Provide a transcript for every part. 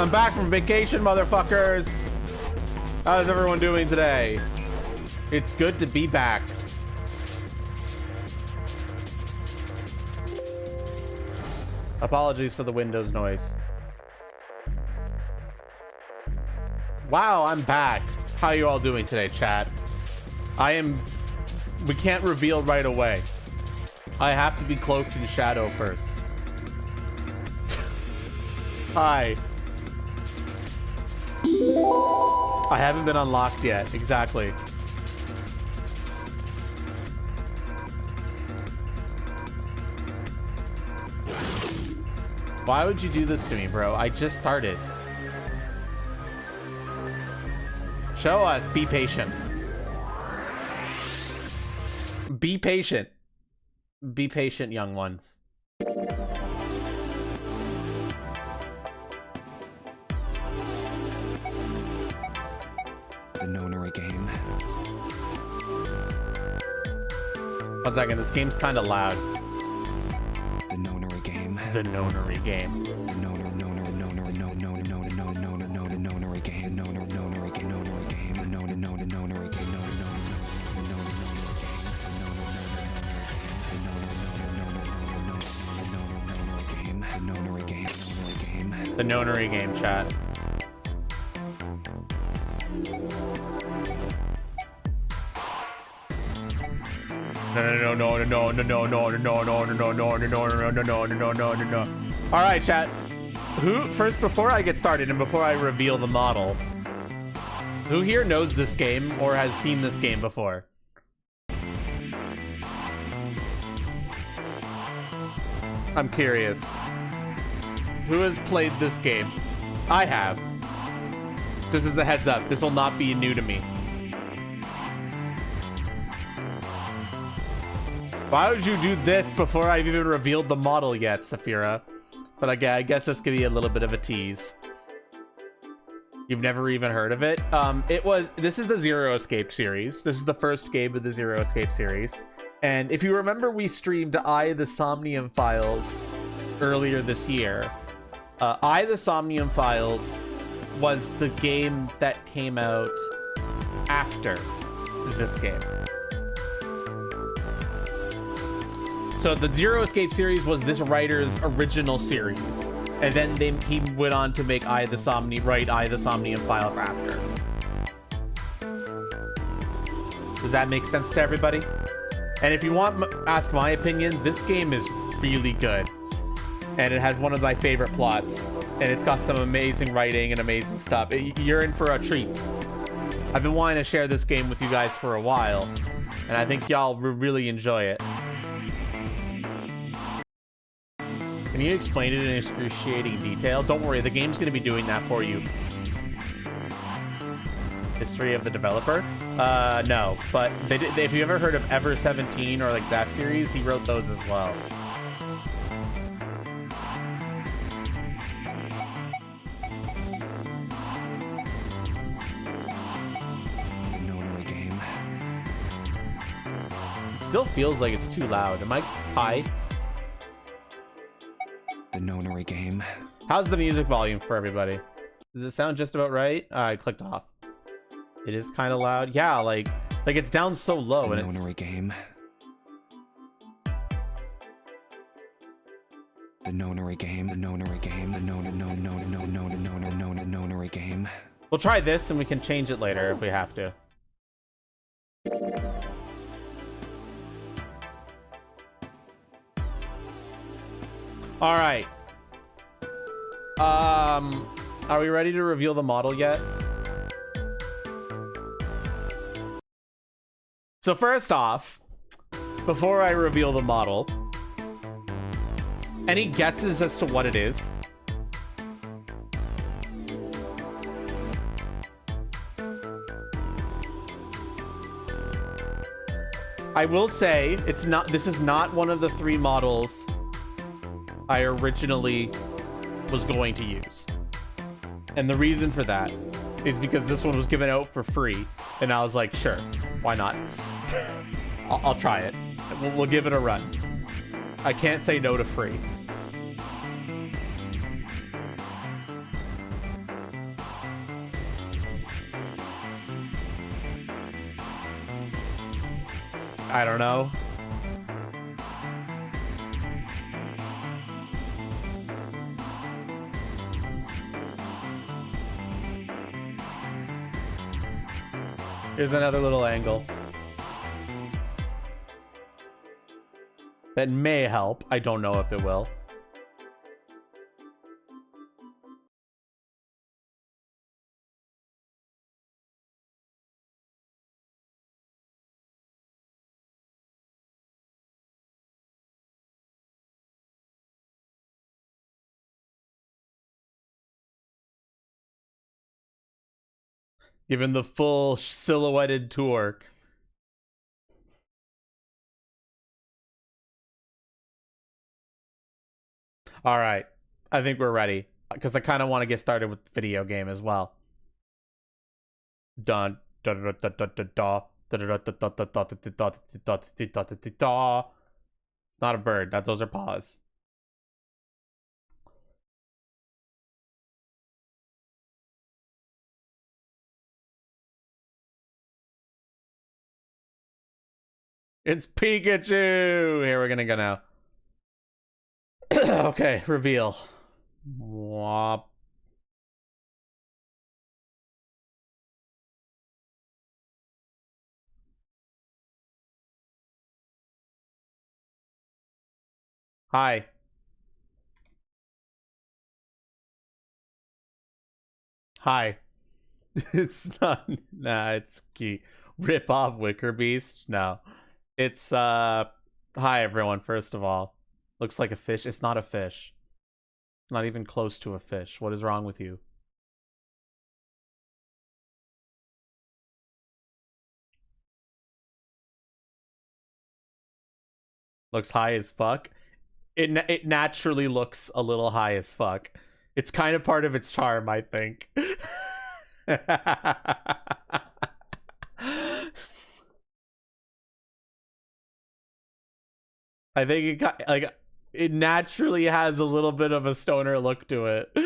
I'm back from vacation, motherfuckers. How's everyone doing today? It's good to be back. Apologies for the Windows noise. Wow, I'm back. How are you all doing today, chat? We can't reveal right away. I have to be cloaked in shadow first. Hi. I haven't been unlocked yet. Exactly. Why would you do this to me, bro? I just started. Show us. Be patient. Be patient. Be patient, young ones. The nonary game. 1 second, this game's kind of loud. The nonary game. The nonary game. The nonary game. Nonary game. Nonary game. Nonary game. The nonary game, chat. No. All right, chat. First, before I get started and before I reveal the model, who here knows this game or has seen this game before? I'm curious. Who has played this game? I have. Just as a heads up, this will not be new to me. Why would you do this before I've even revealed the model yet, Saphira? But I guess this could be a little bit of a tease. You've never even heard of it? This is the Zero Escape series. This is the first game of the Zero Escape series. And if you remember, we streamed the Somnium Files earlier this year. The Somnium Files was the game that came out after this game. So the Zero Escape series was this writer's original series, and then he went on to make write the Somnium Files after. Does that make sense to everybody? And if you want ask my opinion, this game is really good, and it has one of my favorite plots, and it's got some amazing writing and amazing stuff. You're in for a treat. I've been wanting to share this game with you guys for a while, and I think y'all will really enjoy it. Can you explain it in excruciating detail? Don't worry, the game's going to be doing that for you. History of the developer? No, but if you ever heard of Ever 17 or like that series, he wrote those as well. The nonary game. It still feels like it's too loud. Am I high? The nonary game. How's the music volume for everybody? Does it sound just about right? I clicked off. It is kind of loud. Yeah, like it's down so low. The and nonary game. The nonary game. The nonary game. The nonary game. We'll try this and we can change it later if we have to. All right. Are we ready to reveal the model yet? So first off, before I reveal the model, any guesses as to what it is? I will say this is not one of the 3 models I originally was going to use. And the reason for that is because this one was given out for free, and I was like, sure, why not? I'll try it. We'll give it a run. I can't say no to free. I don't know. Here's another little angle that may help. I don't know if it will. Given the full silhouetted tour. All right. I think we're ready. Because I kind of want to get started with the video game as well. Dun. It's not a bird. Those are paws. It's Pikachu! Here, we're gonna go now. Okay, reveal. Wop. Hi. Hi. It's not. Nah, it's key. Rip off Wicker Beast? No. It's, Hi, everyone, first of all. Looks like a fish. It's not a fish. It's not even close to a fish. What is wrong with you? Looks high as fuck. It naturally looks a little high as fuck. It's kind of part of its charm, I think. I think it got like it naturally has a little bit of a stoner look to it.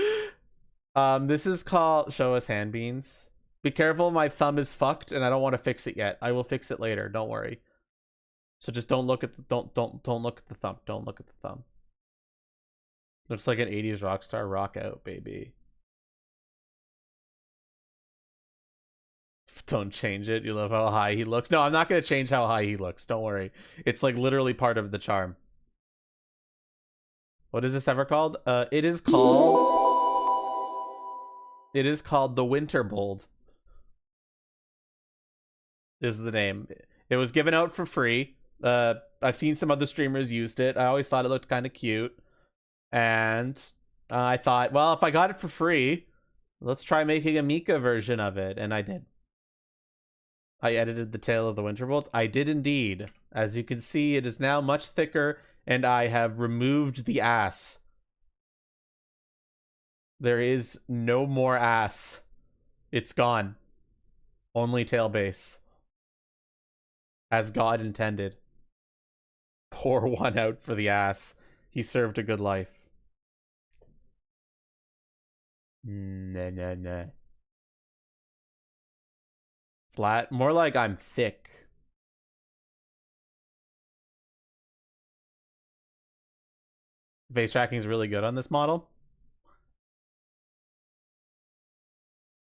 This is called show us hand beans. Be careful, my thumb is fucked and I don't want to fix it yet. I will fix it later, don't worry. So just don't look at the don't look at the thumb. Don't look at the thumb. Looks like an 80s rock star. Rock out, baby. Don't change it. You love how high he looks. No, I'm not going to change how high he looks. Don't worry. It's like literally part of the charm. What is this ever called? It is called the Winter Bold. Is the name. It was given out for free. I've seen some other streamers used it. I always thought it looked kind of cute. And I thought, well, if I got it for free, let's try making a Mika version of it. And I did. I edited the tail of the Winterbolt. I did indeed. As you can see, it is now much thicker, and I have removed the ass. There is no more ass. It's gone. Only tail base. As God intended. Pour one out for the ass. He served a good life. Nah. Flat? More like I'm thick. Face tracking is really good on this model.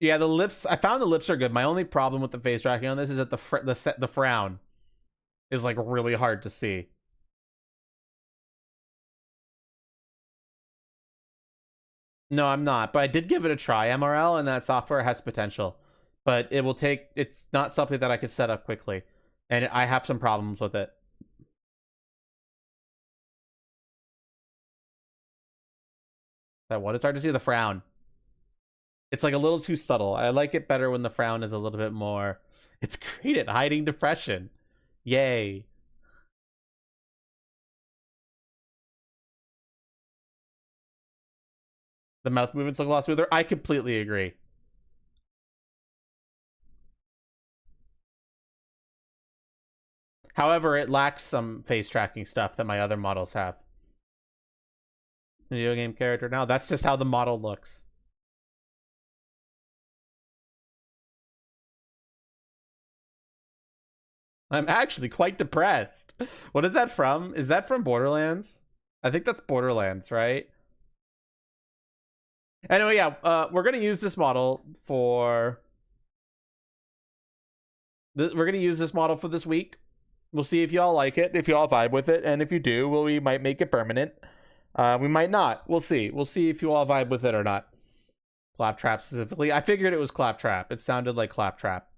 Yeah, the lips. I found the lips are good. My only problem with the face tracking on this is that the frown is like really hard to see. No, I'm not, but I did give it a try. MRL and that software has potential, but it will take. It's not something that I could set up quickly, and I have some problems with it. That what is hard to see? The frown. It's like a little too subtle. I like it better when the frown is a little bit more. It's great at hiding depression. Yay. The mouth movements look a lot smoother. I completely agree. However, it lacks some face tracking stuff that my other models have. Video game character now. That's just how the model looks. I'm actually quite depressed. What is that from? Is that from Borderlands? I think that's Borderlands, right? Anyway, yeah, we're gonna use this model for we're gonna use this model for this week. We'll see if y'all like it, if y'all vibe with it, and if you do, well, we might make it permanent. We might not. We'll see. We'll see if you all vibe with it or not. Claptrap specifically. I figured it was Claptrap. It sounded like Claptrap.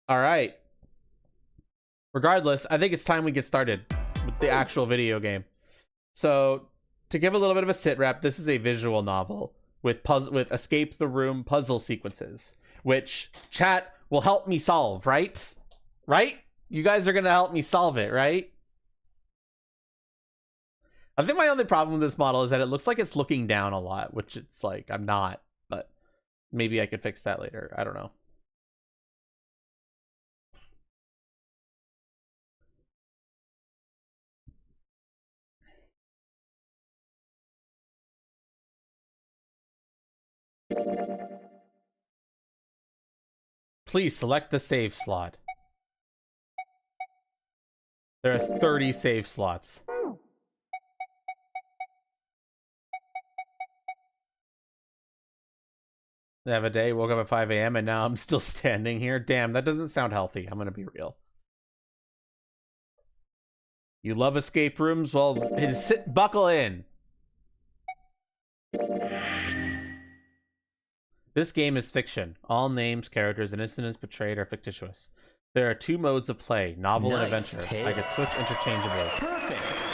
All right. Regardless, I think it's time we get started with the actual video game. So, to give a little bit of a sit rep, this is a visual novel with escape the room puzzle sequences, which chat will help me solve, right? Right? You guys are going to help me solve it, right? I think my only problem with this model is that it looks like it's looking down a lot, which it's like, I'm not, but maybe I could fix that later. I don't know. Please select the save slot. There are 30 save slots. I have a day, woke up at 5 a.m. and now I'm still standing here. Damn, that doesn't sound healthy. I'm gonna be real. You love escape rooms? Well, buckle in. This game is fiction. All names, characters, and incidents portrayed are fictitious. There are 2 modes of play, novel and adventure. I could switch interchangeably. Perfect.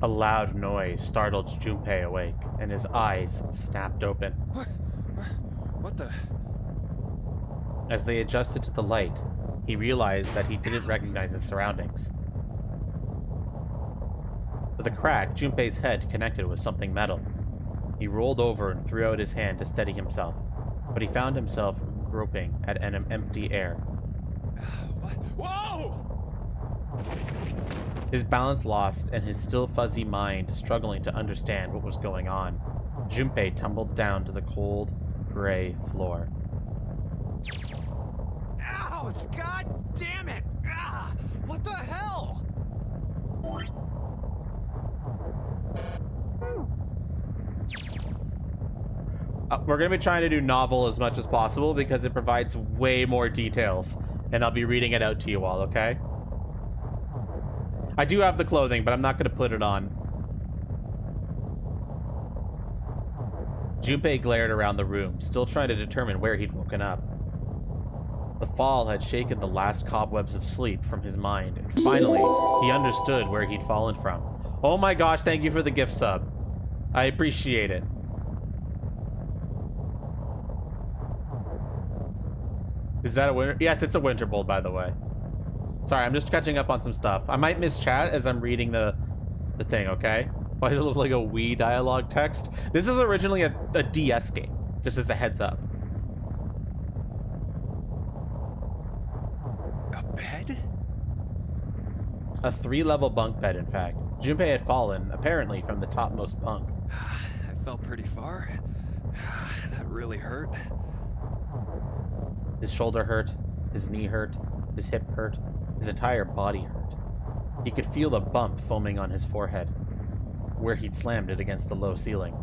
A loud noise startled Junpei awake, and his eyes snapped open. What the? As they adjusted to the light, he realized that he didn't recognize his surroundings. With a crack, Junpei's head connected with something metal. He rolled over and threw out his hand to steady himself, but he found himself groping at an empty air. What? Whoa! His balance lost and his still fuzzy mind struggling to understand what was going on, Junpei tumbled down to the cold, gray floor. Ouch! God damn it! Ah, what the hell? We're going to be trying to do novel as much as possible because it provides way more details, and I'll be reading it out to you all, okay? I do have the clothing, but I'm not going to put it on. Junpei glared around the room, still trying to determine where he'd woken up. The fall had shaken the last cobwebs of sleep from his mind, and finally, he understood where he'd fallen from. Oh my gosh, thank you for the gift sub. I appreciate it. Is that a winter? Yes, it's a winter bolt, by the way. Sorry, I'm just catching up on some stuff. I might miss chat as I'm reading the thing, okay? Why does it look like a Wii dialogue text? This is originally a DS game, just as a heads up. A bed? A 3-level bunk bed, in fact. Junpei had fallen, apparently from the topmost bunk. I fell pretty far. That really hurt. His shoulder hurt, his knee hurt, his hip hurt, his entire body hurt. He could feel the bump foaming on his forehead, where he'd slammed it against the low ceiling.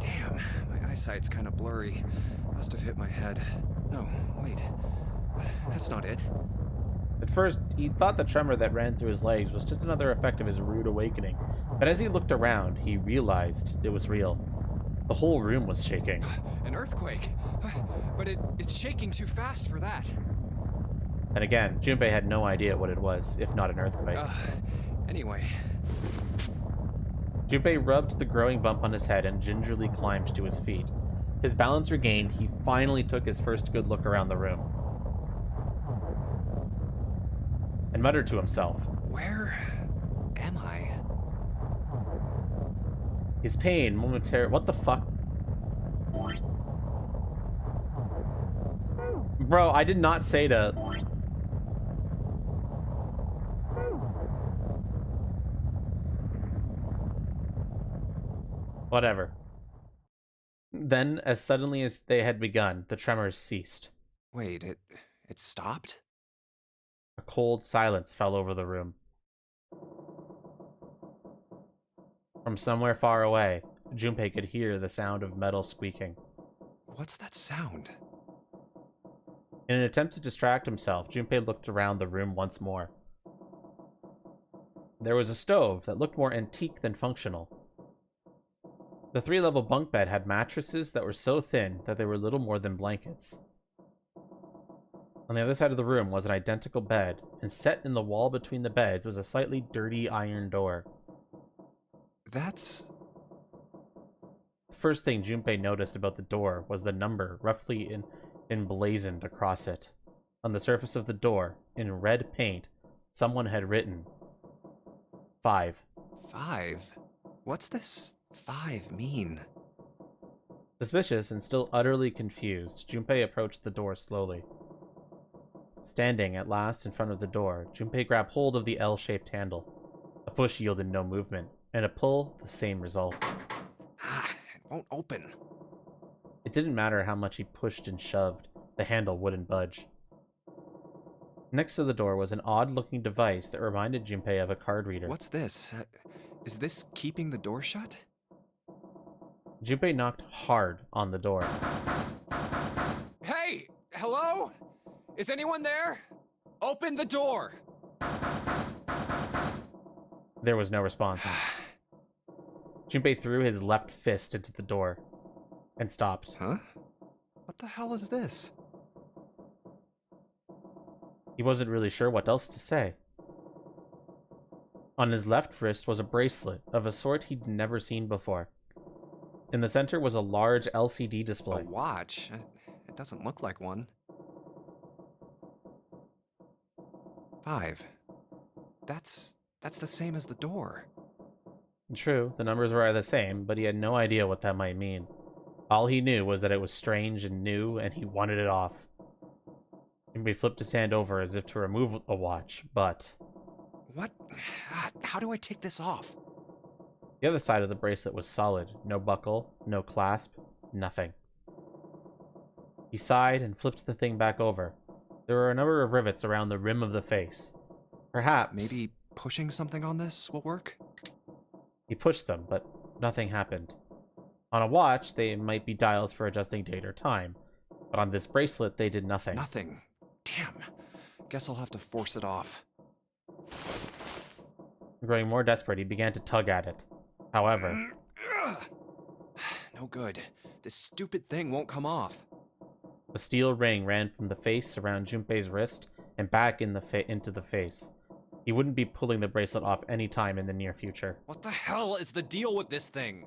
Damn, my eyesight's kind of blurry. Must have hit my head. No, wait. That's not it. At first, he thought the tremor that ran through his legs was just another effect of his rude awakening, but as he looked around, he realized it was real. The whole room was shaking. An earthquake! But it's shaking too fast for that. And again, Junpei had no idea what it was, if not an earthquake. Anyway. Junpei rubbed the growing bump on his head and gingerly climbed to his feet. His balance regained, he finally took his first good look around the room. And muttered to himself, Where am I? his pain momentarily... What the fuck? Bro, I did not say to... Whatever. Then, as suddenly as they had begun, the tremors ceased. Wait, it stopped? A cold silence fell over the room. From somewhere far away, Junpei could hear the sound of metal squeaking. What's that sound? In an attempt to distract himself, Junpei looked around the room once more. There was a stove that looked more antique than functional. The 3-level bunk bed had mattresses that were so thin that they were little more than blankets. On the other side of the room was an identical bed, and set in the wall between the beds was a slightly dirty iron door. That's... The first thing Junpei noticed about the door was the number roughly emblazoned across it. On the surface of the door, in red paint, someone had written 5. 5? What's this 5 mean? Suspicious and still utterly confused, Junpei approached the door slowly. Standing at last in front of the door, Junpei grabbed hold of the L-shaped handle. A push yielded no movement, and a pull the same result. It won't open. It didn't matter how much he pushed and shoved, the handle wouldn't budge. Next to the door was an odd-looking device that reminded Junpei of a card reader. What's this? Is this keeping the door shut? Junpei knocked hard on the door. Hey! Hello? Is anyone there? Open the door! There was no response. Junpei threw his left fist into the door and stopped. Huh? What the hell is this? He wasn't really sure what else to say. On his left wrist was a bracelet of a sort he'd never seen before. In the center was a large LCD display. A watch? It doesn't look like one. 5. That's the same as the door. True, the numbers were the same, but he had no idea what that might mean. All he knew was that it was strange and new, and he wanted it off. Junpei flipped his hand over as if to remove a watch, but... What? How do I take this off? The other side of the bracelet was solid. No buckle, no clasp, nothing. He sighed and flipped the thing back over. There were a number of rivets around the rim of the face. Perhaps... Maybe pushing something on this will work? He pushed them, but nothing happened. On a watch, they might be dials for adjusting date or time, but on this bracelet, they did nothing. Nothing. Damn. Guess I'll have to force it off. Growing more desperate, he began to tug at it. However... No good. This stupid thing won't come off. A steel ring ran from the face around Junpei's wrist and back into the face. He wouldn't be pulling the bracelet off any time in the near future. What the hell is the deal with this thing?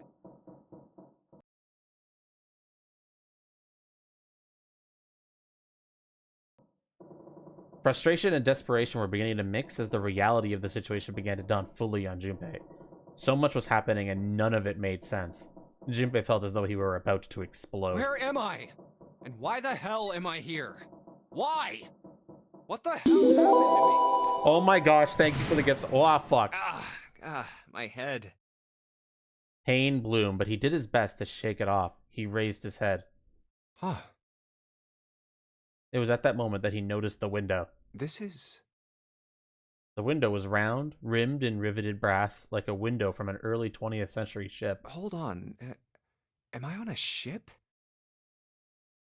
Frustration and desperation were beginning to mix as the reality of the situation began to dawn fully on Junpei. So much was happening and none of it made sense. Junpei felt as though he were about to explode. Where am I? And why the hell am I here? Why? What the hell happened to me? Oh my gosh, thank you for the gifts. Oh, fuck. My head. Pain bloomed, but he did his best to shake it off. He raised his head. Huh. It was at that moment that he noticed the window. This is... The window was round, rimmed in riveted brass, like a window from an early 20th century ship. Hold on. Am I on a ship?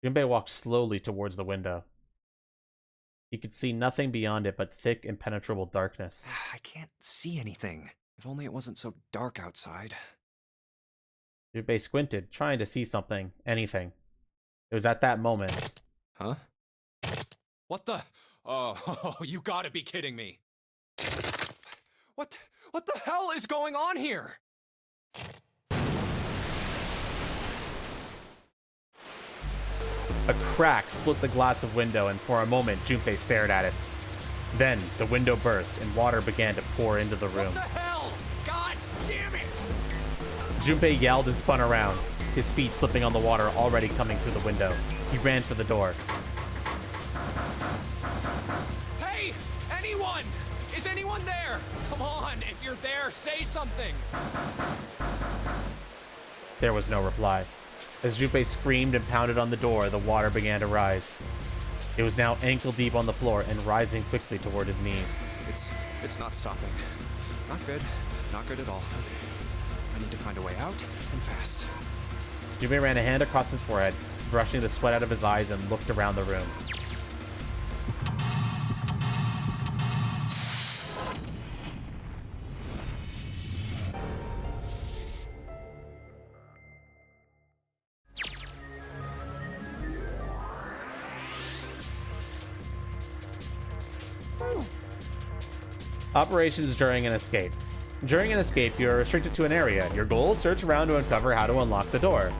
Junpei walked slowly towards the window. He could see nothing beyond it but thick, impenetrable darkness. I can't see anything. If only it wasn't so dark outside. Junpei squinted, trying to see something, anything. It was at that moment. Huh? What the... Oh, you gotta be kidding me. What the hell is going on here? A crack split the glass of window, and for a moment, Junpei stared at it. Then, the window burst, and water began to pour into the room. What the hell? God damn it! Junpei yelled and spun around, his feet slipping on the water already coming through the window. He ran for the door. Hey! Anyone! Is anyone there? Come on, if you're there, say something! There was no reply. As Junpei screamed and pounded on the door, the water began to rise. It was now ankle deep on the floor and rising quickly toward his knees. It's not stopping. Not good. Not good at all. Okay. I need to find a way out, and fast. Junpei ran a hand across his forehead, brushing the sweat out of his eyes, and looked around the room. Operations during an escape. During an escape, you are restricted to an area. Your goal is search around to uncover how to unlock the door.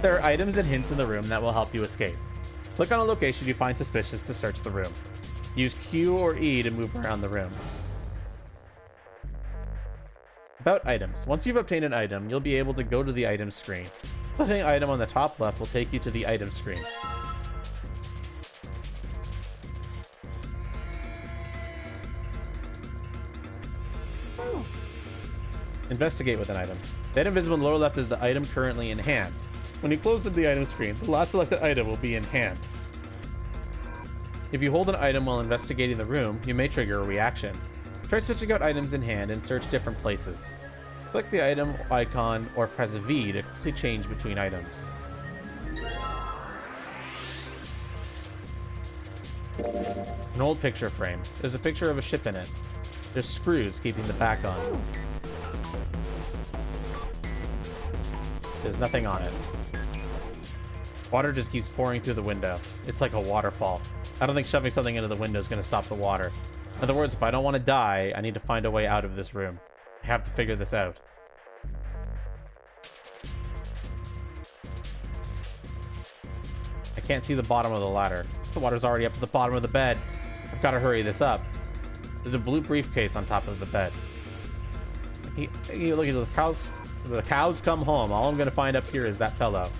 There are items and hints in the room that will help you escape. Click on a location you find suspicious to search the room. Use Q or E to move around the room. About items. Once you've obtained an item, you'll be able to go to the item screen. Clicking item on the top left will take you to the item screen. Investigate with an item. The item visible in the lower left is the item currently in hand. When you close the item screen, the last selected item will be in hand. If you hold an item while investigating the room, you may trigger a reaction. Try switching out items in hand and search different places. Click the item icon or press V to quickly change between items. An old picture frame. There's a picture of a ship in it. There's screws keeping the back on. There's nothing on it. Water just keeps pouring through the window. It's like a waterfall. I don't think shoving something into the window is going to stop the water. In other words, if I don't want to die, I need to find a way out of this room. I have to figure this out. I can't see the bottom of the ladder. The water's already up to the bottom of the bed. I've got to hurry this up. There's a blue briefcase on top of the bed. Look at the cows. The cows come home. All I'm going to find up here is that pillow.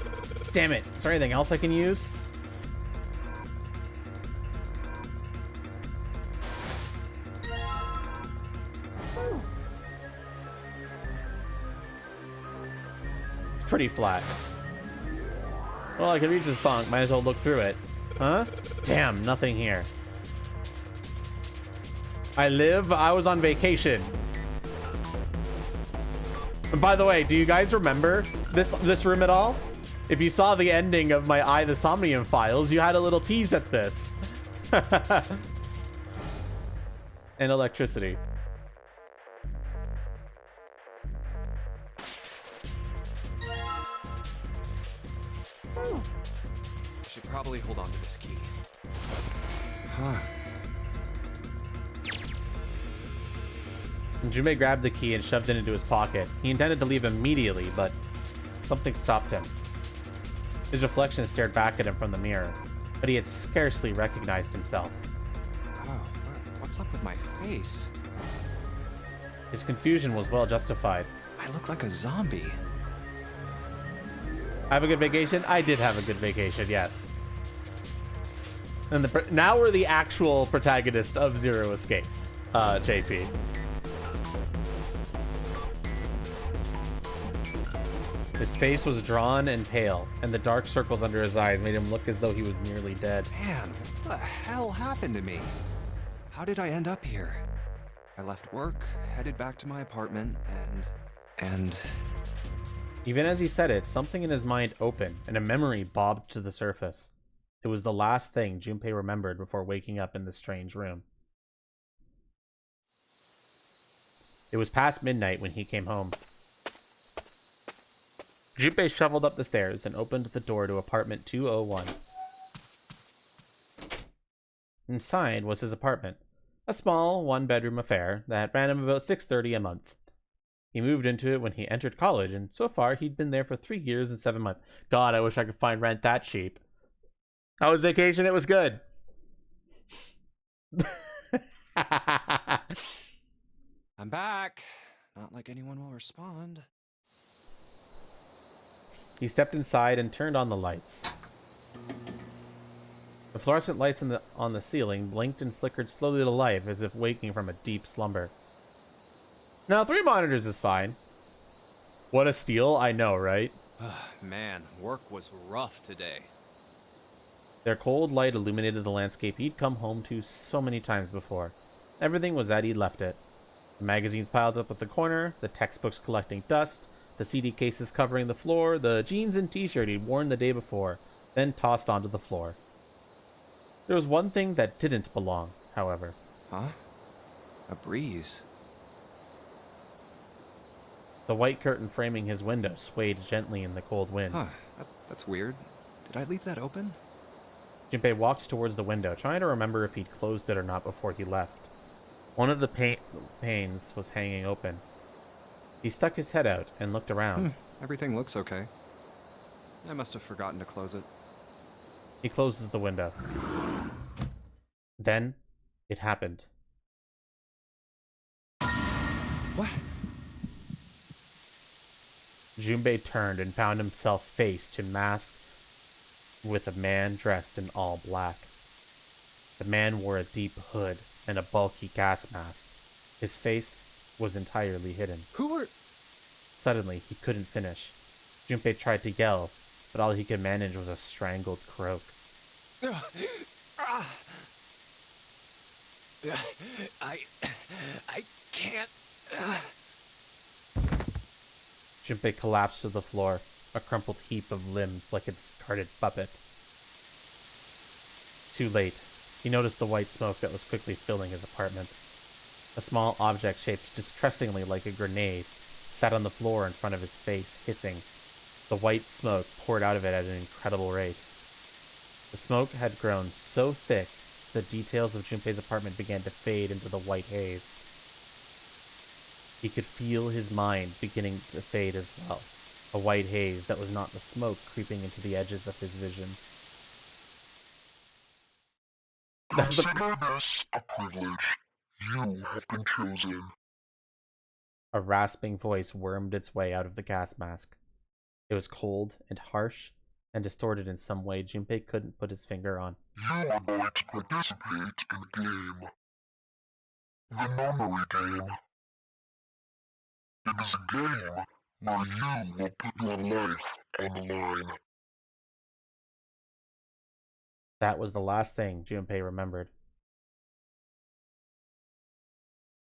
Damn it. Is there anything else I can use? It's pretty flat. Well, I can reach this bunk. Might as well look through it. Huh? Damn, nothing here. I was on vacation. And by the way, do you guys remember this room at all? If you saw the ending of my the Somnium Files, you had a little tease at this. And electricity. I should probably hold on to this key. Huh. Junpei grabbed the key and shoved it into his pocket. He intended to leave immediately, but something stopped him. His reflection stared back at him from the mirror, but he had scarcely recognized himself. Oh, what's up with my face? His confusion was well justified. I look like a zombie. Have a good vacation? I did have a good vacation, yes. And now we're the actual protagonist of Zero Escape, JP. His face was drawn and pale, and the dark circles under his eyes made him look as though he was nearly dead. Man, what the hell happened to me? How did I end up here? I left work, headed back to my apartment, and... Even as he said it, something in his mind opened, and a memory bobbed to the surface. It was the last thing Junpei remembered before waking up in this strange room. It was past midnight when he came home. Junpei shuffled up the stairs and opened the door to apartment 201. Inside was his apartment, a small one-bedroom affair that ran him about $630 a month. He moved into it when he entered college, and so far he'd been there for 3 years and 7 months. God, I wish I could find rent that cheap. How was vacation? It was good. I'm back. Not like anyone will respond. He stepped inside and turned on the lights. The fluorescent lights on the ceiling blinked and flickered slowly to life as if waking from a deep slumber. Now, 3 monitors is fine. What a steal, I know, right? Man, work was rough today. Their cold light illuminated the landscape he'd come home to so many times before. Everything was as he'd left it. The magazines piled up at the corner, the textbooks collecting dust, the CD cases covering the floor, the jeans and t-shirt he'd worn the day before, then tossed onto the floor. There was one thing that didn't belong, however. Huh? A breeze. The white curtain framing his window swayed gently in the cold wind. Huh, that's weird. Did I leave that open? Junpei walked towards the window, trying to remember if he'd closed it or not before he left. One of the panes was hanging open. He stuck his head out and looked around. Everything looks okay. I must have forgotten to close it. He closes the window. Then, it happened. What? Junpei turned and found himself face to mask with a man dressed in all black. The man wore a deep hood and a bulky gas mask. His face was entirely hidden. Who are... Suddenly, he couldn't finish. Junpei tried to yell, but all he could manage was a strangled croak. I can't... Junpei collapsed to the floor, a crumpled heap of limbs like a discarded puppet. Too late. He noticed the white smoke that was quickly filling his apartment. A small object shaped distressingly like a grenade sat on the floor in front of his face, hissing. The white smoke poured out of it at an incredible rate. The smoke had grown so thick, the details of Junpei's apartment began to fade into the white haze. He could feel his mind beginning to fade as well, a white haze that was not the smoke creeping into the edges of his vision. That's the... Consider this a privilege. You have been chosen. A rasping voice wormed its way out of the gas mask. It was cold and harsh and distorted in some way Junpei couldn't put his finger on. You are going to participate in a game. The memory game. It is a game where you will put your life on the line. That was the last thing Junpei remembered.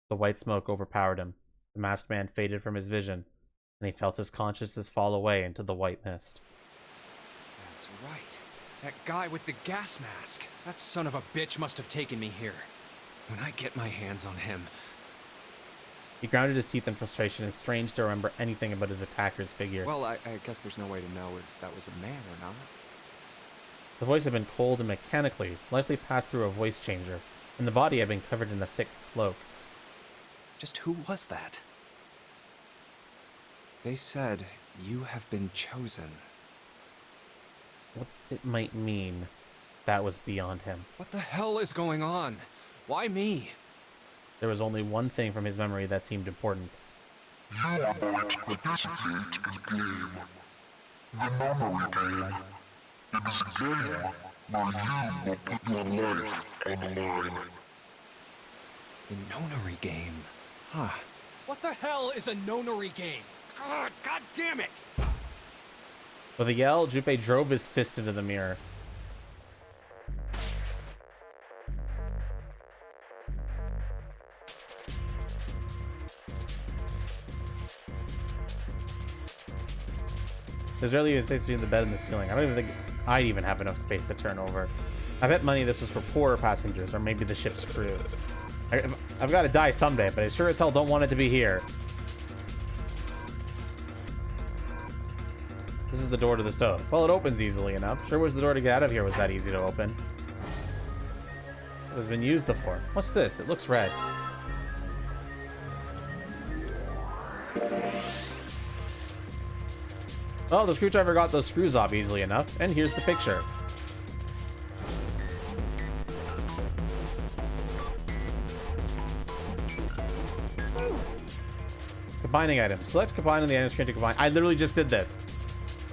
The white smoke overpowered him. The masked man faded from his vision, and he felt his consciousness fall away into the white mist. That's right. That guy with the gas mask. That son of a bitch must have taken me here. When I get my hands on him... He grounded his teeth in frustration and strained to remember anything about his attacker's figure. Well, I guess there's no way to know if that was a man or not. The voice had been cold and mechanically, likely passed through a voice changer, and the body had been covered in a thick cloak. Just who was that? They said, you have been chosen. What it might mean, that was beyond him. What the hell is going on? Why me? There was only one thing from his memory that seemed important. You are going to participate in a game. The memory game. It is a game where you will put your life on the line. The nonary game. Huh. What the hell is a nonary game? God damn it! With a yell, Junpei drove his fist into the mirror. There's barely even space between the bed and the ceiling. I don't even think I'd even have enough space to turn over. I bet money this was for poorer passengers, or maybe the ship's crew. I've got to die someday, but I sure as hell don't want it to be here. This is the door to the stove. Well, it opens easily enough. Sure wish the door to get out of here was that easy to open. has been used before. What's this? It looks red. Oh, the screwdriver got those screws off easily enough. And here's the picture. Combining items. Select combine and the items to combine. I literally just did this.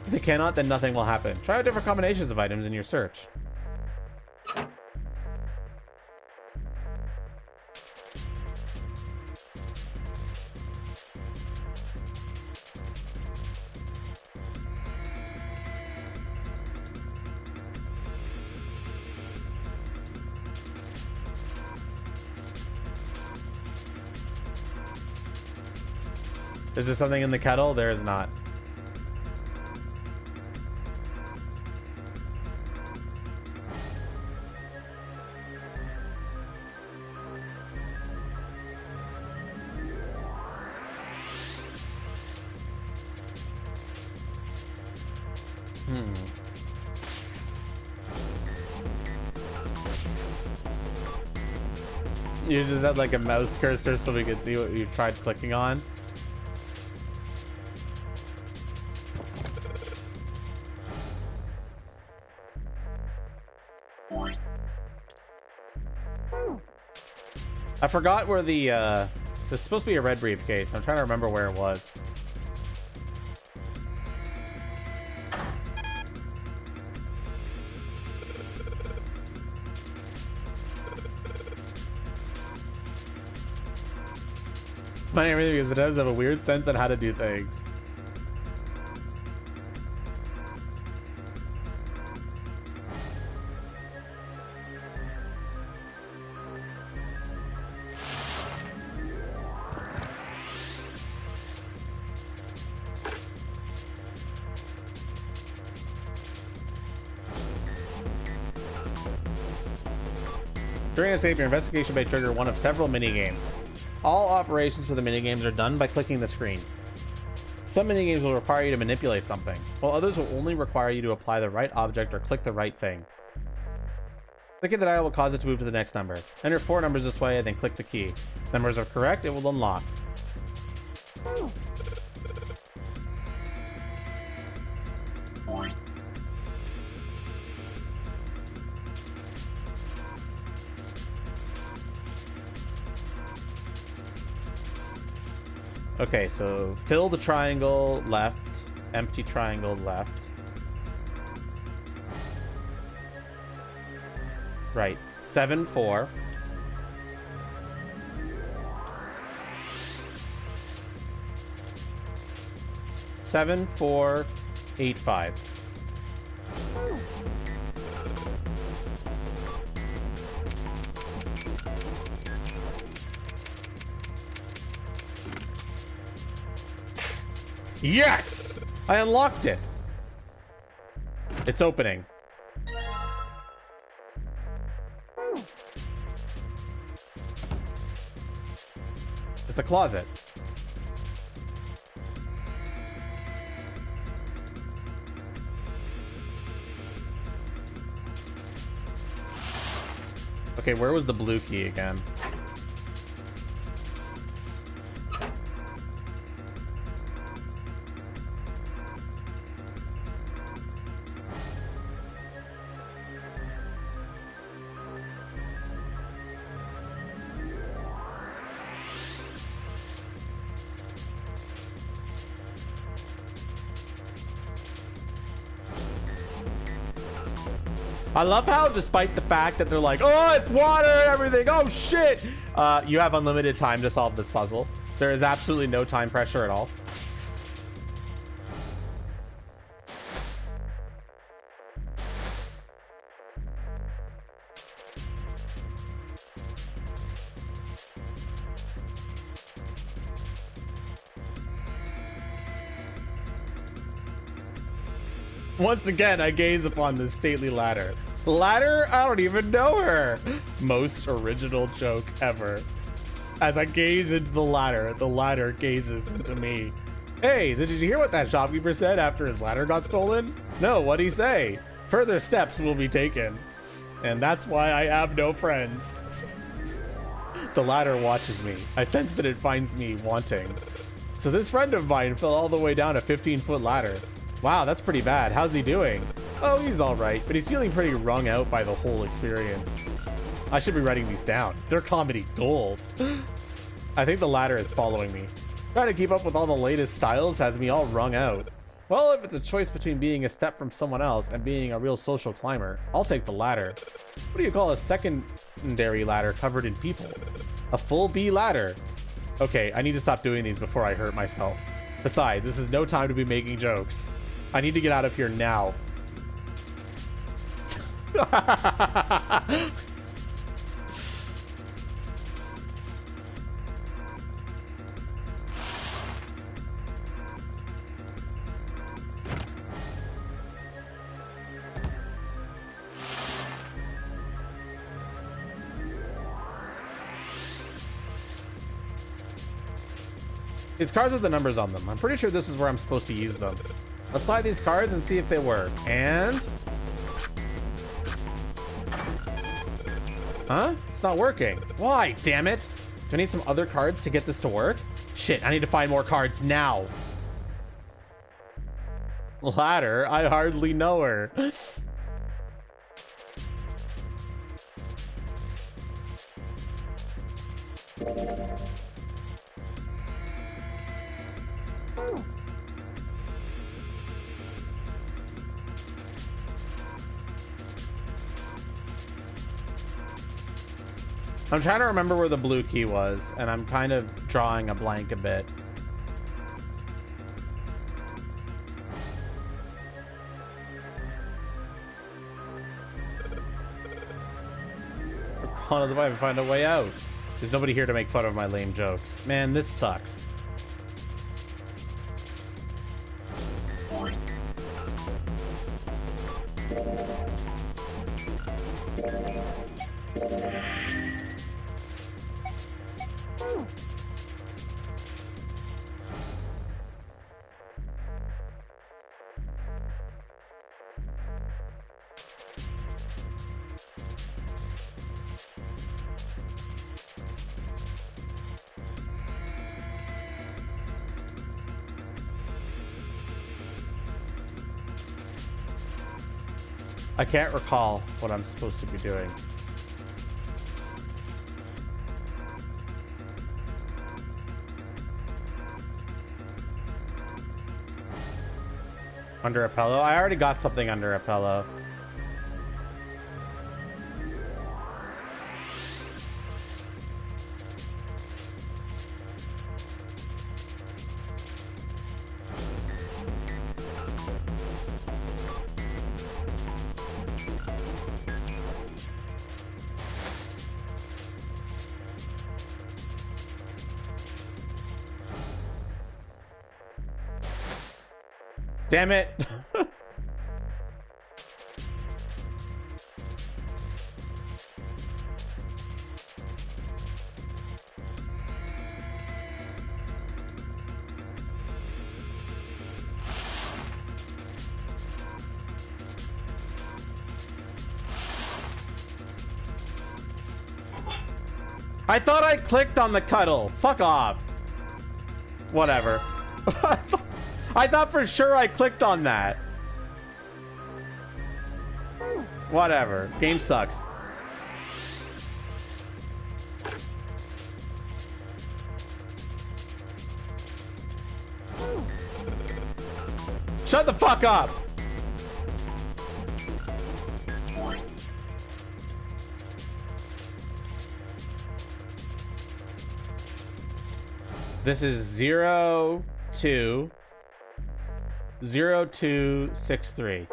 If they cannot, then nothing will happen. Try out different combinations of items in your search. Is there something in the kettle? There is not. You just had like a mouse cursor so we could see what you tried clicking on. I forgot where the, there's supposed to be a red briefcase. I'm trying to remember where it was. My everything is the devs have a weird sense on how to do things. During a save, your investigation may trigger one of several minigames. All operations for the minigames are done by clicking the screen. Some minigames will require you to manipulate something, while others will only require you to apply the right object or click the right thing. Clicking the dial will cause it to move to the next number. Enter 4 numbers this way and then click the key. If numbers are correct, it will unlock. Okay, so fill the triangle left, empty triangle left. Right, 7, 4. Seven, 4, 8, 5. Yes! I unlocked it. It's opening. It's a closet. Okay, where was the blue key again? I love how, despite the fact that they're like, oh, it's water and everything, oh shit, you have unlimited time to solve this puzzle. There is absolutely no time pressure at all. Once again, I gaze upon this stately ladder. Ladder? I don't even know her. Most original joke ever. As I gaze into the ladder gazes into me. Hey, did you hear what that shopkeeper said after his ladder got stolen? No, what'd he say? Further steps will be taken. and that's why I have no friends. The ladder watches me. I sense that it finds me wanting. So this friend of mine fell all the way down a 15-foot ladder. Wow, that's pretty bad. How's he doing? Oh, he's all right, but he's feeling pretty wrung out by the whole experience. I should be writing these down. They're comedy gold. I think the ladder is following me. Trying to keep up with all the latest styles has me all wrung out. Well, if it's a choice between being a step from someone else and being a real social climber, I'll take the ladder. What do you call a secondary ladder covered in people? A full B ladder. Okay, I need to stop doing these before I hurt myself. Besides, this is no time to be making jokes. I need to get out of here now. These cards with the numbers on them. I'm pretty sure this is where I'm supposed to use them. Let's slide these cards and see if they work. And... huh? It's not working. Why? Damn it. Do I need some other cards to get this to work? Shit, I need to find more cards now. Ladder? I hardly know her. I'm trying to remember where the blue key was, and I'm kind of drawing a blank a bit. On to the vibe and find a way out. There's nobody here to make fun of my lame jokes. Man, this sucks. I can't recall what I'm supposed to be doing. Under a pillow? I already got something under a pillow. Damn it. I thought I clicked on the cuddle. Fuck off. Whatever. I thought for sure I clicked on that. Whatever. Game sucks. Shut the fuck up. This is 0263.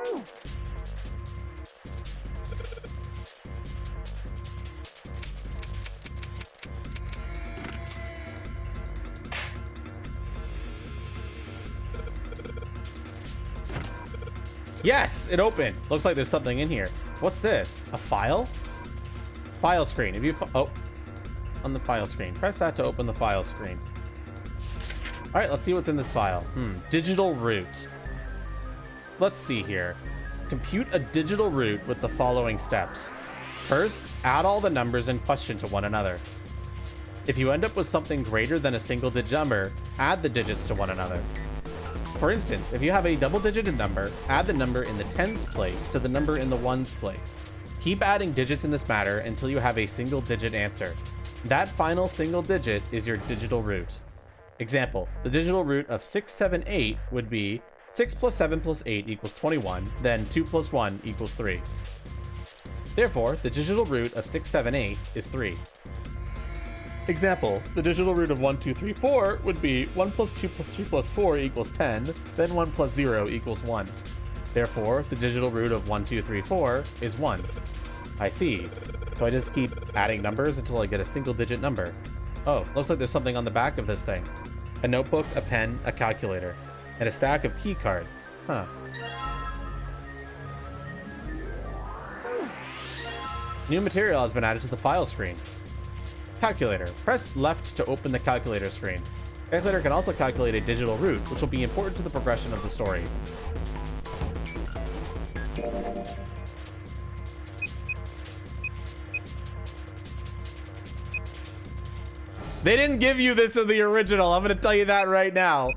Yes, it opened. Looks like there's something in here. What's this? A file? File screen. If you on the file screen, press that to open the file screen. All right, let's see what's in this file. Digital root. Let's see here. Compute a digital root with the following steps. First, add all the numbers in question to one another. If you end up with something greater than a single-digit number, add the digits to one another. For instance, if you have a double-digit number, add the number in the tens place to the number in the ones place. Keep adding digits in this manner until you have a single-digit answer. That final single digit is your digital root. Example, the digital root of 678 would be 6 plus 7 plus 8 equals 21, then 2 plus 1 equals 3. Therefore, the digital root of 678 is 3. Example, the digital root of 1, 2, 3, 4 would be 1 plus 2 plus 3 plus 4 equals 10, then 1 plus 0 equals 1. Therefore, the digital root of 1, 2, 3, 4 is 1. I see. So I just keep adding numbers until I get a single digit number. Oh, looks like there's something on the back of this thing. A notebook, a pen, a calculator, and a stack of key cards. Huh. New material has been added to the file screen. Calculator. Press left to open the calculator screen. Calculator can also calculate a digital root, which will be important to the progression of the story. They didn't give you this in the original. I'm going to tell you that right now.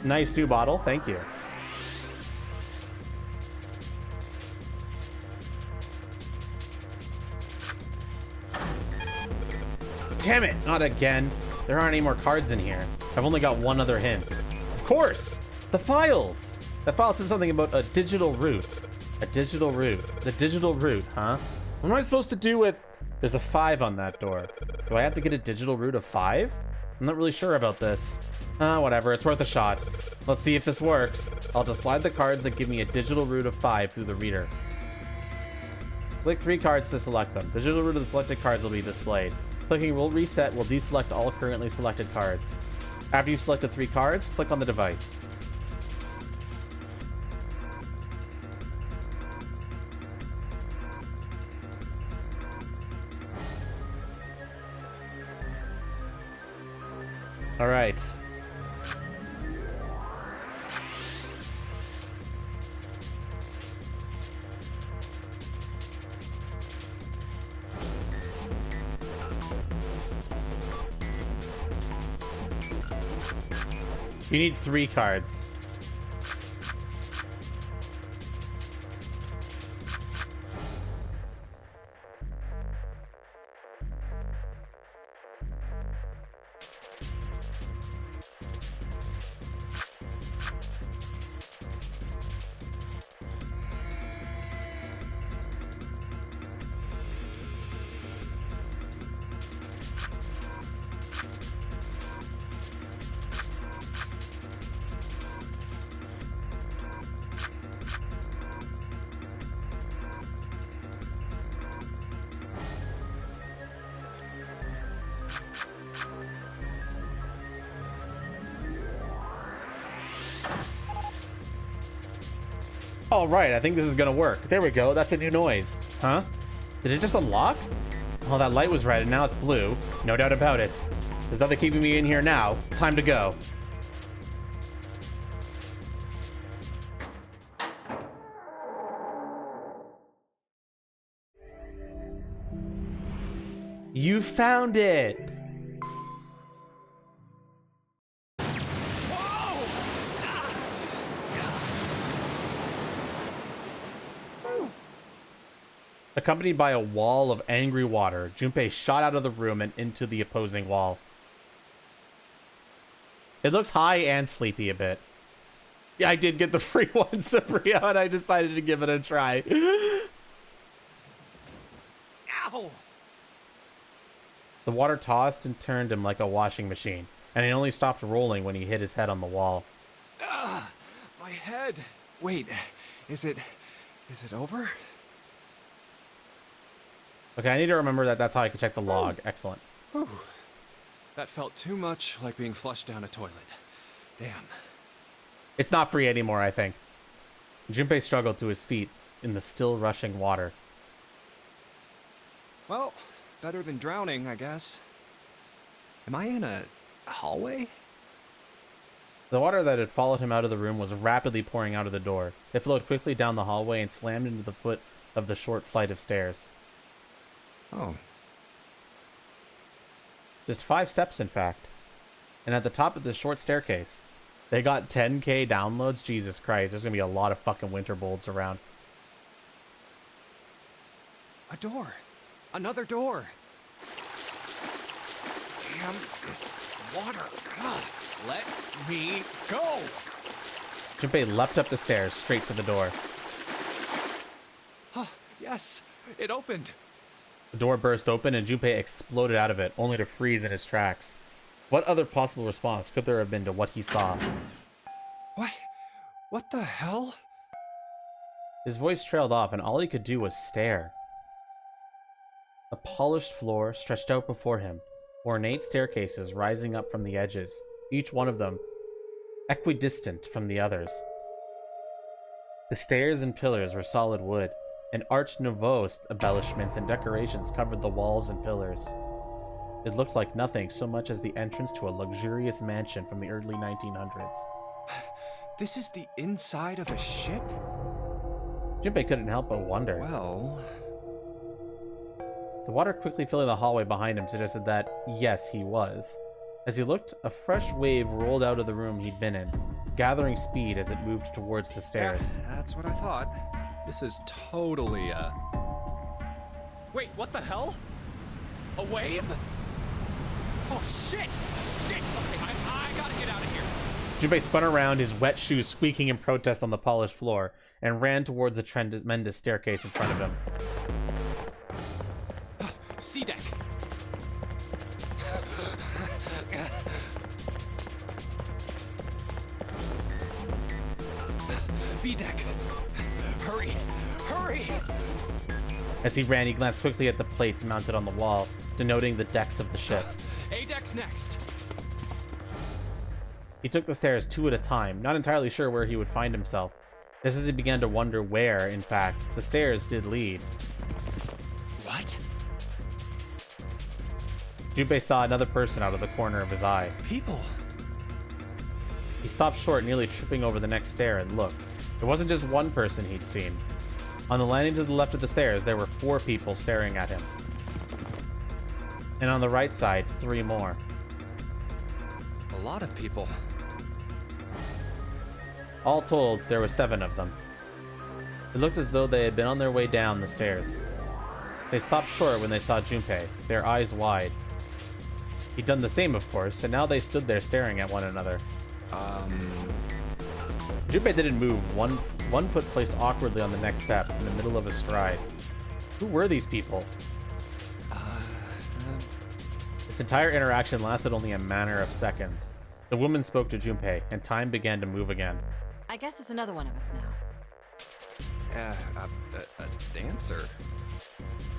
Nice new bottle, thank you. Damn it, not again. There aren't any more cards in here. I've only got one other hint. Of course, the files. That file says something about a digital root. A digital root. The digital root, huh? What am I supposed to do with... There's a 5 on that door. Do I have to get a digital root of 5? I'm not really sure about this. Whatever, it's worth a shot. Let's see if this works. I'll just slide the cards that give me a digital root of 5 through the reader. Click 3 cards to select them. The digital root of the selected cards will be displayed. Clicking will reset will deselect all currently selected cards. After you've selected 3 cards, click on the device. All right. You need 3 cards. All right, I think this is gonna work. There we go. That's a new noise. Huh? Did it just unlock? Oh, that light was red and now it's blue. No doubt about it. There's nothing keeping me in here now. Time to go. You found it! Accompanied by a wall of angry water, Junpei shot out of the room and into the opposing wall. It looks high and sleepy a bit. Yeah, I did get the free one, Sabria, and I decided to give it a try. Ow! The water tossed and turned him like a washing machine, and he only stopped rolling when he hit his head on the wall. My head. Wait, is it over? Okay, I need to remember that that's how I can check the log. Excellent. Whew. That felt too much like being flushed down a toilet. Damn. It's not free anymore, I think. Junpei struggled to his feet in the still rushing water. Well, better than drowning, I guess. Am I in a hallway? The water that had followed him out of the room was rapidly pouring out of the door. It flowed quickly down the hallway and slammed into the foot of the short flight of stairs. Oh. Just 5 steps, in fact. And at the top of the short staircase, they got 10K downloads. Jesus Christ, there's gonna be a lot of fucking winter bolts around. A door. Another door. Damn this water. God, let me go. Junpei leapt up the stairs, straight for the door. Huh, yes, it opened. The door burst open and Junpei exploded out of it, only to freeze in his tracks. What other possible response could there have been to what he saw? What? What the hell? His voice trailed off and all he could do was stare. A polished floor stretched out before him, ornate staircases rising up from the edges, each one of them equidistant from the others. The stairs and pillars were solid wood, and Art Nouveau embellishments and decorations covered the walls and pillars. It looked like nothing so much as the entrance to a luxurious mansion from the early 1900s. This is the inside of a ship? Junpei couldn't help but wonder. Well... The water quickly filling the hallway behind him suggested that, yes, he was. As he looked, a fresh wave rolled out of the room he'd been in, gathering speed as it moved towards the stairs. Yeah, that's what I thought. This is totally, Wait, what the hell? A wave? Oh, shit! Shit! Okay, I gotta get out of here. Junpei spun around, his wet shoes squeaking in protest on the polished floor, and ran towards the tremendous staircase in front of him. C deck. B deck. Hurry! Hurry! As he ran, he glanced quickly at the plates mounted on the wall, denoting the decks of the ship. A deck's next. He took the stairs 2 at a time, not entirely sure where he would find himself. Just as he began to wonder where, in fact, the stairs did lead. What? Junpei saw another person out of the corner of his eye. People. He stopped short, nearly tripping over the next stair, and looked. It wasn't just one person he'd seen. On the landing to the left of the stairs, there were 4 people staring at him. And on the right side, 3 more. A lot of people. All told, there were 7 of them. It looked as though they had been on their way down the stairs. They stopped short when they saw Junpei, their eyes wide. He'd done the same, of course, and now they stood there staring at one another. Junpei didn't move, one foot placed awkwardly on the next step, in the middle of a stride. Who were these people? This entire interaction lasted only a matter of seconds. The woman spoke to Junpei, and time began to move again. I guess it's another one of us now. A dancer?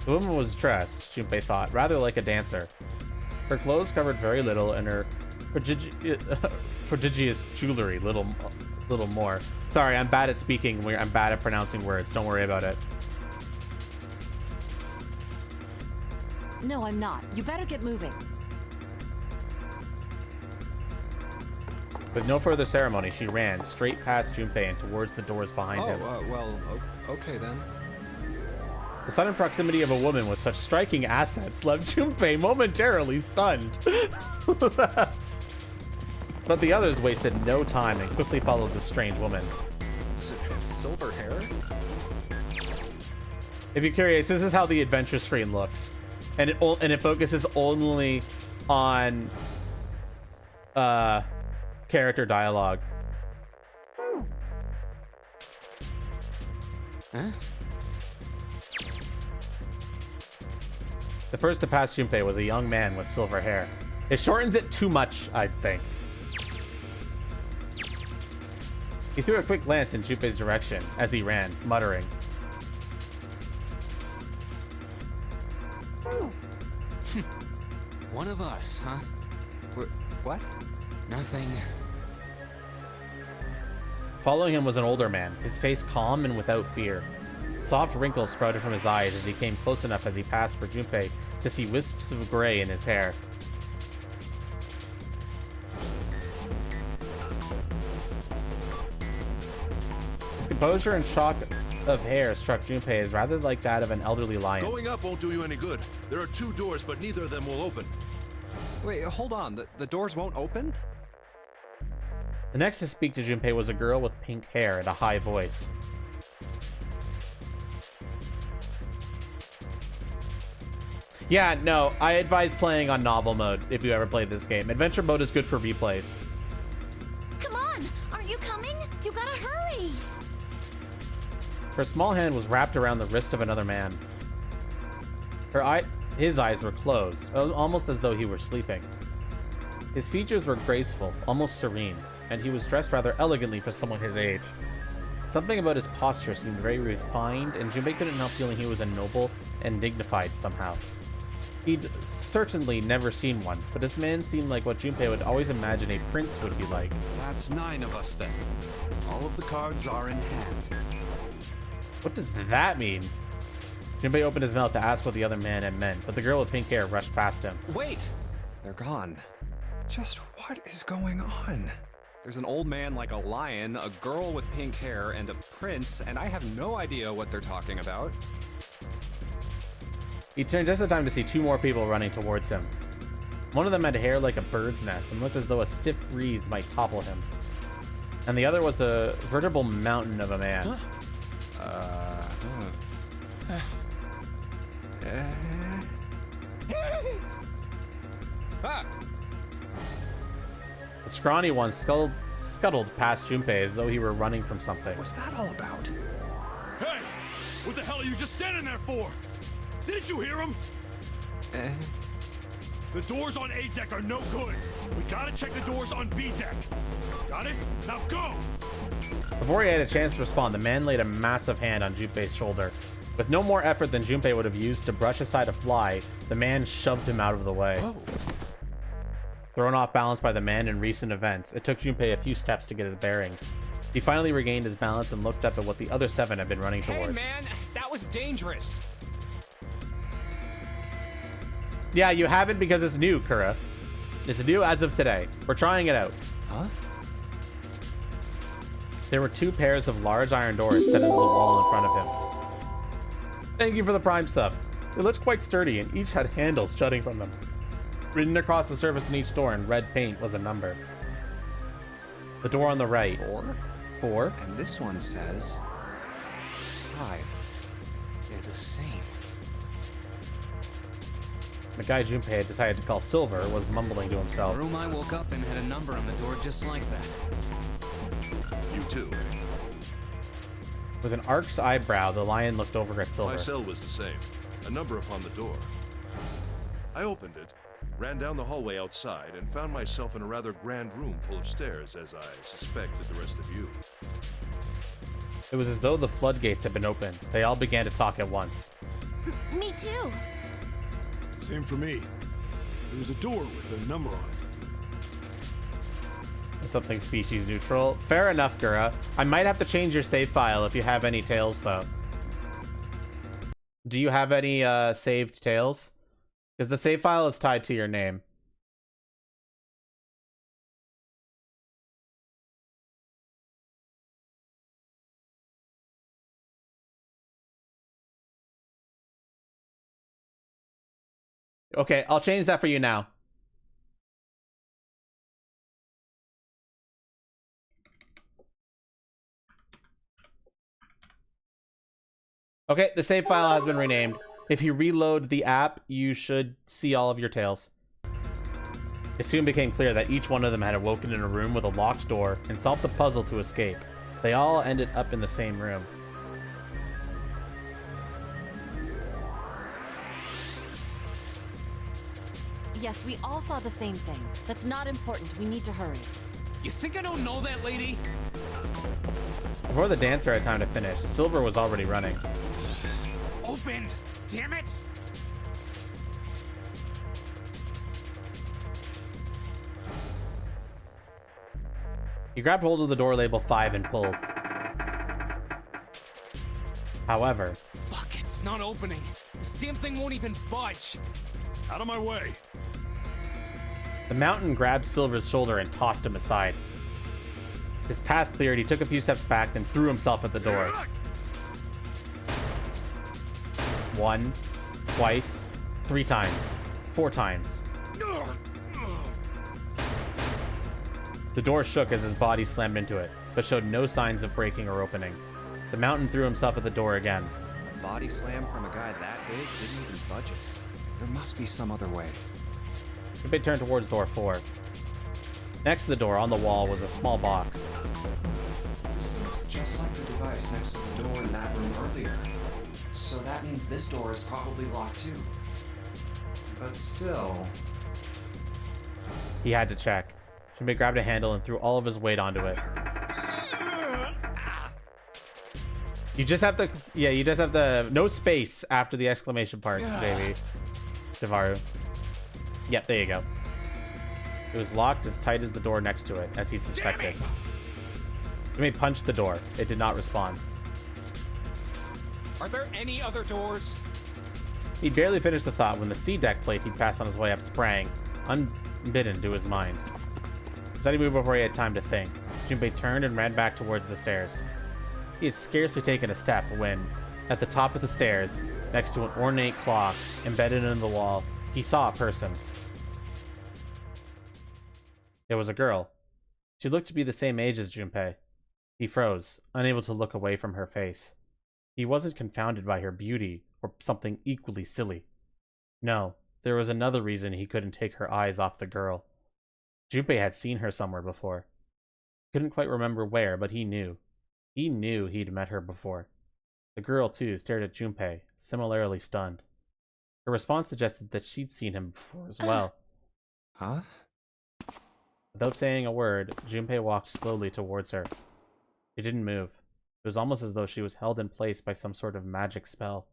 The woman was dressed, Junpei thought, rather like a dancer. Her clothes covered very little, and her prodigious jewelry little more. Sorry, I'm bad at speaking. I'm bad at pronouncing words. Don't worry about it. No, I'm not. You better get moving. With no further ceremony, she ran straight past Junpei and towards the doors behind him. Okay then. The sudden proximity of a woman with such striking assets left Junpei momentarily stunned. But the others wasted no time and quickly followed the strange woman. Silver hair? If you're curious, this is how the adventure screen looks, and it focuses only on character dialogue. Huh? The first to pass Junpei was a young man with silver hair. It shortens it too much, I think. He threw a quick glance in Junpei's direction as he ran, muttering. One of us, huh? What? Nothing. Following him was an older man, his face calm and without fear. Soft wrinkles sprouted from his eyes as he came close enough as he passed for Junpei to see wisps of gray in his hair. His composure and shock of hair struck Junpei as rather like that of an elderly lion. Going up won't do you any good. There are 2 doors, but neither of them will open. Wait, hold on. The doors won't open? The next to speak to Junpei was a girl with pink hair and a high voice. Yeah, no, I advise playing on novel mode if you ever play this game. Adventure mode is good for replays. Come on! Aren't you coming? You gotta hurry! Her small hand was wrapped around the wrist of another man. His eyes were closed, almost as though he were sleeping. His features were graceful, almost serene, and he was dressed rather elegantly for someone his age. Something about his posture seemed very refined, and Junpei couldn't help feeling he was a noble and dignified somehow. He'd certainly never seen one, but this man seemed like what Junpei would always imagine a prince would be like. That's 9 of us then. All of the cards are in hand. What does that mean? Junpei opened his mouth to ask what the other man had meant, but the girl with pink hair rushed past him. Wait! They're gone. Just what is going on? There's an old man like a lion, a girl with pink hair, and a prince, and I have no idea what they're talking about. He turned just in time to see 2 more people running towards him. One of them had hair like a bird's nest and looked as though a stiff breeze might topple him. And the other was a veritable mountain of a man. The scrawny one scuttled past Junpei as though he were running from something. What's that all about? Hey! What the hell are you just standing there for? Didn't you hear him? The doors on A deck are no good. We gotta check the doors on B deck. Got it? Now go! Before he had a chance to respond, the man laid a massive hand on Junpei's shoulder. With no more effort than Junpei would have used to brush aside a fly, the man shoved him out of the way. Oh. Thrown off balance by the man in recent events, it took Junpei a few steps to get his bearings. He finally regained his balance and looked up at what the other 7 had been running towards. Hey man, that was dangerous. Yeah, you haven't because it's new, Kura. It's new as of today. We're trying it out. Huh? There were 2 pairs of large iron doors set into the wall in front of him. Thank you for the Prime sub. They looked quite sturdy and each had handles jutting from them. Written across the surface in each door in red paint was a number. The door on the right. 4. And this one says 5. They're the same. The guy Junpei had decided to call Silver was mumbling to himself. The room I woke up in had a number on the door just like that. You too. With an arched eyebrow, the lion looked over at Silver. My cell was the same. A number upon the door. I opened it, ran down the hallway outside, and found myself in a rather grand room full of stairs, as I suspected the rest of you. It was as though the floodgates had been opened. They all began to talk at once. Me too. Same for me. There was a door with a number on it. Something species neutral. Fair enough, Gura. I might have to change your save file if you have any tails, though. Do you have any saved tails? Because the save file is tied to your name. Okay, I'll change that for you now. Okay, the save file has been renamed. If you reload the app, you should see all of your tails. It soon became clear that each one of them had awoken in a room with a locked door and solved the puzzle to escape. They all ended up in the same room. Yes, we all saw the same thing. That's not important. We need to hurry. You think I don't know that lady? Before the dancer had time to finish, Silver was already running. Open! Damn it! He grabbed hold of the door label 5 and pulled. However, Fuck, it's not opening. This damn thing won't even budge. Out of my way. the mountain grabbed Silver's shoulder and tossed him aside. His path cleared, he took a few steps back, then threw himself at the door. 1, twice, 3 times, 4 times. The door shook as his body slammed into it, but showed no signs of breaking or opening. The mountain threw himself at the door again. A body slam from a guy that big didn't even budge it. There must be some other way. Junpei turned towards door 4. Next to the door, on the wall, was a small box. This looks just like the device next to the door in that room earlier. So that means this door is probably locked too. But still... He had to check. Junpei grabbed a handle and threw all of his weight onto it. You just have to, yeah, you just have the, no space after the exclamation part, baby. Shivaru. Yep, there you go. It was locked as tight as the door next to it, as he suspected. Junpei punched the door. It did not respond. Are there any other doors? He barely finished the thought when the C-deck plate he'd passed on his way up sprang, unbidden to his mind. He said he moved before he had time to think. Junpei turned and ran back towards the stairs. He had scarcely taken a step when, at the top of the stairs, next to an ornate clock embedded in the wall, he saw a person. It was a girl. She looked to be the same age as Junpei. He froze, unable to look away from her face. He wasn't confounded by her beauty or something equally silly. No, there was another reason he couldn't take her eyes off the girl. Junpei had seen her somewhere before. Couldn't quite remember where, but he knew. He knew he'd met her before. The girl, too, stared at Junpei, similarly stunned. Her response suggested that she'd seen him before as well. Huh? Without saying a word, Junpei walked slowly towards her. She didn't move. It was almost as though she was held in place by some sort of magic spell.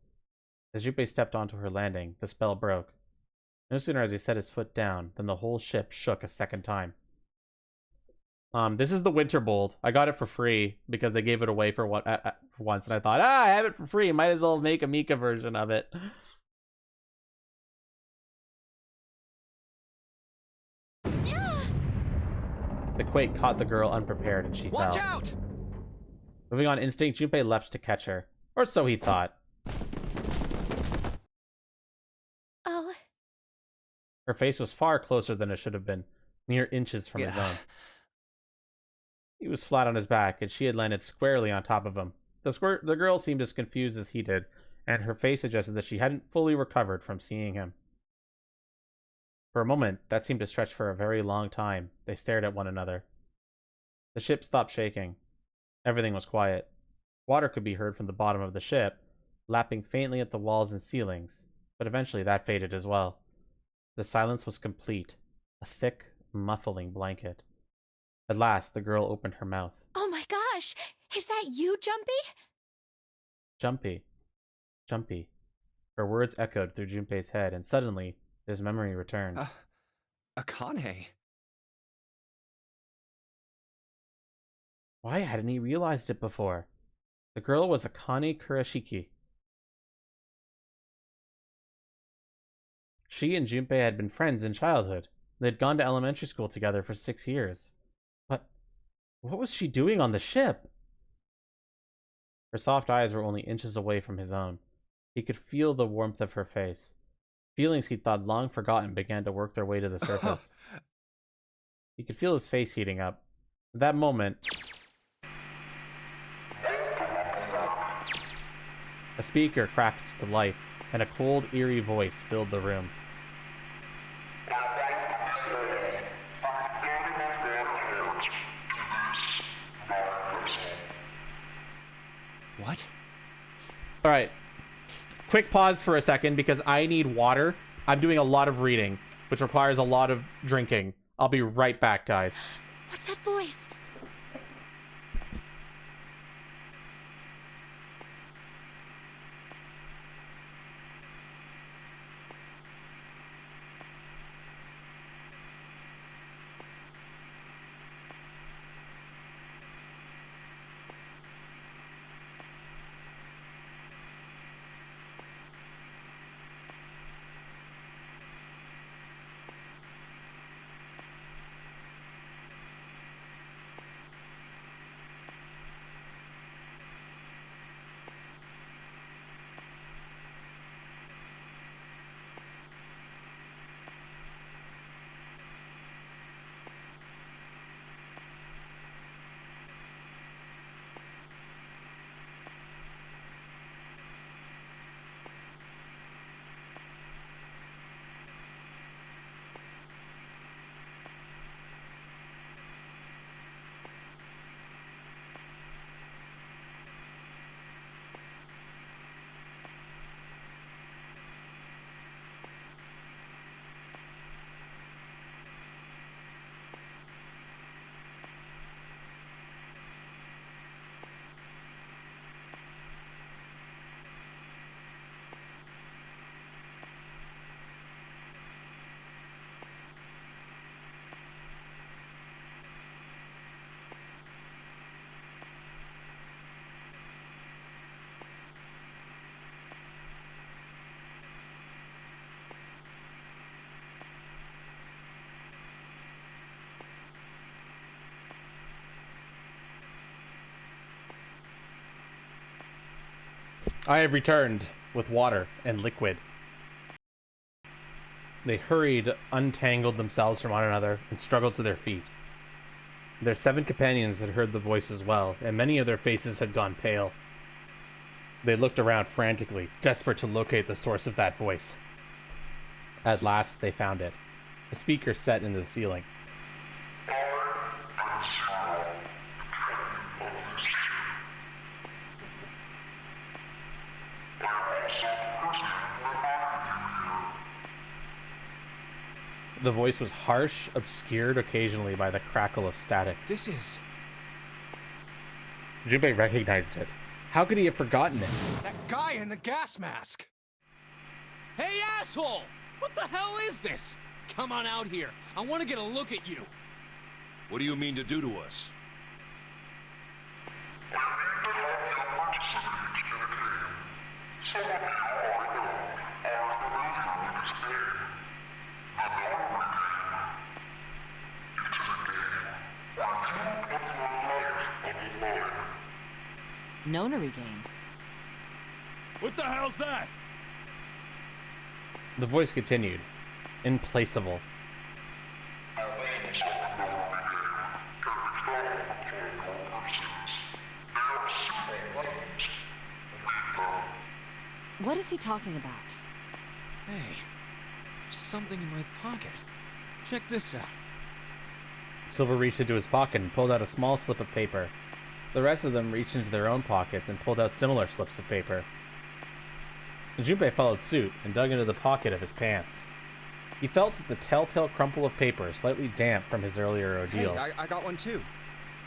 As Junpei stepped onto her landing, the spell broke. No sooner as he set his foot down than the whole ship shook a second time. This is the Winter Bold. I got it for free because they gave it away for once, and I thought, I have it for free. Might as well make a Mika version of it. The quake caught the girl unprepared, and she Watch fell. out! Moving on instinct, Junpei leapt to catch her. Or so he thought. Oh, Her face was far closer than it should have been, mere inches from his own. He was flat on his back, and she had landed squarely on top of him. The girl seemed as confused as he did, and her face suggested that she hadn't fully recovered from seeing him. For a moment, that seemed to stretch for a very long time. They stared at one another. The ship stopped shaking. Everything was quiet. Water could be heard from the bottom of the ship, lapping faintly at the walls and ceilings, but eventually that faded as well. The silence was complete, a thick, muffling blanket. At last, the girl opened her mouth. oh my gosh! Is that you, Jumpy? Jumpy. Jumpy. Her words echoed through Junpei's head, and suddenly, his memory returned. Akane. Why hadn't he realized it before? The girl was Akane Kurashiki. She and Junpei had been friends in childhood. They had gone to elementary school together for 6 years. But what was she doing on the ship? Her soft eyes were only inches away from his own. He could feel the warmth of her face. Feelings he'd thought long forgotten began to work their way to the surface. He could feel his face heating up. At that moment, a speaker cracked to life, and a cold, eerie voice filled the room. What? All right, quick pause for a second because I need water. I'm doing a lot of reading, which requires a lot of drinking. I'll be right back, guys. What's that voice? I have returned with water and liquid. They hurried, untangled themselves from one another, and struggled to their feet. Their 7 companions had heard the voice as well, and many of their faces had gone pale. They looked around frantically, desperate to locate the source of that voice. At last, they found it. A speaker set into the ceiling. The voice was harsh, obscured occasionally by the crackle of static. This is... Junpei recognized it. How could he have forgotten it? that guy in the gas mask! Hey, asshole! What the hell is this? Come on out here. I want to get a look at you. What do you mean to do to us? Nonary game. What the hell's that? The voice continued, implacable. What is he talking about? Hey, there's something in my pocket. Check this out. Silver reached into his pocket and pulled out a small slip of paper. The rest of them reached into their own pockets and pulled out similar slips of paper. Junpei followed suit and dug into the pocket of his pants. He felt the telltale crumple of paper, slightly damp from his earlier ordeal. Hey, I got one too.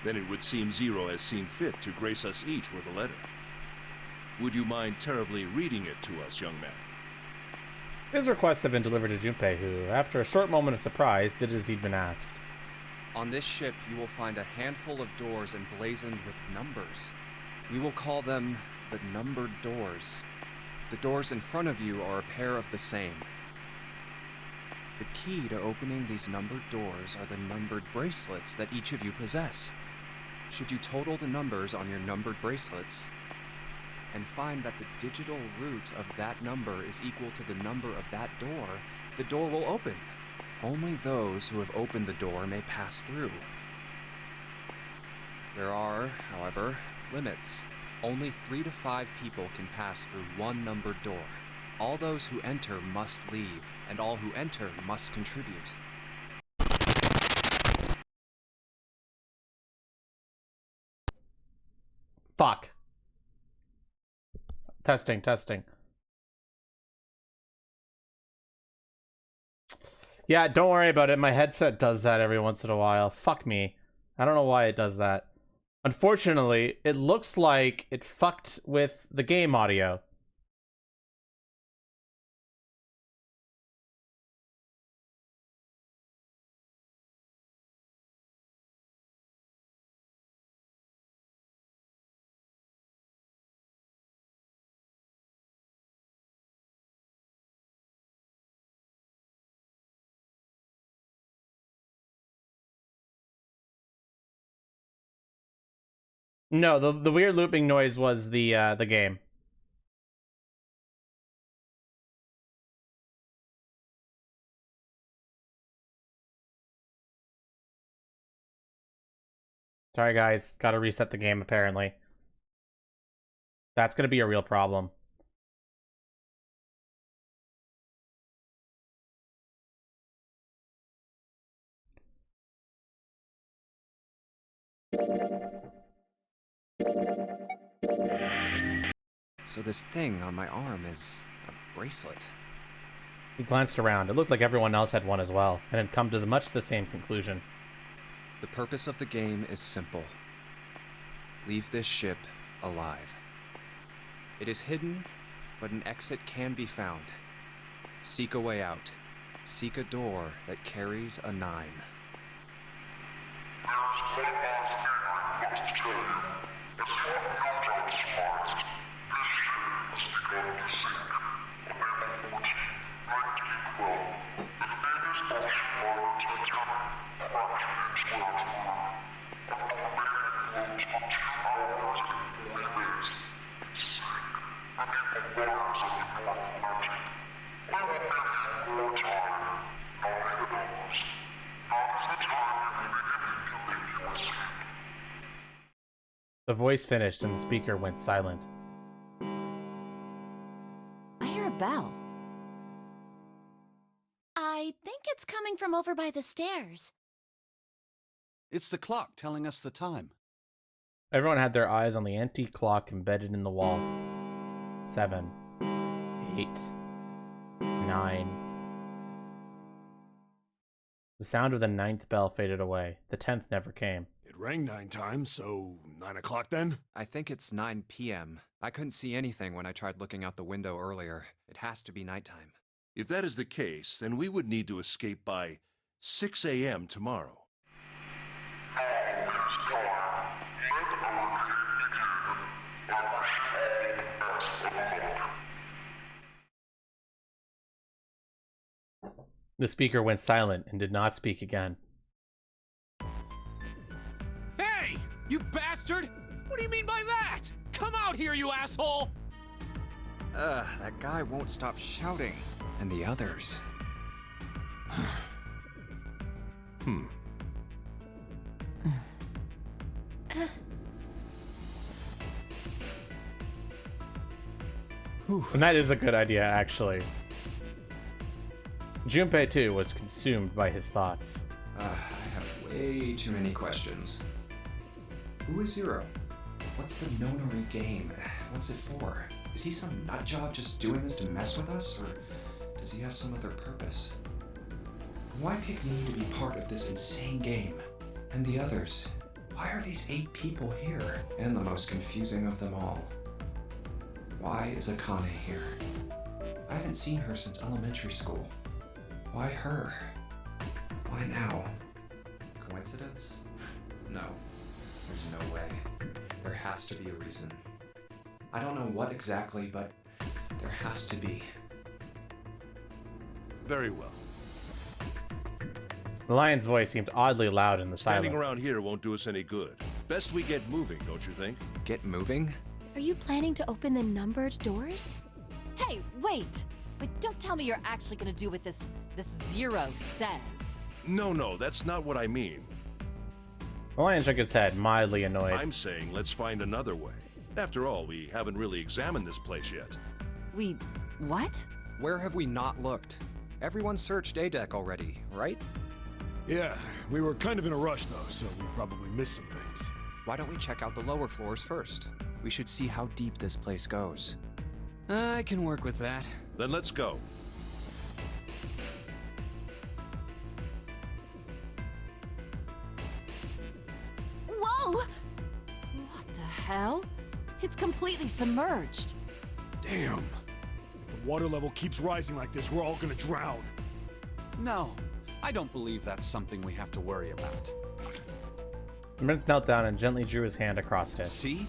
Then it would seem Zero has seen fit to grace us each with a letter. Would you mind terribly reading it to us, young man? His requests had been delivered to Junpei, who, after a short moment of surprise, did as he'd been asked. On this ship, you will find a handful of doors emblazoned with numbers. We will call them the numbered doors. The doors in front of you are a pair of the same. The key to opening these numbered doors are the numbered bracelets that each of you possess. Should you total the numbers on your numbered bracelets, and find that the digital root of that number is equal to the number of that door, the door will open. Only those who have opened the door may pass through. There are, however, limits. Only 3 to 5 people can pass through one numbered door. All those who enter must leave, and all who enter must contribute. Fuck. Testing. Yeah, don't worry about it. My headset does that every once in a while. Fuck me. I don't know why it does that. Unfortunately, it looks like it fucked with the game audio. No, the weird looping noise was the game. Sorry guys, gotta reset the game apparently. That's gonna be a real problem. So this thing on my arm is a bracelet. He glanced around. It looked like everyone else had one as well, and had come to much the same conclusion. The purpose of the game is simple. Leave this ship alive. It is hidden, but an exit can be found. Seek a way out. Seek a door that carries a 9. The voice finished and the speaker went silent. I hear a bell. I think it's coming from over by the stairs. It's the clock telling us the time. Everyone had their eyes on the antique clock embedded in the wall. 7, 8, 9. The sound of the 9th bell faded away. The 10th never came. It rang 9 times, so 9 o'clock then? I think it's 9 p.m. I couldn't see anything when I tried looking out the window earlier. It has to be nighttime. If that is the case, then we would need to escape by 6 a.m. tomorrow. The speaker went silent and did not speak again. Hey! You bastard! What do you mean by that? Come out here, you asshole! That guy won't stop shouting. And the others. And that is a good idea, actually. Junpei, too, was consumed by his thoughts. I have way too many questions. Who is Zero? What's the nonary game? What's it for? Is he some nutjob just doing this to mess with us, or does he have some other purpose? Why pick me to be part of this insane game? And the others? Why are these 8 people here? And the most confusing of them all. Why is Akane here? I haven't seen her since elementary school. Why her? Why now? Coincidence? No. There's no way. There has to be a reason. I don't know what exactly, but there has to be. Very well. The lion's voice seemed oddly loud in the Standing silence. around here won't do us any good. Best we get moving, don't you think? Get moving? Are you planning to open the numbered doors? Hey, wait! But don't tell me you're actually gonna do what this Zero says. No, that's not what I mean. The lion shook his head, mildly annoyed. I'm saying let's find another way. After all, we haven't really examined this place yet. We... what? Where have we not looked? Everyone searched A-Deck already, right? Yeah, we were kind of in a rush though, so we probably missed some things. Why don't we check out the lower floors first? We should see how deep this place goes. I can work with that. Then let's go. Whoa! What the hell? It's completely submerged. Damn. If the water level keeps rising like this, we're all gonna drown. No, I don't believe that's something we have to worry about. The prince knelt down and gently drew his hand across it. See?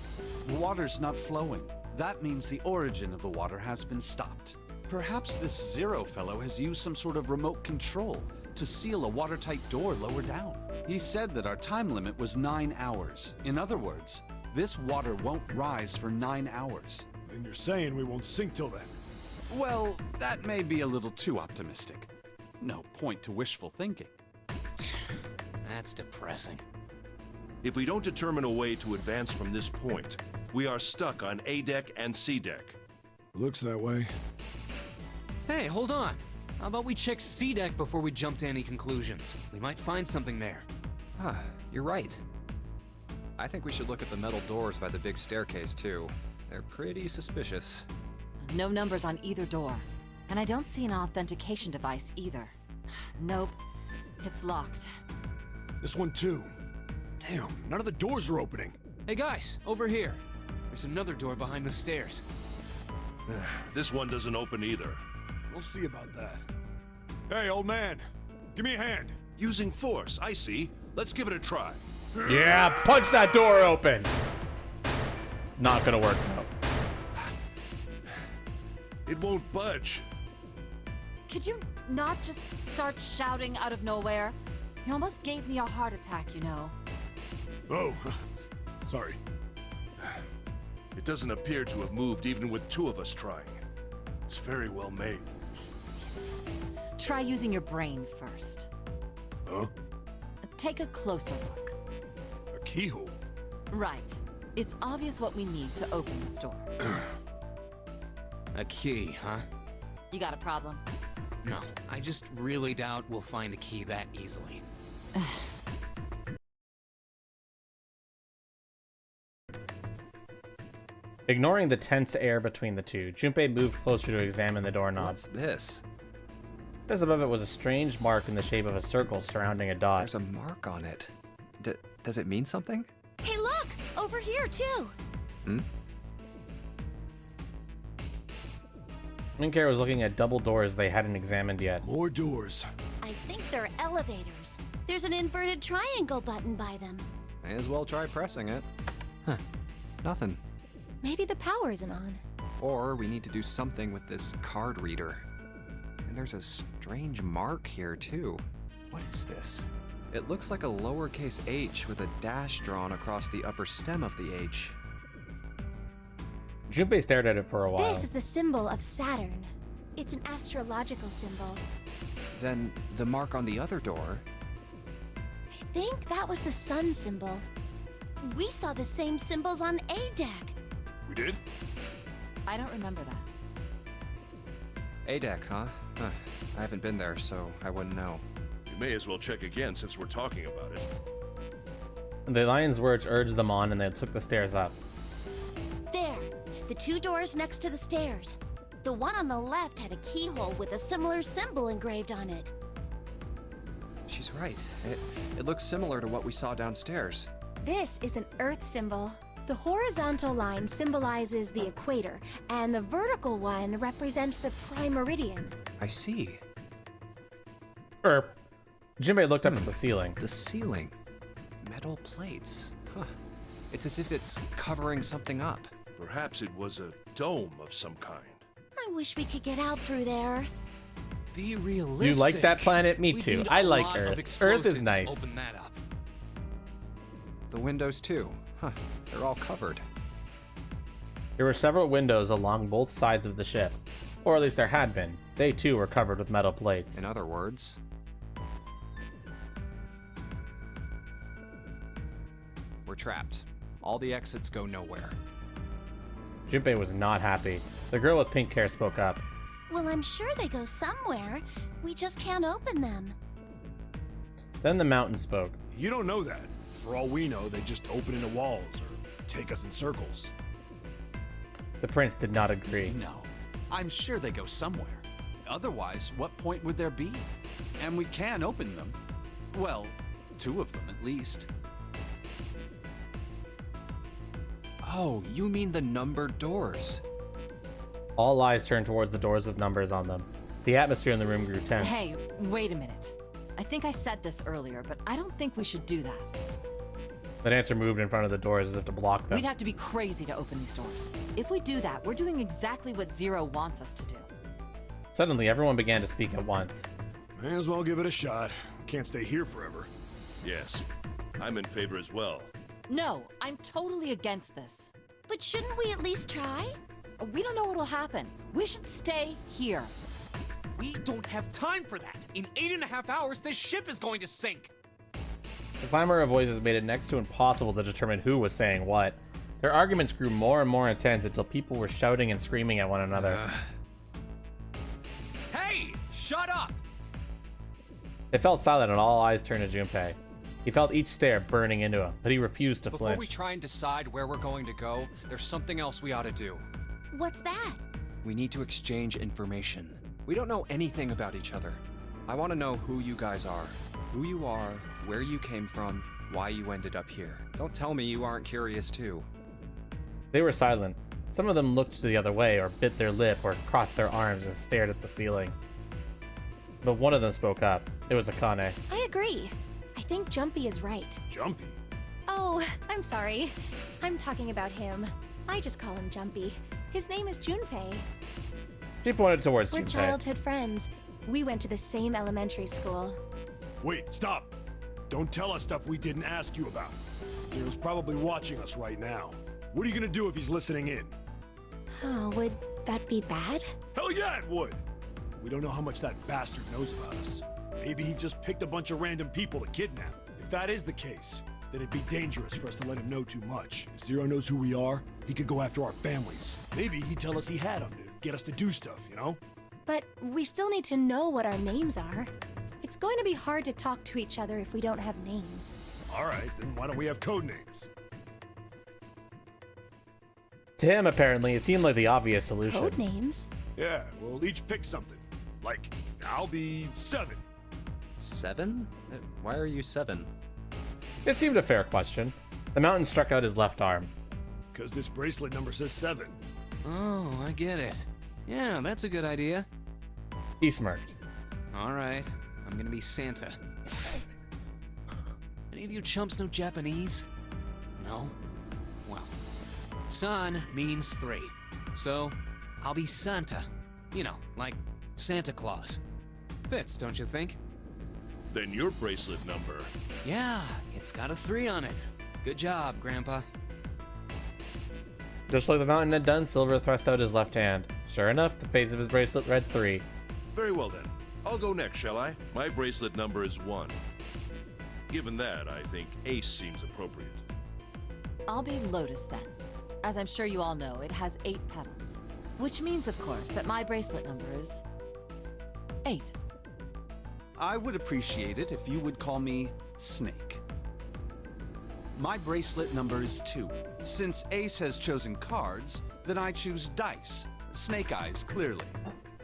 The water's not flowing. That means the origin of the water has been stopped. Perhaps this Zero fellow has used some sort of remote control to seal a watertight door lower down. He said that our time limit was 9 hours. In other words, this water won't rise for 9 hours. And you're saying we won't sink till then? Well, that may be a little too optimistic. No point to wishful thinking. That's depressing. If we don't determine a way to advance from this point, we are stuck on A-Deck and C-Deck. Looks that way. Hey, hold on. How about we check C-Deck before we jump to any conclusions? We might find something there. You're right. I think we should look at the metal doors by the big staircase, too. They're pretty suspicious. No numbers on either door. And I don't see an authentication device either. Nope. It's locked. This one too. Damn, none of the doors are opening. Hey guys, over here. There's another door behind the stairs. This one doesn't open either. We'll see about that. Hey, old man, give me a hand. Using force, I see. Let's give it a try. Yeah, punch that door open! Not gonna work out. It won't budge. Could you not just start shouting out of nowhere? You almost gave me a heart attack, you know. Oh, sorry. It doesn't appear to have moved even with 2 of us trying. It's very well made. Try using your brain first. Huh? Take a closer look. A keyhole? Right. It's obvious what we need to open this door. A key, huh? You got a problem? No, I just really doubt we'll find a key that easily. Ignoring the tense air between the two, Junpei moved closer to examine the doorknob. What's this? Just above it was a strange mark in the shape of a circle surrounding a dot. There's a mark on it. Does it mean something? Hey, look! Over here, too! Hmm? Minkara was looking at double doors they hadn't examined yet. More doors. I think they're elevators. There's an inverted triangle button by them. May as well try pressing it. Huh. Nothing. Maybe the power isn't on. Or we need to do something with this card reader. And there's a strange mark here, too. What is this? It looks like a lowercase h with a dash drawn across the upper stem of the H. Junpei stared at it for a while. This is the symbol of Saturn. It's an astrological symbol. Then the mark on the other door. I think that was the sun symbol. We saw the same symbols on A deck. We did? I don't remember that. A deck, huh? I haven't been there, so I wouldn't know. You may as well check again since we're talking about it. The lion's words urged them on, and they took the stairs up. There, the two doors next to the stairs. The one on the left had a keyhole with a similar symbol engraved on it. She's right. It looks similar to what we saw downstairs. This is an Earth symbol. The horizontal line symbolizes the equator, and the vertical one represents the prime meridian. I see. Junpei looked up at the ceiling. The ceiling. Metal plates. Huh. It's as if it's covering something up. Perhaps it was a dome of some kind. I wish we could get out through there. Be realistic. You like that planet? Me We too. need I a like lot of Earth. Earth explosives is to nice. Open that up. The windows, too. Huh. They're all covered. There were several windows along both sides of the ship. Or at least there had been. They too were covered with metal plates. In other words, we're trapped. All the exits go nowhere. Junpei was not happy. The girl with pink hair spoke up. Well, I'm sure they go somewhere. We just can't open them. Then the mountain spoke. You don't know that. For all we know, they just open into walls or take us in circles. The prince did not agree. No, I'm sure they go somewhere. Otherwise, what point would there be? And we can open them. Well, two of them at least. Oh, you mean the numbered doors. All eyes turned towards the doors with numbers on them. The atmosphere in the room grew tense. Hey, wait a minute. I think I said this earlier, but I don't think we should do that. The dancer moved in front of the doors as if to block them. We'd have to be crazy to open these doors. If we do that, we're doing exactly what Zero wants us to do. Suddenly, everyone began to speak at once. May as well give it a shot. Can't stay here forever. Yes, I'm in favor as well. No, I'm totally against this. But shouldn't we at least try? We don't know what'll happen. We should stay here. We don't have time for that. In 8.5 hours, this ship is going to sink. The clamor of voices made it next to impossible to determine who was saying what. Their arguments grew more and more intense until people were shouting and screaming at one another. Hey, shut up! It fell silent and all eyes turned to Junpei. He felt each stare burning into him, but he refused to Before flinch. we try and decide where we're going to go, there's something else we ought to do. What's that? We need to exchange information. We don't know anything about each other. I want to know who you guys are. Who you are, where you came from, why you ended up here. Don't tell me you aren't curious too. They were silent. Some of them looked the other way, or bit their lip, or crossed their arms and stared at the ceiling. But one of them spoke up. It was Akane. I agree. I think Jumpy is right. Jumpy? Oh, I'm sorry. I'm talking about him. I just call him Jumpy. His name is Junpei. She pointed towards We're Junpei. childhood friends. We went to the same elementary school. Wait, stop! Don't tell us stuff we didn't ask you about. Zero's probably watching us right now. What are you gonna do if he's listening in? Oh, would that be bad? Hell yeah, it would! We don't know how much that bastard knows about us. Maybe he just picked a bunch of random people to kidnap. If that is the case, then it'd be dangerous for us to let him know too much. If Zero knows who we are, he could go after our families. Maybe he'd tell us he had them to get us to do stuff, you know? But we still need to know what our names are. It's going to be hard to talk to each other if we don't have names. All right, then why don't we have code names? To him, apparently, it seemed like the obvious solution. Code names? Yeah, we'll each pick something. Like, I'll be 7. 7? Why are you 7? It seemed a fair question. The mountain struck out his left arm. Because this bracelet number says 7. Oh, I get it. Yeah, that's a good idea. He smirked. All right, I'm gonna be Santa. Any of you chumps know Japanese? No? Well, san means 3. So, I'll be Santa. You know, like Santa Claus. Fits, don't you think? Then your bracelet number. Yeah, it's got a 3 on it. Good job, Grandpa. Just like the mountain had done, Silver thrust out his left hand. Sure enough, the face of his bracelet read 3. Very well then. I'll go next, shall I? My bracelet number is 1. Given that, I think Ace seems appropriate. I'll be Lotus then. As I'm sure you all know, it has 8 petals. Which means, of course, that my bracelet number is 8. I would appreciate it if you would call me Snake. My bracelet number is 2. Since Ace has chosen cards, then I choose dice. Snake eyes, clearly.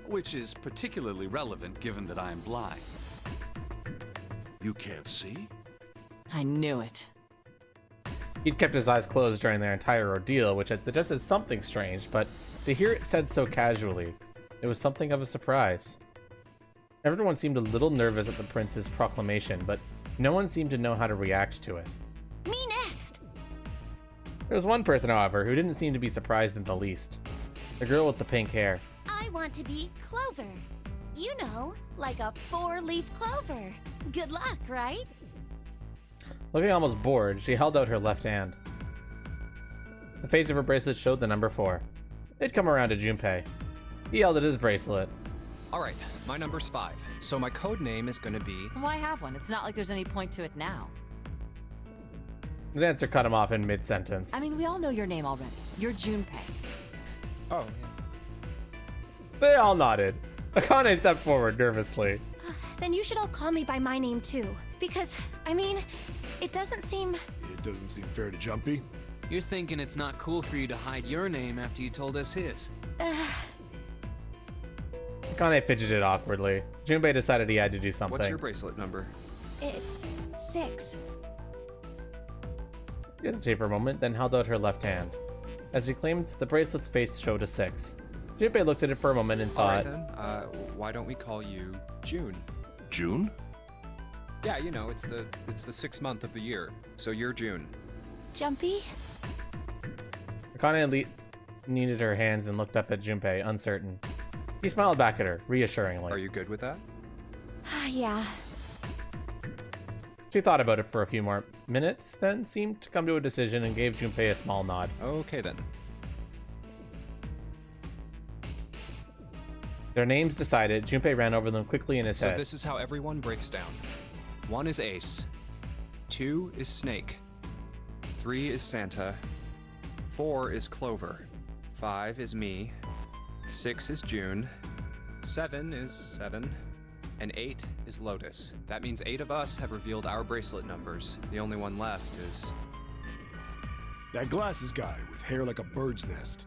Which is particularly relevant given that I am blind. You can't see? I knew it. He'd kept his eyes closed during their entire ordeal, which had suggested something strange, but to hear it said so casually, it was something of a surprise. Everyone seemed a little nervous at the prince's proclamation, but no one seemed to know how to react to it. Me next! There was one person, however, who didn't seem to be surprised in the least. The girl with the pink hair. I want to be Clover. You know, like a 4-leaf clover. Good luck, right? Looking almost bored, she held out her left hand. The face of her bracelet showed the number 4. They'd come around to Junpei. He held at his bracelet. All right, my number's 5. So my code name is gonna be... Why have one? It's not like there's any point to it now. His answer cut him off in mid-sentence. I mean, we all know your name already. You're Junpei. Oh, They all nodded. Akane stepped forward nervously. Then you should all call me by my name too. Because, I mean, it doesn't seem... It doesn't seem fair to Jumpy. You're thinking it's not cool for you to hide your name after you told us his. Akane fidgeted awkwardly. Junpei decided he had to do something. What's your bracelet number? It's 6. She hesitated for a moment, then held out her left hand. As she claimed, the bracelet's face showed a 6. Junpei looked at it for a moment and thought... Alright then, why don't we call you June? June? Yeah, you know, it's the 6th month of the year, so you're June. Jumpy? Akane kneaded her hands and looked up at Junpei, uncertain. He smiled back at her, reassuringly. Are you good with that? Yeah. She thought about it for a few more minutes, then seemed to come to a decision and gave Junpei a small nod. Okay then. Their names decided, Junpei ran over them quickly in his head. So this is how everyone breaks down. 1 is Ace. 2 is Snake. 3 is Santa. 4 is Clover. 5 is me. 6 is June. 7 is 7. And 8 is Lotus. That means 8 of us have revealed our bracelet numbers. The only one left is... That glasses guy with hair like a bird's nest.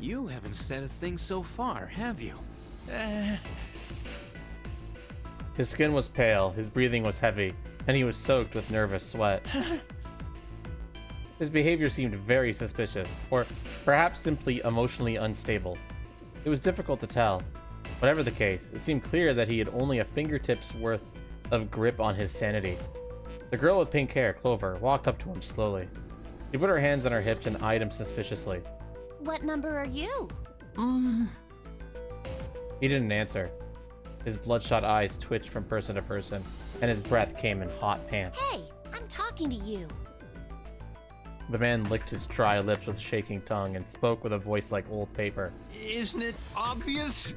You haven't said a thing so far, have you? His skin was pale, his breathing was heavy, and he was soaked with nervous sweat. His behavior seemed very suspicious, or perhaps simply emotionally unstable. It was difficult to tell. Whatever the case, it seemed clear that he had only a fingertip's worth of grip on his sanity. The girl with pink hair, Clover, walked up to him slowly. She put her hands on her hips and eyed him suspiciously. What number are you? He didn't answer. His bloodshot eyes twitched from person to person, and his breath came in hot pants. Hey, I'm talking to you. The man licked his dry lips with shaking tongue and spoke with a voice like old paper. Isn't it obvious?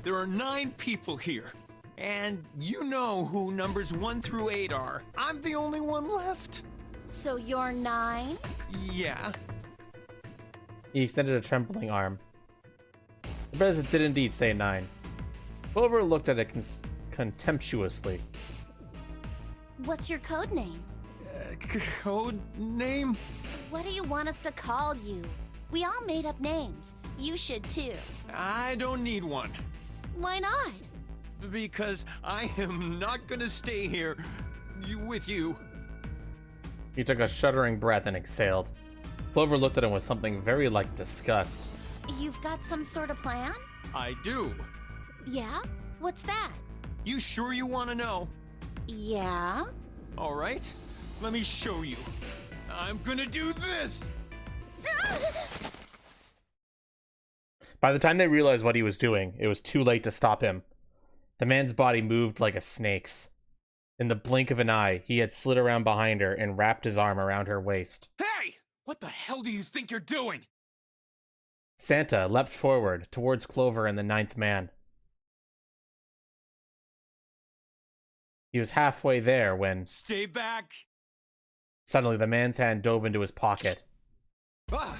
There are 9 people here, And you know who numbers 1 through 8 are. I'm the only one left. So you're 9? Yeah. He extended a trembling arm. The president did indeed say 9. Clover looked at it contemptuously. What's your code name? Code name? What do you want us to call you? We all made up names. You should too. I don't need one. Why not? Because I am not gonna stay here with you. He took a shuddering breath and exhaled. Clover looked at him with something very like disgust. You've got some sort of plan? I do. Yeah? What's that? You sure you want to know? Yeah? All right. Let me show you. I'm gonna do this! By the time they realized what he was doing, it was too late to stop him. The man's body moved like a snake's. In the blink of an eye, he had slid around behind her and wrapped his arm around her waist. Hey! What the hell do you think you're doing? Santa leapt forward towards Clover and the ninth man. He was halfway there when... Stay back! Suddenly, the man's hand dove into his pocket. Ah!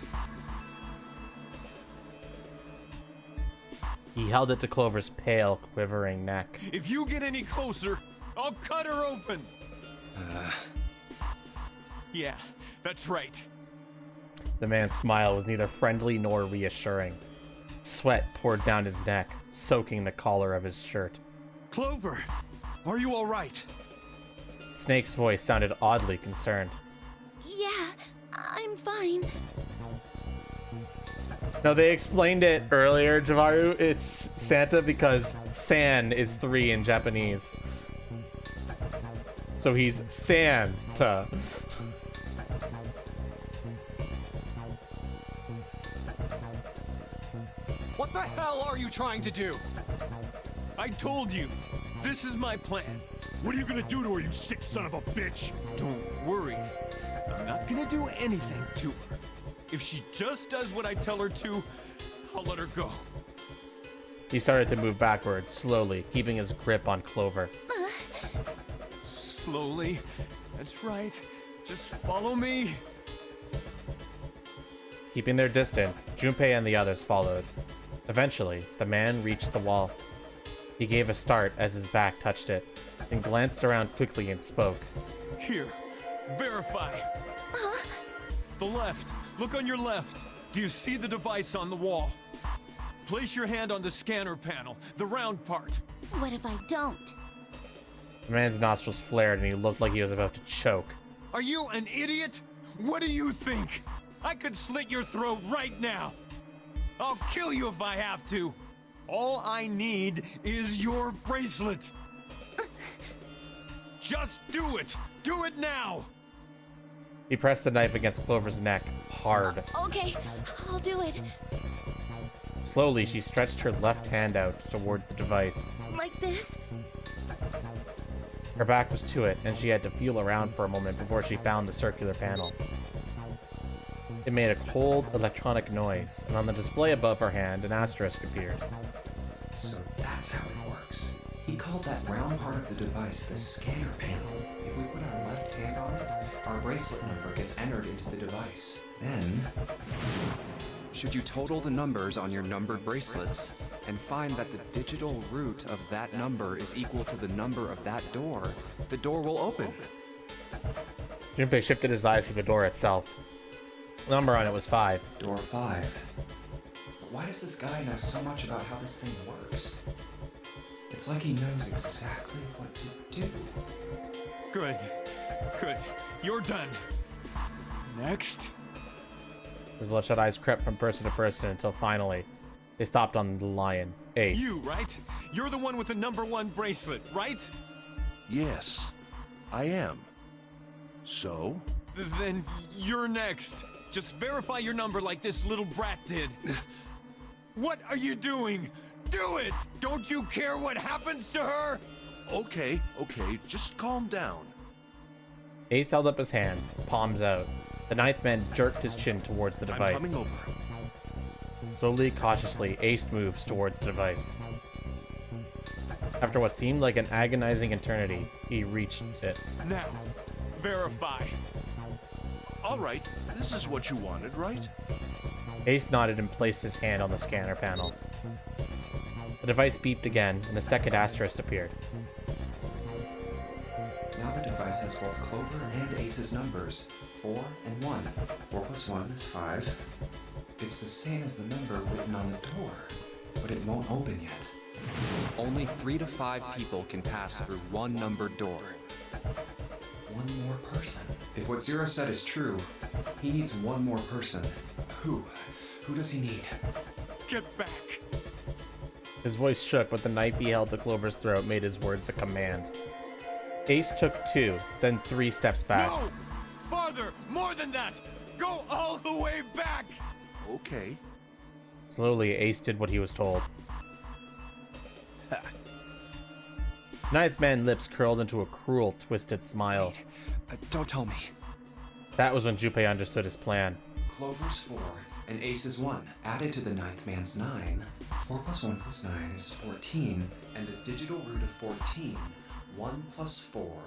He held it to Clover's pale, quivering neck. If you get any closer, I'll cut her open! Yeah, that's right. The man's smile was neither friendly nor reassuring. Sweat poured down his neck, soaking the collar of his shirt. Clover, are you all right? Snake's voice sounded oddly concerned. Yeah, I'm fine. No, they explained it earlier, Javaru. It's Santa because San is 3 in Japanese. So he's Santa. What the hell are you trying to do? I told you, this is my plan. What are you gonna do to her, you sick son of a bitch? Don't worry. I'm not gonna do anything to her. If she just does what I tell her to, I'll let her go. He started to move backward, slowly, keeping his grip on Clover. Slowly. That's right. Just follow me. Keeping their distance, Junpei and the others followed. Eventually, the man reached the wall. He gave a start as his back touched it, then glanced around quickly and spoke. Here. Verify. The left. Look on your left. Do you see the device on the wall? Place your hand on the scanner panel, the round part. What if I don't? The man's nostrils flared and he looked like he was about to choke. Are you an idiot? What do you think? I could slit your throat right now. I'll kill you if I have to. All I need is your bracelet. Just do it. Do it now. He pressed the knife against Clover's neck, hard. Okay, I'll do it. Slowly, she stretched her left hand out toward the device. Like this? Her back was to it, and she had to feel around for a moment before she found the circular panel. It made a cold, electronic noise, and on the display above her hand, an asterisk appeared. So that's how it works. He called that round part of the device the scanner panel. If we put our left hand on it, our bracelet number gets entered into the device. Then... Should you total the numbers on your numbered bracelets and find that the digital root of that number is equal to the number of that door, the door will open. Junpei shifted his eyes to the door itself. The number on it was 5. Door 5. But why does this guy know so much about how this thing works? It's like he knows exactly what to do. Good. Good. You're done. Next. His bloodshot eyes crept from person to person until finally, they stopped on the lion, Ace. You, right? You're the one with the number 1 bracelet, right? Yes, I am. So? Then you're next. Just verify your number like this little brat did. What are you doing? Do it! Don't you care what happens to her? Okay, just calm down. Ace held up his hands, palms out. The ninth man jerked his chin towards the device. I'm coming over. Slowly, cautiously, Ace moves towards the device. After what seemed like an agonizing eternity, he reached it. Now, verify. All right, this is what you wanted, right? Ace nodded and placed his hand on the scanner panel. The device beeped again, and a second asterisk appeared. Now the device has both Clover and Ace's numbers, 4 and 1. 4 plus 1 is 5. It's the same as the number written on the door, but it won't open yet. Only 3 to 5 people can pass through one numbered door. One more person. If what Zero said is true, he needs one more person. Who? Who does he need? Get back. His voice shook, but the knife he held to Clover's throat made his words a command. Ace took 2, then 3 steps back. No! Farther! More than that! Go all the way back! Okay. Slowly, Ace did what he was told. Ninth Man's lips curled into a cruel, twisted smile. Don't tell me. That was when Junpei understood his plan. Clover's 4 and Ace's 1. Added to the ninth man's 9. 4 plus 1 plus 9 is 14, and the digital root of 14, 1 plus 4,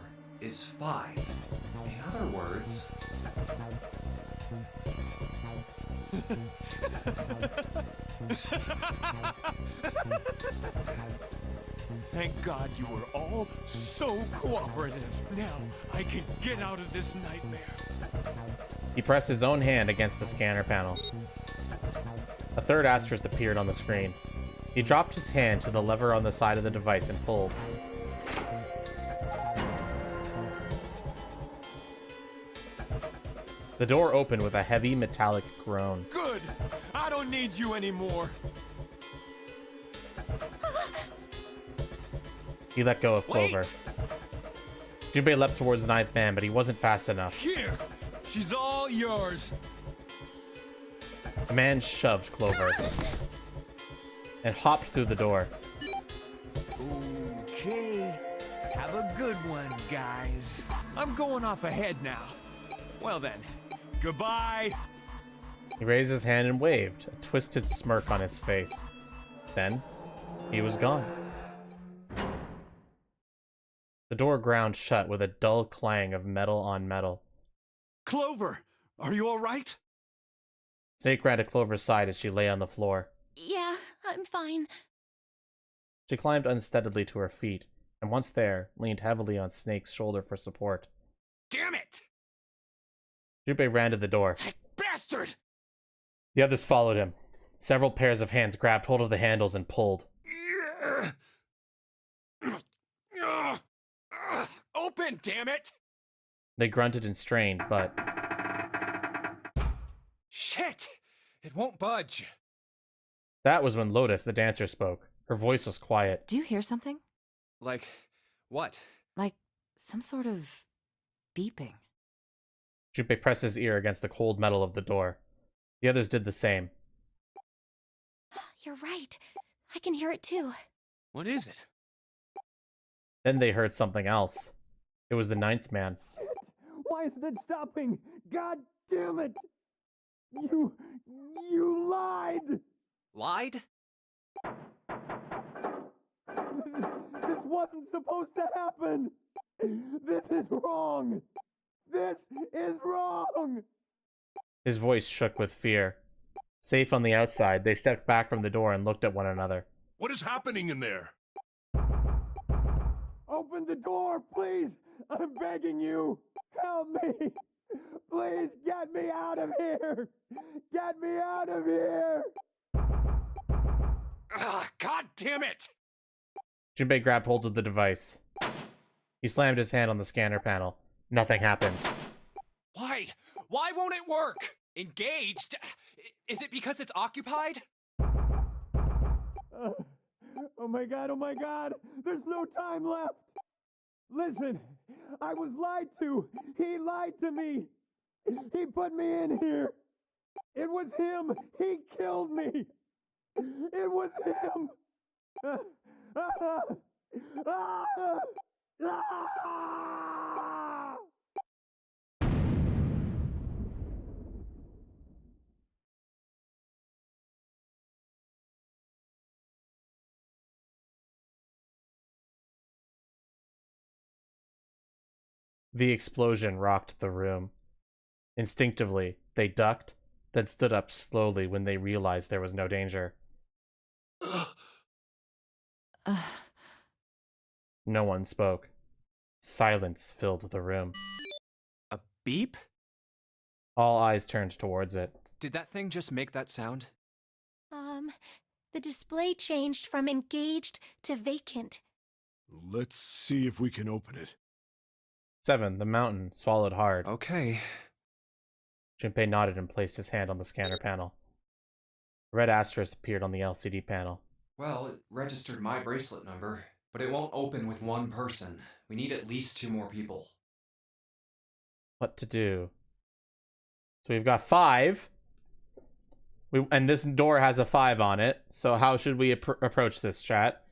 is 5. In other words... Thank God you were all so cooperative. Now I can get out of this nightmare. He pressed his own hand against the scanner panel. A third asterisk appeared on the screen. He dropped his hand to the lever on the side of the device and pulled. The door opened with a heavy metallic groan. Good! I don't need you anymore. He let go of Clover. Wait! Junpei leapt towards the ninth man, but he wasn't fast enough. Here! She's all yours. The man shoved Clover and hopped through the door. Okay. Have a good one, guys. I'm going off ahead now. Well then, goodbye. He raised his hand and waved, a twisted smirk on his face. Then, he was gone. The door ground shut with a dull clang of metal on metal. Clover, are you all right? Snake ran to Clover's side as she lay on the floor. Yeah, I'm fine. She climbed unsteadily to her feet, and once there, leaned heavily on Snake's shoulder for support. Damn it! Junpei ran to the door. That bastard! The others followed him. Several pairs of hands grabbed hold of the handles and pulled. Open, damn it! They grunted and strained, but... Shit! It won't budge. That was when Lotus, the dancer, spoke. Her voice was quiet. Do you hear something? Like, what? Like some sort of beeping. Junpei pressed his ear against the cold metal of the door. The others did the same. You're right. I can hear it too. What is it? Then they heard something else. It was the ninth man. Why isn't it stopping? God damn it! You lied! Lied? This wasn't supposed to happen! This is wrong! This is wrong! His voice shook with fear. Safe on the outside, they stepped back from the door and looked at one another. What is happening in there? Open the door, please! I'm begging you! Help me! Please get me out of here! Get me out of here! God damn it! Junpei grabbed hold of the device. He slammed his hand on the scanner panel. Nothing happened. Why? Why won't it work? Engaged? Is it because it's occupied? Oh my god, there's no time left! Listen, I was lied to! He lied to me! He put me in here! It was him! He killed me! It was him! The explosion rocked the room. Instinctively, they ducked, then stood up slowly when they realized there was no danger. No one spoke. Silence filled the room. A beep? All eyes turned towards it. Did that thing just make that sound? The display changed from engaged to vacant. Let's see if we can open it. 7. The mountain swallowed hard. Okay. Junpei nodded and placed his hand on the scanner panel. A red asterisk appeared on the LCD panel. Well, it registered my bracelet number, but it won't open with one person. We need at least 2 more people. What to do? So we've got 5. And this door has a 5 on it. So how should we approach this, chat?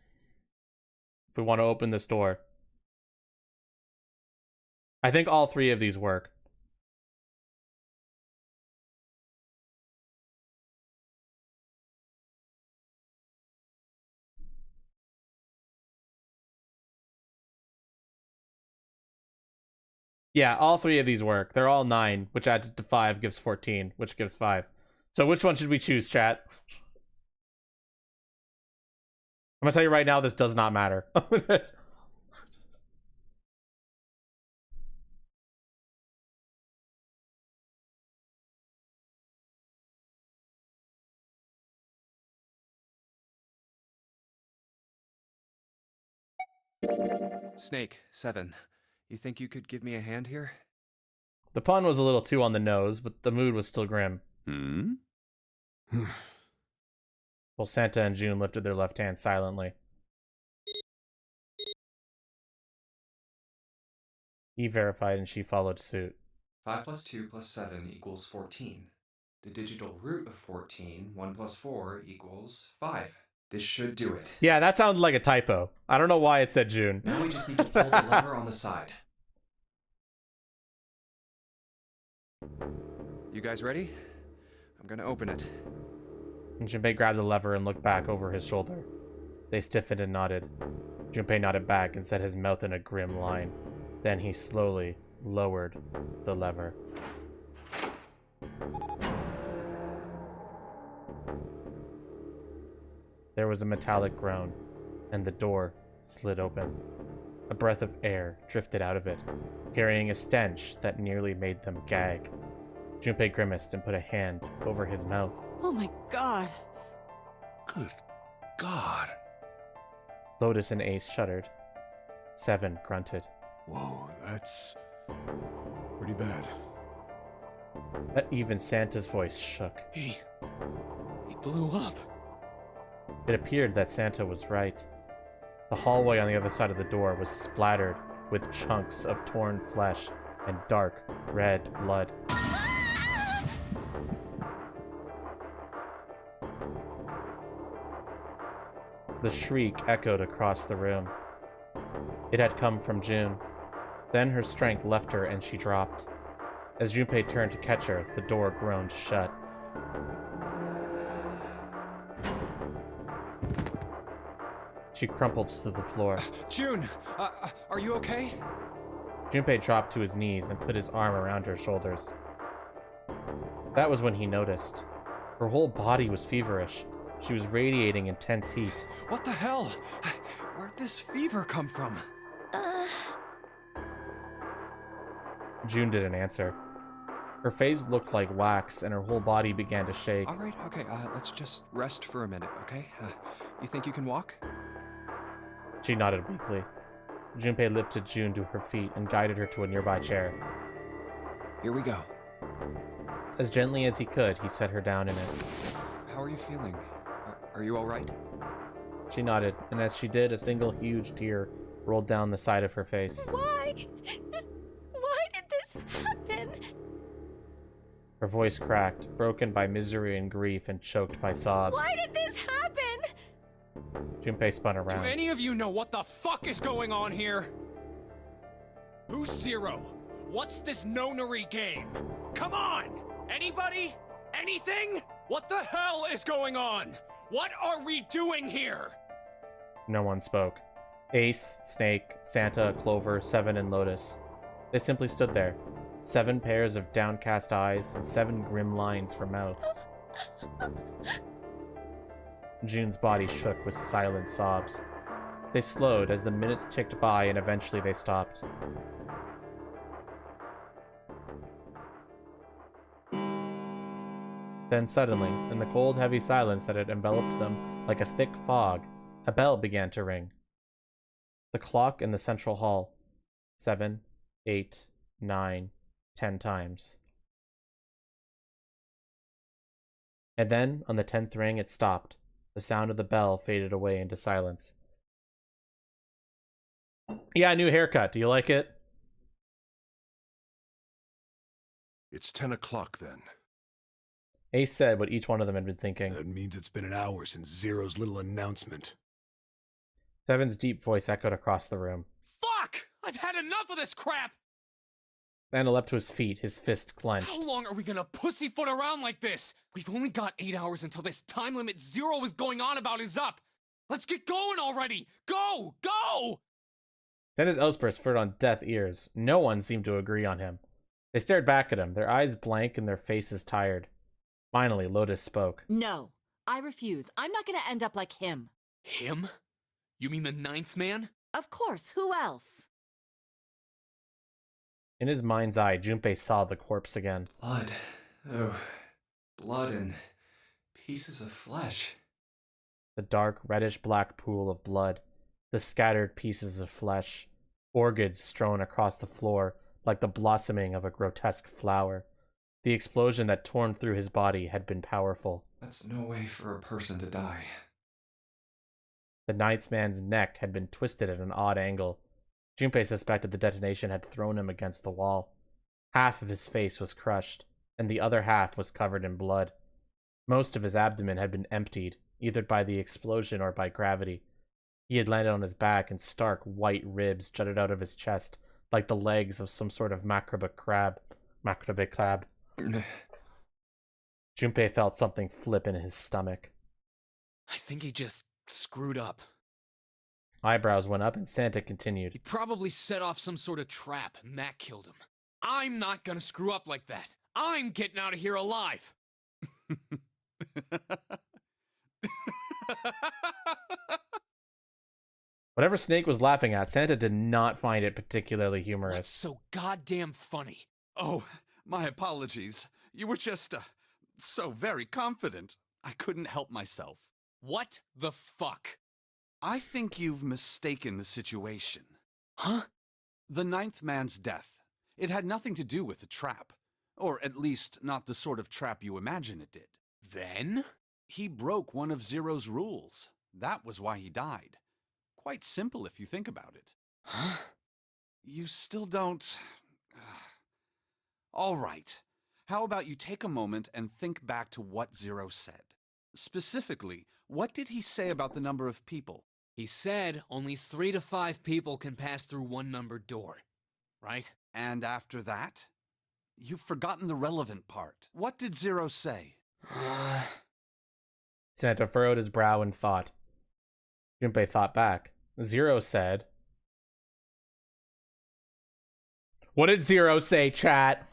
If we want to open this door. I think all 3 of these work. Yeah, all 3 of these work. They're all 9, which added to 5 gives 14, which gives 5. So which one should we choose, chat? I'm gonna tell you right now, this does not matter. Snake, 7. You think you could give me a hand here? The pun was a little too on the nose, but the mood was still grim. Well, Santa and June lifted their left hands silently. He verified and she followed suit. 5 plus 2 plus 7 equals 14. The digital root of 14, 1 plus 4 equals 5. This should do it. Yeah, that sounded like a typo. I don't know why it said June. Now we just need to pull the lever on the side. You guys ready? I'm gonna open it. And Junpei grabbed the lever and looked back over his shoulder. They stiffened and nodded. Junpei nodded back and set his mouth in a grim line. Then he slowly lowered the lever. There was a metallic groan, and the door slid open. A breath of air drifted out of it, carrying a stench that nearly made them gag. Junpei grimaced and put a hand over his mouth. Oh my god. Good God. Lotus and Ace shuddered. 7 grunted. Whoa, that's pretty bad. Even Santa's voice shook. He blew up. It appeared that Santa was right. The hallway on the other side of the door was splattered with chunks of torn flesh and dark red blood. The shriek echoed across the room. It had come from June. Then her strength left her and she dropped. As Junpei turned to catch her, the door groaned shut. She crumpled to the floor. June, are you okay? Junpei dropped to his knees and put his arm around her shoulders. That was when he noticed. Her whole body was feverish. She was radiating intense heat. What the hell? Where'd this fever come from? June didn't answer. Her face looked like wax and her whole body began to shake. All right, okay, let's just rest for a minute, okay? You think you can walk? She nodded weakly. Junpei lifted June to her feet and guided her to a nearby chair. Here we go. As gently as he could, he set her down in it. How are you feeling? Are you all right? She nodded, and as she did, a single huge tear rolled down the side of her face. Why? Why did this happen? Her voice cracked, broken by misery and grief and choked by sobs. Why did this happen? Junpei spun Do around. any of you know what the fuck is going on here? Who's Zero? What's this nonary game? Come on! Anybody? Anything? What the hell is going on? What are we doing here? No one spoke. Ace, Snake, Santa, Clover, 7, and Lotus. They simply stood there, 7 pairs of downcast eyes and 7 grim lines for mouths. June's body shook with silent sobs. They slowed as the minutes ticked by and eventually they stopped. Then suddenly, in the cold, heavy silence that had enveloped them like a thick fog, a bell began to ring. The clock in the central hall. 7, 8, 9, 10 times. And then, on the 10th ring, it stopped. The sound of the bell faded away into silence. Yeah, new haircut. Do you like it? It's 10 o'clock then. Ace said what each one of them had been thinking. That means it's been an hour since Zero's little announcement. Seven's deep voice echoed across the room. Fuck! I've had enough of this crap! Santa leapt to his feet, his fists clenched. How long are we gonna pussyfoot around like this? We've only got 8 hours until this time limit Zero is going on about is up. Let's get going already! Go! Go! Santa's outburst fell on deaf ears. No one seemed to agree on him. They stared back at him, their eyes blank and their faces tired. Finally, Lotus spoke. No, I refuse. I'm not gonna end up like him. Him? You mean the 9th man? Of course, who else? In his mind's eye, Junpei saw the corpse again. Blood. Oh, blood and pieces of flesh. The dark, reddish-black pool of blood. The scattered pieces of flesh. Orchids strewn across the floor like the blossoming of a grotesque flower. The explosion that torn through his body had been powerful. That's no way for a person to die. The 9th man's neck had been twisted at an odd angle. Junpei suspected the detonation had thrown him against the wall. Half of his face was crushed, and the other half was covered in blood. Most of his abdomen had been emptied, either by the explosion or by gravity. He had landed on his back, and stark white ribs jutted out of his chest, like the legs of some sort of macrobic crab. Junpei felt something flip in his stomach. I think he just screwed up. Eyebrows went up and Santa continued. He probably set off some sort of trap and that killed him. I'm not gonna screw up like that. I'm getting out of here alive. Whatever Snake was laughing at, Santa did not find it particularly humorous. What's so goddamn funny? Oh, my apologies. You were just, so very confident. I couldn't help myself. What the fuck? I think you've mistaken the situation. Huh? The 9th man's death. It had nothing to do with the trap. Or at least, not the sort of trap you imagine it did. Then? He broke one of Zero's rules. That was why he died. Quite simple if you think about it. Huh? You still don't... All right. How about you take a moment and think back to what Zero said? Specifically, what did he say about the number of people? He said only 3 to 5 people can pass through one numbered door, right? And after that? You've forgotten the relevant part. What did Zero say? Santa furrowed his brow in thought. Junpei thought back. Zero said... What did Zero say, chat?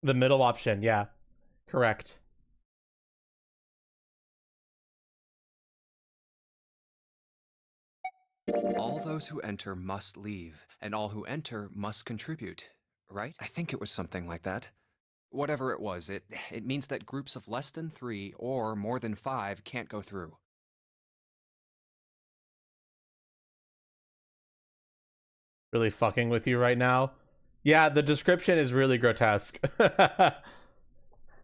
The middle option, yeah. Correct. All those who enter must leave, and all who enter must contribute, right? I think it was something like that. Whatever it was, it means that groups of less than 3 or more than 5 can't go through. really fucking with you right now. Yeah, the description is really grotesque.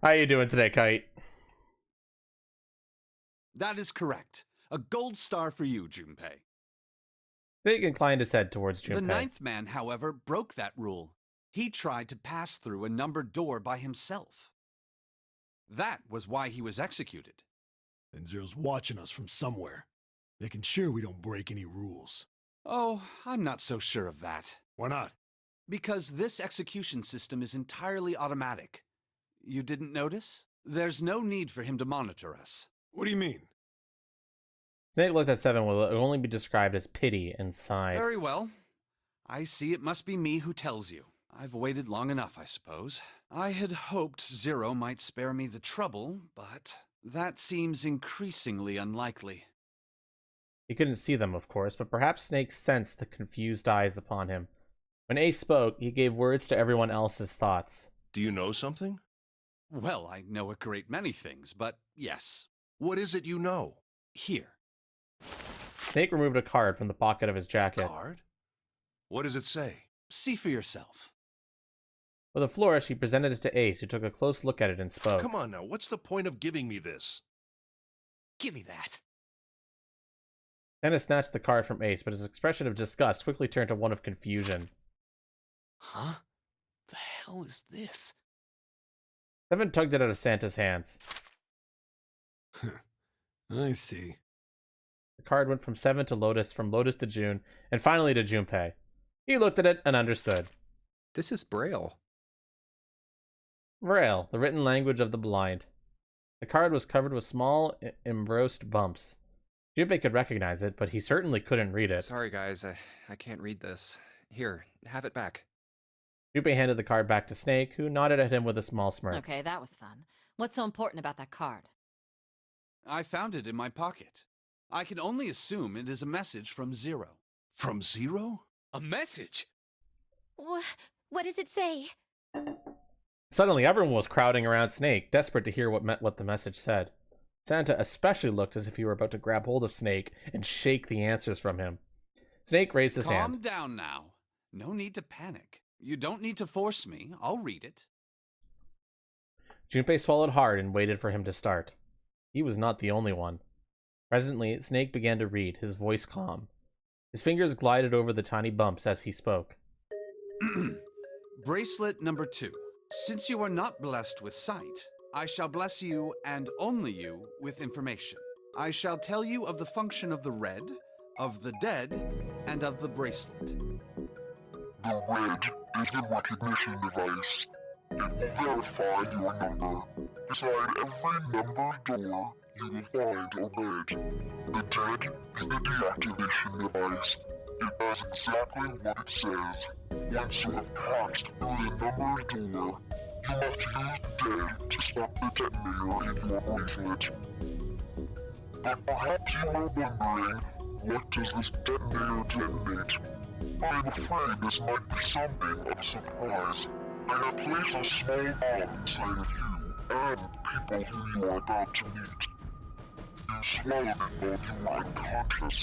How you doing today, Kite? That is correct. A gold star for you, Junpei. Snake inclined his head towards Junpei. The ninth man, however, broke that rule. He tried to pass through a numbered door by himself. That was why he was executed. And Zero's watching us from somewhere, making sure we don't break any rules. Oh, I'm not so sure of that. Why not? Because this execution system is entirely automatic. You didn't notice? There's no need for him to monitor us. What do you mean? Snake looked at Seven with what would only be described as pity and sighed. Very well. I see it must be me who tells you. I've waited long enough, I suppose. I had hoped Zero might spare me the trouble, but that seems increasingly unlikely. He couldn't see them, of course, but perhaps Snake sensed the confused eyes upon him. When Ace spoke, he gave words to everyone else's thoughts. Do you know something? Well, I know a great many things, but yes. What is it you know? Here. Snake removed a card from the pocket of his jacket. Card? What does it say? See for yourself. With a flourish, he presented it to Ace, who took a close look at it and spoke. Come on now, what's the point of giving me this? Give me that. Dennis snatched the card from Ace, but his expression of disgust quickly turned to one of confusion. Huh? The hell is this? Seven tugged it out of Santa's hands. I see. The card went from Seven to Lotus, from Lotus to June, and finally to Junpei. He looked at it and understood. This is Braille. Braille, the written language of the blind. The card was covered with small, embossed bumps. Junpei could recognize it, but he certainly couldn't read it. Sorry, guys. I can't read this. Here, have it back. Junpei handed the card back to Snake, who nodded at him with a small smirk. Okay, that was fun. What's so important about that card? I found it in my pocket. I can only assume it is a message from Zero. From Zero? A message? What does it say? Suddenly, everyone was crowding around Snake, desperate to hear what the message said. Santa especially looked as if he were about to grab hold of Snake and shake the answers from him. Snake raised his hand. Calm down now. No need to panic. You don't need to force me. I'll read it. Junpei swallowed hard and waited for him to start. He was not the only one. Presently, Snake began to read, his voice calm. His fingers glided over the tiny bumps as he spoke. Bracelet number 2. Since you are not blessed with sight, I shall bless you, and only you, with information. I shall tell you of the function of the red, of the dead, and of the bracelet. The red is the recognition device. It will verify your number. Beside every numbered door, you will find a red. The dead is the deactivation device. It does exactly what it says. Once you have passed through the numbered door, you must use dead to stop the detonator in your bracelet. But perhaps you are wondering, what does this detonator detonate? I'm afraid this might be something of a surprise. I have placed a small bomb inside of you and people who you are about to meet. You swallowed it while you were unconscious.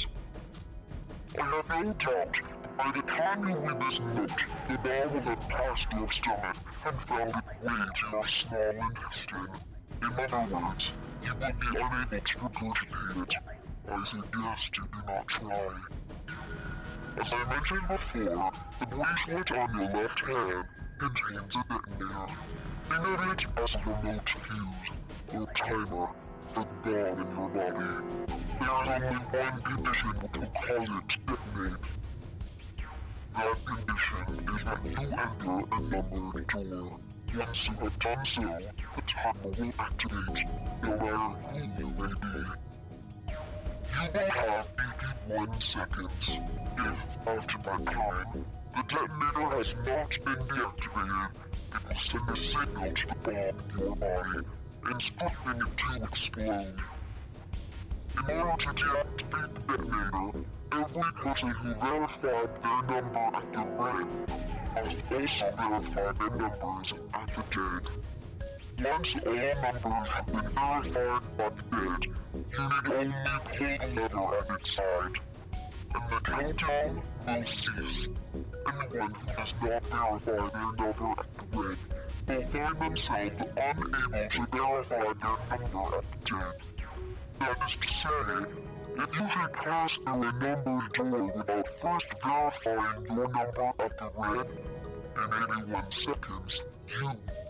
I have no doubt that by the time you read this note, the bomb will have passed your stomach and found its way to your small intestine. In other words, you will be unable to regurgitate it. I suggest you do not try. As I mentioned before, the bracelet on your left hand contains a detonator. Think of it as a remote fuse, or timer, for the bomb in your body. There is only one condition which will cause it to detonate. That condition is that you enter a numbered door. Once you have done so, the timer will activate, no matter who you may be. You will have 81 seconds. If, after that time, the detonator has not been deactivated, it will send a signal to the bomb in your body, instructing it to explode. In order to deactivate the detonator, every person who verified their number at the red must also verify their numbers at the dead. Once all numbers have been verified by the dead, you need only pull the lever at its side, and the countdown will cease. Anyone who does not verify their number at the red will find themselves unable to verify their number at the 10. That is to say, if you should pass through a numbered door without first verifying your number at the red, in 81 seconds, you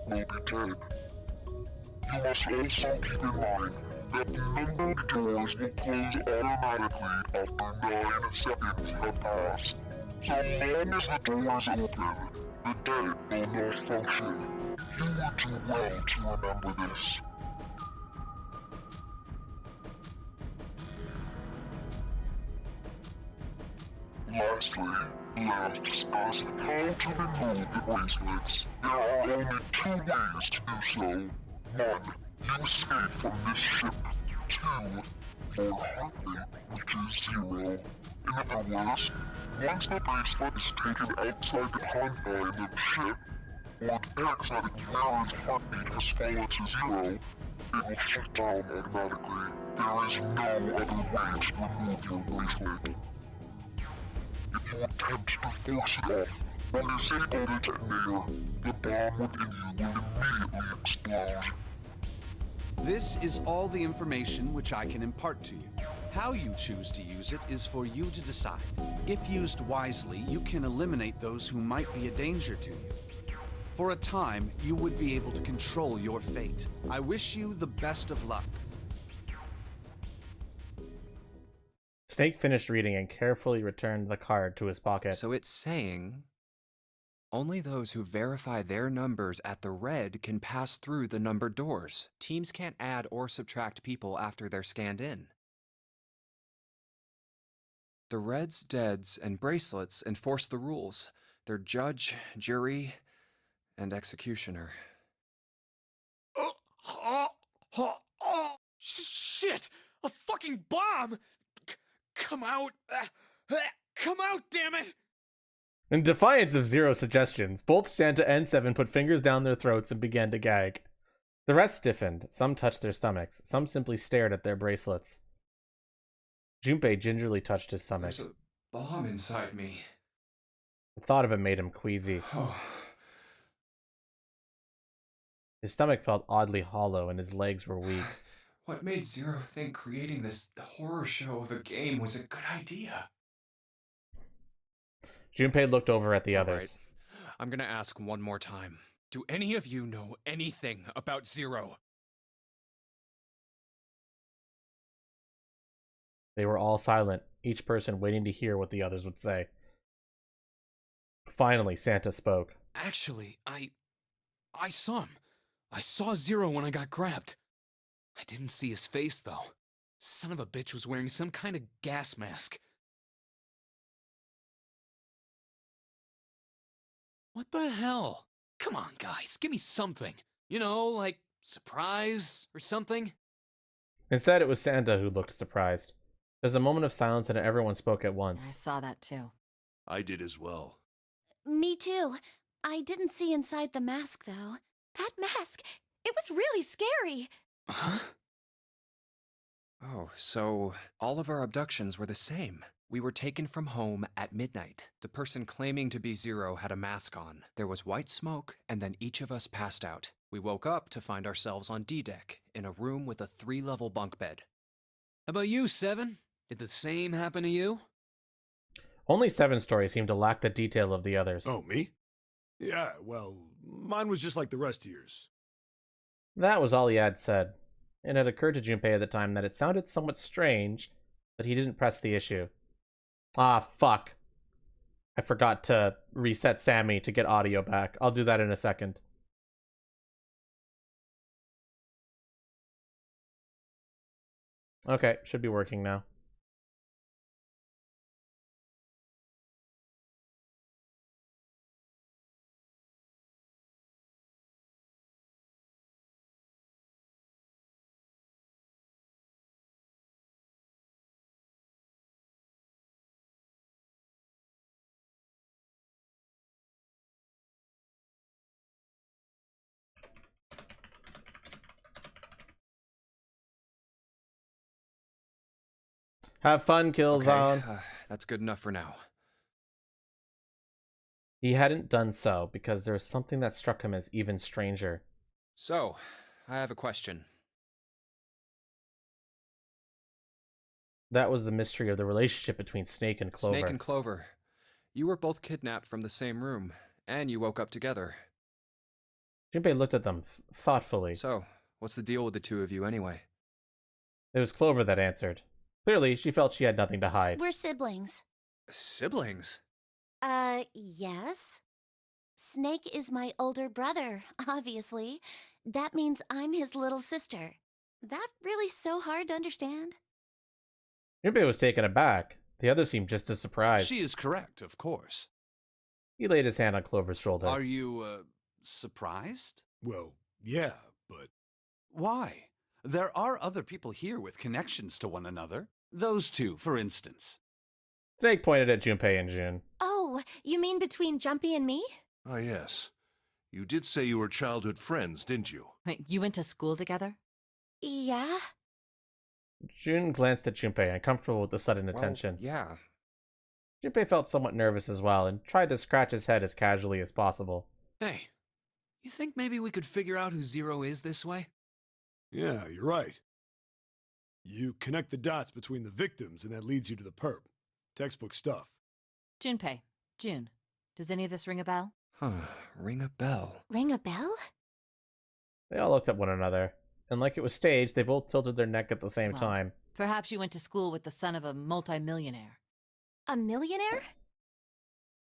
will be dead. You must also keep in mind that the numbered doors will close automatically after 9 seconds have passed. So long as the doors open, the dead will not function. You would do well to remember this. Lastly, let us discuss how to remove the bracelets. There are only 2 ways to do so. 1. You escape from this ship. 2. Your heart rate reaches 0. In other words, once the bracelet is taken outside the confines of the ship, or the exotic wearer's heartbeat has fallen to 0, it will shut down automatically. There is no other way to remove your bracelet. If you attempt to force it off, when you disable the detonator, the bomb within you will immediately explode. This is all the information which I can impart to you. How you choose to use it is for you to decide. If used wisely, you can eliminate those who might be a danger to you. For a time, you would be able to control your fate. I wish you the best of luck. Snake finished reading and carefully returned the card to his pocket. So it's saying only those who verify their numbers at the red can pass through the numbered doors. Teams can't add or subtract people after they're scanned in. The reds, deads, and bracelets enforce the rules. They're judge, jury, and executioner. Shit! A fucking bomb! Come out! Come out, damn it! In defiance of Zero's suggestions, both Santa and Seven put fingers down their throats and began to gag. The rest stiffened, some touched their stomachs, some simply stared at their bracelets. Junpei gingerly touched his stomach. There's a bomb inside me. The thought of it made him queasy. Oh. His stomach felt oddly hollow and his legs were weak. What made Zero think creating this horror show of a game was a good idea? Junpei looked over at the All others. right. I'm gonna ask one more time. Do any of you know anything about Zero? They were all silent, each person waiting to hear what the others would say. Finally, Santa spoke. Actually, I saw him. I saw Zero when I got grabbed. I didn't see his face, though. Son of a bitch was wearing some kind of gas mask. What the hell? Come on, guys, give me something. You know, like surprise or something? Instead, it was Santa who looked surprised. There was a moment of silence and everyone spoke at I once. saw that too. I did as well. Me too. I didn't see inside the mask, though. That mask, it was really scary. Huh? Oh, so all of our abductions were the same. We were taken from home at midnight. The person claiming to be Zero had a mask on. There was white smoke, and then each of us passed out. We woke up to find ourselves on D-Deck, in a room with a 3-level bunk bed. How about you, Seven? Did the same happen to you? Only Seven's story seemed to lack the detail of the others. Oh, me? Yeah, well, mine was just like the rest of yours. That was all he had said. It had occurred to Junpei at the time that it sounded somewhat strange, but he didn't press the issue. Ah, fuck. I forgot to reset Sammy to get audio back. I'll do that in a second. Okay, should be working now. Have fun, Killzone. Okay, that's good enough for now. He hadn't done so because there was something that struck him as even stranger. So, I have a question. That was the mystery of the relationship between Snake and Clover. Snake and Clover. You were both kidnapped from the same room, and you woke up together. Junpei looked at them thoughtfully. So, what's the deal with the two of you anyway? It was Clover that answered. Clearly, she felt she had nothing to hide. We're siblings. Siblings? Yes. Snake is my older brother, obviously. That means I'm his little sister. That really so hard to understand? Junpei was taken aback. The other seemed just as surprised. She is correct, of course. He laid his hand on Clover's shoulder. Are you, surprised? Well, yeah, but... Why? There are other people here with connections to one another. Those two, for instance. Snake pointed at Junpei and June. Oh, you mean between Jumpy and me? Ah, yes. You did say you were childhood friends, didn't you? Wait, you went to school together? Yeah. June glanced at Junpei, uncomfortable with the sudden attention. Yeah. Junpei felt somewhat nervous as well, and tried to scratch his head as casually as possible. Hey, you think maybe we could figure out who Zero is this way? Yeah, you're right. You connect the dots between the victims, and that leads you to the perp. Textbook stuff. Junpei, June, does any of this ring a bell? Huh, ring a bell. Ring a bell? They all looked at one another, and like it was staged, they both tilted their neck at the same Well, time. Perhaps you went to school with the son of a multimillionaire. A millionaire?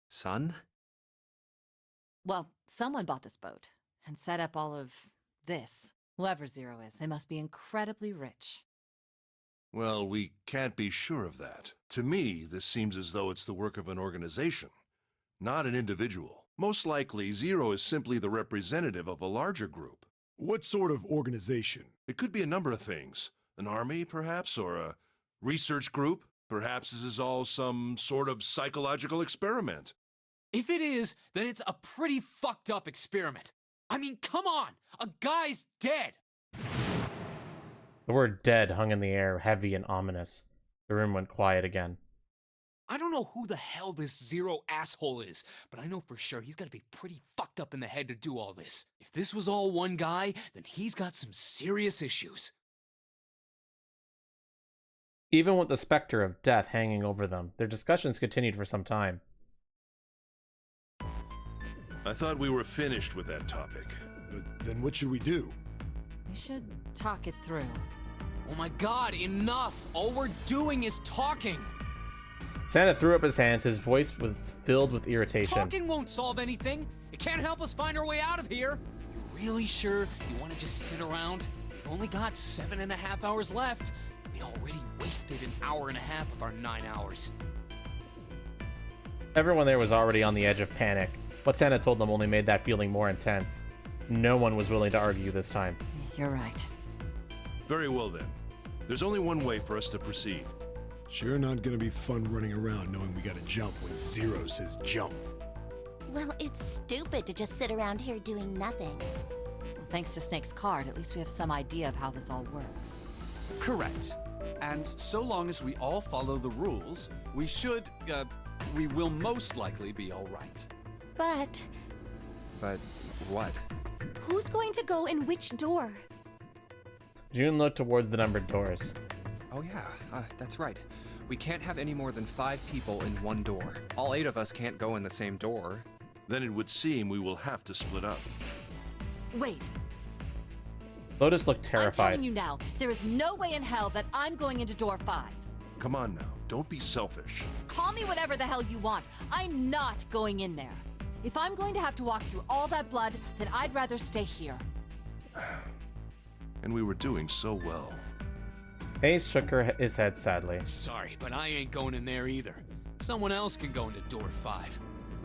Son? Well, someone bought this boat and set up all of this. Whoever Zero is, they must be incredibly rich. Well, we can't be sure of that. To me, this seems as though it's the work of an organization, not an individual. Most likely, Zero is simply the representative of a larger group. What sort of organization? It could be a number of things. An army, perhaps, or a research group. Perhaps this is all some sort of psychological experiment. If it is, then it's a pretty fucked up experiment. I mean, come on! A guy's dead! The word dead hung in the air, heavy and ominous. The room went quiet again. I don't know who the hell this Zero asshole is, but I know for sure he's gotta be pretty fucked up in the head to do all this. If this was all one guy, then he's got some serious issues. Even with the specter of death hanging over them, their discussions continued for some time. I thought we were finished with that topic. But then what should we do? We should talk it through. Oh my god, enough! All we're doing is talking! Santa threw up his hands, his voice was filled with irritation. Talking won't solve anything! It can't help us find our way out of here! You really sure you want to just sit around? We've only got 7.5 hours left. We already wasted an hour and a half of our 9 hours. Everyone there was already on the edge of panic. What Santa told them only made that feeling more intense. No one was willing to argue this time. You're right. Very well then. There's only one way for us to proceed. Sure not gonna be fun running around knowing we gotta jump when Zero says jump. Well, it's stupid to just sit around here doing nothing. Thanks to Snake's card, at least we have some idea of how this all works. Correct. And so long as we all follow the rules, we will most likely be all right. But But what? who's going to go in which door? June looked towards the numbered doors. Oh yeah, that's right. We can't have any more than 5 people in one door. All 8 of us can't go in the same door. Then it would seem we will have to split up. Wait, Lotus looked I'm terrified. telling you now, there is no way in hell that I'm going into door 5. Come on now, don't be selfish. Call me whatever the hell you want. I'm not going in there. If I'm going to have to walk through all that blood, then I'd rather stay here. And we were doing so well. Hayes shook his head sadly. Sorry, but I ain't going in there either. Someone else can go into door 5.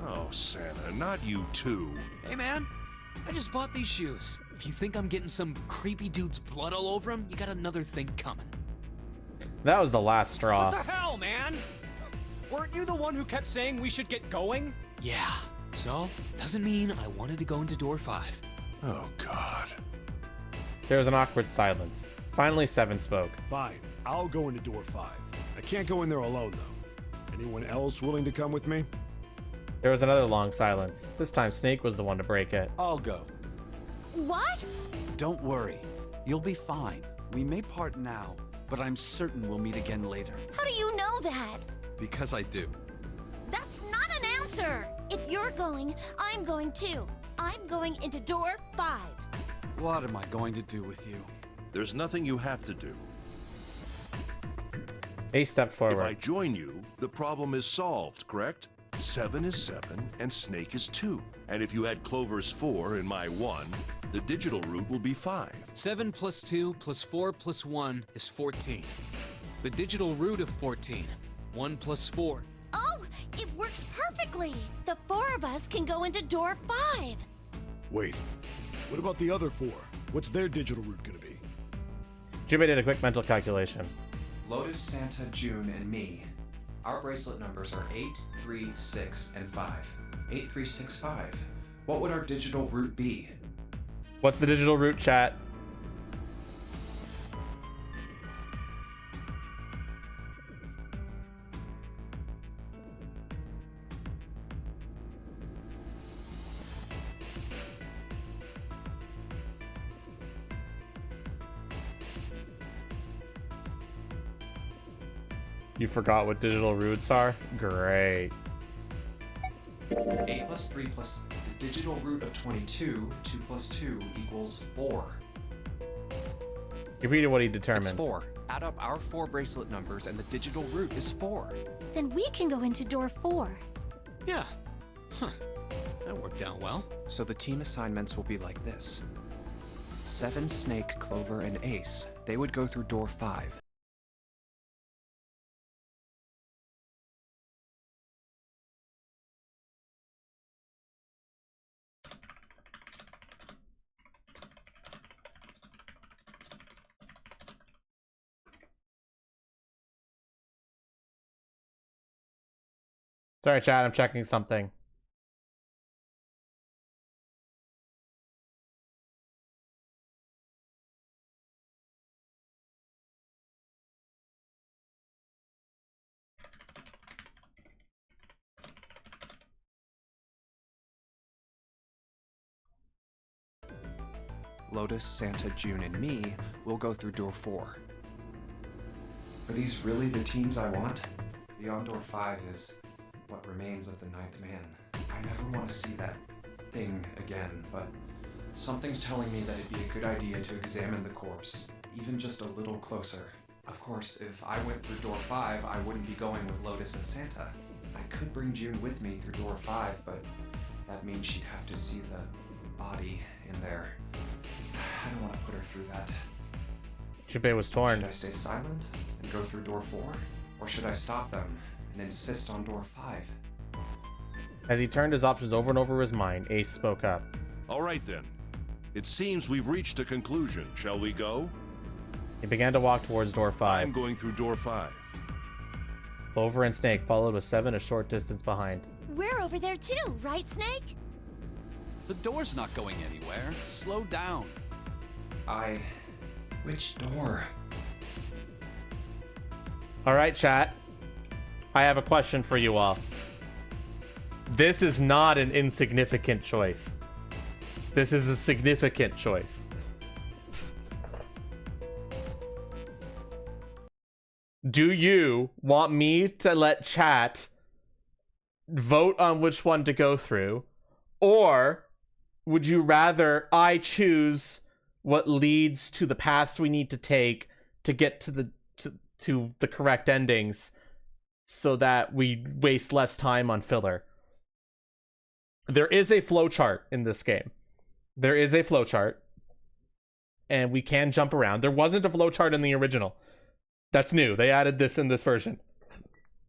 Oh, Santa, not you too. Hey man, I just bought these shoes. If you think I'm getting some creepy dude's blood all over them, you got another thing coming. That was the last straw. What the hell, man? Weren't you the one who kept saying we should get going? Yeah, so doesn't mean I wanted to go into door 5. Oh, God. There was an awkward silence. Finally, Seven spoke. Fine, I'll go into door 5. I can't go in there alone, though. Anyone else willing to come with me? There was another long silence. This time Snake was the one to break it. I'll go. What? Don't worry. You'll be fine. We may part now, but I'm certain we'll meet again later. How do you know that? Because I do. That's not an answer! If you're going, I'm going too. I'm going into door 5. What am I going to do with you? There's nothing you have to do. Ace stepped If forward. I join you, the problem is solved, correct? 7 is 7, and Snake is 2. And if you add Clover's 4 and my 1, the digital route will be 5. 7 plus 2 plus 4 plus 1 is 14. The digital root of 14. 1 plus 4. Oh, it works perfectly! The 4 of us can go into door 5. Wait, what about the other 4? What's their digital route gonna be? Jubei did a quick mental calculation. Lotus, Santa, June, and me. Our bracelet numbers are 8, 3, 6, and 5. 8, 3, 6, 5. What would our digital route be? What's the digital route, chat? You forgot what digital routes are? Great. 8 plus 3 plus the digital root of 22. 2 plus 2 equals 4. He repeated what he It's determined. 4. Add up our 4 bracelet numbers and the digital root is 4. Then we can go into door 4. Yeah. Huh. That worked out well. So the team assignments will be like this. 7, Snake, Clover, and Ace. They would go through door 5. Sorry, chat, I'm checking something. Lotus, Santa, June, and me will go through door 4. Are these really the teams I want? Beyond door 5 is what remains of the 9th man. I never want to see that thing again, but something's telling me that it'd be a good idea to examine the corpse, even just a little closer. Of course, if I went through door 5, I wouldn't be going with Lotus and Santa. I could bring June with me through door 5, but that means she'd have to see the body in there. I don't want to put her through that. Jubei was torn. Should I stay silent and go through door 4? Or should I stop them and insist on door 5? As he turned his options over and over his mind, Ace spoke up. All right then. It seems we've reached a conclusion. Shall we go? He began to walk towards door 5. I'm going through door 5. Clover and Snake followed with 7 a short distance behind. We're over there too, right, Snake? The door's not going anywhere. Slow down. Which door? Alright, chat. I have a question for you all. This is not an insignificant choice. This is a significant choice. Do you want me to let chat vote on which one to go through? Or would you rather I choose what leads to the paths we need to take to get to the correct endings so that we waste less time on filler? There is a flowchart in this game. There is a flowchart, and we can jump around. There wasn't a flowchart in the original. That's new. They added this in this version.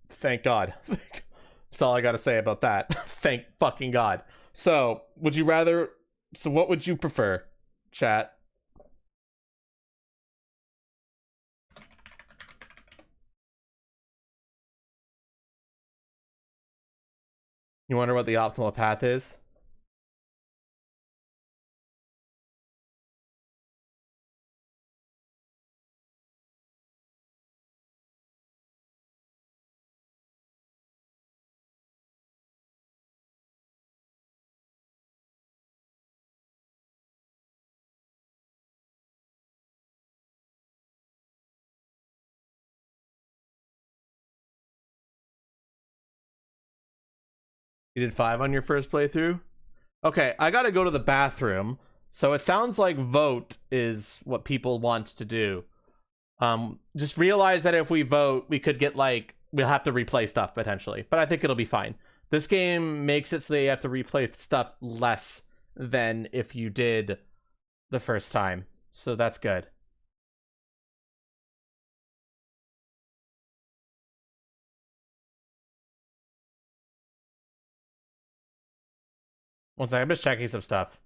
Thank God. That's all I gotta say about that. Thank fucking God. So, would you rather... So what would you prefer, chat? You wonder what the optimal path is? You did 5 on your first playthrough? Okay, I gotta go to the bathroom. So it sounds like vote is what people want to do. Just realize that if we vote, we could get like, we'll have to replay stuff potentially, but I think it'll be fine. This game makes it so that you have to replay stuff less than if you did the first time. So that's good. One second, I'm just checking some stuff.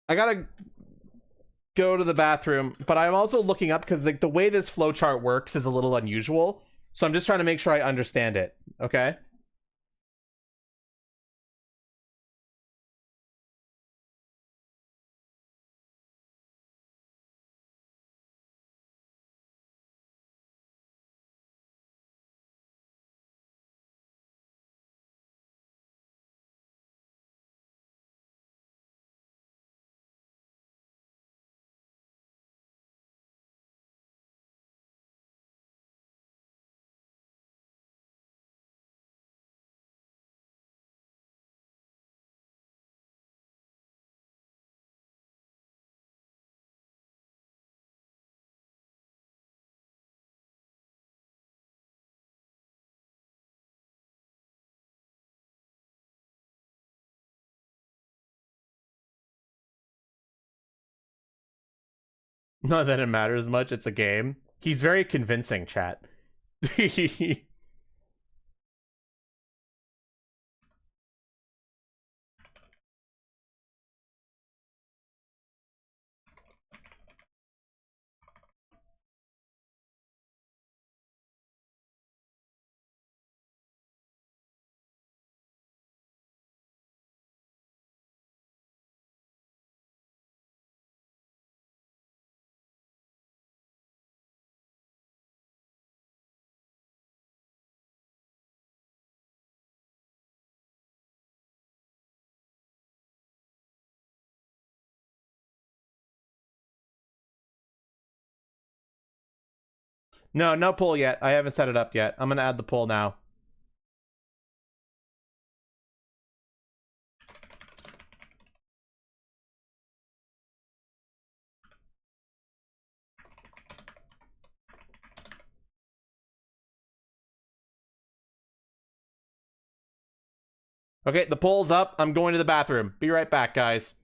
I gotta go to the bathroom, but I'm also looking up because like the way this flowchart works is a little unusual. So I'm just trying to make sure I understand it. Okay. Not that it matters much. It's a game. He's very convincing, chat. No, no poll yet. I haven't set it up yet. I'm gonna add the poll now. Okay, the poll's up. I'm going to the bathroom. Be right back, guys.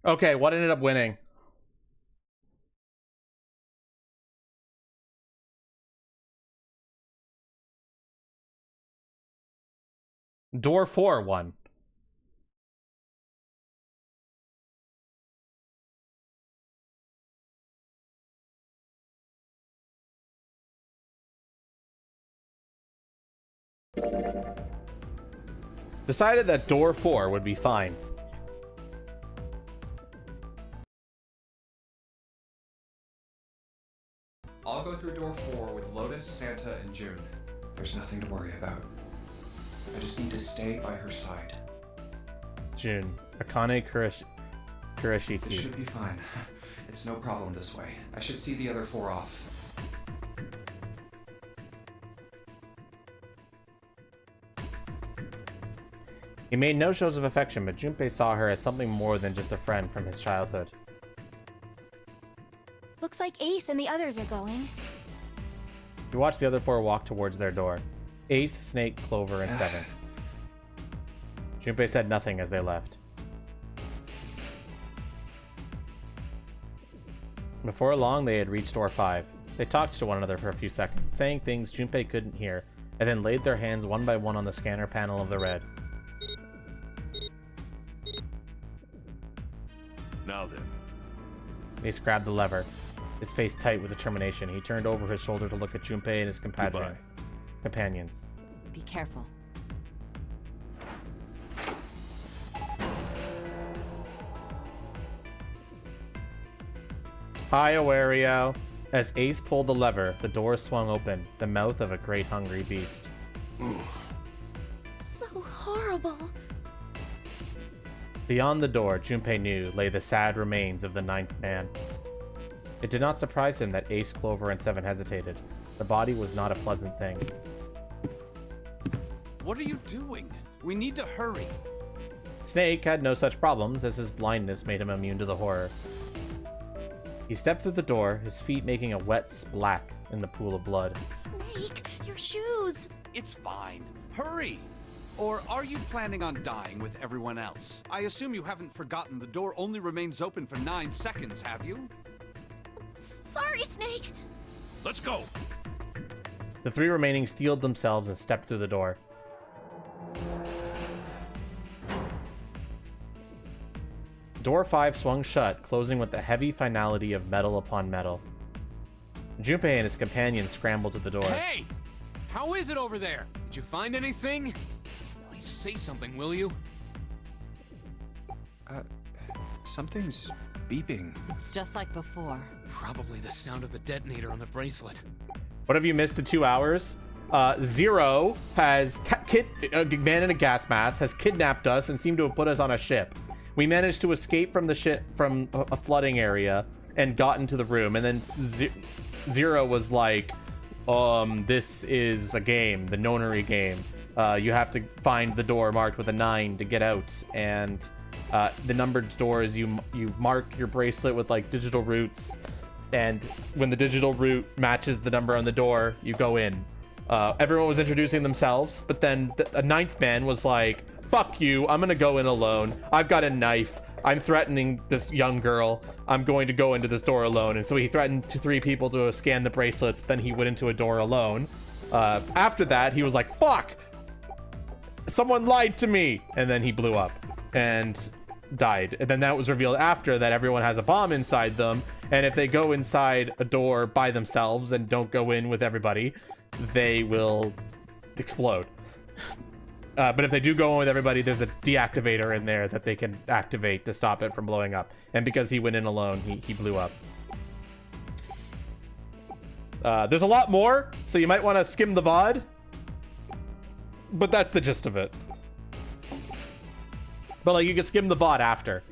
Okay, what ended up winning? Door 4 won. Decided that door 4 would be fine. I'll go through door 4 with Lotus, Santa, and June. There's nothing to worry about. I just need to stay by her side. June. Akane This Kurashiki. should be fine. It's no problem this way. I should see the other 4 off. He made no shows of affection, but Junpei saw her as something more than just a friend from his childhood. Looks like Ace and the others are going. He watched the other 4 walk towards their door. Ace, Snake, Clover, and Seven. Junpei said nothing as they left. Before long, they had reached door 5. They talked to one another for a few seconds, saying things Junpei couldn't hear, and then laid their hands one by one on the scanner panel of the red. Now then. Ace grabbed the lever, his face tight with determination. He turned over his shoulder to look at Junpei and his companions. Be careful. Hi, Awario. As Ace pulled the lever, the door swung open, the mouth of a great hungry beast. So horrible. Beyond the door, Junpei knew, lay the sad remains of the 9th man. It did not surprise him that Ace, Clover, and Seven hesitated. The body was not a pleasant thing. What are you doing? We need to hurry. Snake had no such problems, as his blindness made him immune to the horror. He stepped through the door, his feet making a wet splack in the pool of blood. Snake, your shoes. It's fine. Hurry! Or are you planning on dying with everyone else? I assume you haven't forgotten the door only remains open for 9 seconds, have you? Sorry, Snake. Let's go. The 3 remaining steeled themselves and stepped through the door. Door 5 swung shut, closing with the heavy finality of metal upon metal. Junpei and his companions scrambled to the door. Hey! How is it over there? Did you find anything? At least say something, will you? Something's beeping. It's just like before. Probably the sound of the detonator on the bracelet. What have you missed in 2 hours? Zero has a man in a gas mask has kidnapped us and seemed to have put us on a ship. We managed to escape from the ship from a flooding area and got into the room. And then Zero was like, this is a game, the nonary game. You have to find the door marked with a 9 to get out. And the numbered doors, you mark your bracelet with like digital roots. And when the digital root matches the number on the door, you go in. Everyone was introducing themselves, but then a 9th man was like, fuck you, I'm gonna go in alone. I've got a knife. I'm threatening this young girl. I'm going to go into this door alone. And so he threatened 3 people to scan the bracelets. Then he went into a door alone. After that, he was like, fuck! Someone lied to me! And then he blew up and died. And then that was revealed after that everyone has a bomb inside them. And if they go inside a door by themselves and don't go in with everybody, they will explode. But if they do go in with everybody, there's a deactivator in there that they can activate to stop it from blowing up. And because he went in alone, he blew up. There's a lot more, so you might want to skim the VOD. But that's the gist of it. But like, you can skim the VOD after.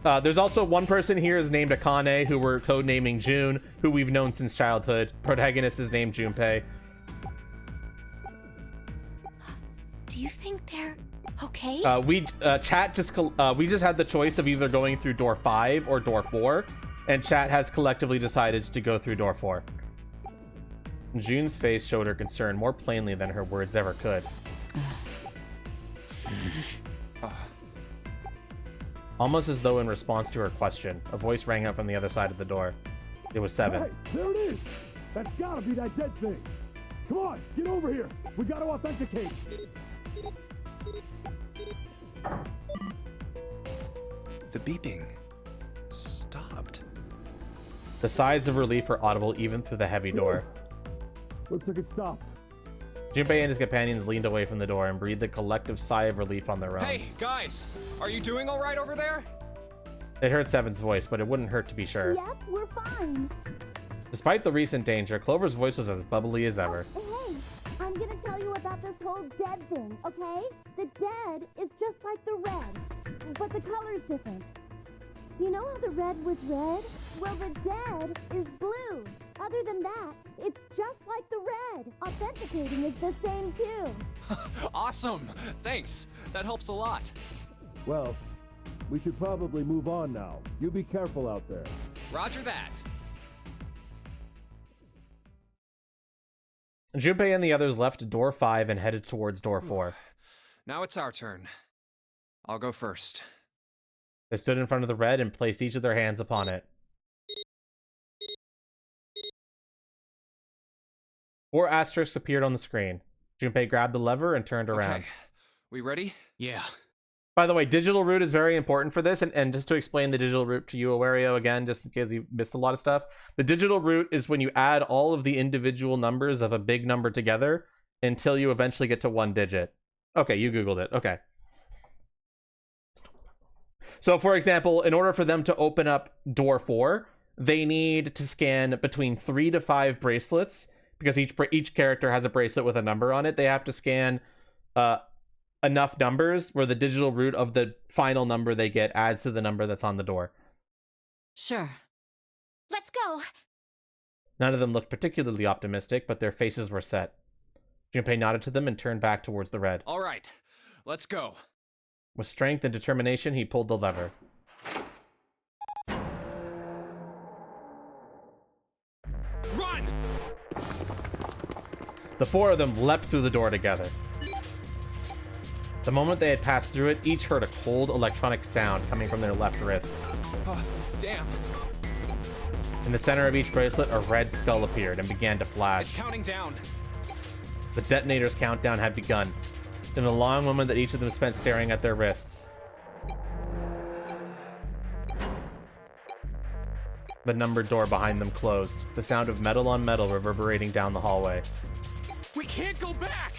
There's also one person here is named Akane, who we're codenaming June, who we've known since childhood. Protagonist is named Junpei. Do you think they're okay? We just had the choice of either going through door 5 or door 4, and chat has collectively decided to go through door 4. June's face showed her concern more plainly than her words ever could. Almost as though in response to her question, a voice rang out from the other side of the door. It was Seven. Hey, there it is! That's gotta be that dead thing! Come on, get over here! We gotta authenticate! The beeping stopped. The sighs of relief were audible even through the heavy door. Looks like it stopped. Junpei and his companions leaned away from the door and breathed a collective sigh of relief on their own. Hey, guys! Are you doing all right over there? They heard Seven's voice, but it wouldn't hurt to be sure. Yep, we're fine. Despite the recent danger, Clover's voice was as bubbly as ever. Hey, I'm gonna tell you about this whole dead thing, okay? The dead is just like the red, but the color's different. You know how the red was red? Well, the dead is blue. Other than that, it's just like the red. Authenticating is the same too. Awesome! Thanks. That helps a lot. Well, we should probably move on now. You be careful out there. Roger that. Junpei and the others left door 5 and headed towards door 4. Now it's our turn. I'll go first. They stood in front of the red and placed each of their hands upon it. 4 asterisks appeared on the screen. Junpei grabbed the lever and turned around. Okay. We ready? Yeah. By the way, digital root is very important for this, and just to explain the digital root to you, Awario, again, just in case you missed a lot of stuff. The digital root is when you add all of the individual numbers of a big number together until you eventually get to 1 digit. Okay, you Googled it. Okay. So, for example, in order for them to open up door 4, they need to scan between 3 to 5 bracelets, because each character has a bracelet with a number on it. They have to scan enough numbers where the digital root of the final number they get adds to the number that's on the door. Sure. Let's go. None of them looked particularly optimistic, but their faces were set. Junpei nodded to them and turned back towards the red. All right. Let's go. With strength and determination, he pulled the lever. Run! The 4 of them leapt through the door together. The moment they had passed through it, each heard a cold electronic sound coming from their left wrist. Oh, damn. In the center of each bracelet, a red skull appeared and began to It's flash. counting down. The detonator's countdown had begun. In the long moment that each of them spent staring at their wrists, the numbered door behind them closed, the sound of metal on metal reverberating down the hallway. We can't go back!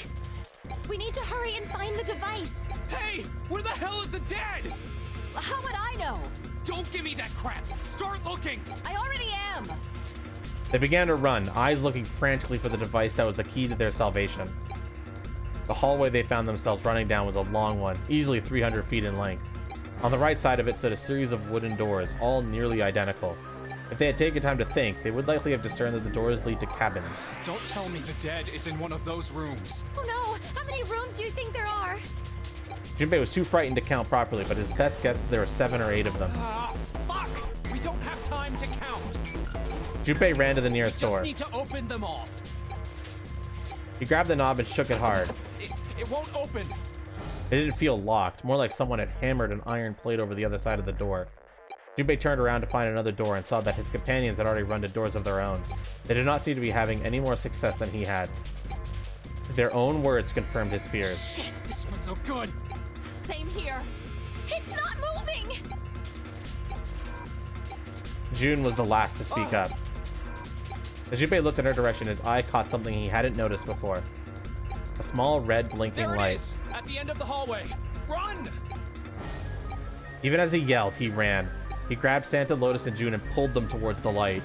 We need to hurry and find the device. Hey! Where the hell is the dead? How would I know? Don't give me that crap! Start looking! I already am! They began to run, eyes looking frantically for the device that was the key to their salvation. The hallway they found themselves running down was a long one, easily 300 feet in length. On the right side of it stood a series of wooden doors, all nearly identical. If they had taken time to think, they would likely have discerned that the doors lead to cabins. Don't tell me the dead is in one of those rooms. Oh no! How many rooms do you think there are? Junpei was too frightened to count properly, but his best guess is there were 7 or 8 of them. Ah, fuck! We don't have time to count. Junpei ran to the nearest Just door. need to open them all. He grabbed the knob and shook it hard. It won't open. It didn't feel locked, more like someone had hammered an iron plate over the other side of the door. Junpei turned around to find another door and saw that his companions had already run to doors of their own. They did not seem to be having any more success than he had. Their own words confirmed his fears. Shit, this one's so good. Same here. It's not moving! June was the last to speak up. As Junpei looked in her direction, his eye caught something he hadn't noticed before. A small red blinking There it light. is, at the end of the hallway. Run! Even as he yelled, he ran. He grabbed Santa, Lotus, and June and pulled them towards the light.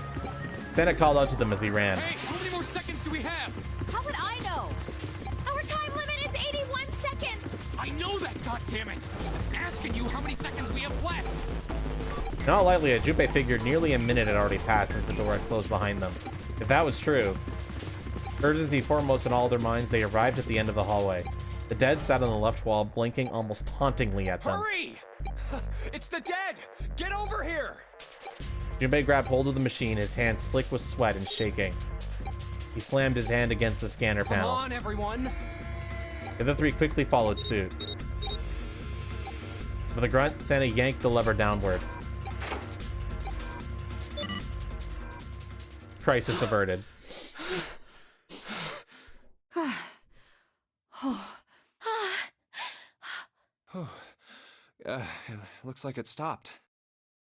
Santa called out to them as he ran. Hey, how many more seconds do we have? How would I know? Our time limit is 81 seconds! I know that, goddammit! I'm asking you how many seconds we have left! Not lightly, Junpei figured nearly a minute had already passed since the door had closed behind them. If that was true, urgency foremost in all their minds, they arrived at the end of the hallway. The dead sat on the left wall, blinking almost tauntingly at them. Hurry! It's the dead! Get over here! Junpei grabbed hold of the machine, his hands slick with sweat and shaking. He slammed his hand against the scanner Come panel. on, everyone! The other 3 quickly followed suit. With a grunt, Santa yanked the lever downward. Crisis averted. Looks like it stopped.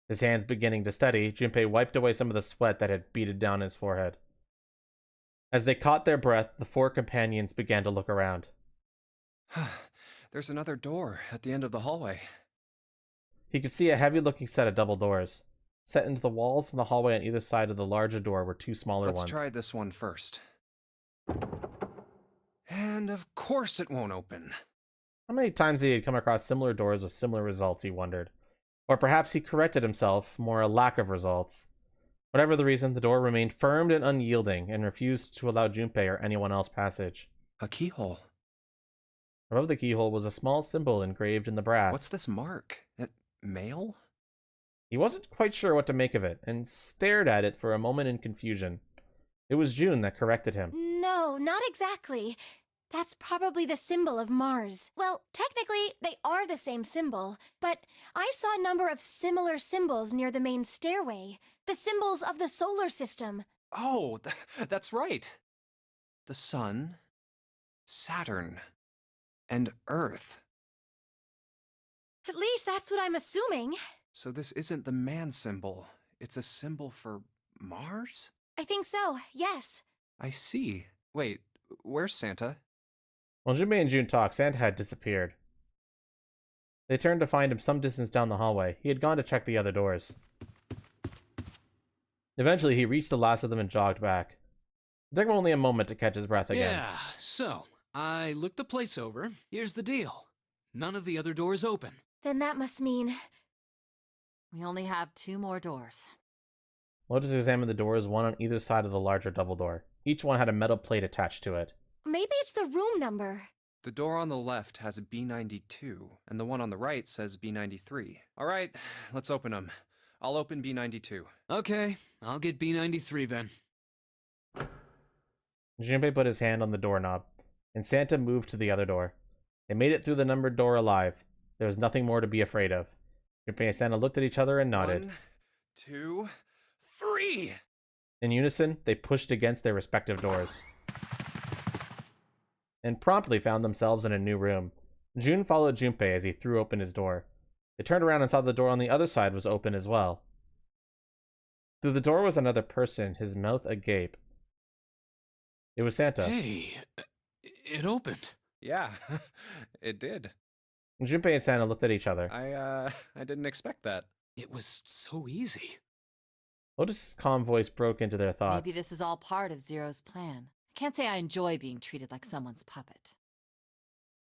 His hands beginning to steady, Junpei wiped away some of the sweat that had beaded down his forehead. As they caught their breath, the four companions began to look around. There's another door at the end of the hallway. He could see a heavy-looking set of double doors. Set into the walls and the hallway on either side of the larger door were two smaller ones. Let's try this one first. And of course it won't open. How many times he had come across similar doors with similar results, he wondered. Or perhaps he corrected himself, more a lack of results. Whatever the reason, the door remained firm and unyielding, and refused to allow Junpei or anyone else passage. A keyhole. Above the keyhole was a small symbol engraved in the brass. What's this mark? Mail? He wasn't quite sure what to make of it, and stared at it for a moment in confusion. It was June that corrected him. No, not exactly. That's probably the symbol of Mars. Well, technically, they are the same symbol, but I saw a number of similar symbols near the main stairway. The symbols of the solar system. Oh, that's right. The Sun, Saturn, and Earth. At least that's what I'm assuming. So this isn't the man symbol. It's a symbol for Mars? I think so, yes. I see. Wait, where's Santa? While Junpei and June talked, Santa had disappeared. They turned to find him some distance down the hallway. He had gone to check the other doors. Eventually, he reached the last of them and jogged back. It took him only a moment to catch his breath again. Yeah, so, I looked the place over. Here's the deal. None of the other doors open. Then that must mean... We only have 2 more doors. Lotus examined the doors, one on either side of the larger double door. Each one had a metal plate attached to it. Maybe it's the room number. The door on the left has a B92, and the one on the right says B93. All right, let's open them. I'll open B92. Okay, I'll get B93 then. Junpei put his hand on the doorknob, and Santa moved to the other door. They made it through the numbered door alive. There was nothing more to be afraid of. Junpei and Santa looked at each other and nodded. 1, 2, 3! In unison, they pushed against their respective doors. And promptly found themselves in a new room. June followed Junpei as he threw open his door. They turned around and saw the door on the other side was open as well. Through the door was another person, his mouth agape. It was Santa. Hey, it opened. Yeah, it did. Junpei and Santa looked at each other. I didn't expect that. It was so easy. Lotus's calm voice broke into their thoughts. Maybe this is all part of Zero's plan. I can't say I enjoy being treated like someone's puppet.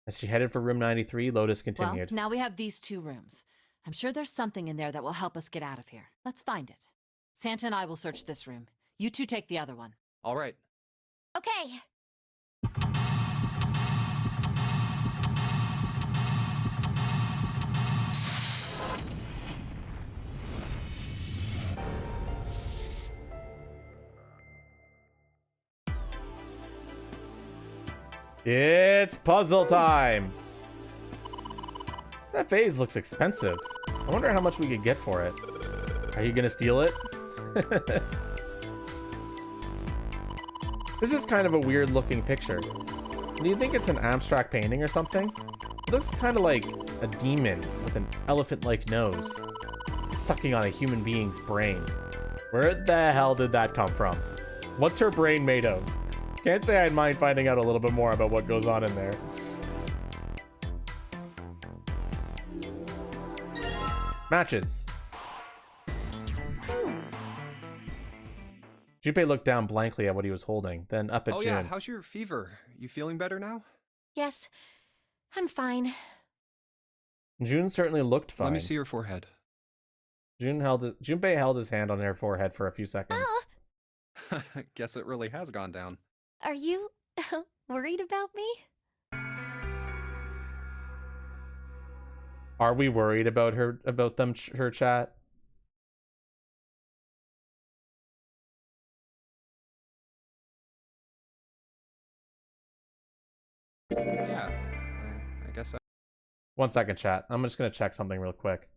As she headed for room 93, Lotus continued. Well, now we have these 2 rooms. I'm sure there's something in there that will help us get out of here. Let's find it. Santa and I will search this room. You 2 take the other one. All right. Okay. It's puzzle time! That vase looks expensive. I wonder how much we could get for it. Are you gonna steal it? This is kind of a weird looking picture. Do you think it's an abstract painting or something? It looks kind of like a demon with an elephant-like nose, sucking on a human being's brain. Where the hell did that come from? What's her brain made of? Can't say I'd mind finding out a little bit more about what goes on in there. Matches. Junpei looked down blankly at what he was holding, then up at June. Yeah, how's your fever? You feeling better now? Yes, I'm fine. June certainly looked fine. Let me see your forehead. Junpei held his hand on her forehead for a few seconds. Guess it really has gone down. Are you worried about me? Are we worried about her chat? Yeah, I guess so. 1 second, chat. I'm just gonna check something real quick.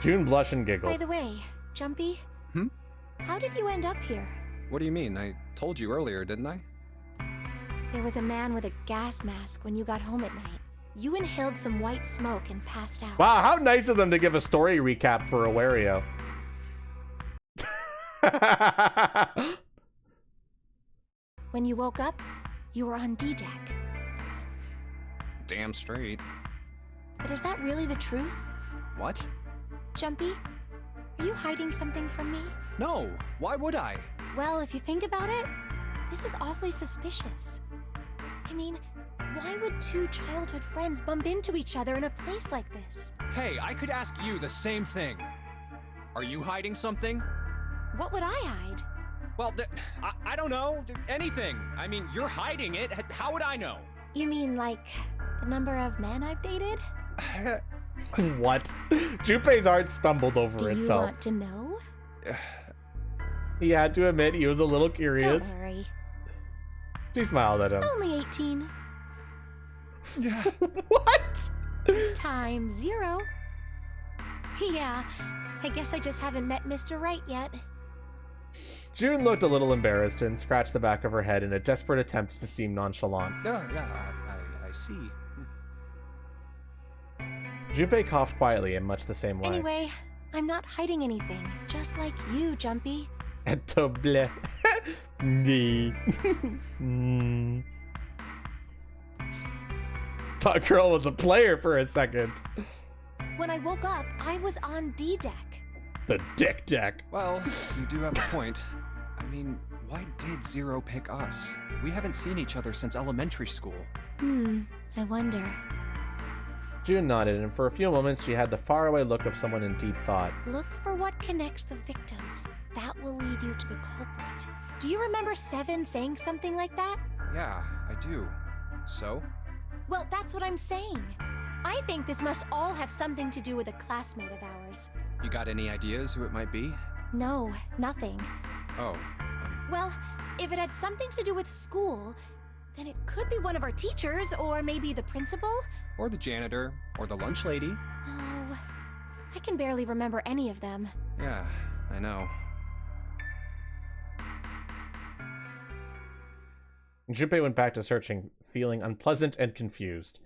June blush and giggle. By the way, Jumpy. Hmm? How did you end up here? What do you mean? I told you earlier, didn't I? There was a man with a gas mask when you got home at night. You inhaled some white smoke and passed out. Wow, how nice of them to give a story recap for a Wario. When you woke up, you were on D-Deck. Damn straight. But is that really the truth? What? Jumpy, are you hiding something from me? No, why would I? Well, if you think about it, this is awfully suspicious. I mean, why would two childhood friends bump into each other in a place like this? Hey, I could ask you the same thing. Are you hiding something? What would I hide? Well, I don't know. Anything. I mean, you're hiding it. How would I know? You mean like the number of men I've dated? What? Junpei's heart stumbled over Do you itself. want to know? He had to admit he was a little curious. Don't worry. She smiled at him. Only 18. What? Times 0. Yeah, I guess I just haven't met Mr. Right yet. June looked a little embarrassed and scratched the back of her head in a desperate attempt to seem nonchalant. I see. Junpei coughed quietly in much the same way. Anyway, I'm not hiding anything, just like you, Jumpy. Etoble. Thought girl was a player for a second. When I woke up, I was on D-Deck. The dick deck. Well, you do have a point. I mean, why did Zero pick us? We haven't seen each other since elementary school. I wonder. June nodded, and for a few moments she had the faraway look of someone in deep thought. Look for what connects the victims. That will lead you to the culprit. Do you remember Seven saying something like that? Yeah, I do. So? Well, that's what I'm saying. I think this must all have something to do with a classmate of ours. You got any ideas who it might be? No, nothing. Oh. Well, if it had something to do with school, then it could be one of our teachers, or maybe the principal? Or the janitor, or the lunch lady. Oh, I can barely remember any of them. Yeah, I know. Junpei went back to searching, feeling unpleasant and confused.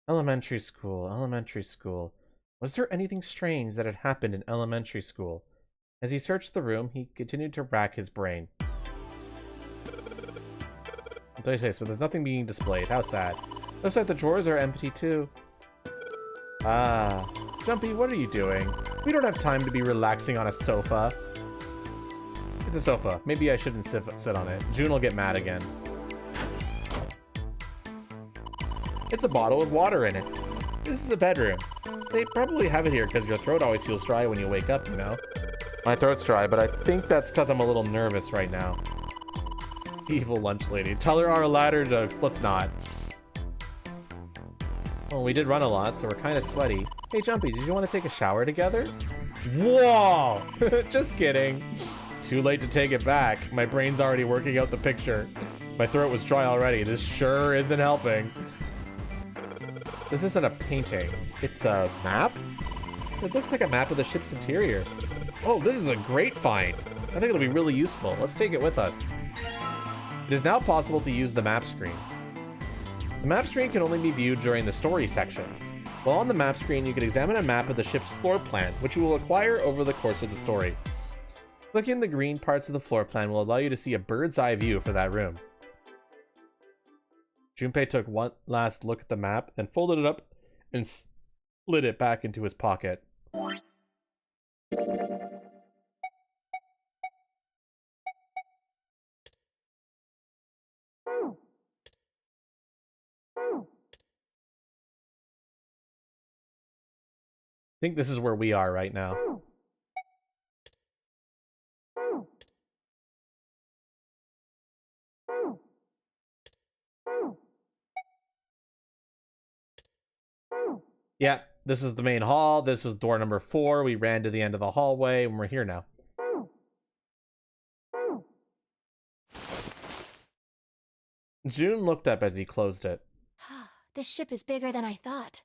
Elementary school, elementary school. Was there anything strange that had happened in elementary school? As he searched the room, he continued to rack his brain. But there's nothing being displayed. How sad. Looks like the drawers are empty too. Ah. Jumpy, what are you doing? We don't have time to be relaxing on a sofa. It's a sofa. Maybe I shouldn't sit on it. June will get mad again. It's a bottle with water in it. This is a bedroom. They probably have it here because your throat always feels dry when you wake up, you know? My throat's dry, but I think that's because I'm a little nervous right now. Evil lunch lady. Tell her our ladder jokes. Let's not. Well, we did run a lot, so we're kind of sweaty. Hey, Jumpy, did you want to take a shower together? Whoa! Just kidding. Too late to take it back. My brain's already working out the picture. My throat was dry already. This sure isn't helping. This isn't a painting. It's a map? It looks like a map of the ship's interior. Oh, this is a great find. I think it'll be really useful. Let's take it with us. It is now possible to use the map screen. The map screen can only be viewed during the story sections. While on the map screen, you can examine a map of the ship's floor plan, which you will acquire over the course of the story. Clicking the green parts of the floor plan will allow you to see a bird's eye view for that room. Junpei took one last look at the map, then folded it up and slid it back into his pocket. I think this is where we are right now. Yeah, this is the main hall. This is door number 4. We ran to the end of the hallway and we're here now. June looked up as he closed it. This ship is bigger than I thought.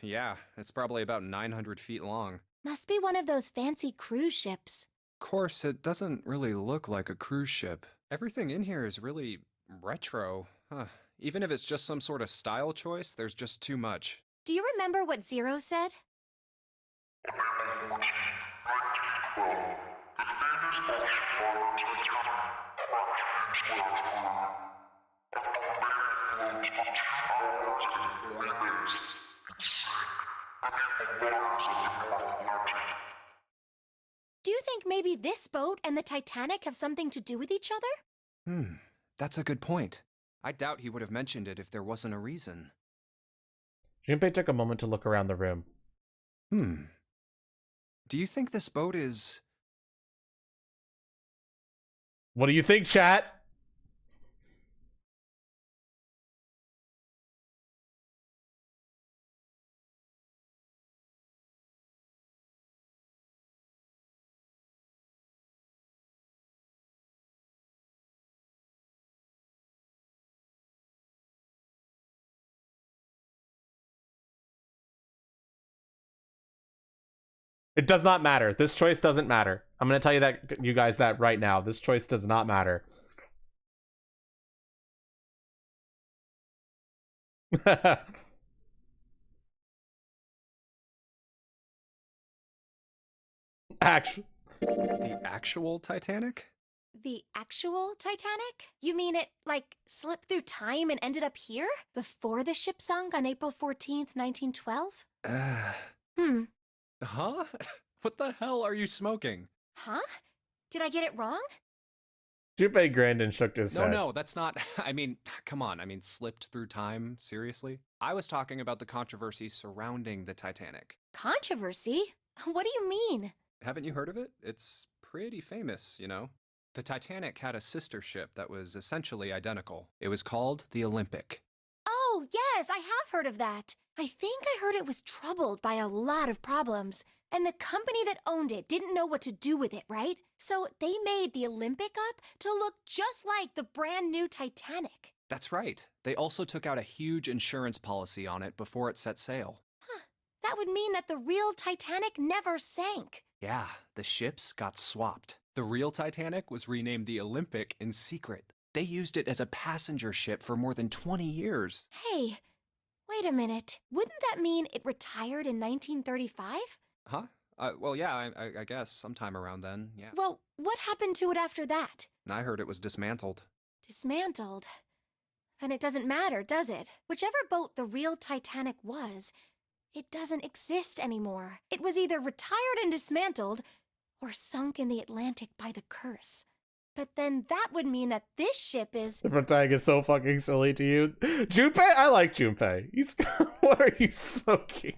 Yeah, it's probably about 900 feet long. Must be one of those fancy cruise ships. Of course, it doesn't really look like a cruise ship. Everything in here is really retro. Even if it's just some sort of style choice, there's just too much. Do you remember what Zero said? Do you think maybe this boat and the Titanic have something to do with each other? That's a good point. I doubt he would have mentioned it if there wasn't a reason. Junpei took a moment to look around the room. Do you think this boat is... What do you think, chat? It does not matter. This choice doesn't matter. I'm going to tell you that, you guys, that right now. This choice does not matter. The actual Titanic? The actual Titanic? You mean it, like, slipped through time and ended up here? Before the ship sunk on April 14th, 1912? Huh? What the hell are you smoking? Huh? Did I get it wrong? Junpei grinned and shook his head. No, that's not... I mean, come on. I mean, slipped through time? Seriously? I was talking about the controversy surrounding the Titanic. Controversy? What do you mean? Haven't you heard of it? It's pretty famous, you know? The Titanic had a sister ship that was essentially identical. It was called the Olympic. Oh, yes, I have heard of that. I think I heard it was troubled by a lot of problems. And the company that owned it didn't know what to do with it, right? So they made the Olympic up to look just like the brand new Titanic. That's right. They also took out a huge insurance policy on it before it set sail. That would mean that the real Titanic never sank. Yeah, the ships got swapped. The real Titanic was renamed the Olympic in secret. They used it as a passenger ship for more than 20 years. Hey, wait a minute. Wouldn't that mean it retired in 1935? Huh? Well, yeah, I guess sometime around then, yeah. Well, what happened to it after that? I heard it was dismantled. Dismantled? Then it doesn't matter, does it? Whichever boat the real Titanic was, it doesn't exist anymore. It was either retired and dismantled, or sunk in the Atlantic by the curse. But then that would mean that this ship is... The protagonist is so fucking silly to you. Junpei? I like Junpei. He's... What are you smoking?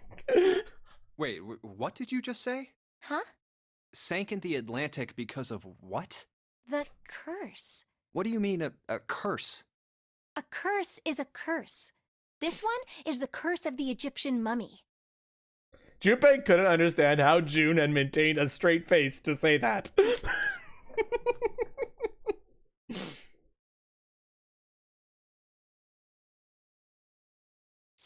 Wait, what did you just say? Huh? Sank in the Atlantic because of what? The curse. What do you mean, a curse? A curse is a curse. This one is the curse of the Egyptian mummy. Junpei couldn't understand how June had maintained a straight face to say that.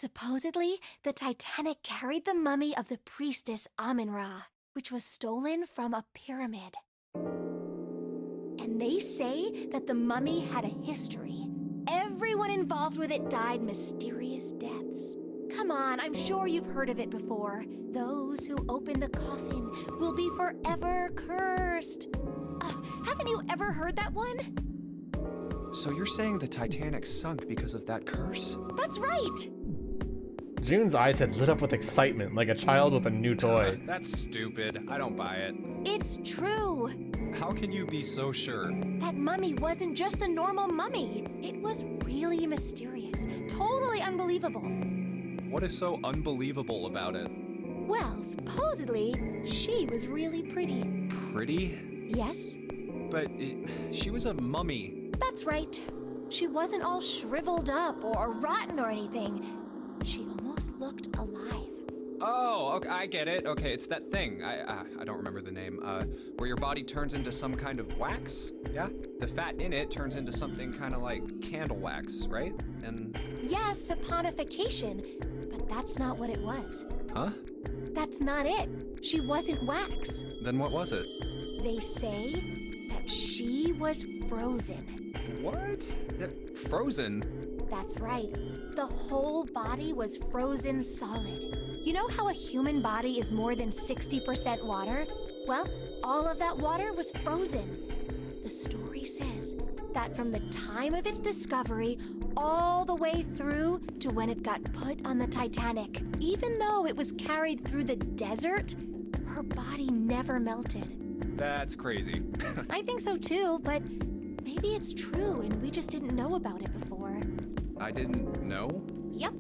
Supposedly, the Titanic carried the mummy of the priestess Amun-Ra, which was stolen from a pyramid. And they say that the mummy had a history. Everyone involved with it died mysterious deaths. Come on, I'm sure you've heard of it before. Those who open the coffin will be forever cursed. Haven't you ever heard that one? So you're saying the Titanic sunk because of that curse? That's right! June's eyes had lit up with excitement, like a child with a new toy. That's stupid. I don't buy it. It's true. How can you be so sure? That mummy wasn't just a normal mummy. It was really mysterious, totally unbelievable. What is so unbelievable about it? Well, supposedly, she was really pretty. Pretty? Yes? But she was a mummy. That's right. She wasn't all shriveled up or rotten or anything. She almost looked alive. Oh, okay, I get it. Okay, it's that thing. I don't remember the name. Where your body turns into some kind of wax? Yeah? The fat in it turns into something kind of like candle wax, right? And... Yes, saponification. But that's not what it was. Huh? That's not it. She wasn't wax. Then what was it? They say that she was frozen. What? Frozen? That's right. The whole body was frozen solid. You know how a human body is more than 60% water? Well, all of that water was frozen. The story says that from the time of its discovery all the way through to when it got put on the Titanic, even though it was carried through the desert, her body never melted. That's crazy. I think so too, but maybe it's true and we just didn't know about it before. I didn't know? Yep.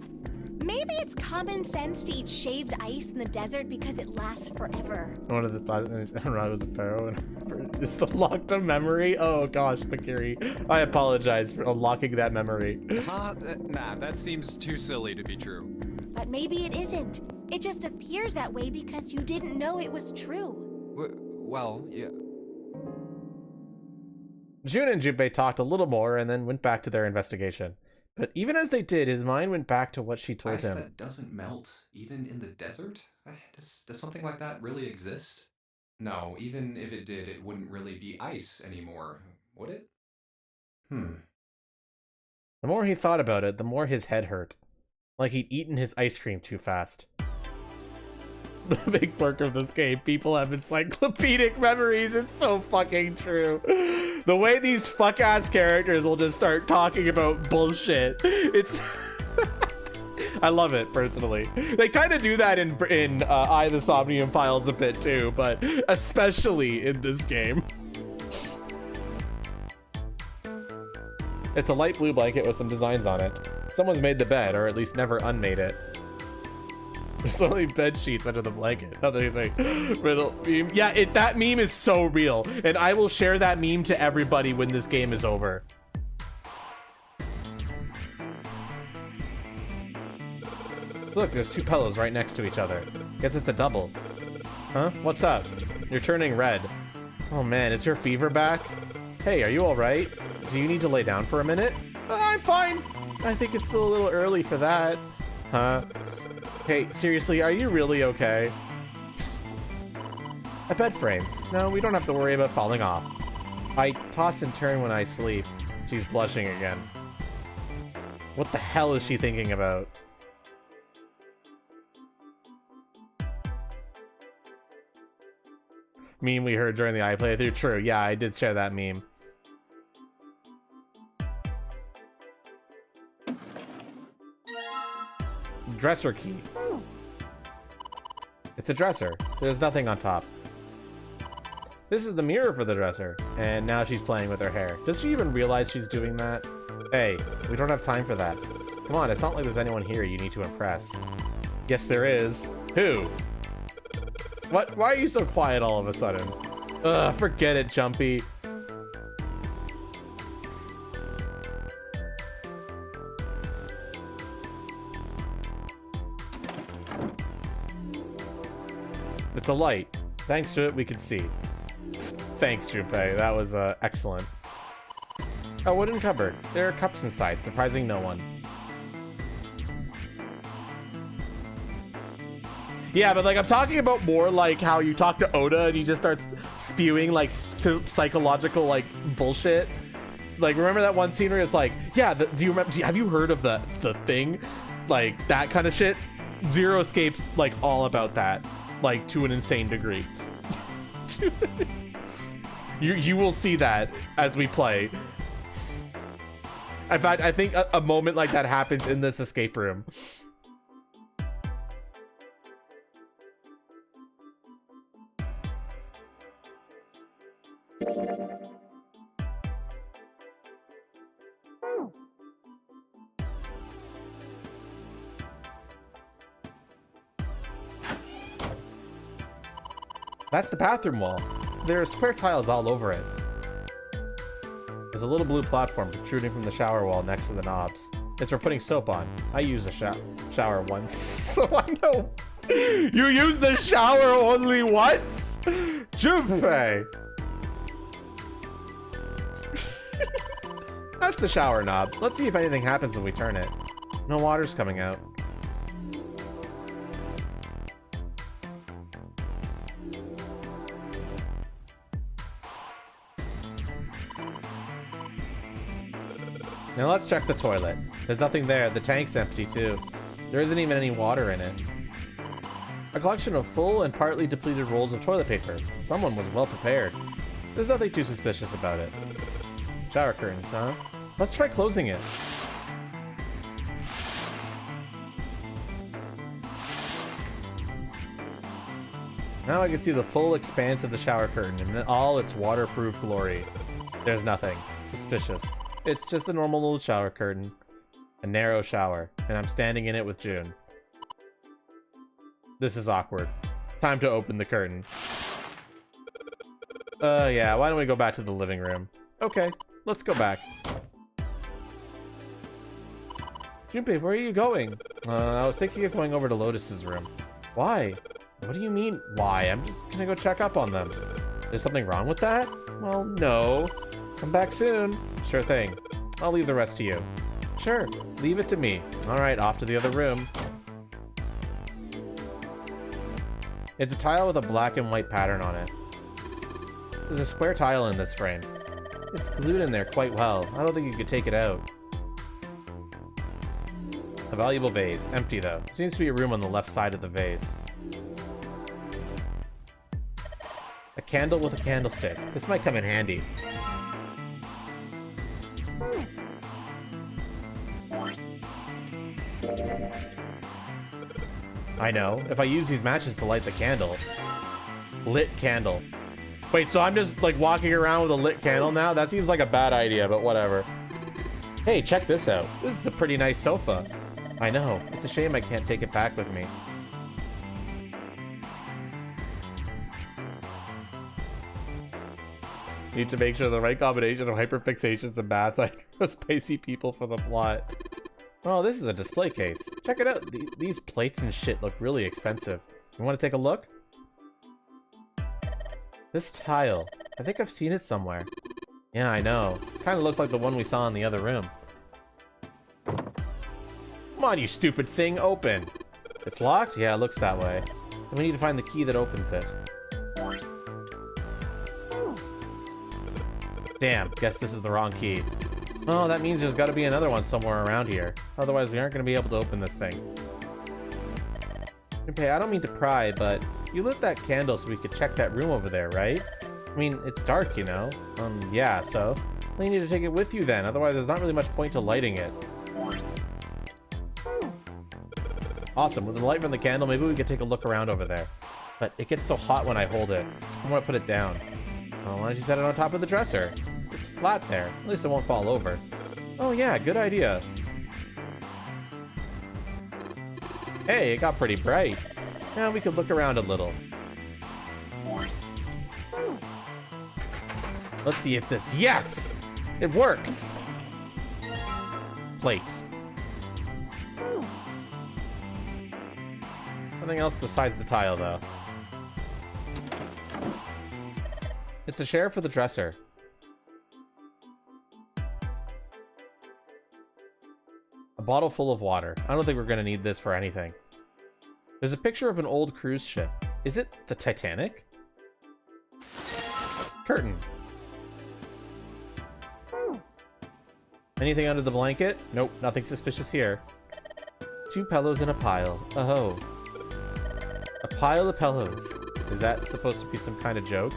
Maybe it's common sense to eat shaved ice in the desert because it lasts forever. One of the I was a pharaoh and just unlocked a memory. Oh gosh, Bakiri. I apologize for unlocking that memory. Huh? Nah, that seems too silly to be true. But maybe it isn't. It just appears that way because you didn't know it was true. Well, yeah. June and Junpei talked a little more and then went back to their investigation. But even as they did, his mind went back to what she told Ice him. that doesn't melt, even in the desert? Does something like that really exist? No, even if it did, it wouldn't really be ice anymore, would it? The more he thought about it, the more his head hurt. Like he'd eaten his ice cream too fast. The big quirk of this game, people have encyclopedic memories. It's so fucking true. The way these fuck-ass characters will just start talking about bullshit. It's... I love it, personally. They kind of do that in I, the Somnium Files a bit too, but especially in this game. It's a light blue blanket with some designs on it. Someone's made the bed, or at least never unmade it. There's only bed sheets under the blanket. Oh, there's a riddle meme. Yeah, that meme is so real. And I will share that meme to everybody when this game is over. Look, there's two pillows right next to each other. Guess it's a double. Huh? What's up? You're turning red. Oh man, is your fever back? Hey, are you alright? Do you need to lay down for a minute? I'm fine. I think it's still a little early for that. Huh? Hey, seriously, are you really okay? A bed frame. No, we don't have to worry about falling off. I toss and turn when I sleep. She's blushing again. What the hell is she thinking about? Meme we heard during the iPlaythrough. True, yeah, I did share that meme. Dresser key. It's a dresser. There's nothing on top. This is the mirror for the dresser. And now she's playing with her hair. Does she even realize she's doing that? Hey, we don't have time for that. Come on, it's not like there's anyone here you need to impress. Yes, there is. Who? What? Why are you so quiet all of a sudden? Ugh, forget it, Jumpy. It's a light. Thanks to it, we can see. Thanks, Junpei. That was excellent. A wooden cupboard. There are cups inside, surprising no one. Yeah, but like I'm talking about more like how you talk to Oda and he just starts spewing like psychological like bullshit. Like remember that one scene where it's like, yeah, do you remember? Have you heard of the thing? Like that kind of shit. Zero Escape's like all about that, like to an insane degree. You will see that as we play. In fact, I think a moment like that happens in this escape room. That's the bathroom wall. There are square tiles all over it. There's a little blue platform protruding from the shower wall next to the knobs. It's for putting soap on. I use a shower once, so I know. You use the shower only once? Junpei! That's the shower knob. Let's see if anything happens when we turn it. No water's coming out. Now let's check the toilet. There's nothing there. The tank's empty too. There isn't even any water in it. A collection of full and partly depleted rolls of toilet paper. Someone was well prepared. There's nothing too suspicious about it. Shower curtains, huh? Let's try closing it. Now I can see the full expanse of the shower curtain in all its waterproof glory. There's nothing suspicious. It's just a normal little shower curtain. A narrow shower, and I'm standing in it with June. This is awkward. Time to open the curtain. Yeah, why don't we go back to the living room? Okay, let's go back. Junpei, where are you going? I was thinking of going over to Lotus's room. Why? What do you mean, why? I'm just gonna go check up on them. There's something wrong with that? Well, no. Come back soon. Sure thing. I'll leave the rest to you. Sure, leave it to me. Alright, off to the other room. It's a tile with a black and white pattern on it. There's a square tile in this frame. It's glued in there quite well. I don't think you could take it out. A valuable vase. Empty, though. Seems to be a room on the left side of the vase. A candle with a candlestick. This might come in handy. I know. If I use these matches to light the candle. Lit candle. Wait, so I'm just like walking around with a lit candle now? That seems like a bad idea, but whatever. Hey, check this out. This is a pretty nice sofa. I know. It's a shame I can't take it back with me. Need to make sure the right combination of hyperfixations and math are spicy people for the plot. Oh, this is a display case. Check it out. These plates and shit look really expensive. You want to take a look? This tile. I think I've seen it somewhere. Yeah, I know. Kind of looks like the one we saw in the other room. Come on, you stupid thing. Open. It's locked? Yeah, it looks that way. And we need to find the key that opens it. Damn, guess this is the wrong key. Oh, that means there's got to be another one somewhere around here. Otherwise, we aren't going to be able to open this thing. Junpei, I don't mean to pry, but you lit that candle so we could check that room over there, right? I mean, it's dark, you know? Yeah, so? Well, you need to take it with you then. Otherwise, there's not really much point to lighting it. Awesome. With the light from the candle, maybe we could take a look around over there. But it gets so hot when I hold it. I want to put it down. Well, why don't you set it on top of the dresser? It's flat there. At least it won't fall over. Oh yeah, good idea. Hey, it got pretty bright. Now we could look around a little. Let's see if this... Yes! It worked! Plate. Nothing else besides the tile, though. It's a chair for the dresser. A bottle full of water. I don't think we're gonna need this for anything. There's a picture of an old cruise ship. Is it the Titanic? Curtain. Anything under the blanket? Nope, nothing suspicious here. 2 pillows in a pile. Oh. A pile of pillows. Is that supposed to be some kind of joke?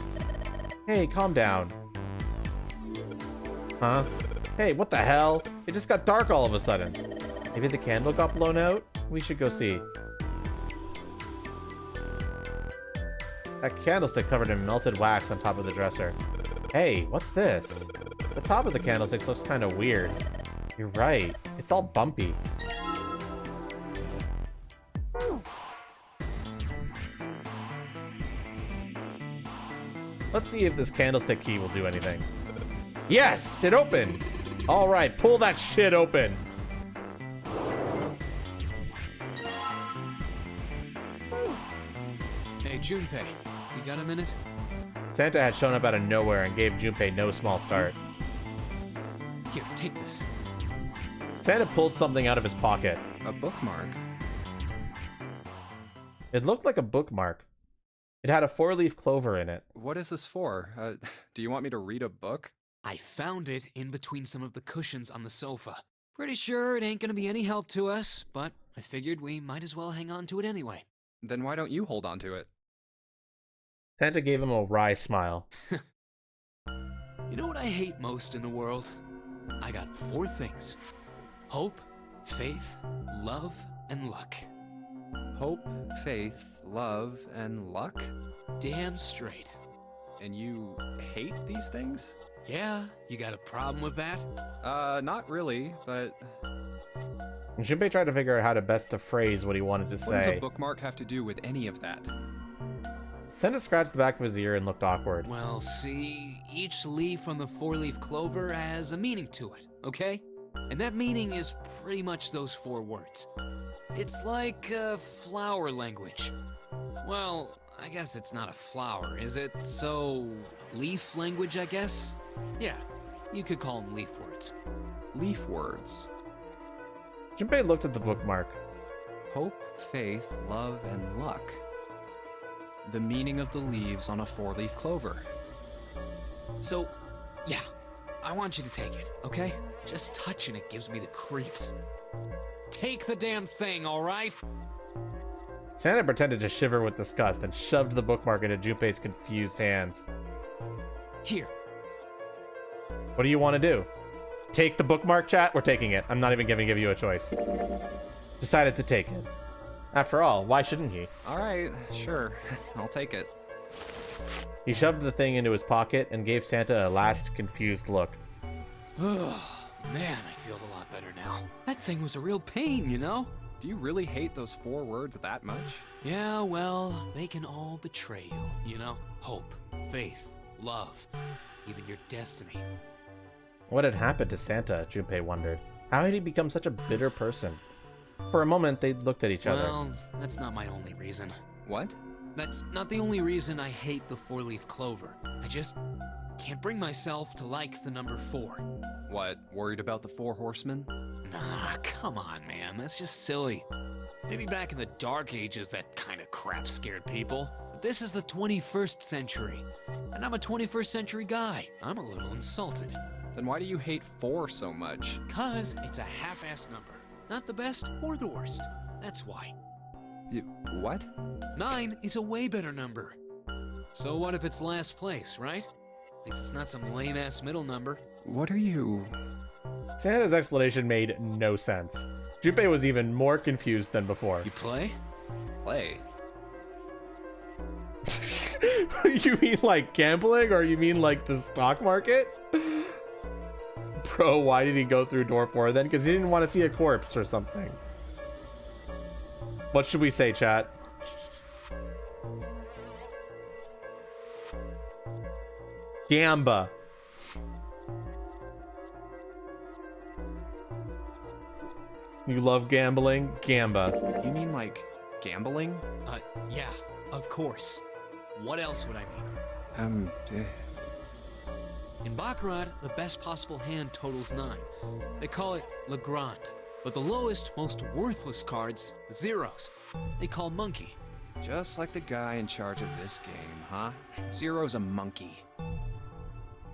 Hey, calm down. Huh? Hey, what the hell? It just got dark all of a sudden. Maybe the candle got blown out? We should go see. That candlestick covered in melted wax on top of the dresser. Hey, what's this? The top of the candlestick looks kind of weird. You're right. It's all bumpy. Let's see if this candlestick key will do anything. Yes! It opened! Alright, pull that shit open! Hey, Junpei, you got a minute? Santa had shown up out of nowhere and gave Junpei no small start. Here, take this. Santa pulled something out of his pocket. A bookmark. It looked like a bookmark. It had a 4-leaf clover in it. What is this for? Do you want me to read a book? I found it in between some of the cushions on the sofa. Pretty sure it ain't gonna be any help to us, but I figured we might as well hang on to it anyway. Then why don't you hold on to it? Santa gave him a wry smile. You know what I hate most in the world? I got 4 things. Hope, faith, love, and luck. Hope, faith, love, and luck? Damn straight. And you hate these things? Yeah, you got a problem with that? Not really, but... Junpei tried to figure out how to best to phrase what he wanted to say. What does a bookmark have to do with any of that? Santa scratched the back of his ear and looked awkward. Well, see, each leaf on the 4-leaf clover has a meaning to it, okay? And that meaning is pretty much those 4 words. It's like flower language. Well, I guess it's not a flower, is it? So, leaf language, I guess? Yeah, you could call them leaf words. Leaf words. Junpei looked at the bookmark. Hope, faith, love, and luck. The meaning of the leaves on a 4-leaf clover. So, yeah, I want you to take it, okay? Just touching it gives me the creeps. Take the damn thing, all right? Santa pretended to shiver with disgust and shoved the bookmark into Junpei's confused hands. Here. What do you want to do? Take the bookmark, chat? We're taking it. I'm not even gonna give you a choice. Decided to take it. After all, why shouldn't he? Alright, sure. I'll take it. He shoved the thing into his pocket and gave Santa a last confused look. Oh, man, I feel a lot better now. That thing was a real pain, you know? Do you really hate those 4 words that much? Yeah, well, they can all betray you, you know? Hope, faith, love, even your destiny. What had happened to Santa, Junpei wondered. How had he become such a bitter person? For a moment, they looked at each other. Well, that's not my only reason. What? That's not the only reason I hate the 4-leaf clover. I just can't bring myself to like the number 4. What, worried about the 4 horsemen? Nah, come on, man. That's just silly. Maybe back in the Dark Ages, that kind of crap scared people. But this is the 21st century, and I'm a 21st century guy. I'm a little insulted. Then why do you hate 4 so much? 'Cause it's a half-assed number. Not the best or the worst. That's why. What? 9 is a way better number. So what if it's last place, right? At least it's not some lame-ass middle number. What are you... Santa's explanation made no sense. Junpei was even more confused than before. You play? Play? You mean like gambling, or you mean like the stock market? Bro, why did he go through door 4 then? Because he didn't want to see a corpse or something. What should we say, chat? Gamba. You love gambling? Gamba. You mean like gambling? Yeah, of course. What else would I mean? In Baccarat, the best possible hand totals 9. They call it Le Grand. But the lowest, most worthless cards, the zeros, they call monkey. Just like the guy in charge of this game, huh? Zero's a monkey.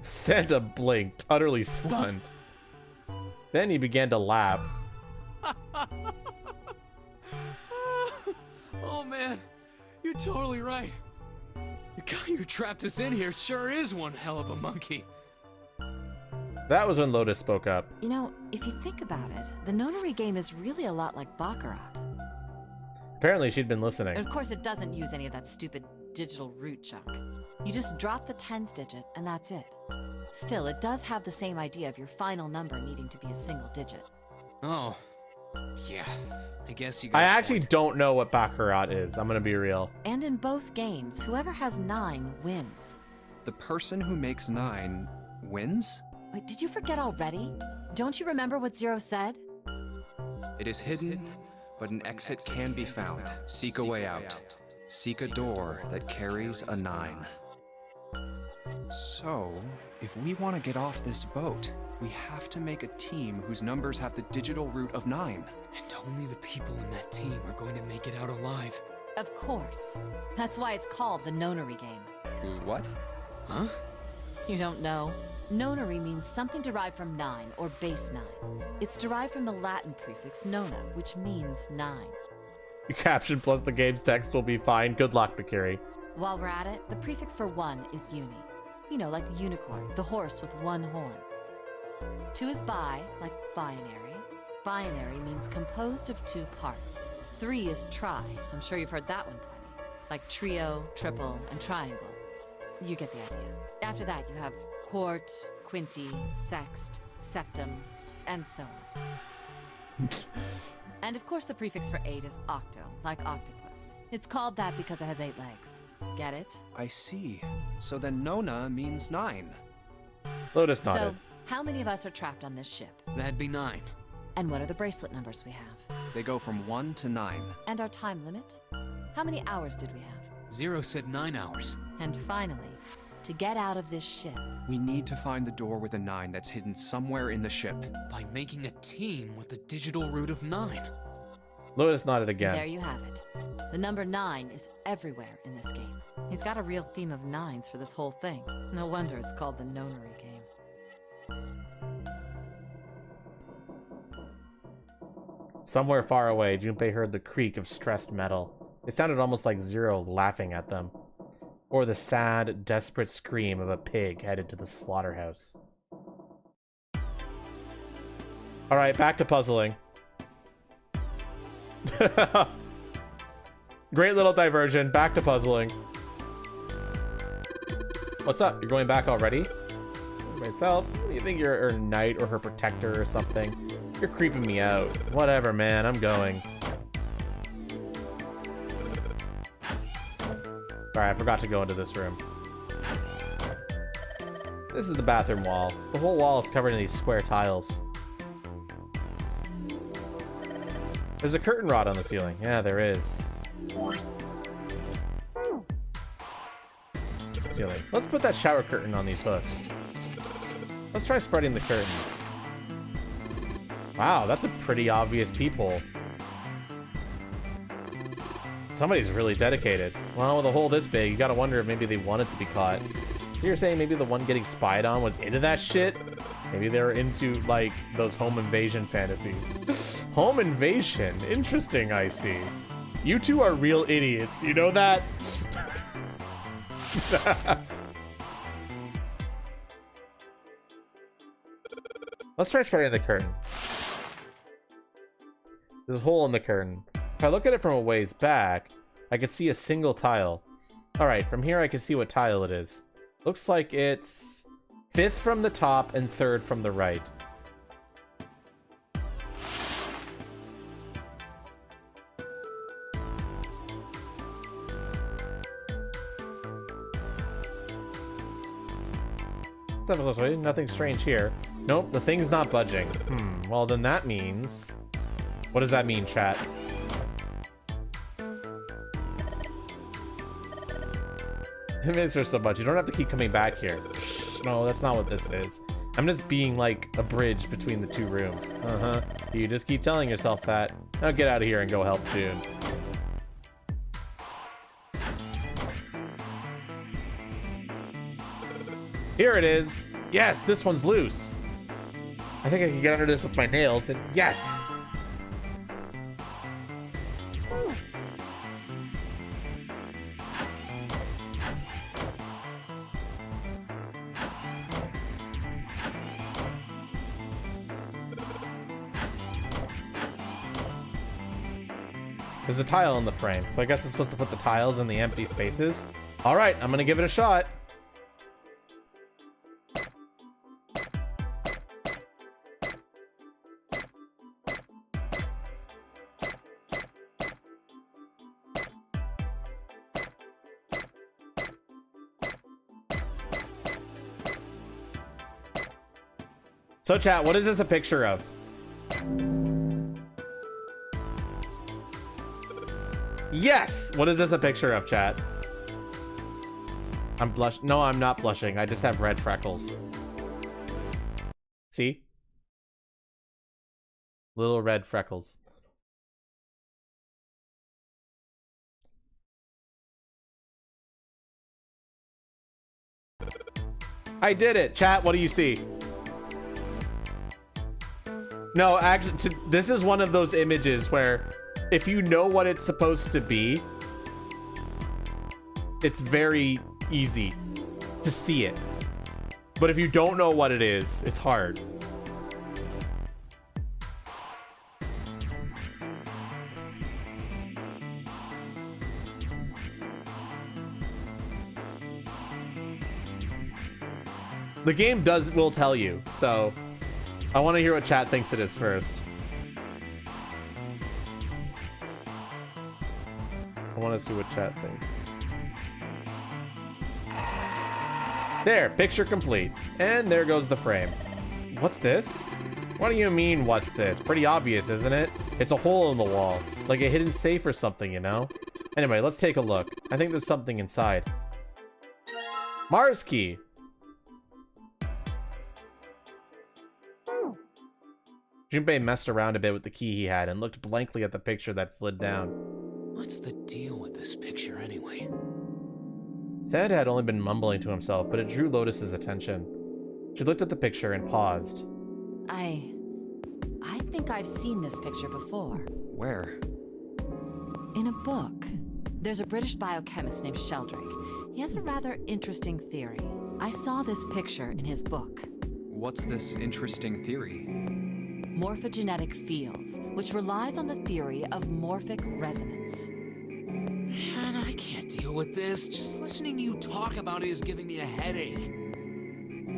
Santa blinked, utterly stunned. Then he began to laugh. Oh man, you're totally right. The guy who trapped us in here sure is one hell of a monkey. That was when Lotus spoke up. You know, if you think about it, the nonary game is really a lot like Baccarat. Apparently she'd been listening. And of course it doesn't use any of that stupid digital root junk. You just drop the tens digit and that's it. Still, it does have the same idea of your final number needing to be a single digit. Oh, yeah, I guess you I actually don't know what Baccarat is, I'm gonna be real. And in both games, whoever has 9 wins. The person who makes 9 wins? Wait, did you forget already? Don't you remember what Zero said? It is hidden, but an exit can be found. Seek a way out. Seek a door that carries a 9. So, if we want to get off this boat, we have to make a team whose numbers have the digital root of 9. And only the people in that team are going to make it out alive. Of course. That's why it's called the nonary game. What? Huh? You don't know? Nonary means something derived from 9, or base 9. It's derived from the Latin prefix nona, which means 9. Your caption plus the game's text will be fine. Good luck, Bakiri. While we're at it, the prefix for 1 is uni. You know, like the unicorn, the horse with 1 horn. 2 is bi, like binary. Binary means composed of 2 parts. 3 is tri. I'm sure you've heard that one plenty. Like trio, triple, and triangle. You get the idea. After that, you have quart, quinty, sext, septum, and so on. And of course the prefix for 8 is octo, like octopus. It's called that because it has 8 legs. Get it? I see. So then Nona means 9. Lotus nodded. So, how many of us are trapped on this ship? That'd be 9. And what are the bracelet numbers we have? They go from 1 to 9. And our time limit? How many hours did we have? Zero said 9 hours. And finally, to get out of this ship. We need to find the door with a 9 that's hidden somewhere in the ship. By making a team with the digital root of 9. Lotus nodded again. There you have it. The number 9 is everywhere in this game. He's got a real theme of 9s for this whole thing. No wonder it's called the nonary game. Somewhere far away, Junpei heard the creak of stressed metal. It sounded almost like Zero laughing at them. Or the sad, desperate scream of a pig headed to the slaughterhouse. Alright, back to puzzling. Great little diversion. Back to puzzling. What's up? You're going back already? Myself? You think you're her knight or her protector or something? You're creeping me out. Whatever, man. I'm going. Alright, I forgot to go into this room. This is the bathroom wall. The whole wall is covered in these square tiles. There's a curtain rod on the ceiling. Yeah, there is. Ceiling. Let's put that shower curtain on these hooks. Let's try spreading the curtains. Wow, that's a pretty obvious peephole. Somebody's really dedicated. Well, with a hole this big, you gotta wonder if maybe they wanted to be caught. So you're saying maybe the one getting spied on was into that shit? Maybe they were into, like, those home invasion fantasies. Home invasion? Interesting, I see. You two are real idiots, you know that? Let's try spreading the curtain. There's a hole in the curtain. If I look at it from a ways back, I can see a single tile. Alright, from here I can see what tile it is. Looks like it's 5th from the top and 3rd from the right. Let's have a close look. Nothing strange here. Nope, the thing's not budging. Well then that means... What does that mean, chat? It is for so much. You don't have to keep coming back here. No, that's not what this is. I'm just being like a bridge between the two rooms. Uh-huh. You just keep telling yourself that. Now get out of here and go help June. Here it is. Yes, this one's loose. I think I can get under this with my nails, and yes! There's a tile in the frame, so I guess it's supposed to put the tiles in the empty spaces. All right, I'm gonna give it a shot. So chat, what is this a picture of? Yes! What is this a picture of, chat? I'm blushing. No, I'm not blushing. I just have red freckles. See? Little red freckles. I did it! Chat, what do you see? No, actually, this is one of those images where if you know what it's supposed to be, it's very easy to see it. But if you don't know what it is, it's hard. The game will tell you, so I want to hear what chat thinks it is first. I want to see what chat thinks. There, picture complete. And there goes the frame. What's this? What do you mean, what's this? Pretty obvious, isn't it? It's a hole in the wall. Like a hidden safe or something, you know? Anyway, let's take a look. I think there's something inside. Mars key. Junpei messed around a bit with the key he had and looked blankly at the picture that slid down. What's the deal with this picture anyway? Santa had only been mumbling to himself, but it drew Lotus's attention. She looked at the picture and paused. I think I've seen this picture before. Where? In a book. There's a British biochemist named Sheldrake. He has a rather interesting theory. I saw this picture in his book. What's this interesting theory? Morphogenetic fields, which relies on the theory of morphic resonance. Man, I can't deal with this. Just listening to you talk about it is giving me a headache.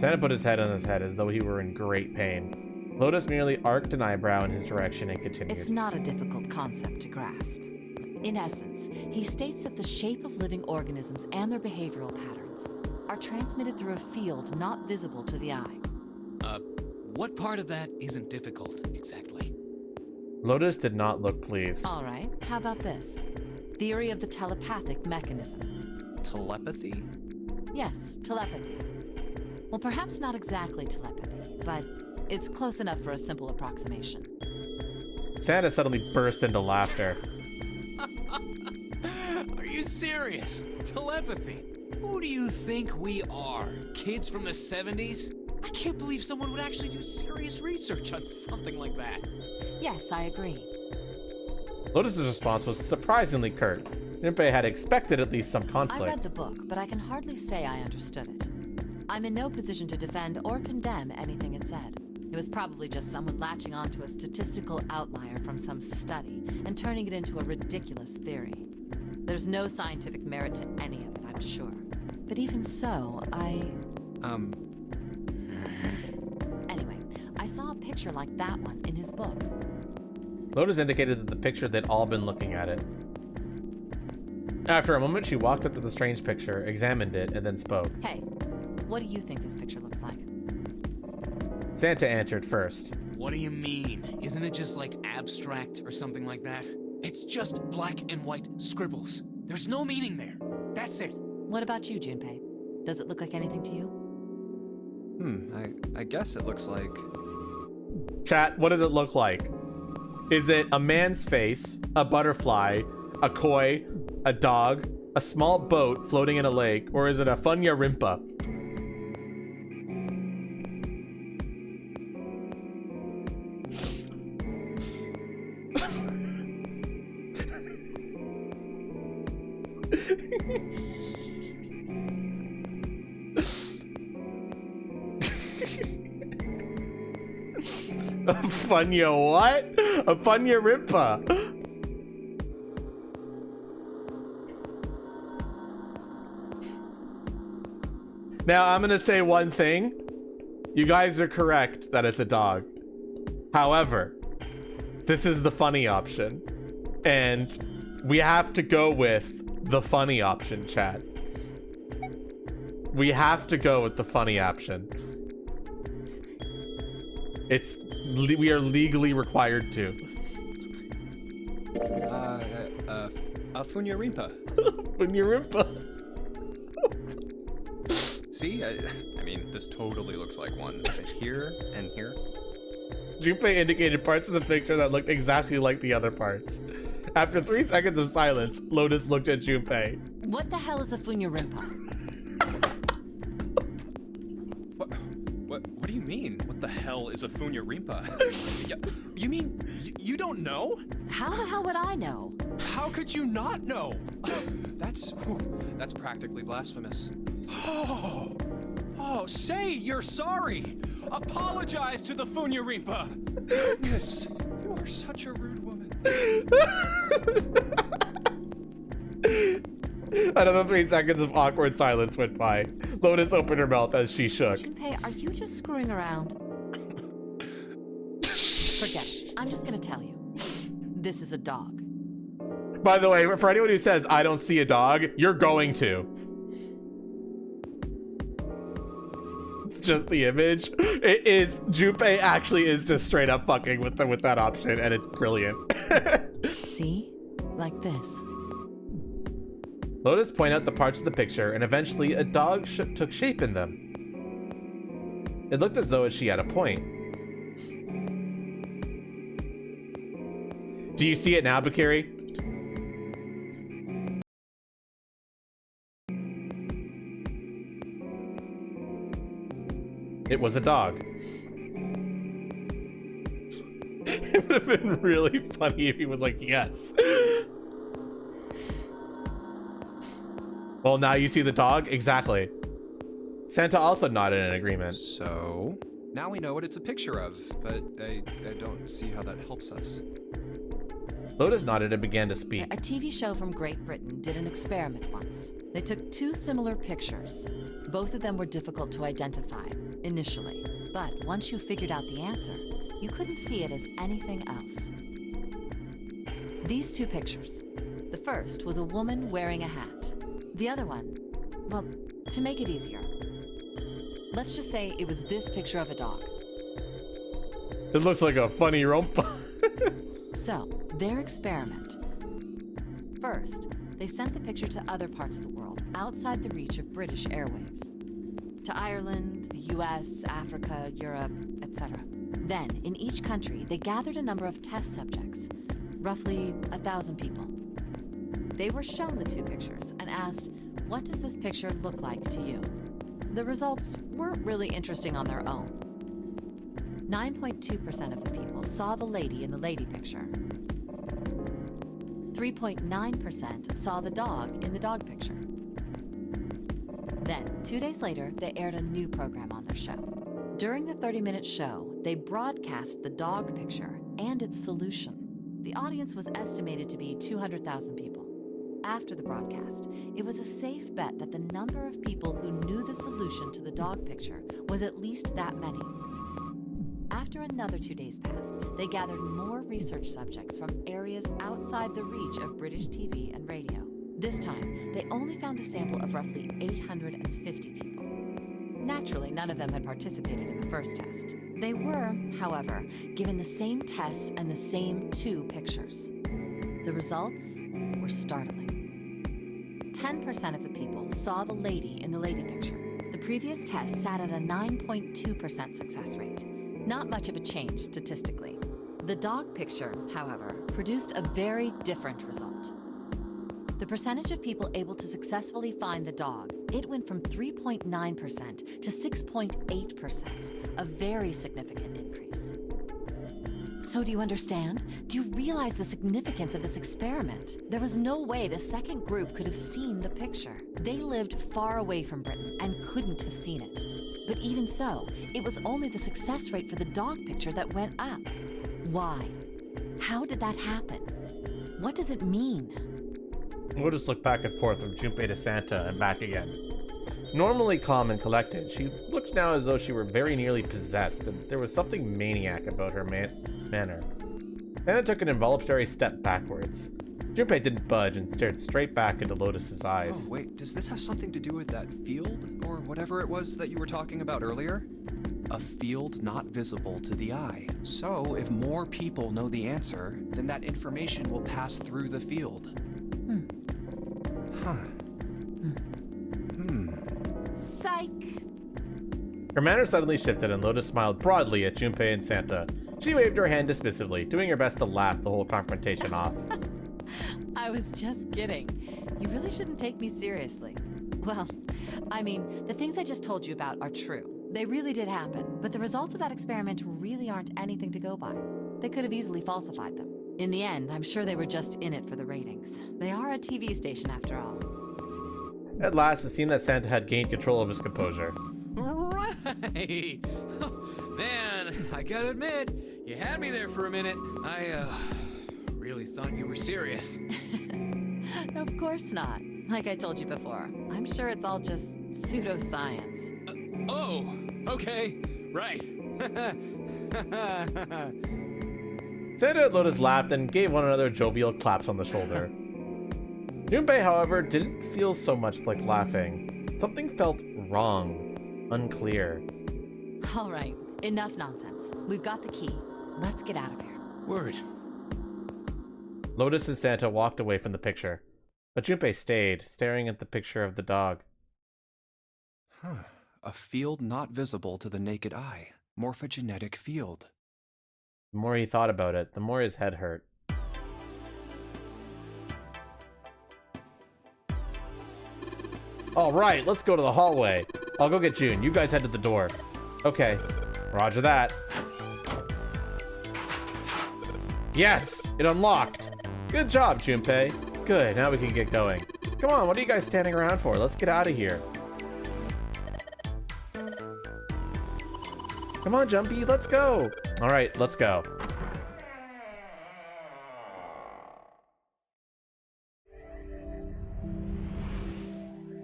Santa put his head on his head as though he were in great pain. Lotus merely arched an eyebrow in his direction and continued. It's not a difficult concept to grasp. In essence, he states that the shape of living organisms and their behavioral patterns are transmitted through a field not visible to the eye. What part of that isn't difficult, exactly? Lotus did not look pleased. All right, how about this? Theory of the telepathic mechanism. Telepathy? Yes, telepathy. Well, perhaps not exactly telepathy, but it's close enough for a simple approximation. Santa suddenly burst into laughter. Are you serious? Telepathy? Who do you think we are? Kids from the 70s? I can't believe someone would actually do serious research on something like that. Yes, I agree. Lotus's response was surprisingly curt. Junpei had expected at least some conflict. I read the book, but I can hardly say I understood it. I'm in no position to defend or condemn anything it said. It was probably just someone latching onto a statistical outlier from some study and turning it into a ridiculous theory. There's no scientific merit to any of it, I'm sure. But even so, Anyway, I saw a picture like that one in his book. Lotus indicated that the picture they'd all been looking at it. After a moment, she walked up to the strange picture, examined it, and then spoke. Hey, what do you think this picture looks like? Santa answered first. What do you mean? Isn't it just like abstract or something like that? It's just black and white scribbles. There's no meaning there. That's it. What about you, Junpei? Does it look like anything to you? I guess it looks like... Chat, what does it look like? Is it a man's face, a butterfly, a koi, a dog, a small boat floating in a lake, or is it a funya rimpa? A funya what? A funya rimpa. Now I'm gonna say one thing. You guys are correct that it's a dog. However, this is the funny option. And we have to go with the funny option, chat. We have to go with the funny option. We are legally required to. A funya rimpa. Funya rimpa. See, I mean, this totally looks like one. Right here and here. Junpei indicated parts of the picture that looked exactly like the other parts. After 3 seconds of silence, Lotus looked at Junpei. What the hell is a funya rimpa? What do you mean? What the hell is a funya rimpa? You mean you don't know? How the hell would I know? How could you not know? That's practically blasphemous. Oh, say you're sorry. Apologize to the funya rimpa. Goodness, you are such a rude woman. Another 3 seconds of awkward silence went by. Lotus opened her mouth as she shook. Junpei, are you just screwing around? Forget it. I'm just gonna tell you. This is a dog. By the way, for anyone who says, I don't see a dog, you're going to. It's just the image. It is, Junpei actually is just straight up fucking with that option, and it's brilliant. See? Like this. Lotus pointed out the parts of the picture, and eventually a dog took shape in them. It looked as though she had a point. Do you see it now, Bakiri? It was a dog. It would have been really funny if he was like, yes. Well, now you see the dog? Exactly. Santa also nodded in agreement. So, now we know what it's a picture of, but I don't see how that helps us. Lotus nodded and began to speak. A TV show from Great Britain did an experiment once. They took 2 similar pictures. Both of them were difficult to identify, initially. But once you figured out the answer, you couldn't see it as anything else. These 2 pictures. The first was a woman wearing a hat. The other one, well, to make it easier, let's just say it was this picture of a dog. It looks like a funny rompa. So, their experiment. First, they sent the picture to other parts of the world, outside the reach of British airwaves. To Ireland, the US, Africa, Europe, etc. Then, in each country, they gathered a number of test subjects, roughly 1,000 people. They were shown the 2 pictures and asked, what does this picture look like to you? The results weren't really interesting on their own. 9.2% of the people saw the lady in the lady picture. 3.9% saw the dog in the dog picture. Then, 2 days later, they aired a new program on their show. During the 30-minute show, they broadcast the dog picture and its solution. The audience was estimated to be 200,000 people. After the broadcast, it was a safe bet that the number of people who knew the solution to the dog picture was at least that many. After another 2 days passed, they gathered more research subjects from areas outside the reach of British TV and radio. This time, they only found a sample of roughly 850 people. Naturally, none of them had participated in the first test. They were, however, given the same tests and the same 2 pictures. The results were startling. 10% of the people saw the lady in the lady picture. The previous test sat at a 9.2% success rate. Not much of a change statistically. The dog picture, however, produced a very different result. The percentage of people able to successfully find the dog, it went from 3.9% to 6.8%, a very significant increase. So do you understand? Do you realize the significance of this experiment? There was no way the second group could have seen the picture. They lived far away from Britain and couldn't have seen it. But even so, it was only the success rate for the dog picture that went up. Why? How did that happen? What does it mean? We'll just look back and forth from Junpei to Santa and back again. Normally calm and collected, she looked now as though she were very nearly possessed, and there was something maniac about her manner. Santa took an involuntary step backwards. Junpei didn't budge and stared straight back into Lotus's eyes. Oh, wait, does this have something to do with that field, or whatever it was that you were talking about earlier? A field not visible to the eye. So, if more people know the answer, then that information will pass through the field. Huh. Psych! Her manner suddenly shifted and Lotus smiled broadly at Junpei and Santa. She waved her hand dismissively, doing her best to laugh the whole confrontation off. I was just kidding. You really shouldn't take me seriously. Well, I mean, the things I just told you about are true. They really did happen, but the results of that experiment really aren't anything to go by. They could have easily falsified them. In the end, I'm sure they were just in it for the ratings. They are a TV station after all. At last, it seemed that Santa had gained control of his composure. Right! Man, I gotta admit, you had me there for a minute. I, really thought you were serious. Of course not. Like I told you before, I'm sure it's all just pseudoscience. Oh, okay, right. Santa and Lotus laughed and gave one another jovial claps on the shoulder. Junpei, however, didn't feel so much like laughing. Something felt wrong, unclear. All right, enough nonsense. We've got the key. Let's get out of here. Word. Lotus and Santa walked away from the picture, but Junpei stayed, staring at the picture of the dog. Huh. A field not visible to the naked eye. Morphogenetic field. The more he thought about it, the more his head hurt. All right, let's go to the hallway. I'll go get June. You guys head to the door. Okay, roger that. Yes, it unlocked. Good job, Junpei. Good, now we can get going. Come on, what are you guys standing around for? Let's get out of here. Come on, Jumpy, let's go. All right, let's go.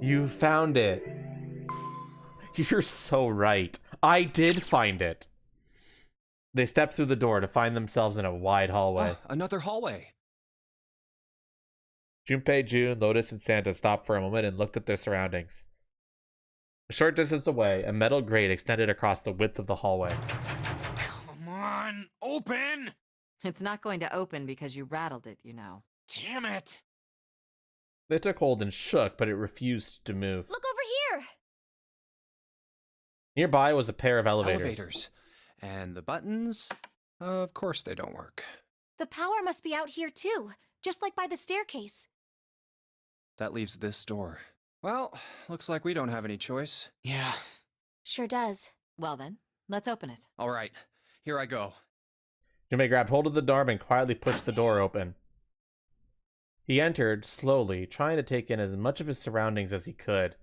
You found it. You're so right. I did find it. They stepped through the door to find themselves in a wide hallway. Oh, another hallway. Junpei, June, Lotus, and Santa stopped for a moment and looked at their surroundings. A short distance away, a metal grate extended across the width of the hallway. Come on, open! It's not going to open because you rattled it, you know. Damn it! It took hold and shook, but it refused to move. Look over here! Nearby was a pair of elevators. Elevators. And the buttons? Of course they don't work. The power must be out here too, just like by the staircase. That leaves this door. Well, looks like we don't have any choice. Yeah. Sure does. Well then, let's open it. All right, here I go. Junpei grabbed hold of the arm and quietly pushed the door open. He entered, slowly, trying to take in as much of his surroundings as he could.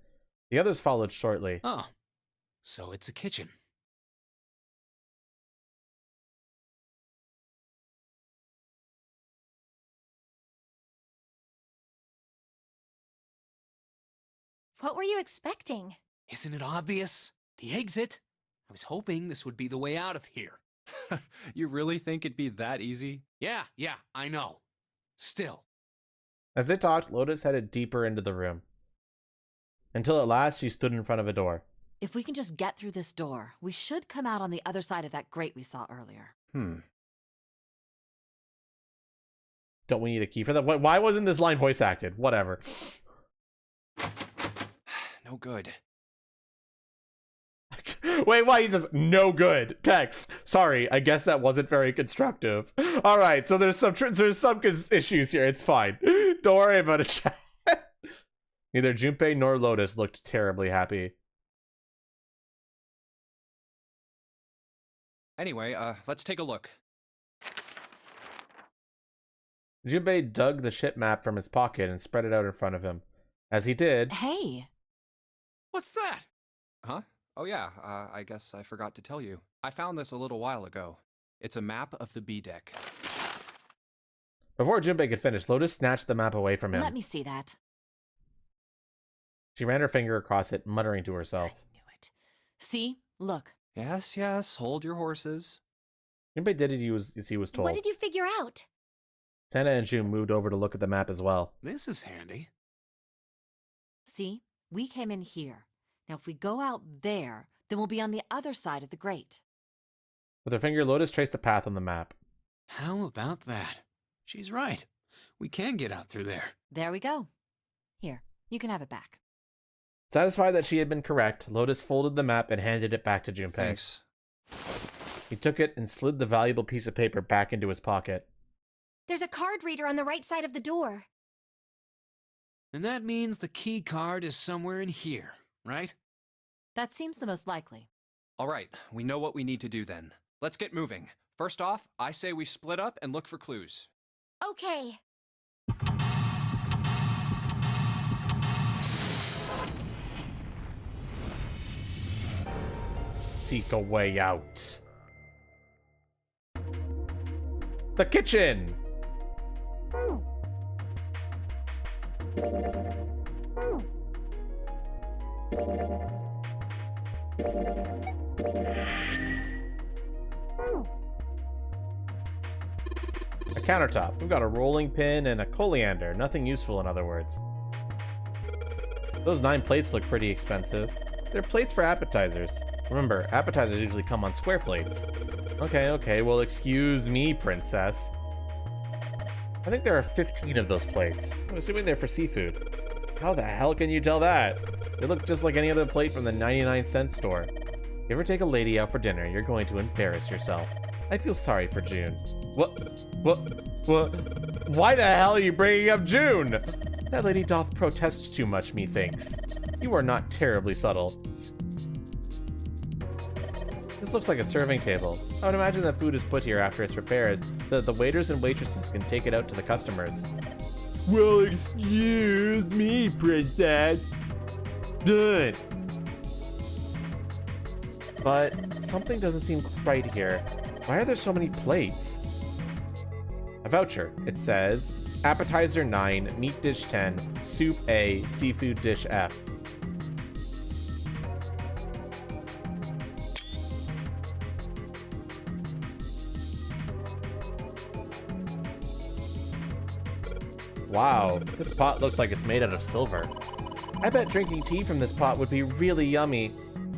The others followed shortly. Oh, so it's a kitchen. What were you expecting? Isn't it obvious? The exit? I was hoping this would be the way out of here. You really think it'd be that easy? Yeah, I know. Still. As they talked, Lotus headed deeper into the room. Until at last she stood in front of a door. If we can just get through this door, we should come out on the other side of that grate we saw earlier. Don't we need a key for that? Why wasn't this line voice acted? Whatever. No good. Wait, why? He says, no good. Text. Sorry, I guess that wasn't very constructive. All right, so there's some issues here. It's fine. Don't worry about it, chat. Neither Junpei nor Lotus looked terribly happy. Anyway, let's take a look. Junpei dug the ship map from his pocket and spread it out in front of him. As he did... Hey! What's that? Huh? Oh yeah, I guess I forgot to tell you. I found this a little while ago. It's a map of the B deck. Before Junpei could finish, Lotus snatched the map away from him. Let me see that. She ran her finger across it, muttering to herself. I knew it. See? Look. Yes, yes, hold your horses. Junpei did as he was told. What did you figure out? Santa and June moved over to look at the map as well. This is handy. See? We came in here. Now if we go out there, then we'll be on the other side of the grate. With her finger, Lotus traced the path on the map. How about that? She's right. We can get out through there. There we go. Here, you can have it back. Satisfied that she had been correct, Lotus folded the map and handed it back to Junpei. Thanks. He took it and slid the valuable piece of paper back into his pocket. There's a card reader on the right side of the door. And that means the key card is somewhere in here, right? That seems the most likely. All right, we know what we need to do then. Let's get moving. First off, I say we split up and look for clues. Okay. Seek a way out. The kitchen! A countertop. We've got a rolling pin and a coriander. Nothing useful, in other words. Those 9 plates look pretty expensive. They're plates for appetizers. Remember, appetizers usually come on square plates. Okay, well, excuse me, princess. I think there are 15 of those plates. I'm assuming they're for seafood. How the hell can you tell that? They look just like any other plate from the 99-cent store. If you ever take a lady out for dinner, you're going to embarrass yourself. I feel sorry for June. What? Why the hell are you bringing up June? That lady doth protest too much, methinks. You are not terribly subtle. This looks like a serving table. I would imagine that food is put here after it's prepared, so that the waiters and waitresses can take it out to the customers. Well, excuse me, princess. Good. But something doesn't seem right here. Why are there so many plates? A voucher. It says, appetizer 9, meat dish 10, soup A, seafood dish F. Wow, this pot looks like it's made out of silver. I bet drinking tea from this pot would be really yummy.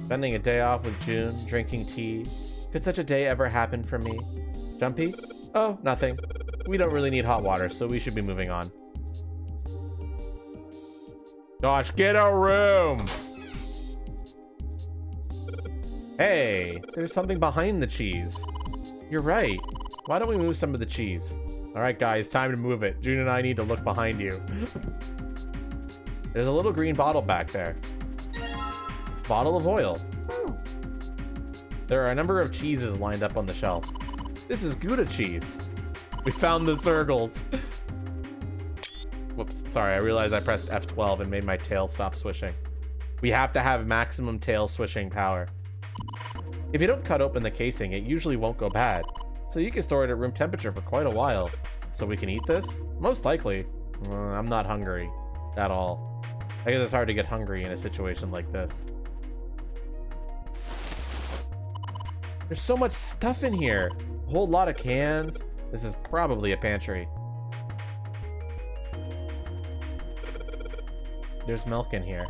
Spending a day off with June, drinking tea. Could such a day ever happen for me? Jumpy? Oh, nothing. We don't really need hot water, so we should be moving on. Gosh, get a room! Hey, there's something behind the cheese. You're right. Why don't we move some of the cheese? All right, guys, time to move it. June and I need to look behind you. There's a little green bottle back there. Bottle of oil. There are a number of cheeses lined up on the shelf. This is Gouda cheese. We found the circles. Whoops, sorry, I realized I pressed F12 and made my tail stop swishing. We have to have maximum tail swishing power. If you don't cut open the casing, it usually won't go bad. So you can store it at room temperature for quite a while. So we can eat this? Most likely. I'm not hungry at all. I guess it's hard to get hungry in a situation like this. There's so much stuff in here. A whole lot of cans. This is probably a pantry. There's milk in here.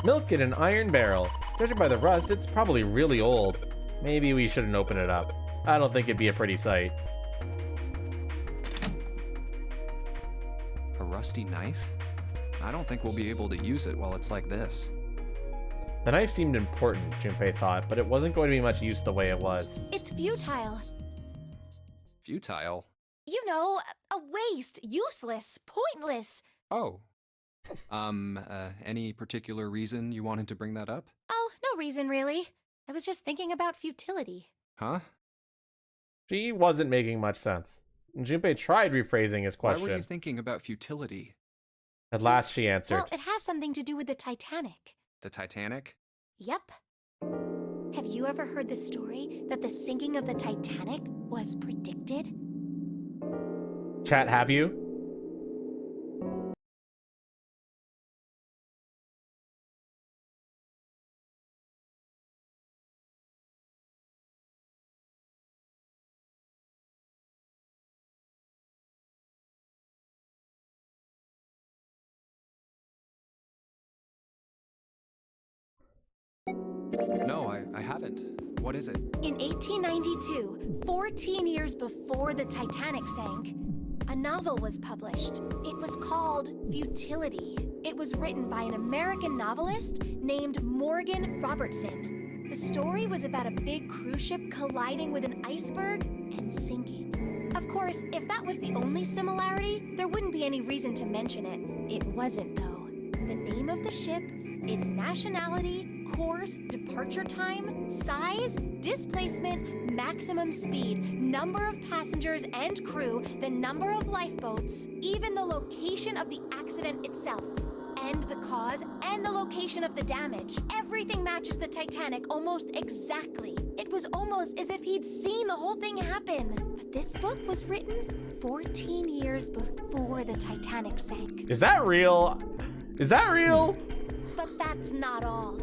Milk in an iron barrel. Judging by the rust, it's probably really old. Maybe we shouldn't open it up. I don't think it'd be a pretty sight. A rusty knife? I don't think we'll be able to use it while it's like this. The knife seemed important, Junpei thought, but it wasn't going to be much use the way it was. It's futile. Futile? You know, a waste, useless, pointless. Oh. Any particular reason you wanted to bring that up? Oh, no reason really. I was just thinking about futility. Huh? She wasn't making much sense. Junpei tried rephrasing his question. Why were you thinking about futility? At last she answered. Well, it has something to do with the Titanic. The Titanic? Yep. Have you ever heard the story that the sinking of the Titanic was predicted? Chat, have you? No, I haven't. What is it? In 1892, 14 years before the Titanic sank, a novel was published. It was called Futility. It was written by an American novelist named Morgan Robertson. The story was about a big cruise ship colliding with an iceberg and sinking. Of course, if that was the only similarity, there wouldn't be any reason to mention it. It wasn't, though. The name of the ship, its nationality, course, departure time, size, displacement, maximum speed, number of passengers and crew, the number of lifeboats, even the location of the accident itself, and the cause and the location of the damage. Everything matches the Titanic almost exactly. It was almost as if he'd seen the whole thing happen. But this book was written 14 years before the Titanic sank. Is that real? Is that real? But that's not all.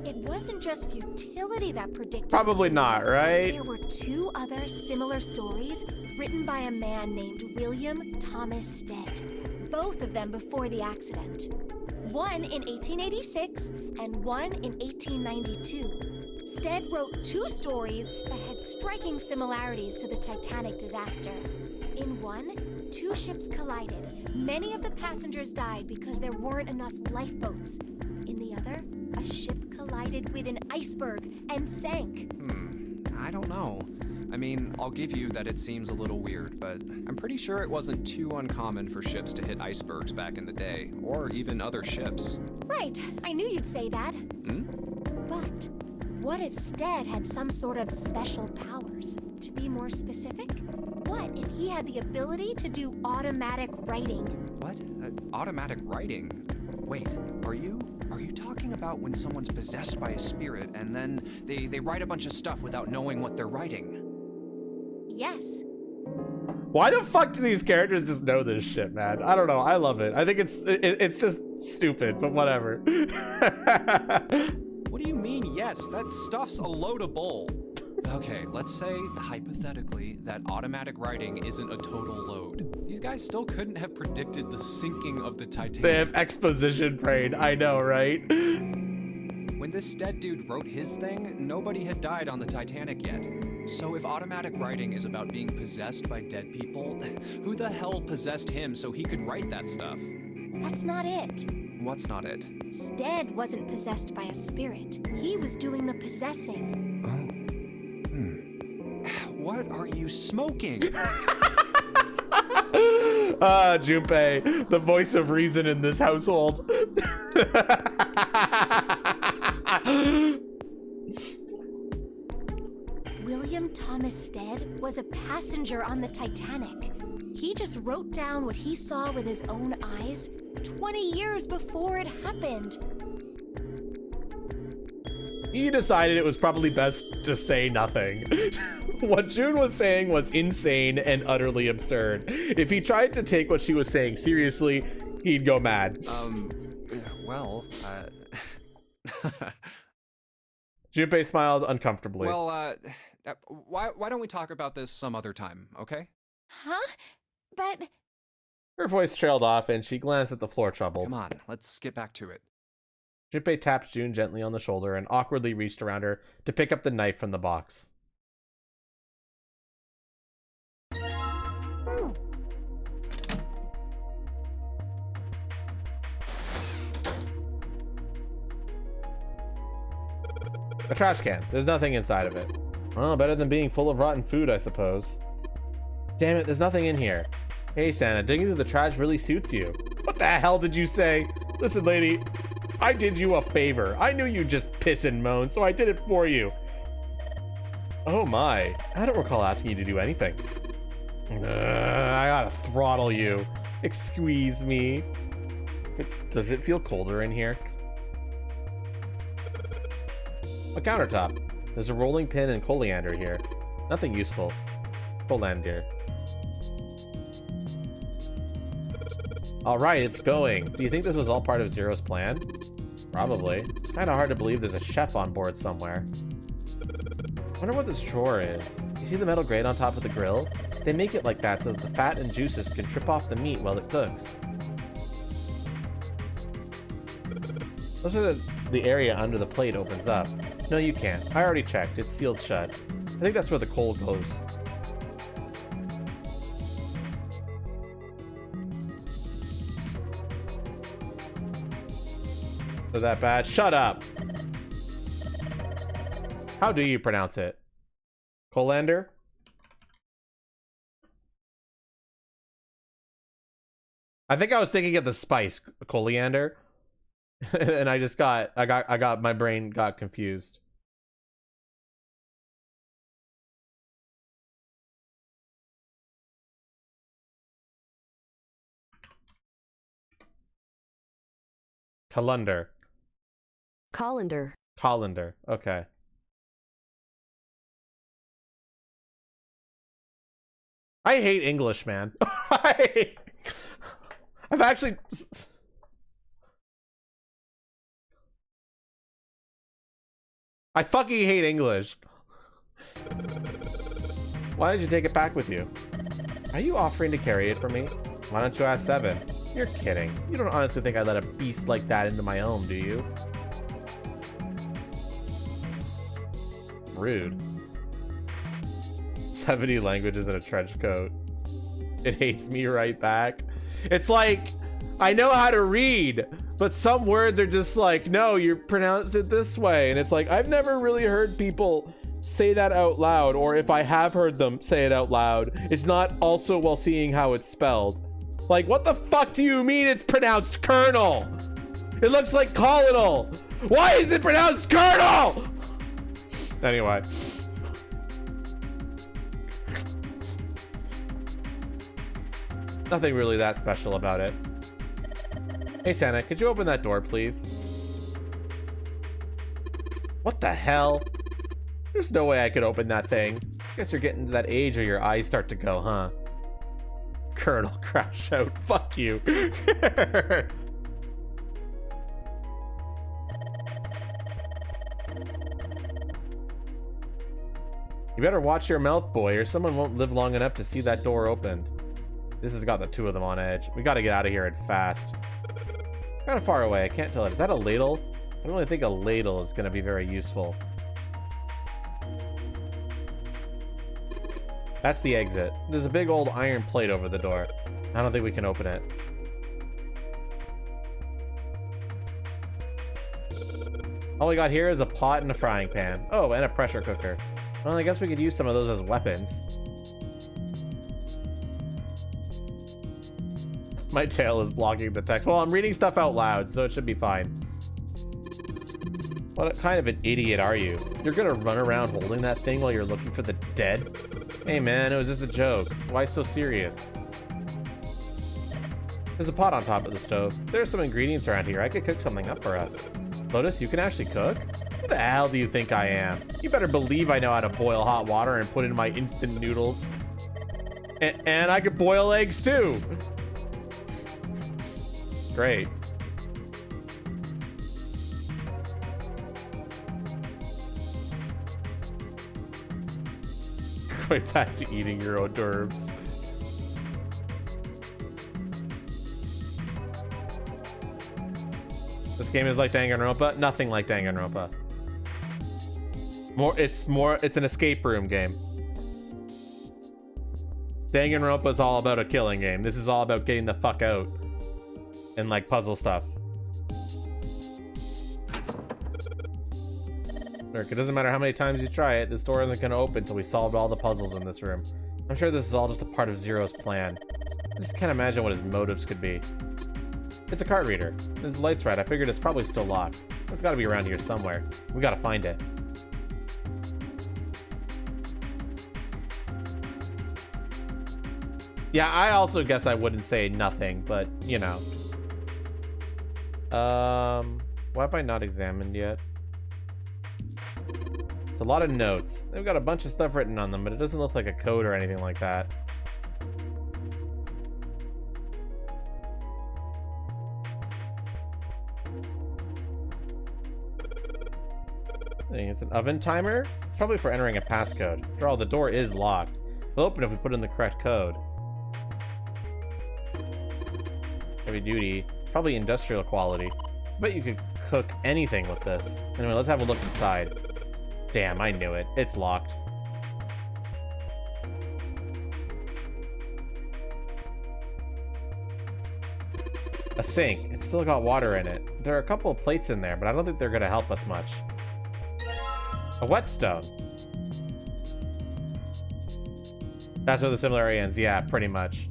It wasn't just futility that predicted. Probably not, right? There were two other similar stories written by a man named William Thomas Stead, both of them before the accident. One in 1886 and one in 1892. Stead wrote two stories that had striking similarities to the Titanic disaster. In one, two ships collided. Many of the passengers died because there weren't enough lifeboats. In the other, a ship collided with an iceberg and sank. I don't know. I mean, I'll give you that it seems a little weird, but I'm pretty sure it wasn't too uncommon for ships to hit icebergs back in the day, or even other ships. Right, I knew you'd say that. But what if Stead had some sort of special powers? To be more specific, what if he had the ability to do automatic writing? What? Automatic writing? Wait, are you talking about when someone's possessed by a spirit and then they write a bunch of stuff without knowing what they're writing? Yes. Why the fuck do these characters just know this shit, man? I don't know. I love it. I think it's just stupid, but whatever. What do you mean, yes? That stuff's a load of bull. Okay, let's say, hypothetically, that automatic writing isn't a total load. These guys still couldn't have predicted the sinking of the Titanic. They have exposition brain. I know, right? When this Stead dude wrote his thing, nobody had died on the Titanic yet. So if automatic writing is about being possessed by dead people, who the hell possessed him so he could write that stuff? That's not it. What's not it? Stead wasn't possessed by a spirit. He was doing the possessing. What are you smoking? Junpei, the voice of reason in this household. William Thomas Stead was a passenger on the Titanic. He just wrote down what he saw with his own eyes 20 years before it happened. He decided it was probably best to say nothing. What June was saying was insane and utterly absurd. If he tried to take what she was saying seriously, he'd go mad. Junpei smiled uncomfortably. Well, why don't we talk about this some other time, okay? Huh? But... Her voice trailed off and she glanced at the floor troubled. Come on, let's get back to it. Junpei tapped June gently on the shoulder and awkwardly reached around her to pick up the knife from the box. A trash can. There's nothing inside of it. Well, better than being full of rotten food, I suppose. Damn it, there's nothing in here. Hey, Santa, digging through the trash really suits you. What the hell did you say? Listen, lady, I did you a favor. I knew you'd just piss and moan, so I did it for you. Oh my, I don't recall asking you to do anything. I gotta throttle you. Excuse me. Does it feel colder in here? A countertop. There's a rolling pin and coriander here. Nothing useful. Coriander. Alright, it's going. Do you think this was all part of Zero's plan? Probably. Kinda hard to believe there's a chef on board somewhere. Wonder what this drawer is. You see the metal grate on top of the grill? They make it like that so that the fat and juices can trip off the meat while it cooks. Those are the area under the plate opens up. No, you can't. I already checked. It's sealed shut. I think that's where the coal goes. Is that bad? Shut up! How do you pronounce it? Colander? I think I was thinking of the spice, coriander. And my brain got confused. Colander. Colander. Colander. Okay. I hate English, man. I've actually... I fucking hate English. Why did you take it back with you? Are you offering to carry it for me? Why don't you ask Seven? You're kidding. You don't honestly think I'd let a beast like that into my home, do you? Rude. 70 languages in a trench coat. It hates me right back. It's like, I know how to read, but some words are just like, no, you pronounce it this way. And it's like, I've never really heard people say that out loud, or if I have heard them say it out loud, it's not also while seeing how it's spelled. Like, what the fuck do you mean it's pronounced Colonel? It looks like colonel. Why is it pronounced Colonel? Anyway. Nothing really that special about it. Hey Santa, could you open that door, please? What the hell? There's no way I could open that thing. Guess you're getting to that age where your eyes start to go, huh? Colonel crash out. Fuck you. You better watch your mouth, boy, or someone won't live long enough to see that door opened. This has got the two of them on edge. We gotta get out of here and fast. Kind of far away. I can't tell it. Is that a ladle? I don't really think a ladle is gonna be very useful. That's the exit. There's a big old iron plate over the door. I don't think we can open it. All we got here is a pot and a frying pan. Oh, and a pressure cooker. Well, I guess we could use some of those as weapons. My tail is blocking the text. Well, I'm reading stuff out loud, so it should be fine. What kind of an idiot are you? You're gonna run around holding that thing while you're looking for the dead? Hey man, it was just a joke. Why so serious? There's a pot on top of the stove. There's some ingredients around here. I could cook something up for us. Lotus, you can actually cook? Who the hell do you think I am? You better believe I know how to boil hot water and put in my instant noodles. And I could boil eggs too. Great. Going back to eating your hors d'oeuvres. This game is like Danganronpa. Nothing like Danganronpa. It's an escape room game. Danganronpa is all about a killing game. This is all about getting the fuck out. And like puzzle stuff. Look, it doesn't matter how many times you try it, this door isn't going to open until we solved all the puzzles in this room. I'm sure this is all just a part of Zero's plan. I just can't imagine what his motives could be. It's a card reader. This light's red. I figured it's probably still locked. It's got to be around here somewhere. We got to find it. Yeah, I also guess I wouldn't say nothing, but, you know. What have I not examined yet? It's a lot of notes. They've got a bunch of stuff written on them, but it doesn't look like a code or anything like that. I think it's an oven timer. It's probably for entering a passcode. After all, the door is locked. It'll open if we put in the correct code. Heavy duty. It's probably industrial quality. I bet you could cook anything with this. Anyway, let's have a look inside. Damn, I knew it. It's locked. A sink. It's still got water in it. There are a couple of plates in there, but I don't think they're going to help us much. A whetstone. That's where the similarity ends. Yeah, pretty much.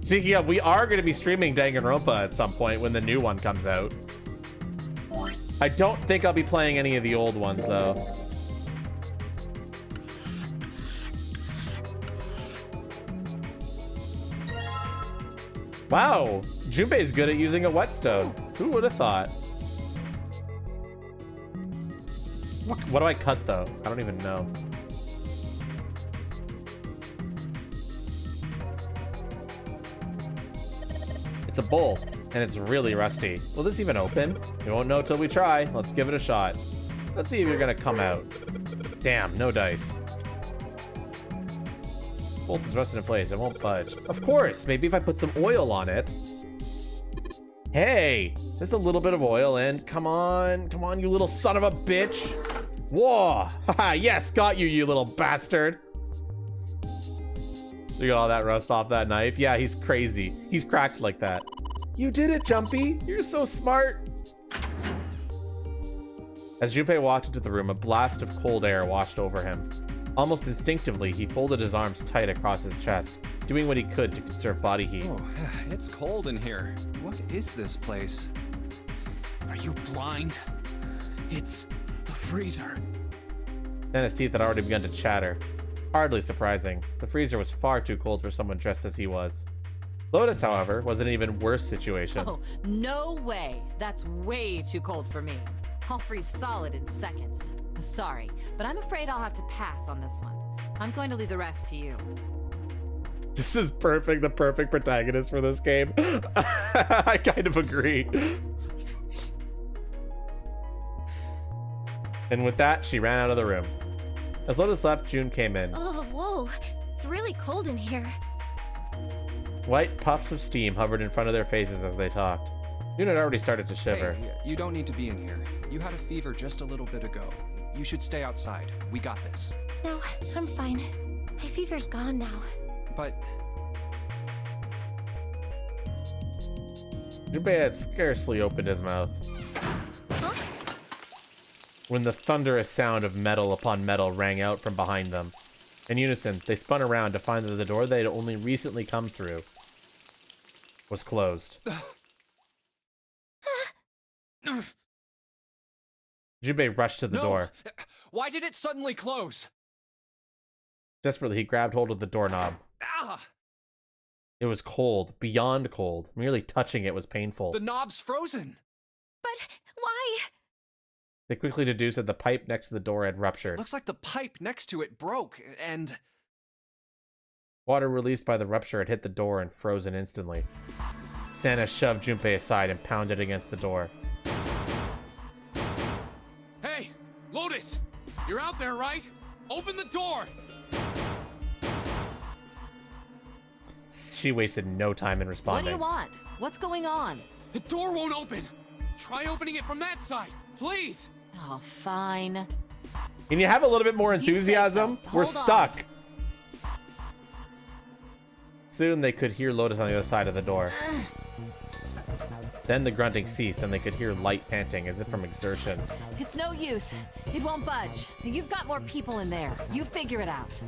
Speaking of, we are going to be streaming Danganronpa at some point when the new one comes out. I don't think I'll be playing any of the old ones, though. Wow, Junpei's good at using a whetstone. Who would have thought? What do I cut, though? I don't even know. It's a bolt, and it's really rusty. Will this even open? We won't know till we try. Let's give it a shot. Let's see if you're gonna come out. Damn, no dice. Bolt is rusted in place. It won't budge. Of course, maybe if I put some oil on it. Hey, just a little bit of oil in. Come on, you little son of a bitch. Whoa, haha, yes, got you, you little bastard. Look at all that rust off that knife. Yeah, he's crazy. He's cracked like that. You did it, Jumpy. You're so smart. As Junpei walked into the room, a blast of cold air washed over him. Almost instinctively, he folded his arms tight across his chest, doing what he could to conserve body heat. Oh, it's cold in here. What is this place? Are you blind? It's a freezer. Then his teeth had already begun to chatter. Hardly surprising. The freezer was far too cold for someone dressed as he was. Lotus, however, was in an even worse situation. Oh, no way. That's way too cold for me. I'll freeze solid in seconds. Sorry, but I'm afraid I'll have to pass on this one. I'm going to leave the rest to you. This is perfect, the perfect protagonist for this game. I kind of agree. And with that, she ran out of the room. As Lotus left, June came in. Oh, whoa. It's really cold in here. White puffs of steam hovered in front of their faces as they talked. June had already started to shiver. Hey, you don't need to be in here. You had a fever just a little bit ago. You should stay outside. We got this. No, I'm fine. My fever's gone now. But... Junpei had scarcely opened his mouth. Huh? When the thunderous sound of metal upon metal rang out from behind them. In unison, they spun around to find that the door they had only recently come through was closed. Junpei rushed to the door. Why did it suddenly close? Desperately, he grabbed hold of the doorknob. Ah! It was cold, beyond cold. Merely touching it was painful. The knob's frozen. But why? They quickly deduced that the pipe next to the door had ruptured. Looks like the pipe next to it broke, and... Water released by the rupture had hit the door and frozen instantly. Santa shoved Junpei aside and pounded against the door. Hey, Lotus! You're out there, right? Open the door! She wasted no time in responding. What do you want? What's going on? The door won't open! Try opening it from that side, please! Oh, fine. Can you have a little bit more enthusiasm? So. We're Hold stuck. Soon they could hear Lotus on the other side of the door. Then the grunting ceased, and they could hear light panting, as if from exertion. It's no use. It won't budge. You've got more people in there. You figure it out.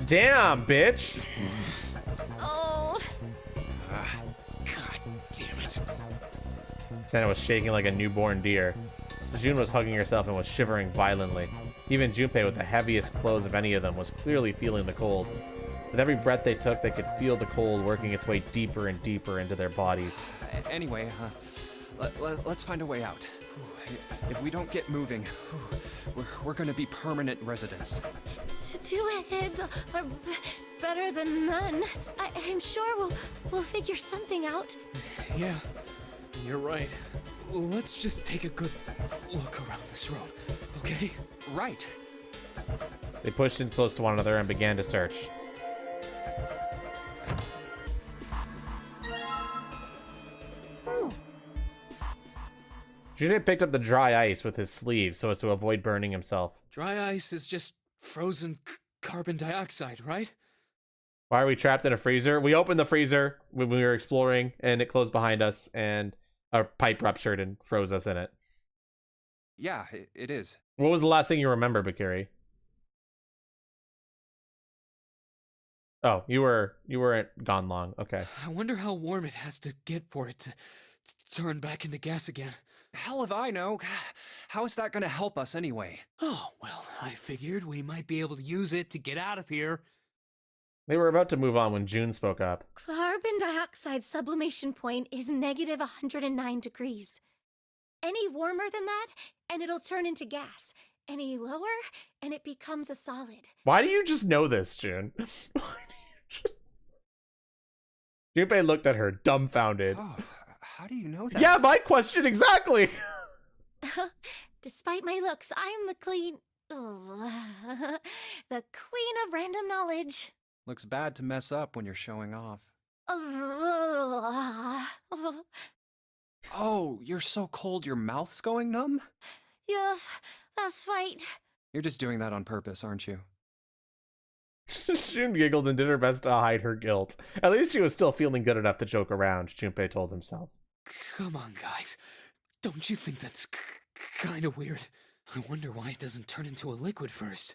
Damn, bitch! Oh. God damn it. Santa was shaking like a newborn deer. June was hugging herself and was shivering violently. Even Junpei, with the heaviest clothes of any of them, was clearly feeling the cold. With every breath they took, they could feel the cold working its way deeper and deeper into their bodies. Anyway, let's find a way out. If we don't get moving, we're gonna be permanent residents. Two heads are better than none. I'm sure we'll figure something out. Yeah, you're right. Let's just take a good look around this road, okay? Right. They pushed in close to one another and began to search. Junior picked up the dry ice with his sleeve so as to avoid burning himself. Dry ice is just frozen carbon dioxide, right? Why are we trapped in a freezer? We opened the freezer when we were exploring, and it closed behind us, and a pipe ruptured and froze us in it. Yeah, it is. What was the last thing you remember, Bakiri? Oh, you weren't gone long. Okay. I wonder how warm it has to get for it to turn back into gas again. Hell if I know. How is that gonna help us anyway? Oh, well, I figured we might be able to use it to get out of here. They were about to move on when June spoke up. Carbon dioxide sublimation point is negative 109 degrees. Any warmer than that, and it'll turn into gas. Any lower, and it becomes a solid. Why do you just know this, June? Junpei looked at her, dumbfounded. Oh, how do you know that? Yeah, my question exactly. Despite my looks, I'm the the queen of random knowledge. Looks bad to mess up when you're showing off. Oh, you're so cold your mouth's going numb? Yeah, that's right. You're just doing that on purpose, aren't you? June giggled and did her best to hide her guilt. At least she was still feeling good enough to joke around, Junpei told himself. Come on, guys. Don't you think that's kind of weird? I wonder why it doesn't turn into a liquid first.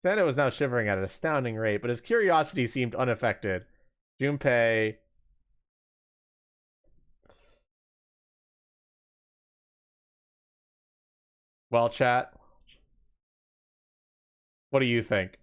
Santa was now shivering at an astounding rate, but his curiosity seemed unaffected. Junpei... Well, chat, what do you think?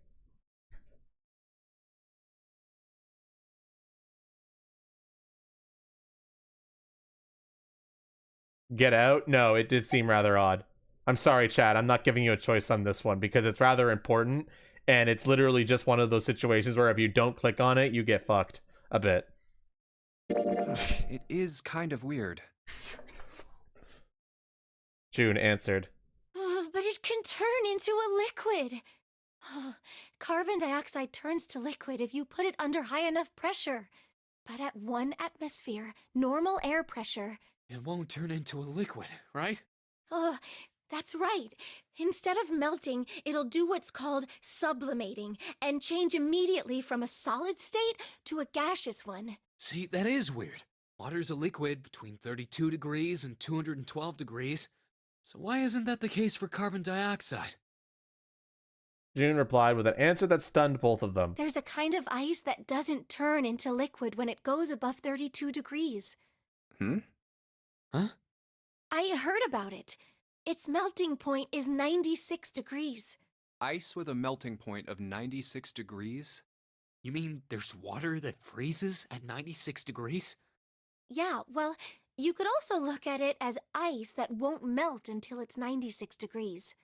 Get out? No, it did seem rather odd. I'm sorry, chat. I'm not giving you a choice on this one because it's rather important, and it's literally just one of those situations where if you don't click on it, you get fucked a bit. It is kind of weird. June answered. But it can turn into a liquid. Carbon dioxide turns to liquid if you put it under high enough pressure. But at 1 atmosphere, normal air pressure... It won't turn into a liquid, right? That's right. Instead of melting, it'll do what's called sublimating and change immediately from a solid state to a gaseous one. See, that is weird. Water's a liquid between 32 degrees and 212 degrees. So why isn't that the case for carbon dioxide? June replied with an answer that stunned both of them. There's a kind of ice that doesn't turn into liquid when it goes above 32 degrees. Huh? I heard about it. Its melting point is 96 degrees. Ice with a melting point of 96 degrees? You mean there's water that freezes at 96 degrees? Yeah, well, you could also look at it as ice that won't melt until it's 96 degrees.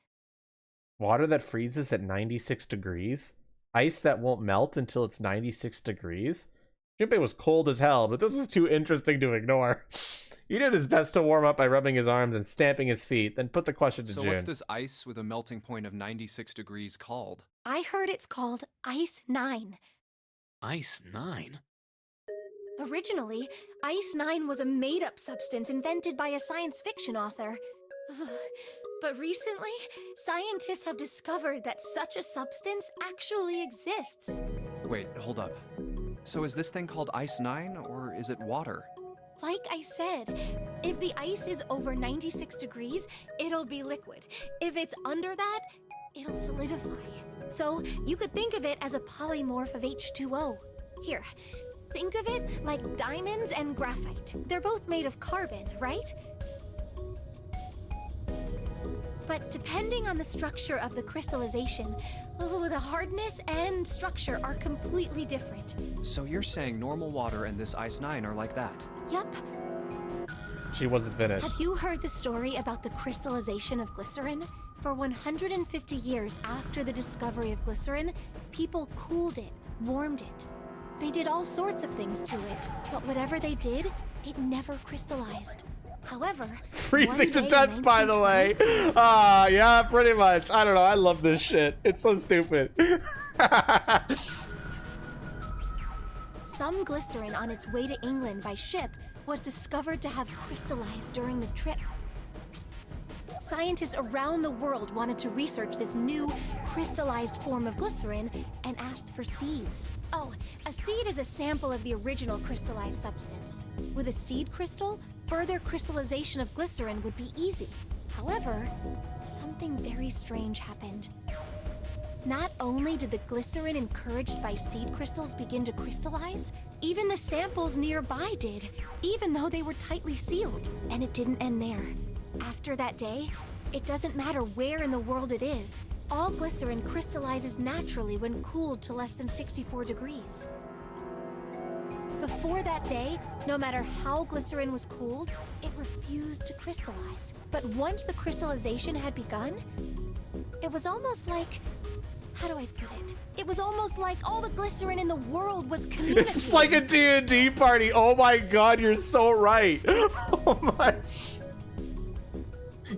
Water that freezes at 96 degrees? Ice that won't melt until it's 96 degrees? Junpei was cold as hell, but this was too interesting to ignore. He did his best to warm up by rubbing his arms and stamping his feet, then put the question to June. So what's this ice with a melting point of 96 degrees called? I heard it's called Ice 9. Ice 9? Originally, Ice 9 was a made-up substance invented by a science fiction author. But recently, scientists have discovered that such a substance actually exists. Wait, hold up. So is this thing called Ice 9, or is it water? Like I said, if the ice is over 96 degrees, it'll be liquid. If it's under that, it'll solidify. So you could think of it as a polymorph of H2O. Here, think of it like diamonds and graphite. They're both made of carbon, right? But depending on the structure of the crystallization, the hardness and structure are completely different. So you're saying normal water and this Ice 9 are like that? Yup. She wasn't finished. Have you heard the story about the crystallization of glycerin? For 150 years after the discovery of glycerin, people cooled it, warmed it. They did all sorts of things to it, but whatever they did, it never crystallized. However, Freezing to death, by the way. Yeah, pretty much. I don't know. I love this shit. It's so stupid. Some glycerin on its way to England by ship was discovered to have crystallized during the trip. Scientists around the world wanted to research this new crystallized form of glycerin and asked for seeds. Oh, a seed is a sample of the original crystallized substance. With a seed crystal, further crystallization of glycerin would be easy. However, something very strange happened. Not only did the glycerin encouraged by seed crystals begin to crystallize, even the samples nearby did, even though they were tightly sealed. And it didn't end there. After that day, it doesn't matter where in the world it is, all glycerin crystallizes naturally when cooled to less than 64 degrees. Before that day, no matter how glycerin was cooled, it refused to crystallize. But once the crystallization had begun, it was almost like... how do I put it? It was almost like all the glycerin in the world was communicating. It's like a D&D party. Oh my god, you're so right. Oh my...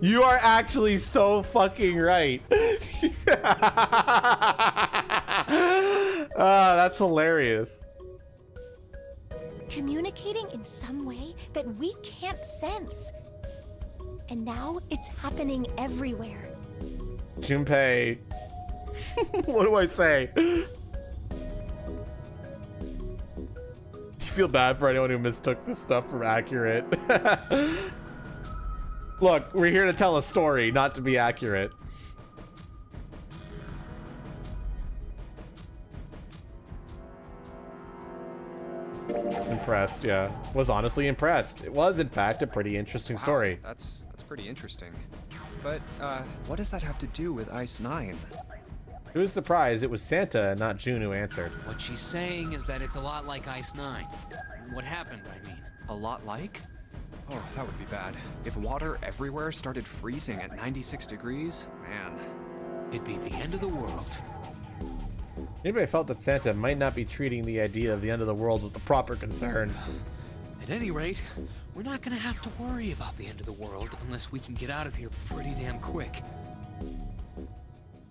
You are actually so fucking right. That's hilarious. Communicating in some way that we can't sense. And now it's happening everywhere. Junpei. What do I say? You feel bad for anyone who mistook this stuff for accurate. Look, we're here to tell a story, not to be accurate. Impressed, yeah. Was honestly impressed. It was, in fact, a pretty interesting story. That's pretty interesting. But, what does that have to do with Ice 9? To his surprise, it was Santa and not June who answered. What she's saying is that it's a lot like Ice 9. What happened, I mean. A lot like? Oh, that would be bad. If water everywhere started freezing at 96 degrees, man. It'd be the end of the world. Anybody felt that Santa might not be treating the idea of the end of the world with the proper concern. At any rate, we're not gonna have to worry about the end of the world unless we can get out of here pretty damn quick.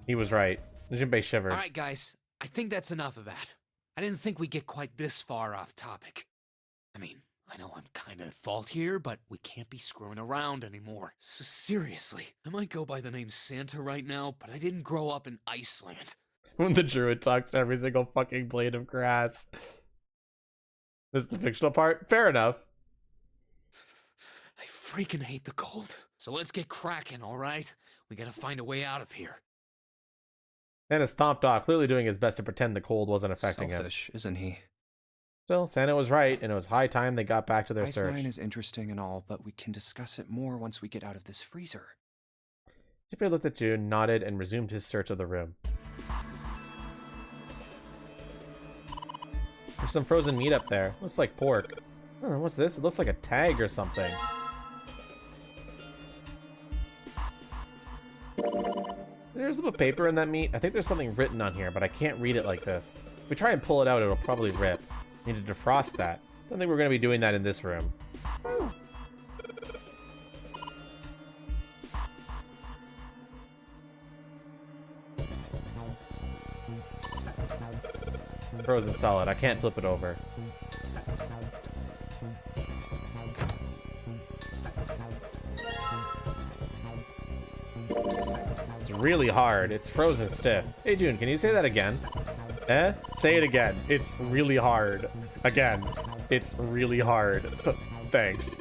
He was right. Jinbei shivered. Alright guys, I think that's enough of that. I didn't think we'd get quite this far off topic. I mean, I know I'm kinda at fault here, but we can't be screwing around anymore. So seriously, I might go by the name Santa right now, but I didn't grow up in Iceland. When the druid talks to every single fucking blade of grass. This is the fictional part? Fair enough. I freaking hate the cold. So let's get cracking, alright? We gotta find a way out of here. Santa stomped off, clearly doing his best to pretend the cold wasn't affecting Selfish, isn't he? Still, Santa was right, and it was high time they got back to their Ice search. 9 is interesting and all, but we can discuss it more once we get out of this freezer. Jinbei looked at June, nodded, and resumed his search of the room. There's some frozen meat up there. Looks like pork. Oh, what's this? It looks like a tag or something. There's a little paper in that meat. I think there's something written on here, but I can't read it like this. If we try and pull it out, it'll probably rip. Need to defrost that. Don't think we're going to be doing that in this room. Frozen solid. I can't flip it over. It's really hard. It's frozen stiff. Hey, June, can you say that again? Say it again. It's really hard. Again. It's really hard. Thanks.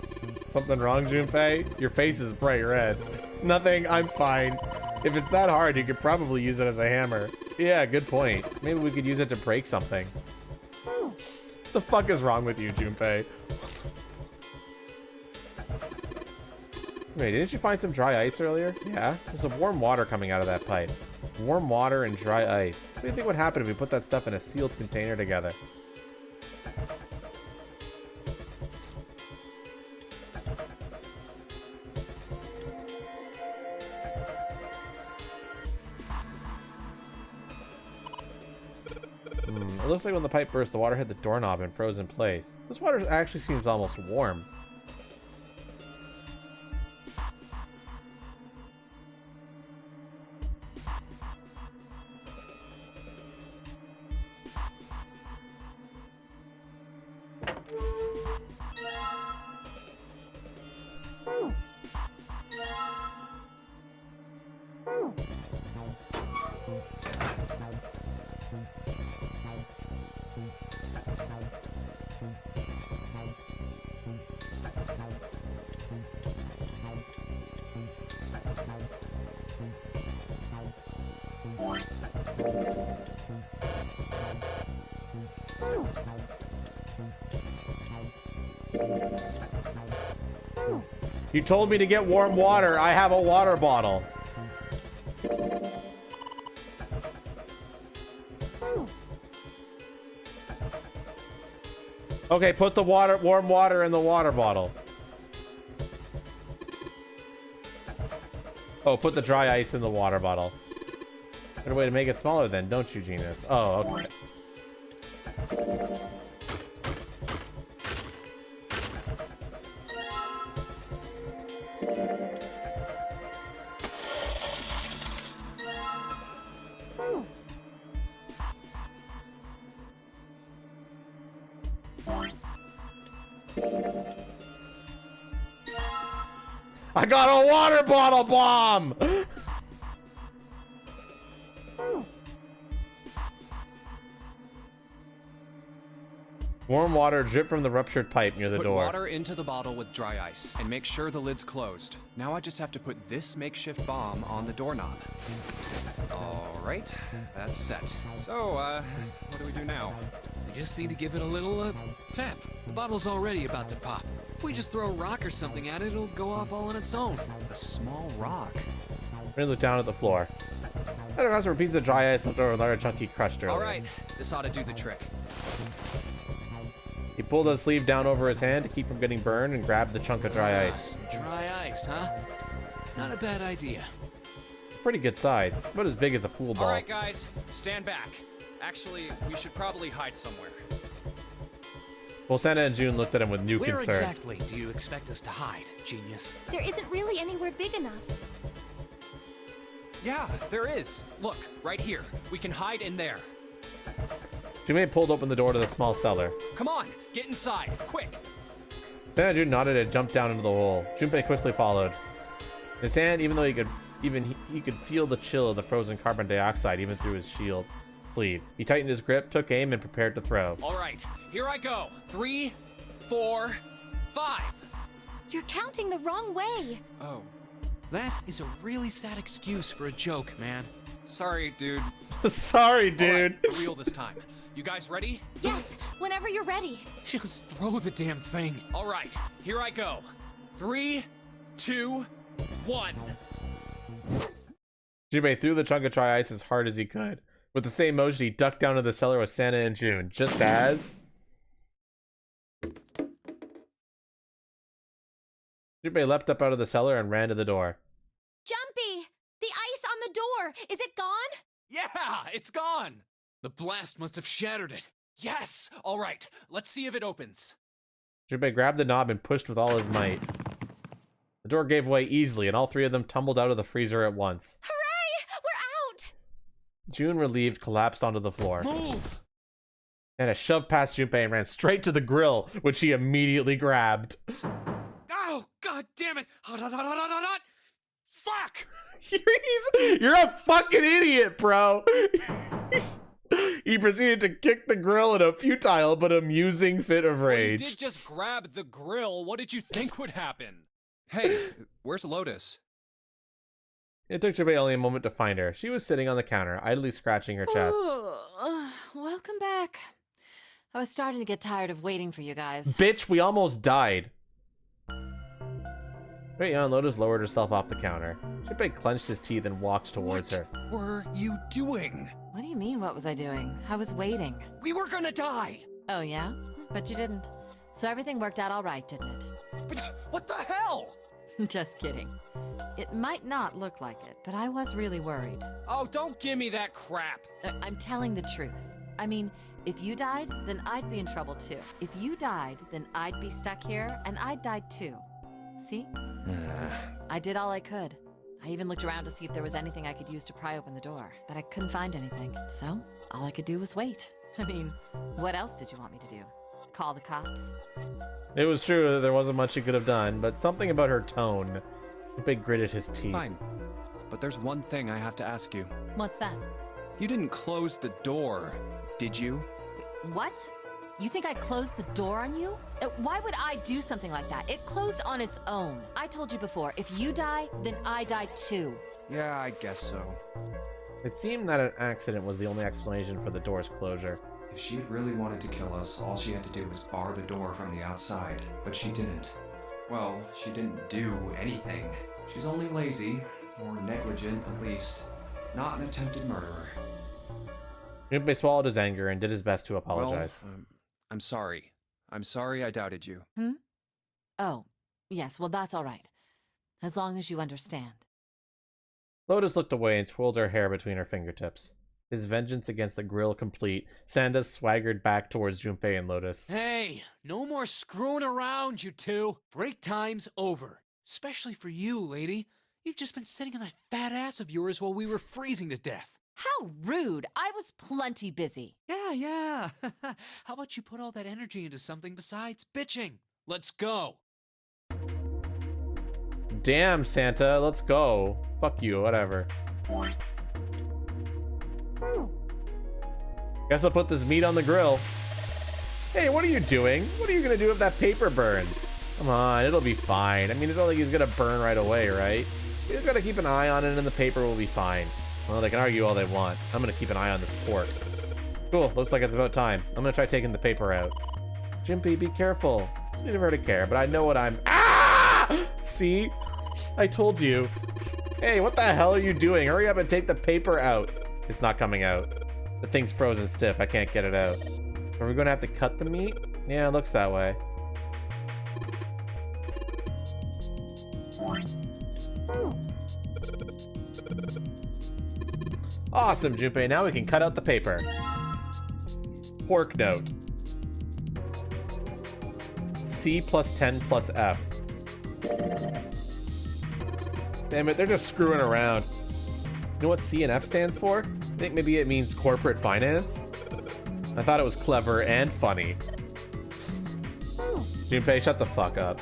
Something wrong, Junpei? Your face is bright red. Nothing, I'm fine. If it's that hard, you could probably use it as a hammer. Yeah, good point. Maybe we could use it to break something. What the fuck is wrong with you, Junpei? Wait, didn't you find some dry ice earlier? Yeah, there's some warm water coming out of that pipe. Warm water and dry ice. What do you think would happen if we put that stuff in a sealed container together? It looks like when the pipe burst, the water hit the doorknob and froze in place. This water actually seems almost warm. You told me to get warm water. I have a water bottle. Okay, put the warm water in the water bottle. Oh, put the dry ice in the water bottle. Better way to make it smaller then, don't you, Genus? Oh, okay. I got a water bottle bomb! Warm water drip from the ruptured pipe near the door. Put water into the bottle with dry ice and make sure the lid's closed. Now I just have to put this makeshift bomb on the doorknob. All right, that's set. So, what do we do now? We just need to give it a little, tap. The bottle's already about to pop. If we just throw a rock or something at it, it'll go off all on its own. A small rock? We're gonna look down at the floor. I don't know, some piece of dry ice left over a large chunky crushed earlier. All right, this ought to do the trick. He pulled his sleeve down over his hand to keep from getting burned and grabbed the chunk of dry ice. Some dry ice, huh? Not a bad idea. Pretty good size, about as big as a pool ball. All right, guys, stand back. Actually, we should probably hide somewhere. Well, Santa and June looked at him with new Where concern. exactly do you expect us to hide, genius? There isn't really anywhere big enough. Yeah, there is. Look, right here. We can hide in there. Junpei pulled open the door to the small cellar. Come on, get inside, quick. Santa and June nodded and jumped down into the hole. Junpei quickly followed. His hand, even though he could feel the chill of the frozen carbon dioxide even through his shield sleeve. He tightened his grip, took aim, and prepared to throw. All right, here I go. 3, 4, 5. You're counting the wrong way. Oh. That is a really sad excuse for a joke, man. Sorry, dude. Sorry, dude. All right, for real this time. You guys ready? Yes, whenever you're ready. Just throw the damn thing. All right, here I go. 3, 2, 1. Junpei threw the chunk of dry ice as hard as he could. With the same motion, he ducked down to the cellar with Santa and June, just as... Junpei leapt up out of the cellar and ran to the door. Jumpy! The ice on the door! Is it gone? Yeah, it's gone. The blast must have shattered it. Yes! All right, let's see if it opens. Junpei grabbed the knob and pushed with all his might. The door gave way easily, and all three of them tumbled out of the freezer at once. Hooray! We're out! June, relieved, collapsed onto the floor. Move! Anna shoved past Junpei and ran straight to the grill, which he immediately grabbed. Oh, god damn it! Hot, hot, hot, hot, hot, hot! Fuck! You're a fucking idiot, bro. He proceeded to kick the grill in a futile but amusing fit of Well, you rage. did just grab the grill. What did you think would happen? Hey, where's Lotus? It took Junpei only a moment to find her. She was sitting on the counter, idly scratching her chest. Welcome back. I was starting to get tired of waiting for you guys. Bitch, we almost died. Right on, Lotus lowered herself off the counter. Junpei clenched his teeth and walked towards her. What were you doing? What do you mean, what was I doing? I was waiting. We were gonna die! Oh, yeah? But you didn't. So everything worked out all right, didn't it? But what the hell? Just kidding. It might not look like it, but I was really worried. Oh, don't give me that crap. I'm telling the truth. I mean, if you died, then I'd be in trouble too. If you died, then I'd be stuck here, and I'd die too. See? I did all I could. I even looked around to see if there was anything I could use to pry open the door, but I couldn't find anything. So, all I could do was wait. I mean, what else did you want me to do? Call the cops? It was true that there wasn't much she could have done, but something about her tone. Junpei gritted his teeth. Fine. But there's one thing I have to ask you. What's that? You didn't close the door, did you? What? You think I closed the door on you? Why would I do something like that? It closed on its own. I told you before, if you die, then I die too. Yeah, I guess so. It seemed that an accident was the only explanation for the door's closure. If she had really wanted to kill us, all she had to do was bar the door from the outside. But she didn't. Well, she didn't do anything. She's only lazy, or negligent at least. Not an attempted murderer. Junpei swallowed his anger and did his best to apologize. Well, I'm sorry. I'm sorry I doubted you. Oh, yes, well that's all right. As long as you understand. Lotus looked away and twirled her hair between her fingertips. His vengeance against the grill complete, Sanda swaggered back towards Junpei and Lotus. Hey, no more screwing around, you two. Break time's over. Especially for you, lady. You've just been sitting on that fat ass of yours while we were freezing to death. How rude! I was plenty busy. Yeah. How about you put all that energy into something besides bitching? Let's go. Damn, Santa, let's go. Fuck you, whatever. Guess I'll put this meat on the grill. Hey, what are you doing? What are you gonna do if that paper burns? Come on, it'll be fine. I mean, it's not like he's gonna burn right away, right? You just gotta keep an eye on it and the paper will be fine. Well, they can argue all they want. I'm gonna keep an eye on this pork. Cool, looks like it's about time. I'm gonna try taking the paper out. Junpei, be careful. You never to care, but I know what I'm... Ah! See? I told you. Hey, what the hell are you doing? Hurry up and take the paper out. It's not coming out. The thing's frozen stiff. I can't get it out. Are we gonna have to cut the meat? Yeah, it looks that way. Awesome, Junpei. Now we can cut out the paper. Pork note. C plus 10 plus F. Damn it, they're just screwing around. You know what C and F stands for? I think maybe it means corporate finance. I thought it was clever and funny. Junpei, shut the fuck up.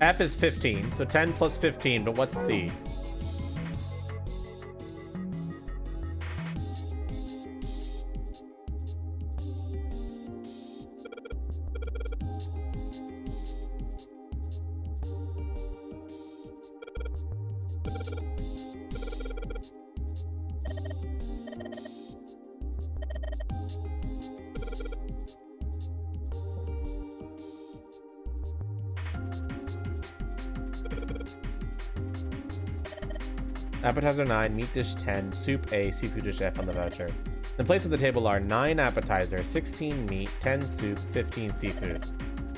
F is 15, so 10 plus 15, but what's C? Appetizer 9, meat dish 10, soup A, seafood dish F on the voucher. The plates on the table are 9 appetizer, 16 meat, 10 soup, 15 seafood.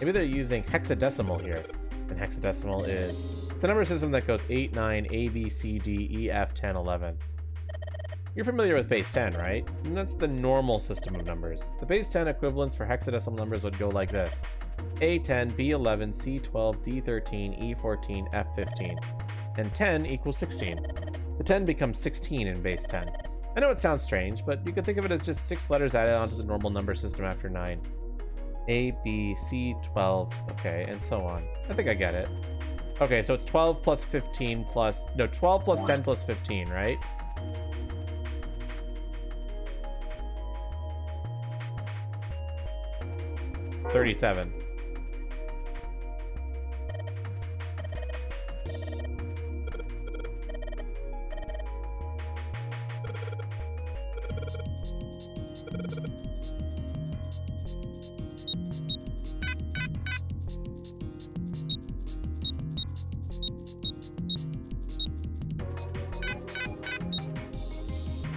Maybe they're using hexadecimal here. And hexadecimal is... It's a number system that goes 8, 9, A, B, C, D, E, F, 10, 11. You're familiar with base 10, right? And that's the normal system of numbers. The base 10 equivalents for hexadecimal numbers would go like this. A10, B11, C12, D13, E14, F15. And 10 equals 16. The 10 becomes 16 in base 10. I know it sounds strange, but you can think of it as just 6 letters added onto the normal number system after 9. A, B, C, 12s, okay, and so on. I think I get it. Okay, so it's 12 plus 15 plus... No, 12 plus 10 plus 15, right? $37.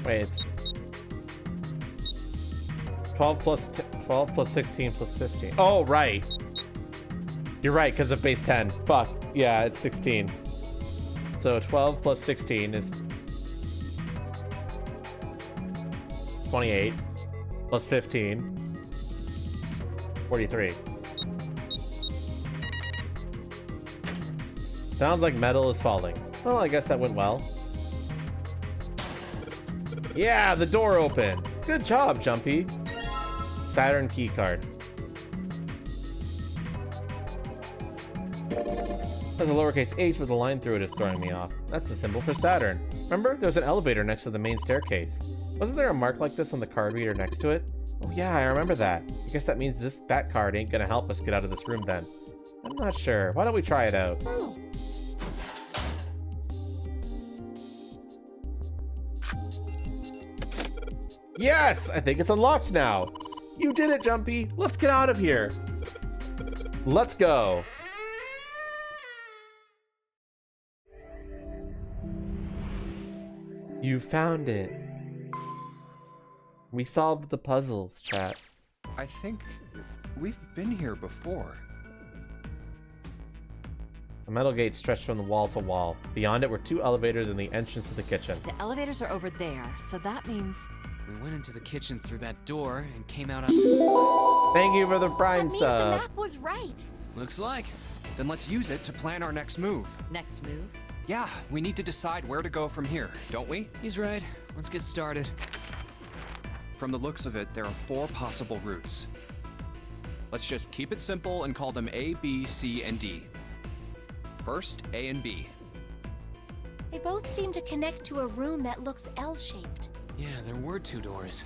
Wait, it's 12 plus 16 plus 15. Oh, right. You're right, because of base 10. Fuck. Yeah, it's 16. So 12 plus 16 is 28. Plus 15. 43. Sounds like metal is falling. Well, I guess that went well. Yeah, the door opened. Good job, Jumpy. Saturn keycard. There's a lowercase h with a line through it is throwing me off. That's the symbol for Saturn. Remember? There's an elevator next to the main staircase. Wasn't there a mark like this on the card reader next to it? Oh yeah, I remember that. I guess that means that card ain't gonna help us get out of this room then. I'm not sure. Why don't we try it out? Yes! I think it's unlocked now. You did it, Jumpy. Let's get out of here. Let's go. You found it. We solved the puzzles, chat. I think we've been here before. A metal gate stretched from the wall to wall. Beyond it were 2 elevators and the entrance to the kitchen. The elevators are over there, so that means... We went into the kitchen through that door and came out on... Thank you for the Prime That means sub. the map was right. Looks like. Then let's use it to plan our next move. Next move? Yeah, we need to decide where to go from here, don't we? He's right. Let's get started. From the looks of it, there are 4 possible routes. Let's just keep it simple and call them A, B, C, and D. First, A and B. They both seem to connect to a room that looks L-shaped. Yeah, there were 2 doors.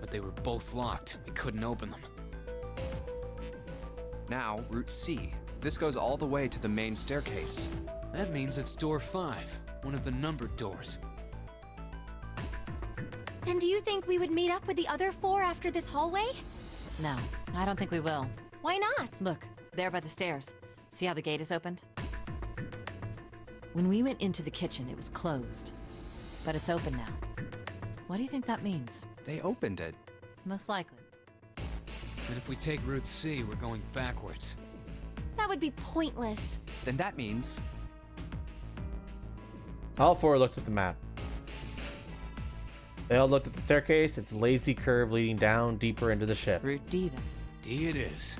But they were both locked. We couldn't open them. Now, Route C. This goes all the way to the main staircase. That means it's door 5, one of the numbered doors. Then do you think we would meet up with the other 4 after this hallway? No, I don't think we will. Why not? Look, there by the stairs. See how the gate is opened? When we went into the kitchen, it was closed. But it's open now. What do you think that means? They opened it. Most likely. And if we take Route C, we're going backwards. That would be pointless. Then that means... All 4 looked at the map. They all looked at the staircase, its lazy curve leading down deeper into the ship. Route D, then. D it is.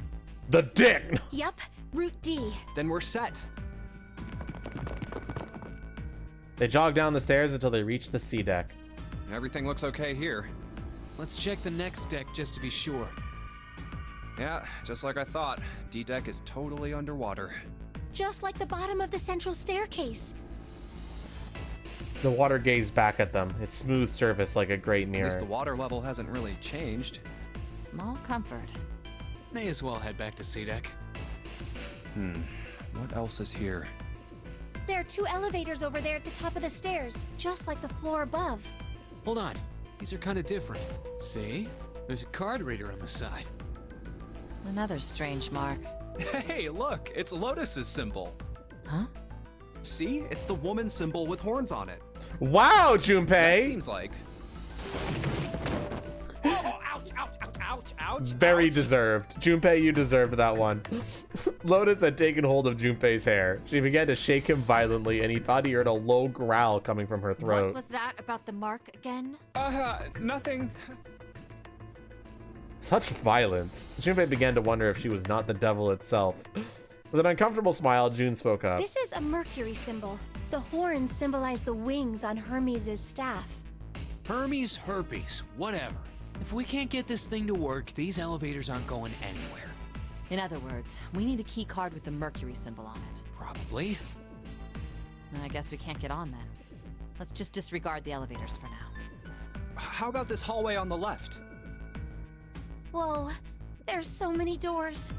The dick! Yep, Route D. Then we're set. They jogged down the stairs until they reached the C deck. Everything looks okay here. Let's check the next deck just to be sure. Yeah, just like I thought. D-deck is totally underwater. Just like the bottom of the central staircase. The water gazed back at them, its smooth surface like a great At mirror. least the water level hasn't really changed. Small comfort. May as well head back to C-deck. What else is here? There are 2 elevators over there at the top of the stairs, just like the floor above. Hold on. These are kind of different. See? There's a card reader on the side. Another strange mark. Hey, look! It's Lotus's symbol. Huh? See? It's the woman symbol with horns on it. Wow, That Junpei! seems like... Oh, ouch, ouch, ouch, ouch, ouch! Very ouch. deserved. Junpei, you deserved that one. Lotus had taken hold of Junpei's hair. She began to shake him violently, and he thought he heard a low growl coming from her What throat. was that about the mark again? Nothing. Such violence. Junpei began to wonder if she was not the devil itself. With an uncomfortable smile, June spoke up. This is a Mercury symbol. The horns symbolize the wings on Hermes' staff. Hermes, herpes, whatever. If we can't get this thing to work, these elevators aren't going anywhere. In other words, we need a key card with the Mercury symbol on it. Probably. Then I guess we can't get on then. Let's just disregard the elevators for now. How about this hallway on the left? Whoa, there's so many doors.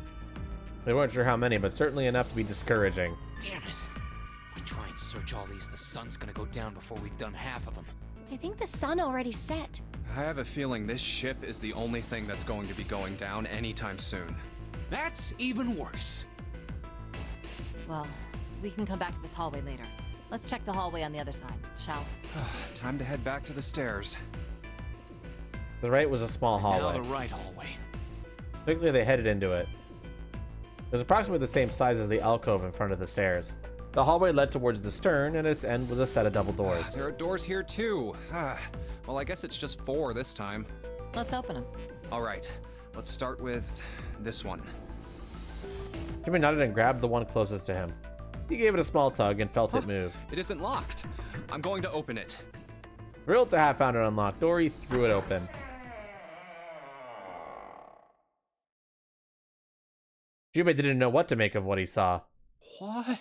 They weren't sure how many, but certainly enough to be discouraging. Damn it. If we try and search all these, the sun's gonna go down before we've done half of them. I think the sun already set. I have a feeling this ship is the only thing that's going to be going down anytime soon. That's even worse. Well, we can come back to this hallway later. Let's check the hallway on the other side, shall we? Time to head back to the stairs. The right was a small hallway. Now the right hallway. Quickly, they headed into it. It was approximately the same size as the alcove in front of the stairs. The hallway led towards the stern, and at its end was a set of double doors. There are doors here too. Well, I guess it's just 4 this time. Let's open them. All right, let's start with this one. Jimmy nodded and grabbed the one closest to him. He gave it a small tug and felt it move. It isn't locked. I'm going to open it. Thrilled to have found an unlocked door, he threw it open. Jubei didn't know what to make of what he saw. What?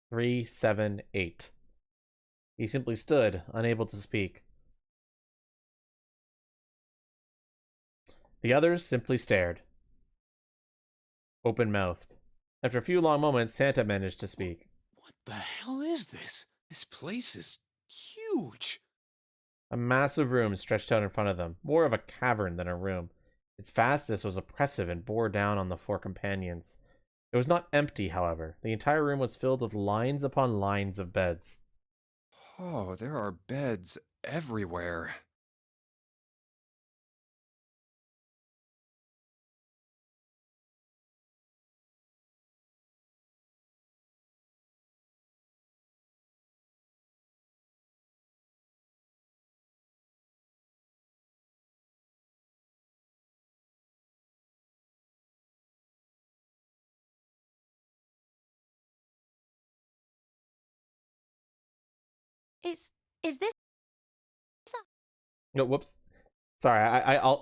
Three, 7, 8. He simply stood, unable to speak. The others simply stared, open-mouthed. After a few long moments, Santa managed to speak. What the hell is this? This place is huge. A massive room stretched out in front of them, more of a cavern than a room. Its vastness was oppressive and bore down on the 4 companions. It was not empty, however. The entire room was filled with lines upon lines of beds. Oh, there are beds everywhere. Is this? No, whoops. Sorry,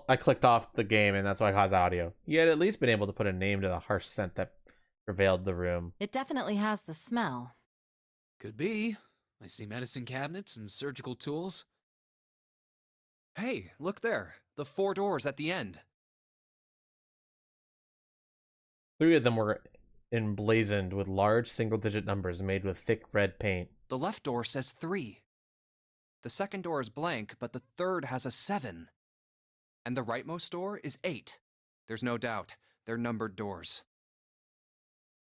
I clicked off the game, and that's why I caused audio. You had at least been able to put a name to the harsh scent that prevailed the room. It definitely has the smell. Could be. I see medicine cabinets and surgical tools. Hey, look there. The 4 doors at the end. 3 of them were emblazoned with large single-digit numbers made with thick red paint. The left door says 3. The second door is blank, but the third has a 7. And the rightmost door is 8. There's no doubt. They're numbered doors.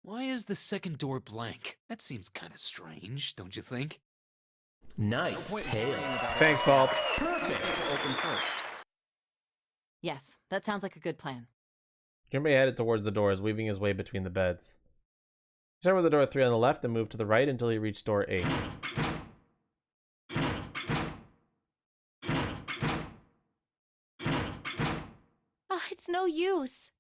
Why is the second door blank? That seems kind of strange, don't you think? Nice tale. Thanks, Paul. Perfect. Open first. Yes, that sounds like a good plan. Jimmy headed towards the doors, weaving his way between the beds. He started with the door 3 on the left and moved to the right until he reached door 8. Oh, it's no use.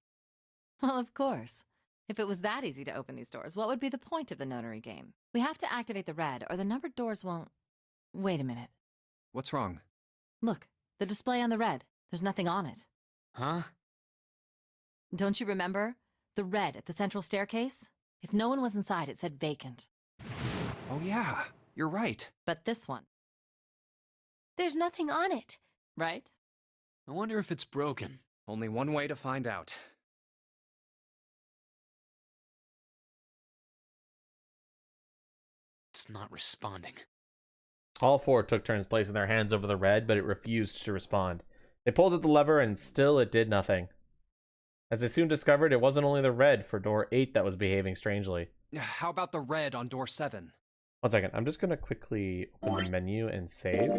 Well, of course. If it was that easy to open these doors, what would be the point of the notary game? We have to activate the red, or the numbered doors won't... Wait a minute. What's wrong? Look, the display on the red. There's nothing on it. Huh? Don't you remember? The red at the central staircase? If no one was inside, it said vacant. Oh yeah, you're right. But this one... There's nothing on it. Right? I wonder if it's broken. Only one way to find out. It's not responding. All 4 took turns placing their hands over the red, but it refused to respond. They pulled at the lever, and still it did nothing. As they soon discovered, it wasn't only the red for door 8 that was behaving strangely. How about the red on door 7? 1 second, I'm just going to quickly open the menu and save.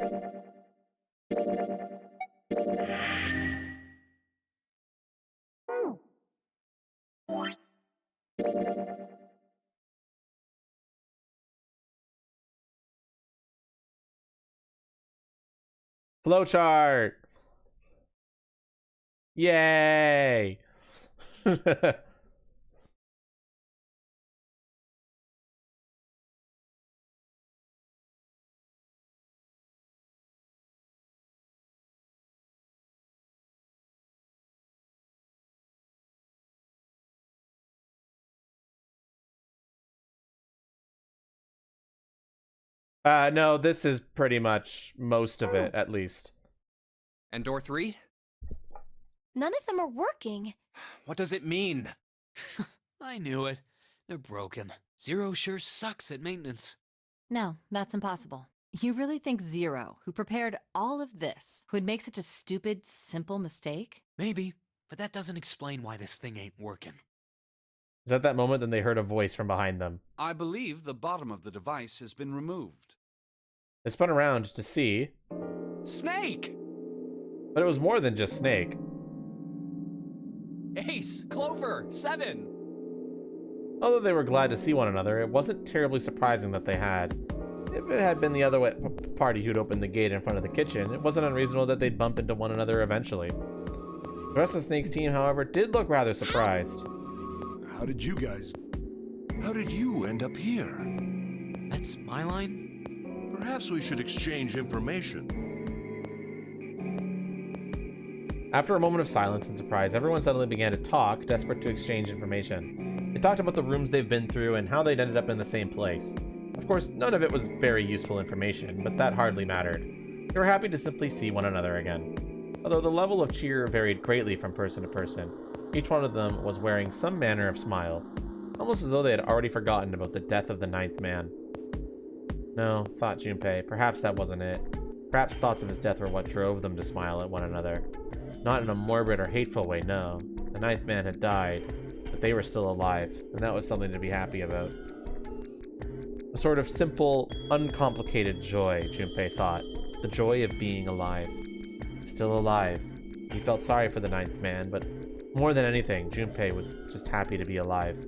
Flowchart. Yay! No, this is pretty much most of it, at least. And door 3? None of them are working. What does it mean? I knew it. They're broken. Zero sure sucks at maintenance. No, that's impossible. You really think Zero, who prepared all of this, would make such a stupid, simple mistake? Maybe, but that doesn't explain why this thing ain't working. Is at that moment then they heard a voice from behind them. I believe the bottom of the device has been removed. They spun around to see, Snake! but it was more than just Snake. Ace! Clover! 7! Although they were glad to see one another, it wasn't terribly surprising that they had. If it had been the other party who'd opened the gate in front of the kitchen, it wasn't unreasonable that they'd bump into one another eventually. The rest of Snake's team, however, did look rather surprised. How did you guys... How did you end up here? That's my line? Perhaps we should exchange information. After a moment of silence and surprise, everyone suddenly began to talk, desperate to exchange information. They talked about the rooms they've been through and how they'd ended up in the same place. Of course, none of it was very useful information, but that hardly mattered. They were happy to simply see one another again. Although the level of cheer varied greatly from person to person, each one of them was wearing some manner of smile, almost as though they had already forgotten about the death of the 9th man. No, thought Junpei, perhaps that wasn't it. Perhaps thoughts of his death were what drove them to smile at one another. Not in a morbid or hateful way, no. The 9th man had died, but they were still alive, and that was something to be happy about. A sort of simple, uncomplicated joy, Junpei thought. The joy of being alive. Still alive. He felt sorry for the 9th man, but more than anything, Junpei was just happy to be alive.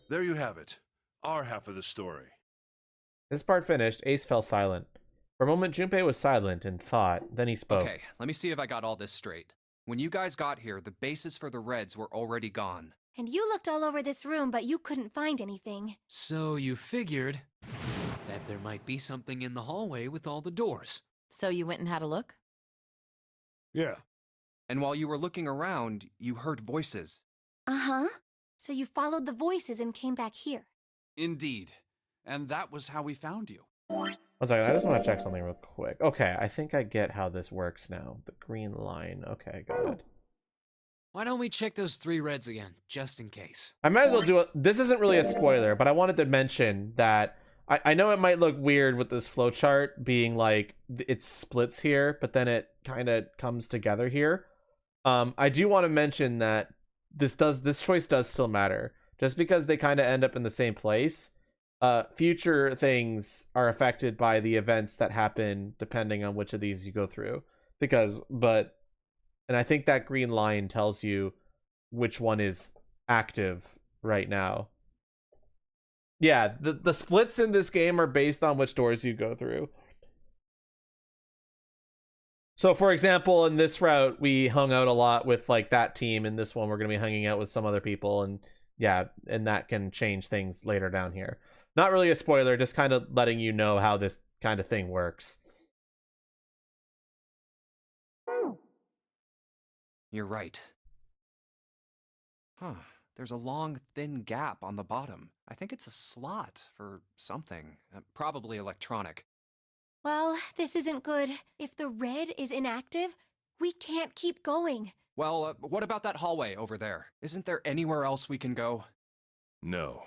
There you have it. Our half of the story. This part finished, Ace fell silent. For a moment, Junpei was silent in thought, then he spoke. Okay, let me see if I got all this straight. When you guys got here, the bases for the Reds were already gone. And you looked all over this room, but you couldn't find anything. So you figured that there might be something in the hallway with all the doors. So you went and had a look? Yeah. And while you were looking around, you heard voices. Uh-huh. So you followed the voices and came back here. Indeed. And that was how we found you. One second, I just want to check something real quick. Okay, I think I get how this works now. The green line. Okay, got it. Why don't we check those 3 Reds again, just in case? I might as well do it. This isn't really a spoiler, but I wanted to mention that I know it might look weird with this flowchart being like it splits here, but then it kind of comes together here. I do want to mention that this choice does still matter. Just because they kind of end up in the same place, future things are affected by the events that happen depending on which of these you go through. And I think that green line tells you which one is active right now. Yeah, the splits in this game are based on which doors you go through. So, for example, in this route, we hung out a lot with like that team. In this one, we're going to be hanging out with some other people. And yeah, and that can change things later down here. Not really a spoiler, just kind of letting you know how this kind of thing works. You're right. Huh. There's a long, thin gap on the bottom. I think it's a slot for something. Probably electronic. Well, this isn't good. If the red is inactive, we can't keep going. Well, what about that hallway over there? Isn't there anywhere else we can go? No,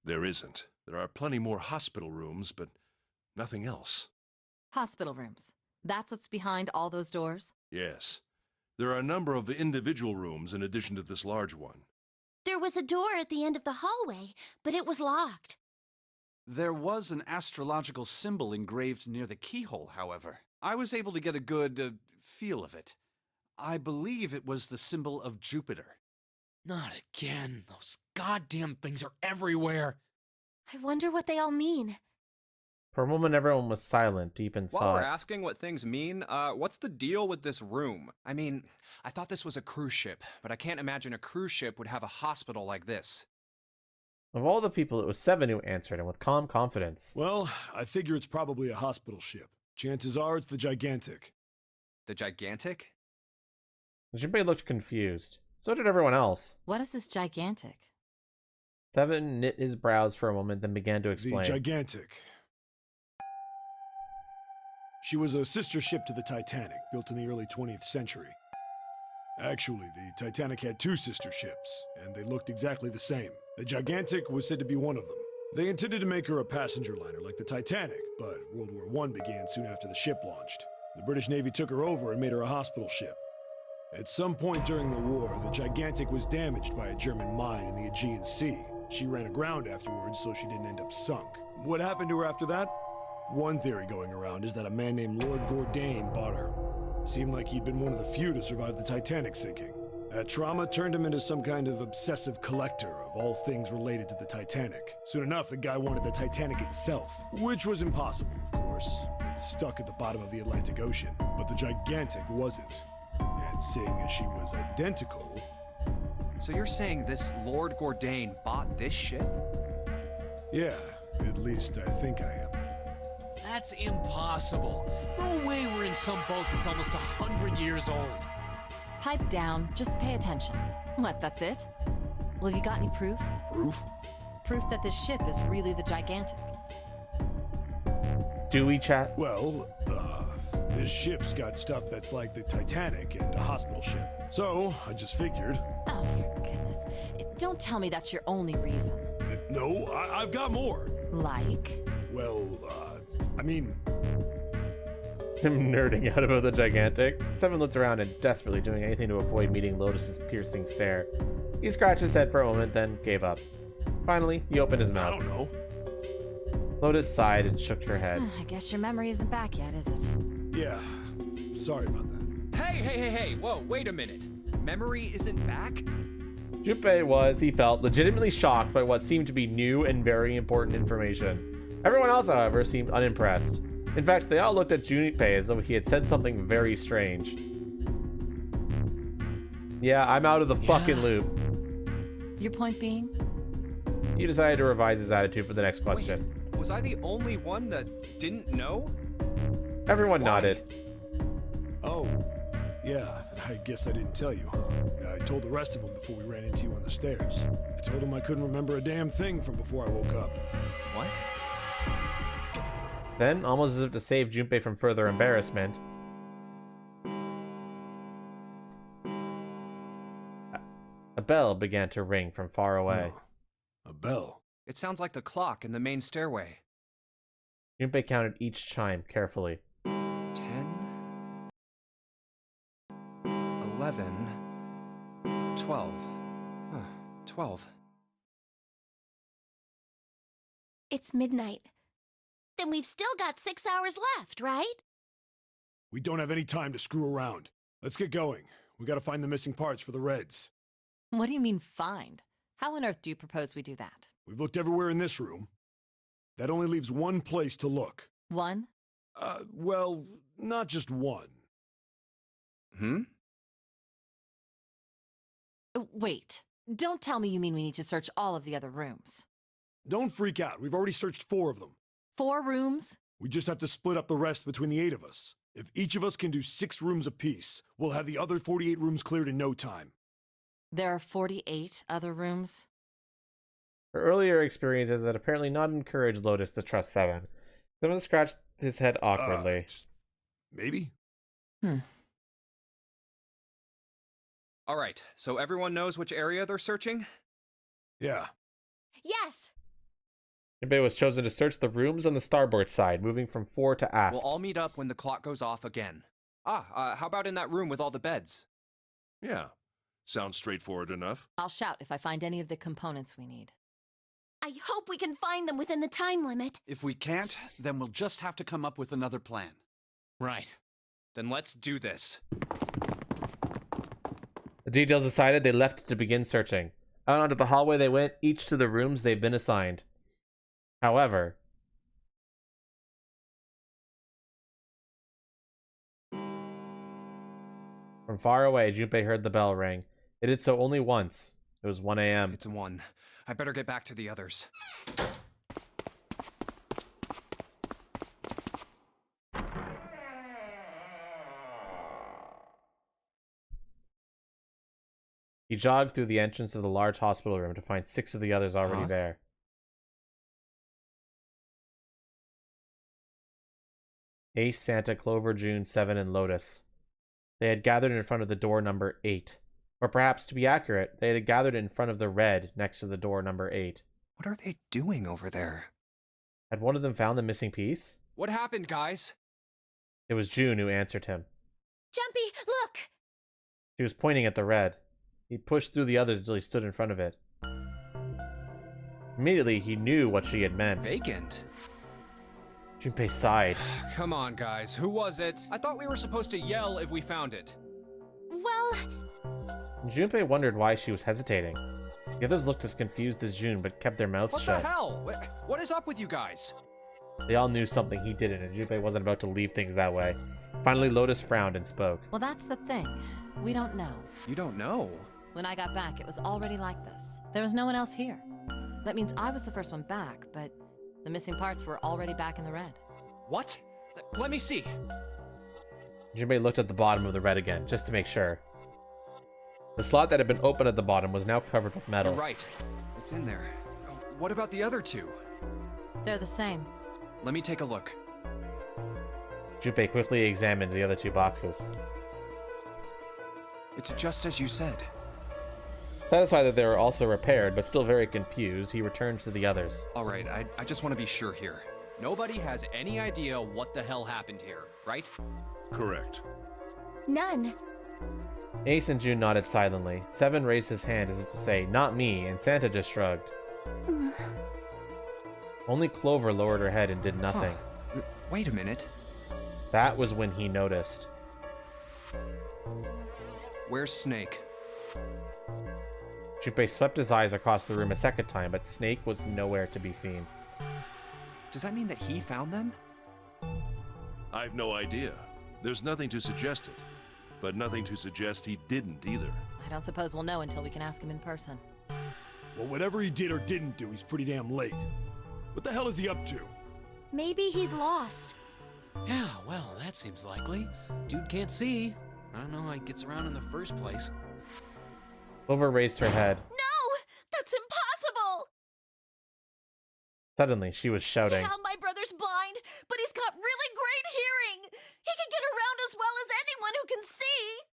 there isn't. There are plenty more hospital rooms, but nothing else. Hospital rooms. That's what's behind all those doors? Yes. There are a number of individual rooms in addition to this large one. There was a door at the end of the hallway, but it was locked. There was an astrological symbol engraved near the keyhole, however. I was able to get a good feel of it. I believe it was the symbol of Jupiter. Not again. Those goddamn things are everywhere. I wonder what they all mean. For a moment, everyone was silent, deep in While we're thought. asking what things mean, what's the deal with this room? I mean, I thought this was a cruise ship, but I can't imagine a cruise ship would have a hospital like this. Of all the people, it was Seven who answered, and with calm confidence. Well, I figure it's probably a hospital ship. Chances are it's the Gigantic. The Gigantic? Junpei looked confused. So did everyone else. What is this gigantic? Seven knit his brows for a moment, then began to The explain. Gigantic. She was a sister ship to the Titanic, built in the early 20th century. Actually, the Titanic had two sister ships, and they looked exactly the same. The Gigantic was said to be one of them. They intended to make her a passenger liner like the Titanic, but World War I began soon after the ship launched. The British Navy took her over and made her a hospital ship. At some point during the war, the Gigantic was damaged by a German mine in the Aegean Sea. She ran aground afterwards, so she didn't end up sunk. What happened to her after that? One theory going around is that a man named Lord Gourdane bought her. Seemed like he'd been one of the few to survive the Titanic sinking. That trauma turned him into some kind of obsessive collector of all things related to the Titanic. Soon enough, the guy wanted the Titanic itself, which was impossible, of course. It's stuck at the bottom of the Atlantic Ocean, but the Gigantic wasn't. And seeing as she was identical... So you're saying this Lord Gourdane bought this ship? Yeah, at least I think I am. That's impossible. No way we're in some boat that's almost 100 years old. Pipe down, just pay attention. What, that's it? Well, have you got any proof? Proof? Proof that this ship is really the Gigantic. Do we chat? Well, this ship's got stuff that's like the Titanic and a hospital ship. So, I just figured... Oh, for goodness. Don't tell me that's your only reason. No, I've got more. Like? Well, I mean... Him nerding out about the Gigantic. Seven looked around and desperately doing anything to avoid meeting Lotus's piercing stare. He scratched his head for a moment, then gave up. Finally, he opened his mouth. I don't know. Lotus sighed and shook her head. I guess your memory isn't back yet, is it? Yeah, sorry about that. Hey, whoa, wait a minute. Memory isn't back? Junpei was, he felt, legitimately shocked by what seemed to be new and very important information. Everyone else, however, seemed unimpressed. In fact, they all looked at Junpei as though he had said something very strange. Yeah, I'm out of the fucking loop. Your point being? He decided to revise his attitude for the next question. Wait, was I the only one that didn't know? Everyone nodded. Oh, yeah, I guess I didn't tell you, huh? I told the rest of them before we ran into you on the stairs. I told them I couldn't remember a damn thing from before I woke up. What? Then, almost as if to save Junpei from further embarrassment, a bell began to ring from far away. Oh, a bell? It sounds like the clock in the main stairway. Junpei counted each chime carefully. 10, 11, 12. 12. It's midnight. Then we've still got 6 hours left, right? We don't have any time to screw around. Let's get going. We gotta find the missing parts for the Reds. What do you mean, find? How on earth do you propose we do that? We've looked everywhere in this room. That only leaves one place to look. One? Well, not just one. Wait. Don't tell me you mean we need to search all of the other rooms. Don't freak out. We've already searched 4 of them. 4 rooms? We just have to split up the rest between the 8 of us. If each of us can do 6 rooms apiece, we'll have the other 48 rooms cleared in no time. There are 48 other rooms? Her earlier experiences had apparently not encouraged Lotus to trust Seven. Seven scratched his head awkwardly. Maybe? All right, so everyone knows which area they're searching? Yeah. Yes! Junpei was chosen to search the rooms on the starboard side, moving from fore to aft. We'll all meet up when the clock goes off again. How about in that room with all the beds? Yeah, sounds straightforward enough. I'll shout if I find any of the components we need. I hope we can find them within the time limit. If we can't, then we'll just have to come up with another plan. Right. Then let's do this. The details decided, they left to begin searching. Out onto the hallway they went, each to the rooms they've been assigned. However, From far away, Junpei heard the bell ring. It did so only once. It was 1 a.m. It's 1. I better get back to the others. He jogged through the entrance of the large hospital room to find 6 of the others already there. Ace, Santa, Clover, June, Seven, and Lotus. They had gathered in front of the door number 8. Or perhaps, to be accurate, they had gathered in front of the red next to the door number 8. What are they doing over there? Had one of them found the missing piece? What happened, guys? It was June who answered him. Jumpy, look! She was pointing at the red. He pushed through the others until he stood in front of it. Immediately, he knew what she had meant. Vacant? Junpei sighed. Come on, guys. Who was it? I thought we were supposed to yell if we found it. Well... Junpei wondered why she was hesitating. The others looked as confused as June, but kept their mouths shut. What the hell? What is up with you guys? They all knew something he didn't, and Junpei wasn't about to leave things that way. Finally, Lotus frowned and spoke. Well, that's the thing. We don't know. You don't know? When I got back, it was already like this. There was no one else here. That means I was the first one back, but the missing parts were already back in the red. What? Let me see. Junpei looked at the bottom of the red again, just to make sure. The slot that had been open at the bottom was now covered with metal. You're right. It's in there. What about the other 2? They're the same. Let me take a look. Junpei quickly examined the other 2 boxes. It's just as you said. Satisfied that they were also repaired, but still very confused, he returned to the others. Alright, I just want to be sure here. Nobody has any idea what the hell happened here, right? Correct. None. Ace and June nodded silently. Seven raised his hand as if to say, "Not me," and Santa just shrugged. Only Clover lowered her head and did nothing. Huh. Wait a minute. That was when he noticed. Where's Snake? Junpei swept his eyes across the room a second time, but Snake was nowhere to be seen. Does that mean that he found them? I've no idea. There's nothing to suggest it, but nothing to suggest he didn't either. I don't suppose we'll know until we can ask him in person. Well, whatever he did or didn't do, he's pretty damn late. What the hell is he up to? Maybe he's lost. Yeah, well, that seems likely. Dude can't see. I don't know how he gets around in the first place. Clover raised her head. No! That's impossible! Suddenly, she was shouting. Yeah, my brother's blind, but he's got really great hearing. He can get around as well as anyone who can see.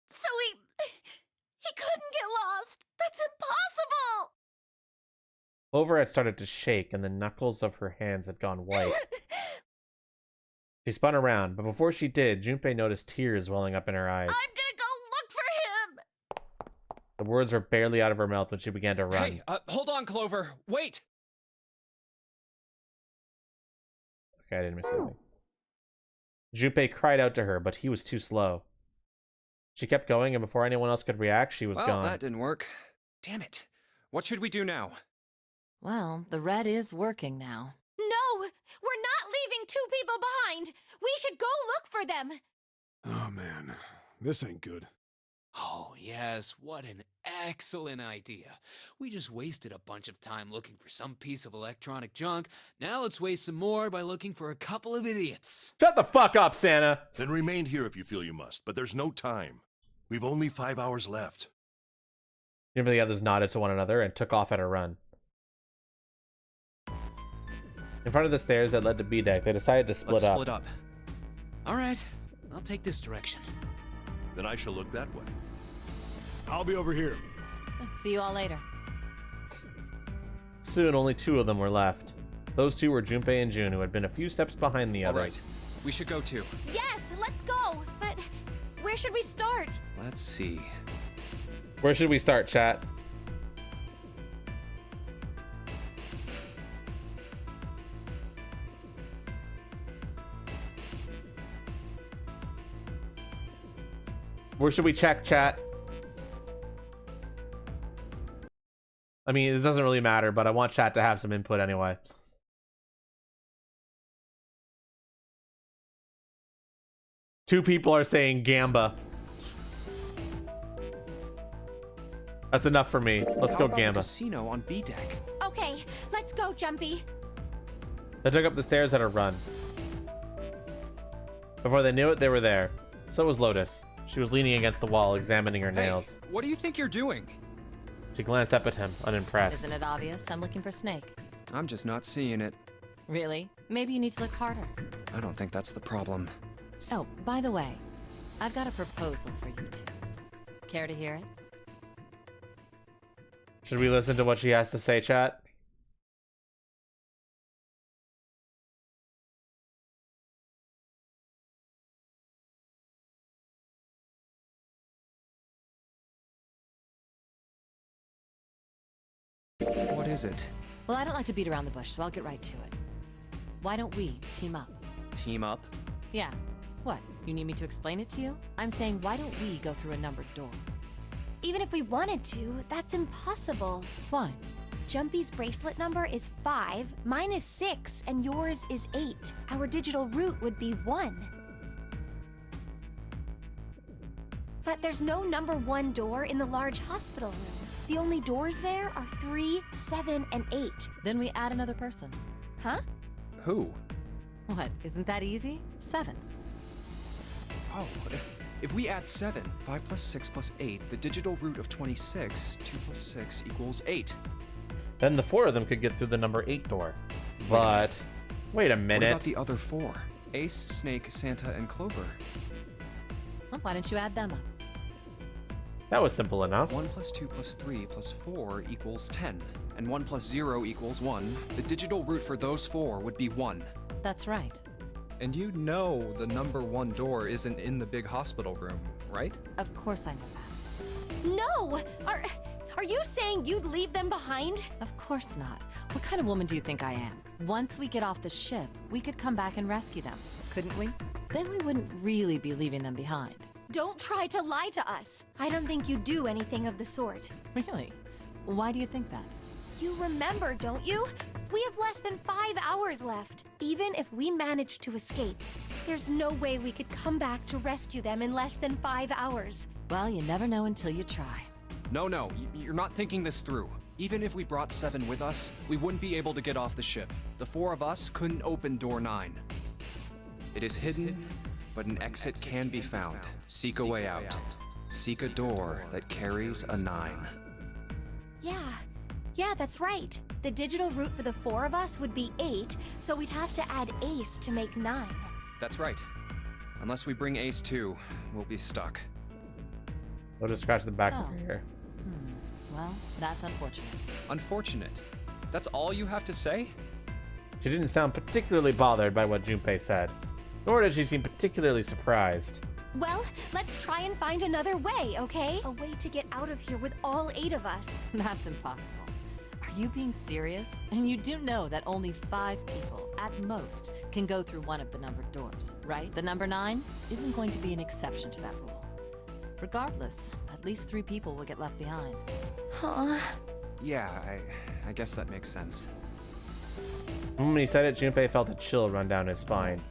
So he couldn't get lost. That's impossible! Clover had started to shake, and the knuckles of her hands had gone white. She spun around, but before she did, Junpei noticed tears welling up in her eyes. I'm gonna go look for him! The words were barely out of her mouth when she began to run. Hey, hold on, Clover. Wait! Okay, I didn't miss anything. Junpei cried out to her, but he was too slow. She kept going, and before anyone else could react, she was Well, gone. that didn't work. Damn it. What should we do now? Well, the red is working now. No! We're not leaving 2 people behind! We should go look for them! Oh, man. This ain't good. Oh, yes, what an excellent idea. We just wasted a bunch of time looking for some piece of electronic junk. Now let's waste some more by looking for a couple of idiots. Shut the fuck up, Santa! Then remain here if you feel you must, but there's no time. We've only 5 hours left. Junpei and the others nodded to one another and took off at a run. In front of the stairs that led to B deck, they decided to split up. Split up. All right, I'll take this direction. Then I shall look that way. I'll be over here. See you all later. Soon, only 2 of them were left. Those 2 were Junpei and June, who had been a few steps behind the All others. right, we should go too. Yes, let's go! But where should we start? Let's see. Where should we start, chat? Where should we check, chat? I mean, this doesn't really matter, but I want chat to have some input anyway. Two people are saying Gamba. That's enough for me. Let's How go about Gamma. the casino on B deck? Okay, let's go, Jumpy. They took up the stairs at a run. Before they knew it, they were there. So was Lotus. She was leaning against the wall, examining her nails. Hey, what do you think you're doing? She glanced up at him, unimpressed. Isn't it obvious? I'm looking for Snake. I'm just not seeing it. Really? Maybe you need to look harder. I don't think that's the problem. Oh, by the way, I've got a proposal for you two. Care to hear it? Should we listen to what she has to say, chat? What is it? Well, I don't like to beat around the bush, so I'll get right to it. Why don't we team up? Team up? Yeah. What? You need me to explain it to you? I'm saying, why don't we go through a numbered door? Even if we wanted to, that's impossible. Why? Jumpy's bracelet number is 5, mine is 6, and yours is 8. Our digital route would be 1. But there's no number 1 door in the large hospital room. The only doors there are 3, 7, and 8. Then we add another person. Huh? Who? What? Isn't that easy? 7. Oh, if we add 7, 5 plus 6 plus 8, the digital root of 26, 2 plus 6 equals 8. Then the 4 of them could get through the number 8 door. But wait a minute. What about the other 4? Ace, Snake, Santa, and Clover. Well, why don't you add them up? That was simple enough. 1 plus 2 plus 3 plus 4 equals 10. And 1 plus 0 equals 1. The digital root for those 4 would be 1. That's right. And you know the number 1 door isn't in the big hospital room, right? Of course I know that. No! Are you saying you'd leave them behind? Of course not. What kind of woman do you think I am? Once we get off the ship, we could come back and rescue them, couldn't we? Then we wouldn't really be leaving them behind. Don't try to lie to us. I don't think you do anything of the sort. Really? Why do you think that? You remember, don't you? We have less than 5 hours left. Even if we manage to escape, there's no way we could come back to rescue them in less than 5 hours. Well, you never know until you try. No, you're not thinking this through. Even if we brought 7 with us, we wouldn't be able to get off the ship. The 4 of us couldn't open door 9. It is hidden, but an exit can be found. Seek a way out. Seek a door that carries a 9. Yeah, that's right. The digital route for the 4 of us would be 8, so we'd have to add Ace to make 9. That's right. Unless we bring Ace too, we'll be stuck. We'll just scratch the back of her ear. Well, that's unfortunate. Unfortunate? That's all you have to say? She didn't sound particularly bothered by what Junpei said, nor did she seem particularly surprised. Well, let's try and find another way, okay? A way to get out of here with all 8 of us. That's impossible. Are you being serious? And you do know that only 5 people, at most, can go through one of the numbered doors, right? The number 9 isn't going to be an exception to that rule. Regardless, at least 3 people will get left behind. Huh? Yeah, I guess that makes sense. When he said it, Junpei felt a chill run down his spine.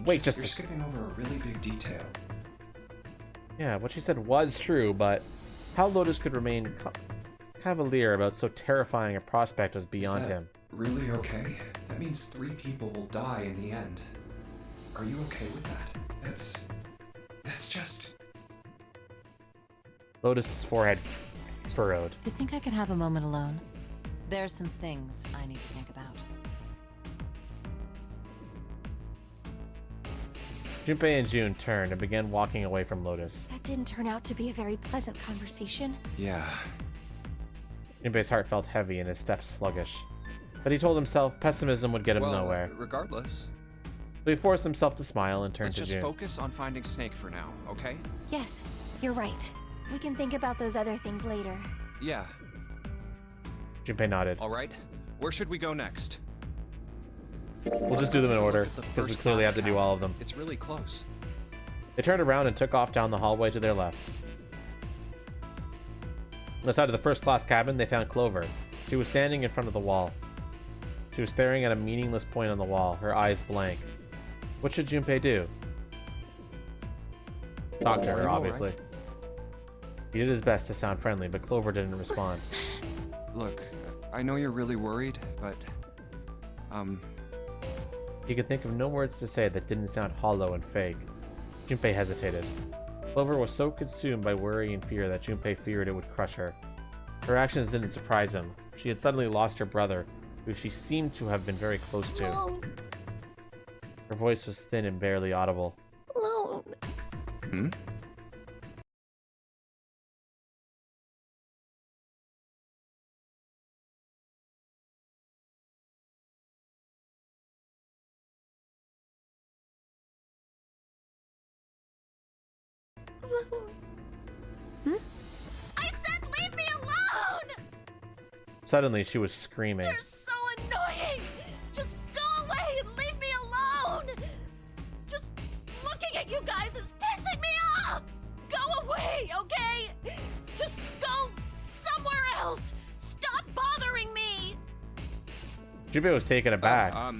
Wait just you're skipping over a really big detail. Yeah, what she said was true, but how Lotus could remain cavalier about so terrifying a prospect was beyond him. Really okay? That means 3 people will die in the end. Are you okay with that? That's just... Lotus's forehead furrowed. You think I could have a moment alone? There are some things I need to think about. Junpei and June turned and began walking away from Lotus. That didn't turn out to be a very pleasant conversation. Yeah. Junpei's heart felt heavy and his steps sluggish. But he told himself pessimism would get him nowhere. Regardless. So he forced himself to smile and turned to Let's June. just focus on finding Snake for now, okay? Yes, you're right. We can think about those other things later. Yeah. Junpei nodded. All right. Where should we go next? We'll just do them in order, because we clearly have to do all of them. It's really close. They turned around and took off down the hallway to their left. On the side of the first-class cabin, they found Clover. She was standing in front of the wall. She was staring at a meaningless point on the wall, her eyes blank. What should Junpei do? Talk to her, obviously. He did his best to sound friendly, but Clover didn't respond. Look, I know you're really worried, but... He could think of no words to say that didn't sound hollow and fake. Junpei hesitated. Clover was so consumed by worry and fear that Junpei feared it would crush her. Her actions didn't surprise him. She had suddenly lost her brother, who she seemed to have been very close to. Alone. Her voice was thin and barely audible. Alone. Hmm? Hmm? I said leave me alone! Suddenly, she was screaming. You're so annoying! Just go away and leave me alone! Just looking at you guys is pissing me off! Go away, okay? Just go somewhere else! Stop bothering me! Junpei was taken aback. Oh,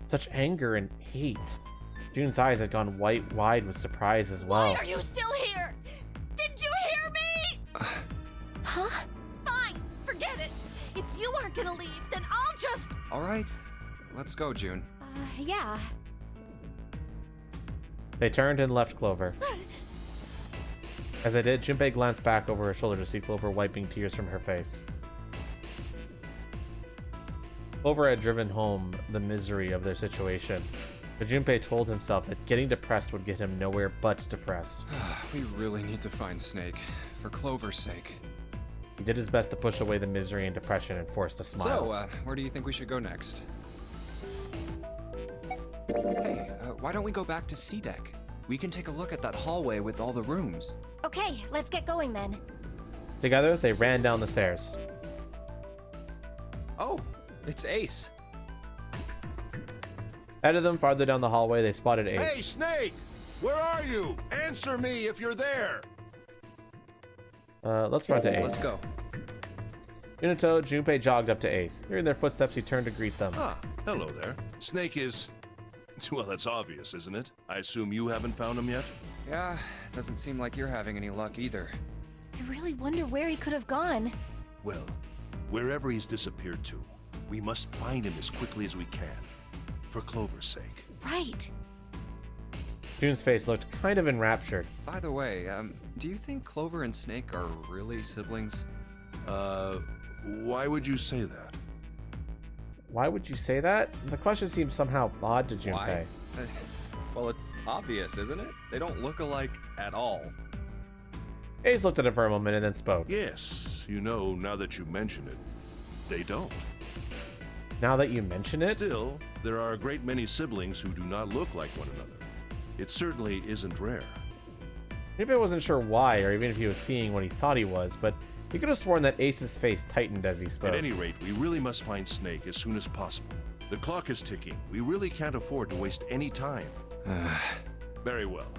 Such anger and hate. June's eyes had gone wide with surprise as well. Why are you still here? Did you hear me? Huh? Fine, forget it. If you aren't gonna leave, then I'll just... Alright, let's go, June. Yeah. They turned and left Clover. As they did, Junpei glanced back over her shoulder to see Clover wiping tears from her face. Clover had driven home the misery of their situation, but Junpei told himself that getting depressed would get him nowhere but depressed. We really need to find Snake, for Clover's sake. He did his best to push away the misery and depression and forced a smile. So, where do you think we should go next? Hey, why don't we go back to C-Deck? We can take a look at that hallway with all the rooms. Okay, let's get going then. Together, they ran down the stairs. Oh, it's Ace. Ahead of them, farther down the hallway, they spotted Ace. Hey, Snake! Where are you? Answer me if you're there! Let's run to Ace. Let's go. Minato, Junpei jogged up to Ace. Hearing their footsteps, he turned to greet them. Ah, hello there. Snake is... Well, that's obvious, isn't it? I assume you haven't found him yet? Yeah, doesn't seem like you're having any luck either. I really wonder where he could have gone. Well, wherever he's disappeared to, we must find him as quickly as we can. For Clover's sake. Right. June's face looked kind of enraptured. By the way, do you think Clover and Snake are really siblings? Why would you say that? Why would you say that? The question seems somehow odd to Junpei. Why? Well, it's obvious, isn't it? They don't look alike at all. Ace looked at him for a moment and then spoke. Yes, you know, now that you mention it, they don't. Now that you mention it? Still, there are a great many siblings who do not look like one another. It certainly isn't rare. Junpei wasn't sure why, or even if he was seeing what he thought he was, but he could have sworn that Ace's face tightened as he spoke. At any rate, we really must find Snake as soon as possible. The clock is ticking. We really can't afford to waste any time. Very well.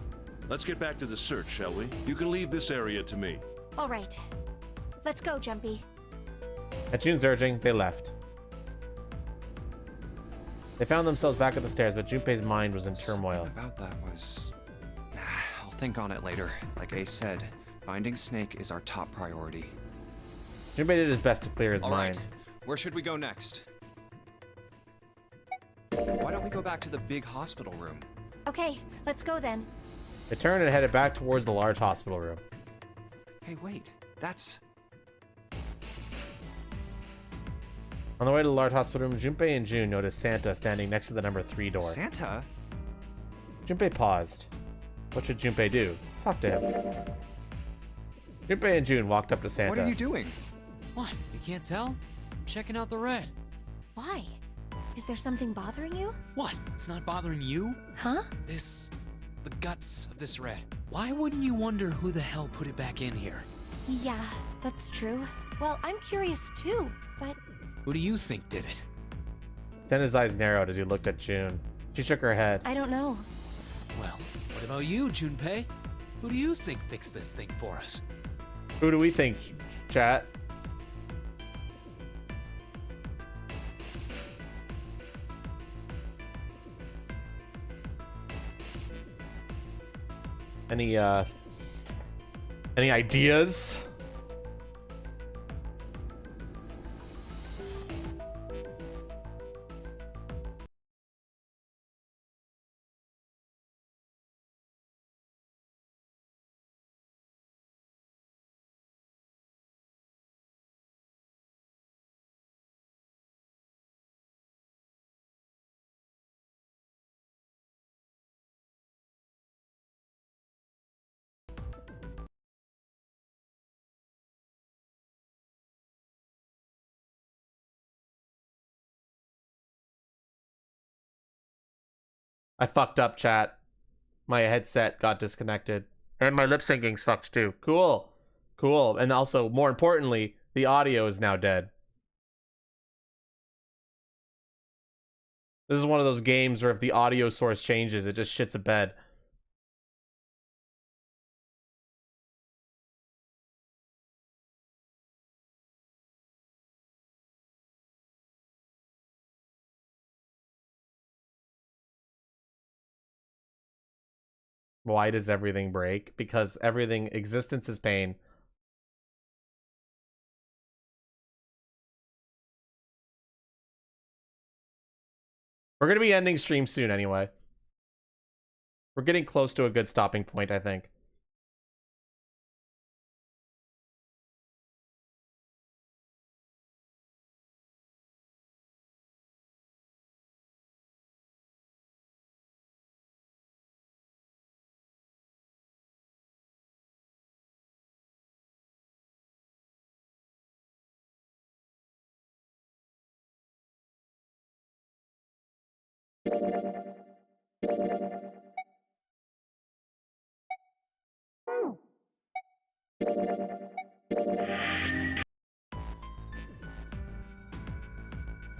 Let's get back to the search, shall we? You can leave this area to me. All right. Let's go, Jumpy. At June's urging, they left. They found themselves back at the stairs, but Junpei's mind was in turmoil. Something about that was... I'll think on it later. Like Ace said, finding Snake is our top priority. Junpei did his best to clear his All mind. right, where should we go next? Why don't we go back to the big hospital room? Okay, let's go then. They turned and headed back towards the large hospital room. Hey, wait, that's... On the way to the large hospital room, Junpei and June noticed Santa standing next to the number 3 door. Santa? Junpei paused. What should Junpei do? Talk to him. Junpei and June walked up to Santa. What are you doing? What? You can't tell? I'm checking out the red. Why? Is there something bothering you? What? It's not bothering you? Huh? The guts of this red. Why wouldn't you wonder who the hell put it back in here? Yeah, that's true. Well, I'm curious too, but... Who do you think did it? Santa's eyes narrowed as he looked at June. She shook her head. I don't know. Well, what about you, Junpei? Who do you think fixed this thing for us? Who do we think, chat? Any Any ideas? I fucked up, chat. My headset got disconnected. And my lip syncing's fucked too. Cool. Cool. And also, more importantly, the audio is now dead. This is one of those games where if the audio source changes, it just shits a bed. Why does everything break? Because everything, existence is pain. We're going to be ending stream soon anyway. We're getting close to a good stopping point, I think.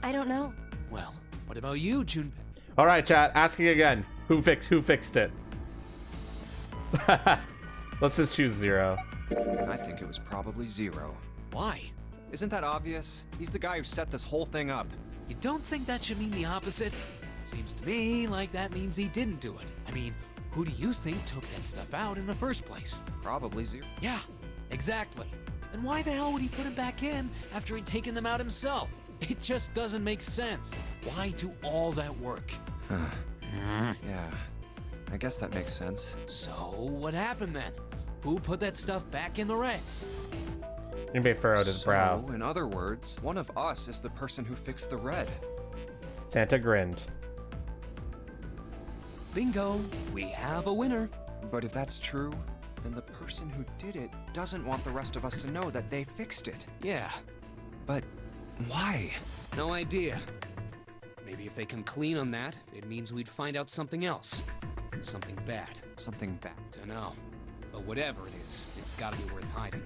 I don't know. Well, what about you, Junpei? All right, chat. Asking again. Who fixed it? Let's just choose 0. I think it was probably 0. Why? Isn't that obvious? He's the guy who set this whole thing up. You don't think that should mean the opposite? Seems to me like that means he didn't do it. I mean, who do you think took that stuff out in the first place? Probably 0. Yeah, exactly. And why the hell would he put it back in after he'd taken them out himself? It just doesn't make sense. Why do all that work? Yeah, I guess that makes sense. So, what happened then? Who put that stuff back in the Reds? Junpei furrowed his brow. In other words, one of us is the person who fixed the red. Santa grinned. Bingo, we have a winner. But if that's true, then the person who did it doesn't want the rest of us to know that they fixed it. Yeah. But why? No idea. Maybe if they come clean on that, it means we'd find out something else. Something bad. Something bad. Dunno. But whatever it is, it's gotta be worth hiding.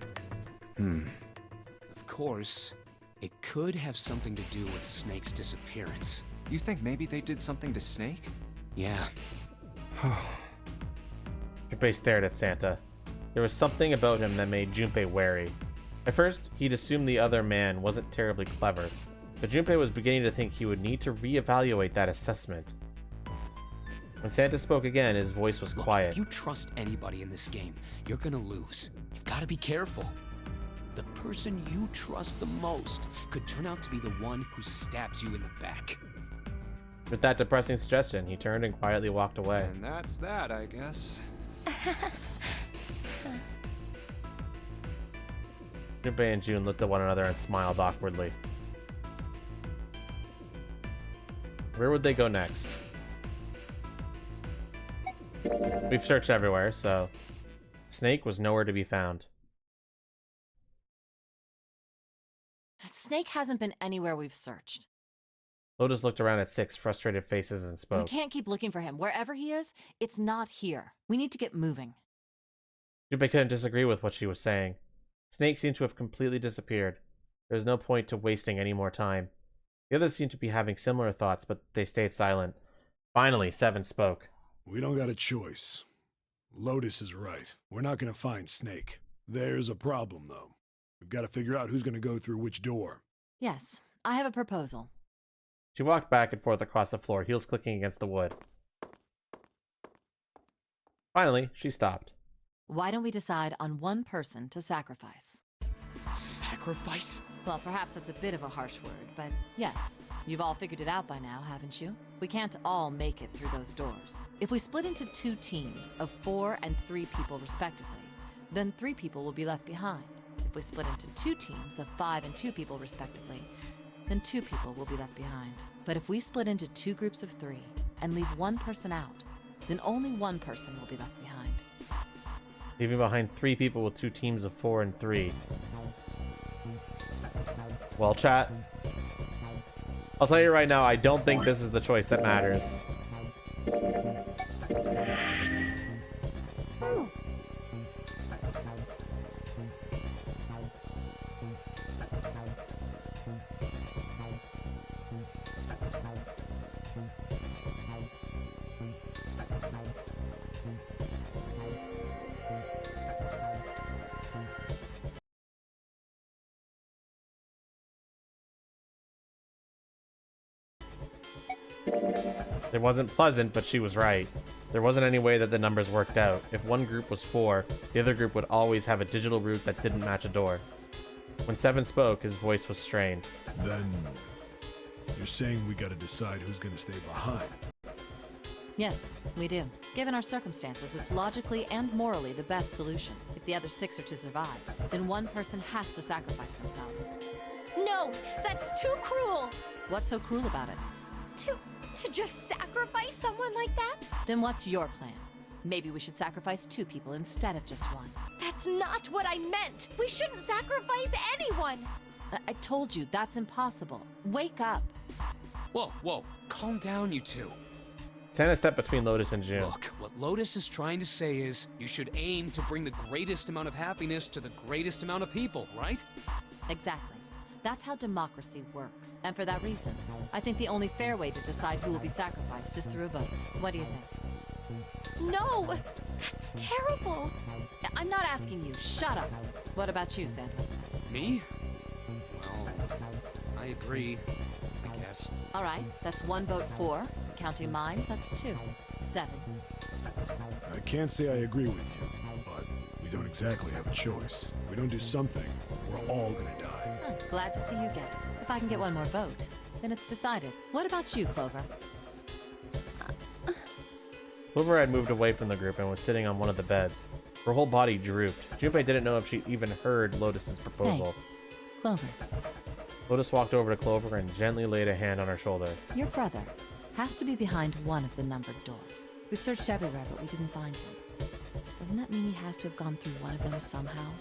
Of course, it could have something to do with Snake's disappearance. You think maybe they did something to Snake? Yeah. Junpei stared at Santa. There was something about him that made Junpei wary. At first, he'd assumed the other man wasn't terribly clever, but Junpei was beginning to think he would need to reevaluate that assessment. When Santa spoke again, his voice was quiet. If you trust anybody in this game, you're gonna lose. You've gotta be careful. The person you trust the most could turn out to be the one who stabs you in the back. With that depressing suggestion, he turned and quietly walked away. And that's that, I guess. Junpei and June looked at one another and smiled awkwardly. Where would they go next? We've searched everywhere, so Snake was nowhere to be found. Snake hasn't been anywhere we've searched. Lotus looked around at 6 frustrated faces and spoke. We can't keep looking for him. Wherever he is, it's not here. We need to get moving. Junpei couldn't disagree with what she was saying. Snake seemed to have completely disappeared. There was no point to wasting any more time. The others seemed to be having similar thoughts, but they stayed silent. Finally, 7 spoke. We don't got a choice. Lotus is right. We're not gonna find Snake. There's a problem, though. We've got to figure out who's gonna go through which door. Yes, I have a proposal. She walked back and forth across the floor, heels clicking against the wood. Finally, she stopped. Why don't we decide on one person to sacrifice? Sacrifice? Well, perhaps that's a bit of a harsh word, but yes. You've all figured it out by now, haven't you? We can't all make it through those doors. If we split into 2 teams of 4 and 3 people respectively, then 3 people will be left behind. If we split into 2 teams of 5 and 2 people respectively, then 2 people will be left behind. But if we split into 2 groups of 3 and leave 1 person out, then only 1 person will be left behind. Leaving behind 3 people with 2 teams of 4 and 3. Well, chat, I'll tell you right now, I don't think this is the choice that matters. It wasn't pleasant, but she was right. There wasn't any way that the numbers worked out. If one group was 4, the other group would always have a digital route that didn't match a door. When Seven spoke, his voice was strained. Then you're saying we gotta decide who's gonna stay behind. Yes, we do. Given our circumstances, it's logically and morally the best solution. If the other 6 are to survive, then 1 person has to sacrifice themselves. No, that's too cruel. What's so cruel about it? To just sacrifice someone like that? Then what's your plan? Maybe we should sacrifice 2 people instead of just 1. That's not what I meant. We shouldn't sacrifice anyone. I told you, that's impossible. Wake up. Whoa, whoa. Calm down, you two. Santa stepped between Lotus and June. Look, what Lotus is trying to say is you should aim to bring the greatest amount of happiness to the greatest amount of people, right? Exactly. That's how democracy works. And for that reason, I think the only fair way to decide who will be sacrificed is through a vote. What do you think? No! That's terrible! I'm not asking you. Shut up. What about you, Santa? Me? Well, I agree, I guess. All right, that's 1 vote for. Counting mine, that's 2. 7. I can't say I agree with you, but we don't exactly have a choice. If we don't do something, we're all gonna die. Glad to see you get it. If I can get 1 more vote, then it's decided. What about you, Clover? Clover had moved away from the group and was sitting on one of the beds. Her whole body drooped. Junpei didn't know if she even heard Lotus's proposal. Hey, Clover. Lotus walked over to Clover and gently laid a hand on her shoulder. Your brother has to be behind one of the numbered doors. We've searched everywhere, but we didn't find him. Doesn't that mean he has to have gone through one of them somehow?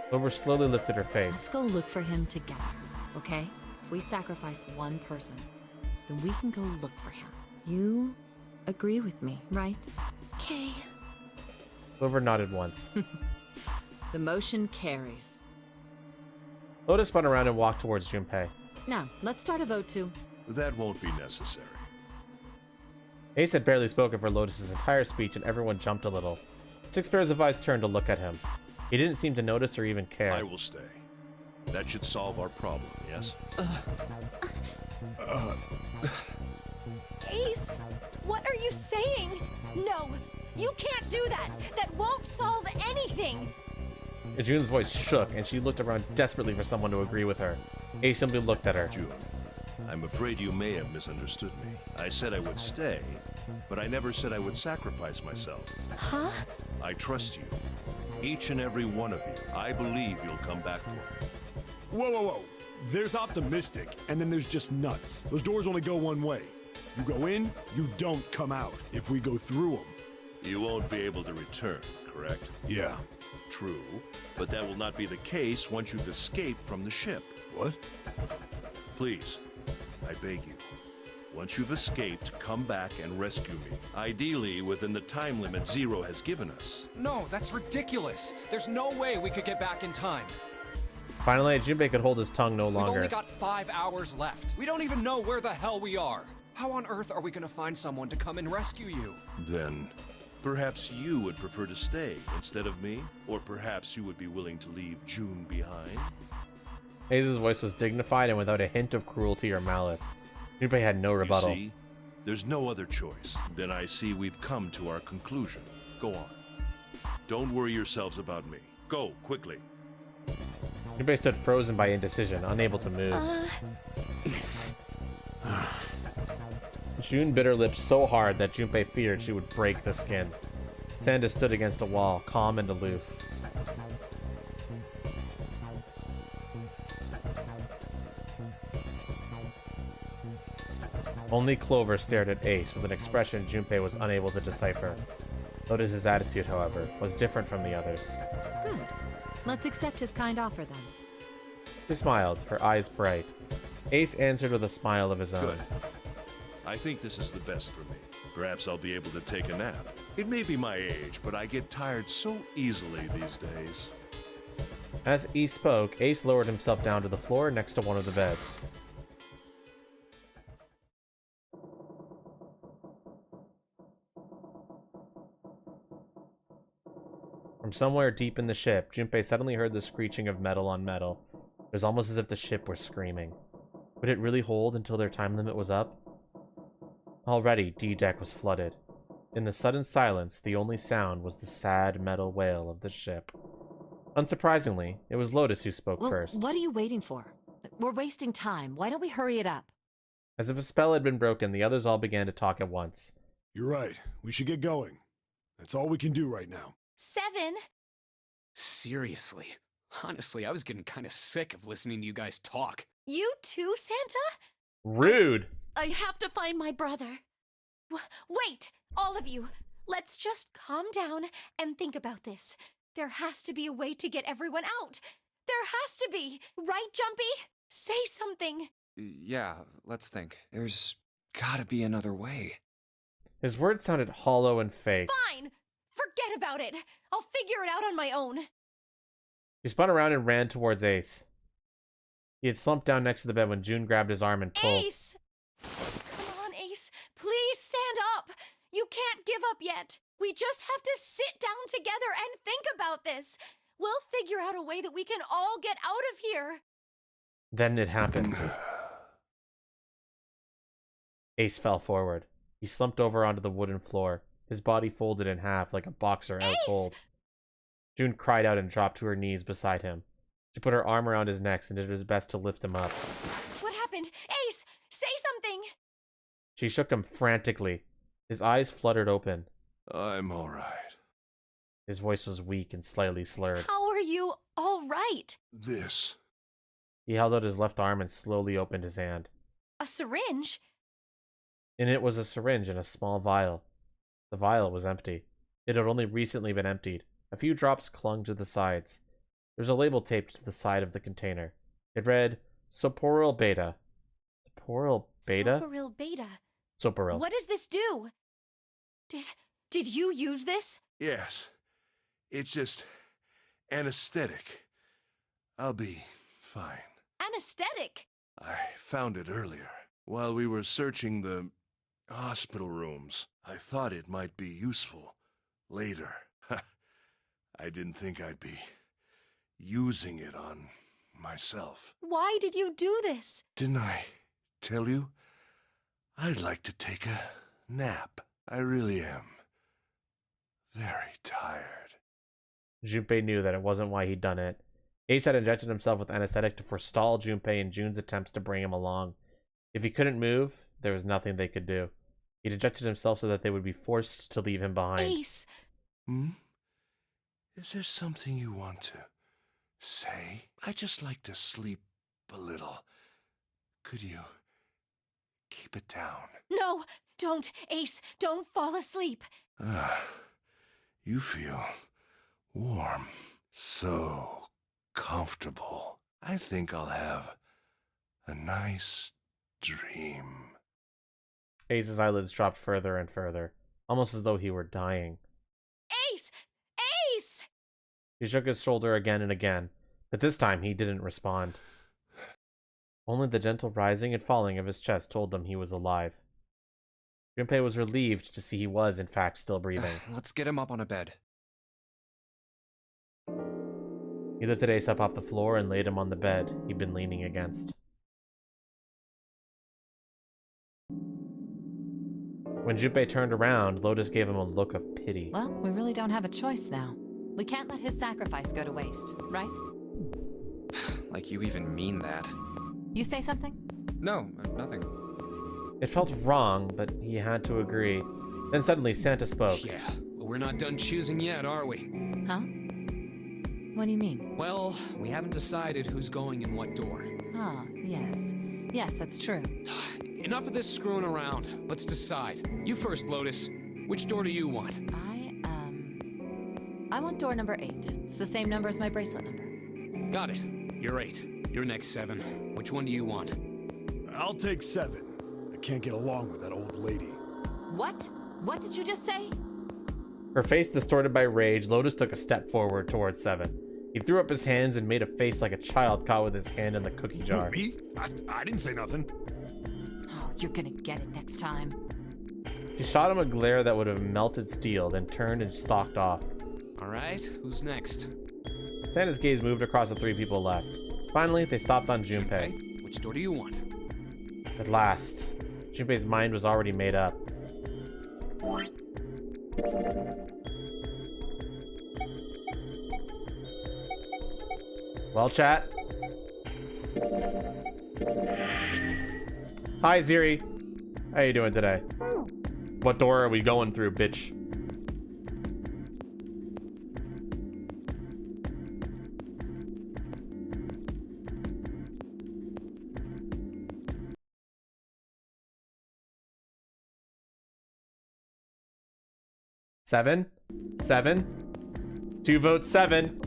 Clover slowly lifted her face. Let's go look for him together, okay? If we sacrifice 1 person, then we can go look for him. You agree with me, right? Okay. Clover nodded once. The motion carries. Lotus spun around and walked towards Junpei. Now, let's start a vote too. That won't be necessary. Ace had barely spoken for Lotus's entire speech and everyone jumped a little. 6 pairs of eyes turned to look at him. He didn't seem to notice or even care. I will stay. That should solve our problem, yes? Ace, what are you saying? No, you can't do that. That won't solve anything. June's voice shook and she looked around desperately for someone to agree with her. Ace simply looked at her. June, I'm afraid you may have misunderstood me. I said I would stay, but I never said I would sacrifice myself. Huh? I trust you. Each and every one of you. I believe you'll come back for me. Whoa, whoa, whoa. There's optimistic, and then there's just nuts. Those doors only go one way. You go in, you don't come out. If we go through them. You won't be able to return, correct? Yeah. True, but that will not be the case once you've escaped from the ship. What? Please, I beg you. Once you've escaped, come back and rescue me. Ideally, within the time limit Zero has given us. No, that's ridiculous. There's no way we could get back in time. Finally, Junpei could hold his tongue no We've longer. only got 5 hours left. We don't even know where the hell we are. How on earth are we gonna find someone to come and rescue you? Then, perhaps you would prefer to stay instead of me? Or perhaps you would be willing to leave June behind? Ace's voice was dignified and without a hint of cruelty or malice. Junpei had no rebuttal. You see, there's no other choice. Then I see we've come to our conclusion. Go on. Don't worry yourselves about me. Go, quickly. Junpei stood frozen by indecision, unable to move. June bit her lips so hard that Junpei feared she would break the skin. Sanda stood against a wall, calm and aloof. Only Clover stared at Ace with an expression Junpei was unable to decipher. Lotus's attitude, however, was different from the others. Good. Let's accept his kind offer then. She smiled, her eyes bright. Ace answered with a smile of his own. Good. I think this is the best for me. Perhaps I'll be able to take a nap. It may be my age, but I get tired so easily these days. As he spoke, Ace lowered himself down to the floor next to one of the beds. From somewhere deep in the ship, Junpei suddenly heard the screeching of metal on metal. It was almost as if the ship were screaming. Would it really hold until their time limit was up? Already, D-deck was flooded. In the sudden silence, the only sound was the sad metal wail of the ship. Unsurprisingly, it was Lotus who spoke first. What are you waiting for? We're wasting time. Why don't we hurry it up? As if a spell had been broken, the others all began to talk at once. You're right. We should get going. That's all we can do right now. 7. Seriously. Honestly, I was getting kind of sick of listening to you guys talk. You too, Santa? Rude! I have to find my brother. Wait, all of you. Let's just calm down and think about this. There has to be a way to get everyone out. There has to be. Right, Jumpy? Say something. Yeah, let's think. There's gotta be another way. His words sounded hollow and fake. Fine. Forget about it. I'll figure it out on my own. He spun around and ran towards Ace. He had slumped down next to the bed when June grabbed his arm and pulled. Ace! Come on, Ace. Please stand up. You can't give up yet. We just have to sit down together and think about this. We'll figure out a way that we can all get out of here. Then it happened. Ace fell forward. He slumped over onto the wooden floor, his body folded in half like a boxer out cold. June cried out and dropped to her knees beside him. She put her arm around his neck and did her best to lift him up. What happened? Ace, say something! She shook him frantically. His eyes fluttered open. I'm all right. His voice was weak and slightly slurred. How are you all right? This. He held out his left arm and slowly opened his hand. A syringe? In it was a syringe and a small vial. The vial was empty. It had only recently been emptied. A few drops clung to the sides. There was a label taped to the side of the container. It read, Soporil Beta. Soporil Beta? Soporil Beta. Soporil. What does this do? Did you use this? Yes. It's just anesthetic. I'll be fine. Anesthetic? I found it earlier. While we were searching the hospital rooms, I thought it might be useful later. I didn't think I'd be using it on myself. Why did you do this? Didn't I tell you? I'd like to take a nap. I really am very tired. Junpei knew that it wasn't why he'd done it. Ace had injected himself with anesthetic to forestall Junpei in June's attempts to bring him along. If he couldn't move, there was nothing they could do. He'd injected himself so that they would be forced to leave him behind. Ace! Is there something you want to say? I just like to sleep a little. Could you keep it down? No, don't, Ace. Don't fall asleep. You feel warm. So comfortable. I think I'll have a nice dream. Ace's eyelids dropped further and further, almost as though he were dying. Ace! Ace! He shook his shoulder again and again, but this time he didn't respond. Only the gentle rising and falling of his chest told them he was alive. Junpei was relieved to see he was, in fact, still breathing. Let's get him up on a bed. He lifted Ace up off the floor and laid him on the bed he'd been leaning against. When Junpei turned around, Lotus gave him a look of pity. Well, we really don't have a choice now. We can't let his sacrifice go to waste, right? Like you even mean that. You say something? No, nothing. It felt wrong, but he had to agree. Then suddenly Santa spoke. Yeah, but we're not done choosing yet, are we? Huh? What do you mean? Well, we haven't decided who's going in what door. Ah, yes. Yes, that's true. Enough of this screwing around. Let's decide. You first, Lotus. Which door do you want? I want door number 8. It's the same number as my bracelet number. Got it. You're 8. You're next, 7. Which one do you want? I'll take 7. I can't get along with that old lady. What? What did you just say? Her face distorted by rage, Lotus took a step forward towards 7. He threw up his hands and made a face like a child caught with his hand in the cookie jar. Me? I didn't say nothing. Oh, you're gonna get it next time. She shot him a glare that would have melted steel, then turned and stalked off. All right, who's next? Santa's gaze moved across the 3 people left. Finally, they stopped on Junpei. Which door do you want? At last, Junpei's mind was already made up. Well, chat. Hi, Ziri. How you doing today? What door are we going through, bitch? Seven? 2 votes, 7.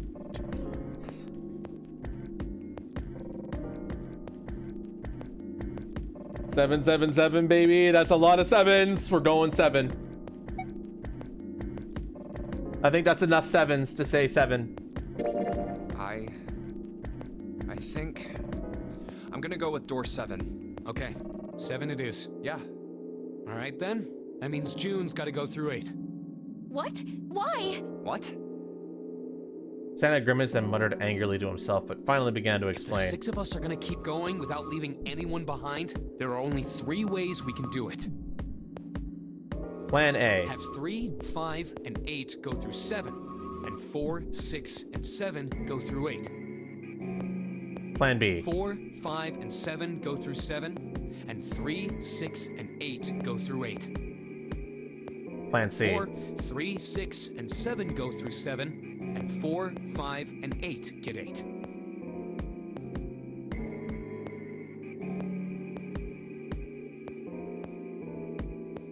Seven, 7, 7, baby. That's a lot of 7s. We're going 7. I think that's enough 7s to say 7. I think I'm gonna go with door 7. Okay, 7 it is. Yeah. All right then. That means June's got to go through 8. What? Why? What? Santa grimaced and muttered angrily to himself, but finally began to If the explain. 6 of us are gonna keep going without leaving anyone behind, there are only 3 ways we can do it. Plan A. Have 3, 5, and 8 go through 7, and 4, 6, and 7 go through 8. Plan B. 4, 5, and 7 go through 7, and 3, 6, and 8 go through 8. Plan C. 4, 3, 6, and 7 go through 7, and 4, 5, and 8 get 8.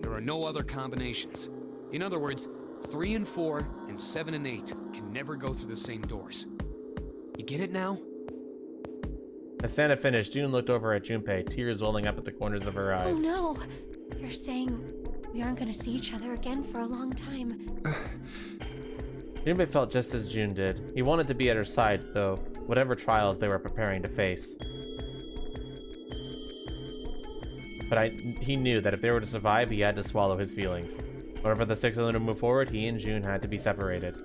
There are no other combinations. In other words, 3 and 4 and 7 and 8 can never go through the same doors. You get it now? As Santa finished, June looked over at Junpei, tears welling up at the corners of her Oh eyes. no! You're saying we aren't gonna see each other again for a long time. Junpei felt just as June did. He wanted to be at her side, though, whatever trials they were preparing to face. But he knew that if they were to survive, he had to swallow his feelings. In order for the 6 of them to move forward, he and June had to be separated.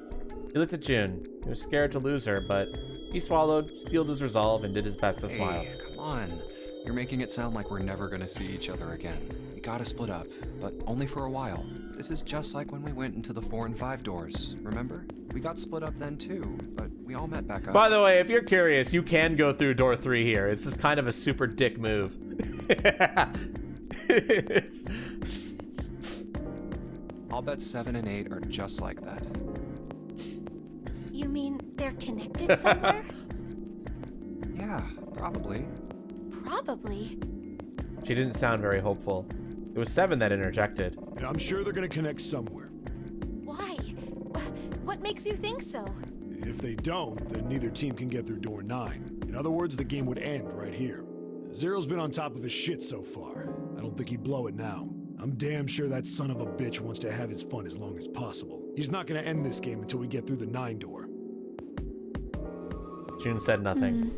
He looked at June. He was scared to lose her, but he swallowed, steeled his resolve, and did his best to smile. Hey, come on. You're making it sound like we're never gonna see each other again. We gotta split up, but only for a while. This is just like when we went into the 4 and 5 doors, remember? We got split up then too, but we all met back up. By the way, if you're curious, you can go through door 3 here. It's just kind of a super dick move. It's... I'll bet 7 and 8 are just like that. You mean they're connected somewhere? Yeah, probably. Probably. She didn't sound very hopeful. It was 7 that interjected. I'm sure they're gonna connect somewhere. Why? What makes you think so? If they don't, then neither team can get through door 9. In other words, the game would end right here. Zero's been on top of his shit so far. I don't think he'd blow it now. I'm damn sure that son of a bitch wants to have his fun as long as possible. He's not gonna end this game until we get through the 9 door. June said nothing.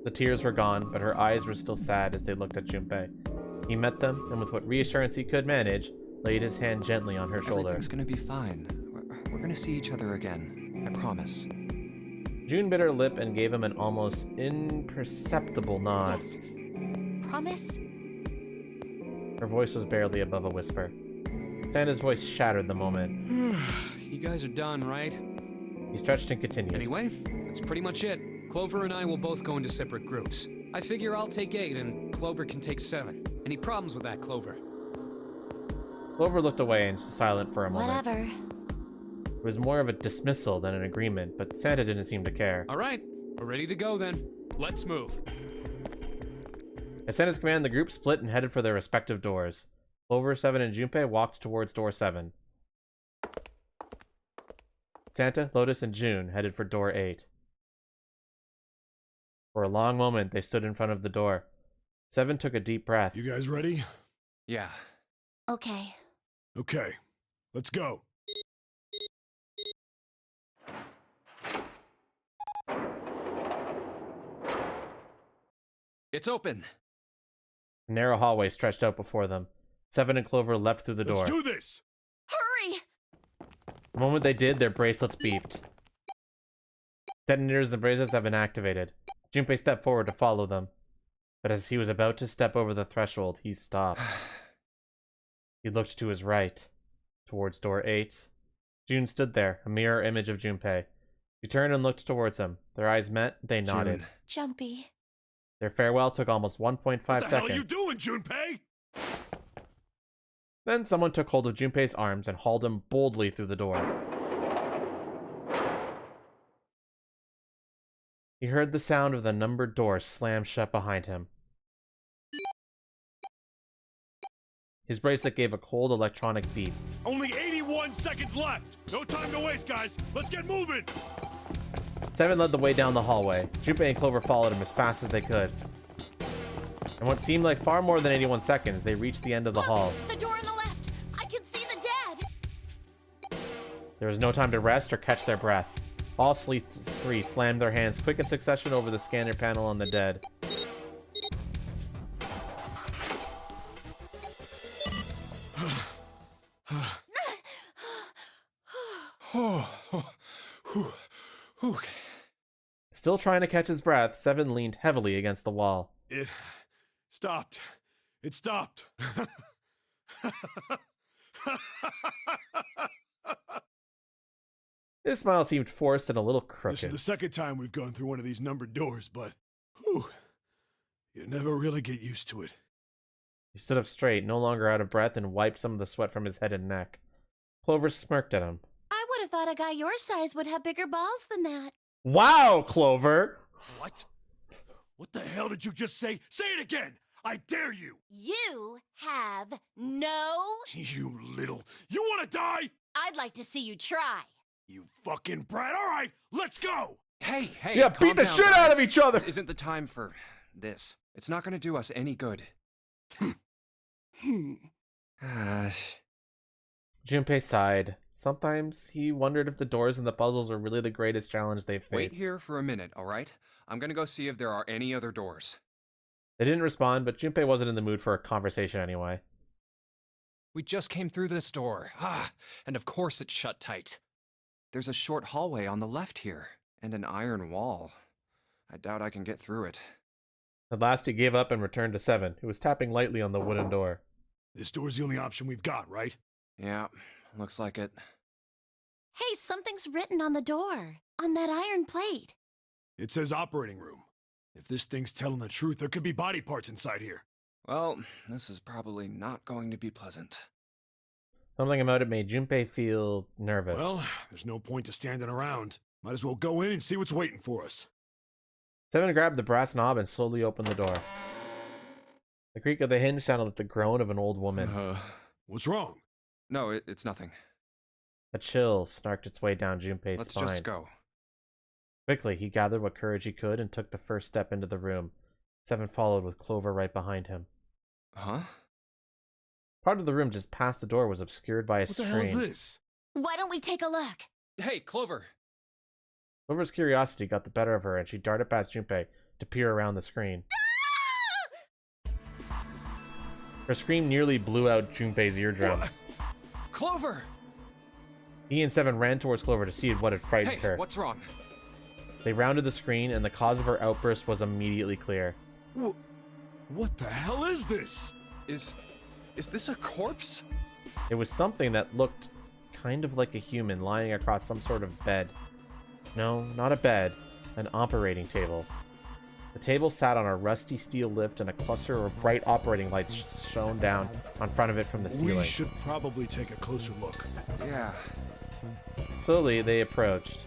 The tears were gone, but her eyes were still sad as they looked at Junpei. He met them, and with what reassurance he could manage, laid his hand gently on her shoulder. Everything's gonna be fine. We're gonna see each other again. I promise. June bit her lip and gave him an almost imperceptible nod. Yes. Promise? Her voice was barely above a whisper. Santa's voice shattered the moment. You guys are done, right? He stretched and continued. Anyway, that's pretty much it. Clover and I will both go into separate groups. I figure I'll take 8 and Clover can take 7. Any problems with that, Clover? Clover looked away and was silent for a moment. Whatever. It was more of a dismissal than an agreement, but Santa didn't seem to care. All right, we're ready to go then. Let's move. At Santa's command, the group split and headed for their respective doors. Clover, 7, and Junpei walked towards door 7. Santa, Lotus, and June headed for door 8. For a long moment, they stood in front of the door. 7 took a deep breath. You guys ready? Yeah. Okay. Okay. Let's go. It's open. A narrow hallway stretched out before them. 7 and Clover leapt through the door. Let's do this! Hurry! The moment they did, their bracelets beeped. Detonators and bracelets have been activated. Junpei stepped forward to follow them. But as he was about to step over the threshold, he stopped. He looked to his right, towards door 8. June stood there, a mirror image of Junpei. She turned and looked towards him. Their eyes met, they nodded. June. Jumpy. Their farewell took almost 1.5 seconds. What the hell are you doing, Junpei? Then someone took hold of Junpei's arms and hauled him boldly through the door. He heard the sound of the numbered door slam shut behind him. His bracelet gave a cold electronic beep. Only 81 seconds left! No time to waste, guys! Let's get moving! 7 led the way down the hallway. Junpei and Clover followed him as fast as they could. In what seemed like far more than 81 seconds, they reached the end of the hall. The door on the left! I can see the dead! There was no time to rest or catch their breath. All three slammed their hands quick in succession over the scanner panel on the dead. Still trying to catch his breath, 7 leaned heavily against the wall. It stopped. It stopped. His smile seemed forced and a little crooked. This is the second time we've gone through one of these numbered doors, but whew, you never really get used to it. He stood up straight, no longer out of breath, and wiped some of the sweat from his head and neck. Clover smirked at him. I would have thought a guy your size would have bigger balls than that. Wow, Clover! What? What the hell did you just say? Say it again! I dare you! You have no... You little... You want to die? I'd like to see you try. You fucking brat. All right, let's go! Hey! Yeah, calm beat the down, shit out of guys. each other! This isn't the time for this. It's not gonna do us any good. Junpei sighed. Sometimes he wondered if the doors and the puzzles were really the greatest challenge they faced. Wait here for a minute, alright? I'm gonna go see if there are any other doors. They didn't respond, but Junpei wasn't in the mood for a conversation anyway. We just came through this door. And of course it's shut tight. There's a short hallway on the left here, and an iron wall. I doubt I can get through it. At last he gave up and returned to 7, who was tapping lightly on the wooden door. This door's the only option we've got, right? Yeah, looks like it. Hey, something's written on the door. On that iron plate. It says operating room. If this thing's telling the truth, there could be body parts inside here. Well, this is probably not going to be pleasant. Something about it made Junpei feel nervous. Well, there's no point to standing around. Might as well go in and see what's waiting for us. 7 grabbed the brass knob and slowly opened the door. The creak of the hinge sounded like the groan of an old woman. What's wrong? No, it's nothing. A chill snarked its way down Junpei's Let's spine. just go. Quickly, he gathered what courage he could and took the first step into the room. 7 followed with Clover right behind him. Huh? Part of the room just past the door was obscured by a screen. What the hell is this? Why don't we take a look? Hey, Clover! Clover's curiosity got the better of her, and she darted past Junpei to peer around the screen. Her scream nearly blew out Junpei's eardrums. Clover! He and 7 ran towards Clover to see what had frightened her. What's wrong? They rounded the screen, and the cause of her outburst was immediately clear. What the hell is this? Is Is this a corpse? It was something that looked kind of like a human lying across some sort of bed. No, not a bed. An operating table. The table sat on a rusty steel lift and a cluster of bright operating lights shone down on front of it from the ceiling. We should probably take a closer look. Yeah. Slowly, they approached.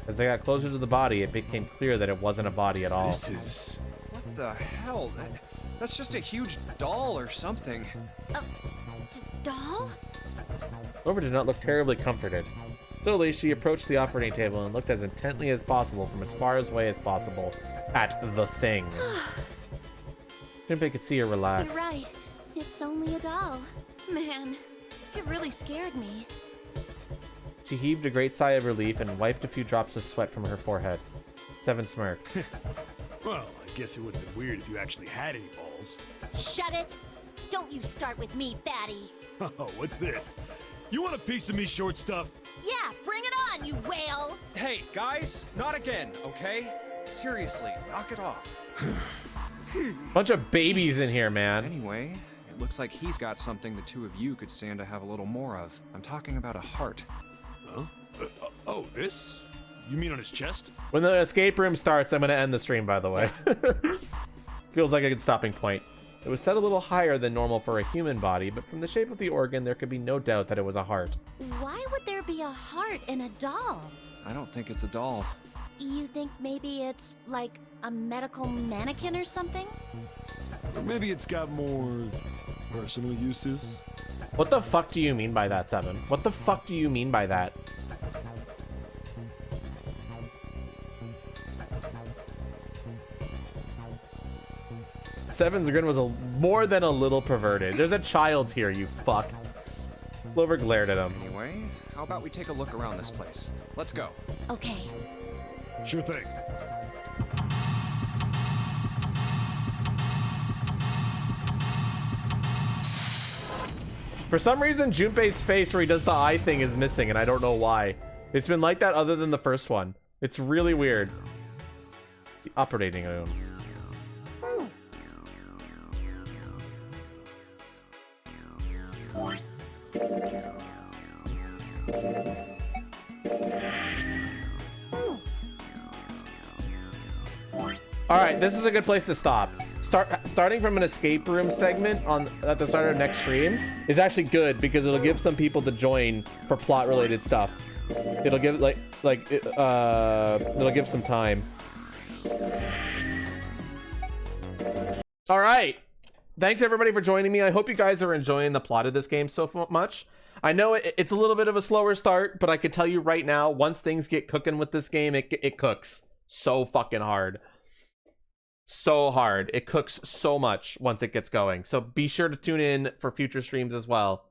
As they got closer to the body, it became clear that it wasn't a body at all. This is... What the hell? That's just a huge doll or something. Doll? Clover did not look terribly comforted. Slowly, she approached the operating table and looked as intently as possible from as far away as possible at the thing. Junpei could see her relax. You're right. It's only a doll. Man, it really scared me. She heaved a great sigh of relief and wiped a few drops of sweat from her forehead. Seven smirked. Well, I guess it would have been weird if you actually had any balls. Shut it! Don't you start with me, fatty. Oh, what's this? You want a piece of me, short stuff? Yeah, bring it on, you whale! Hey, guys, not again, okay? Seriously, knock it off. Bunch of babies in here, man. Anyway, it looks like he's got something the two of you could stand to have a little more of. I'm talking about a heart. Huh? Oh, this? You mean on his chest? When the escape room starts, I'm going to end the stream, by the way. Feels like a good stopping point. It was set a little higher than normal for a human body, but from the shape of the organ, there could be no doubt that it was a heart. Why would there be a heart in a doll? I don't think it's a doll. You think maybe it's like a medical mannequin or something? Or maybe it's got more personal uses? What the fuck do you mean by that, Seven? What the fuck do you mean by that? Seven's grin was more than a little perverted. There's a child here, you fuck. Clover glared at him. Anyway, how about we take a look around this place? Let's go. Okay. Sure thing. For some reason, Junpei's face where he does the eye thing is missing, and I don't know why. It's been like that other than the first one. It's really weird. The operating room. All right, this is a good place to stop. Starting from an escape room segment at the start of next stream is actually good because it'll give some people to join for plot related stuff. It'll give it'll give some time. All right. Thanks everybody for joining me. I hope you guys are enjoying the plot of this game so much. I know it's a little bit of a slower start, but I can tell you right now, once things get cooking with this game, it cooks so fucking hard. So hard. It cooks so much once it gets going. So be sure to tune in for future streams as well.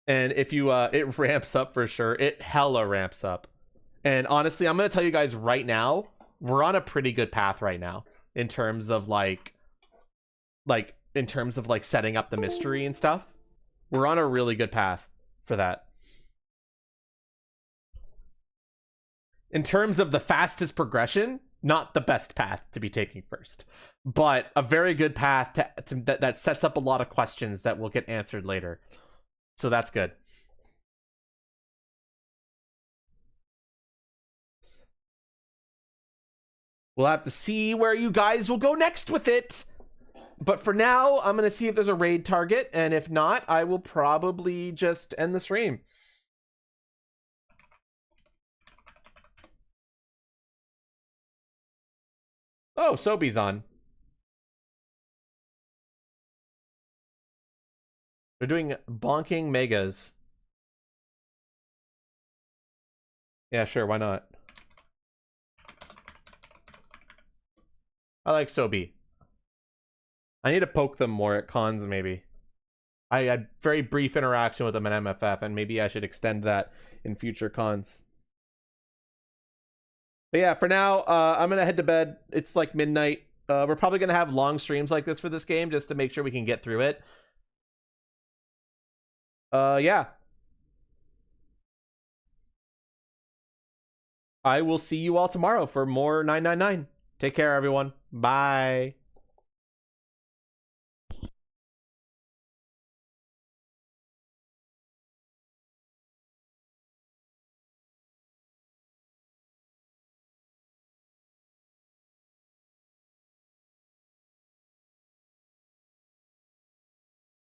And if you it ramps up for sure. It hella ramps up. And honestly, I'm gonna tell you guys right now, we're on a pretty good path right now in terms of like setting up the mystery and stuff. We're on a really good path for that. In terms of the fastest progression, not the best path to be taking first, but a very good path that sets up a lot of questions that will get answered later. So that's good. We'll have to see where you guys will go next with it. But for now, I'm going to see if there's a raid target. And if not, I will probably just end the stream. Oh, Sobi's on. They're doing bonking megas. Yeah, sure, why not? I like Sobi. I need to poke them more at cons, maybe. I had very brief interaction with them at MFF, and maybe I should extend that in future cons. But yeah, for now, I'm going to head to bed. It's like midnight. We're probably going to have long streams like this for this game, just to make sure we can get through it. Yeah. I will see you all tomorrow for more 999. Take care, everyone. Bye.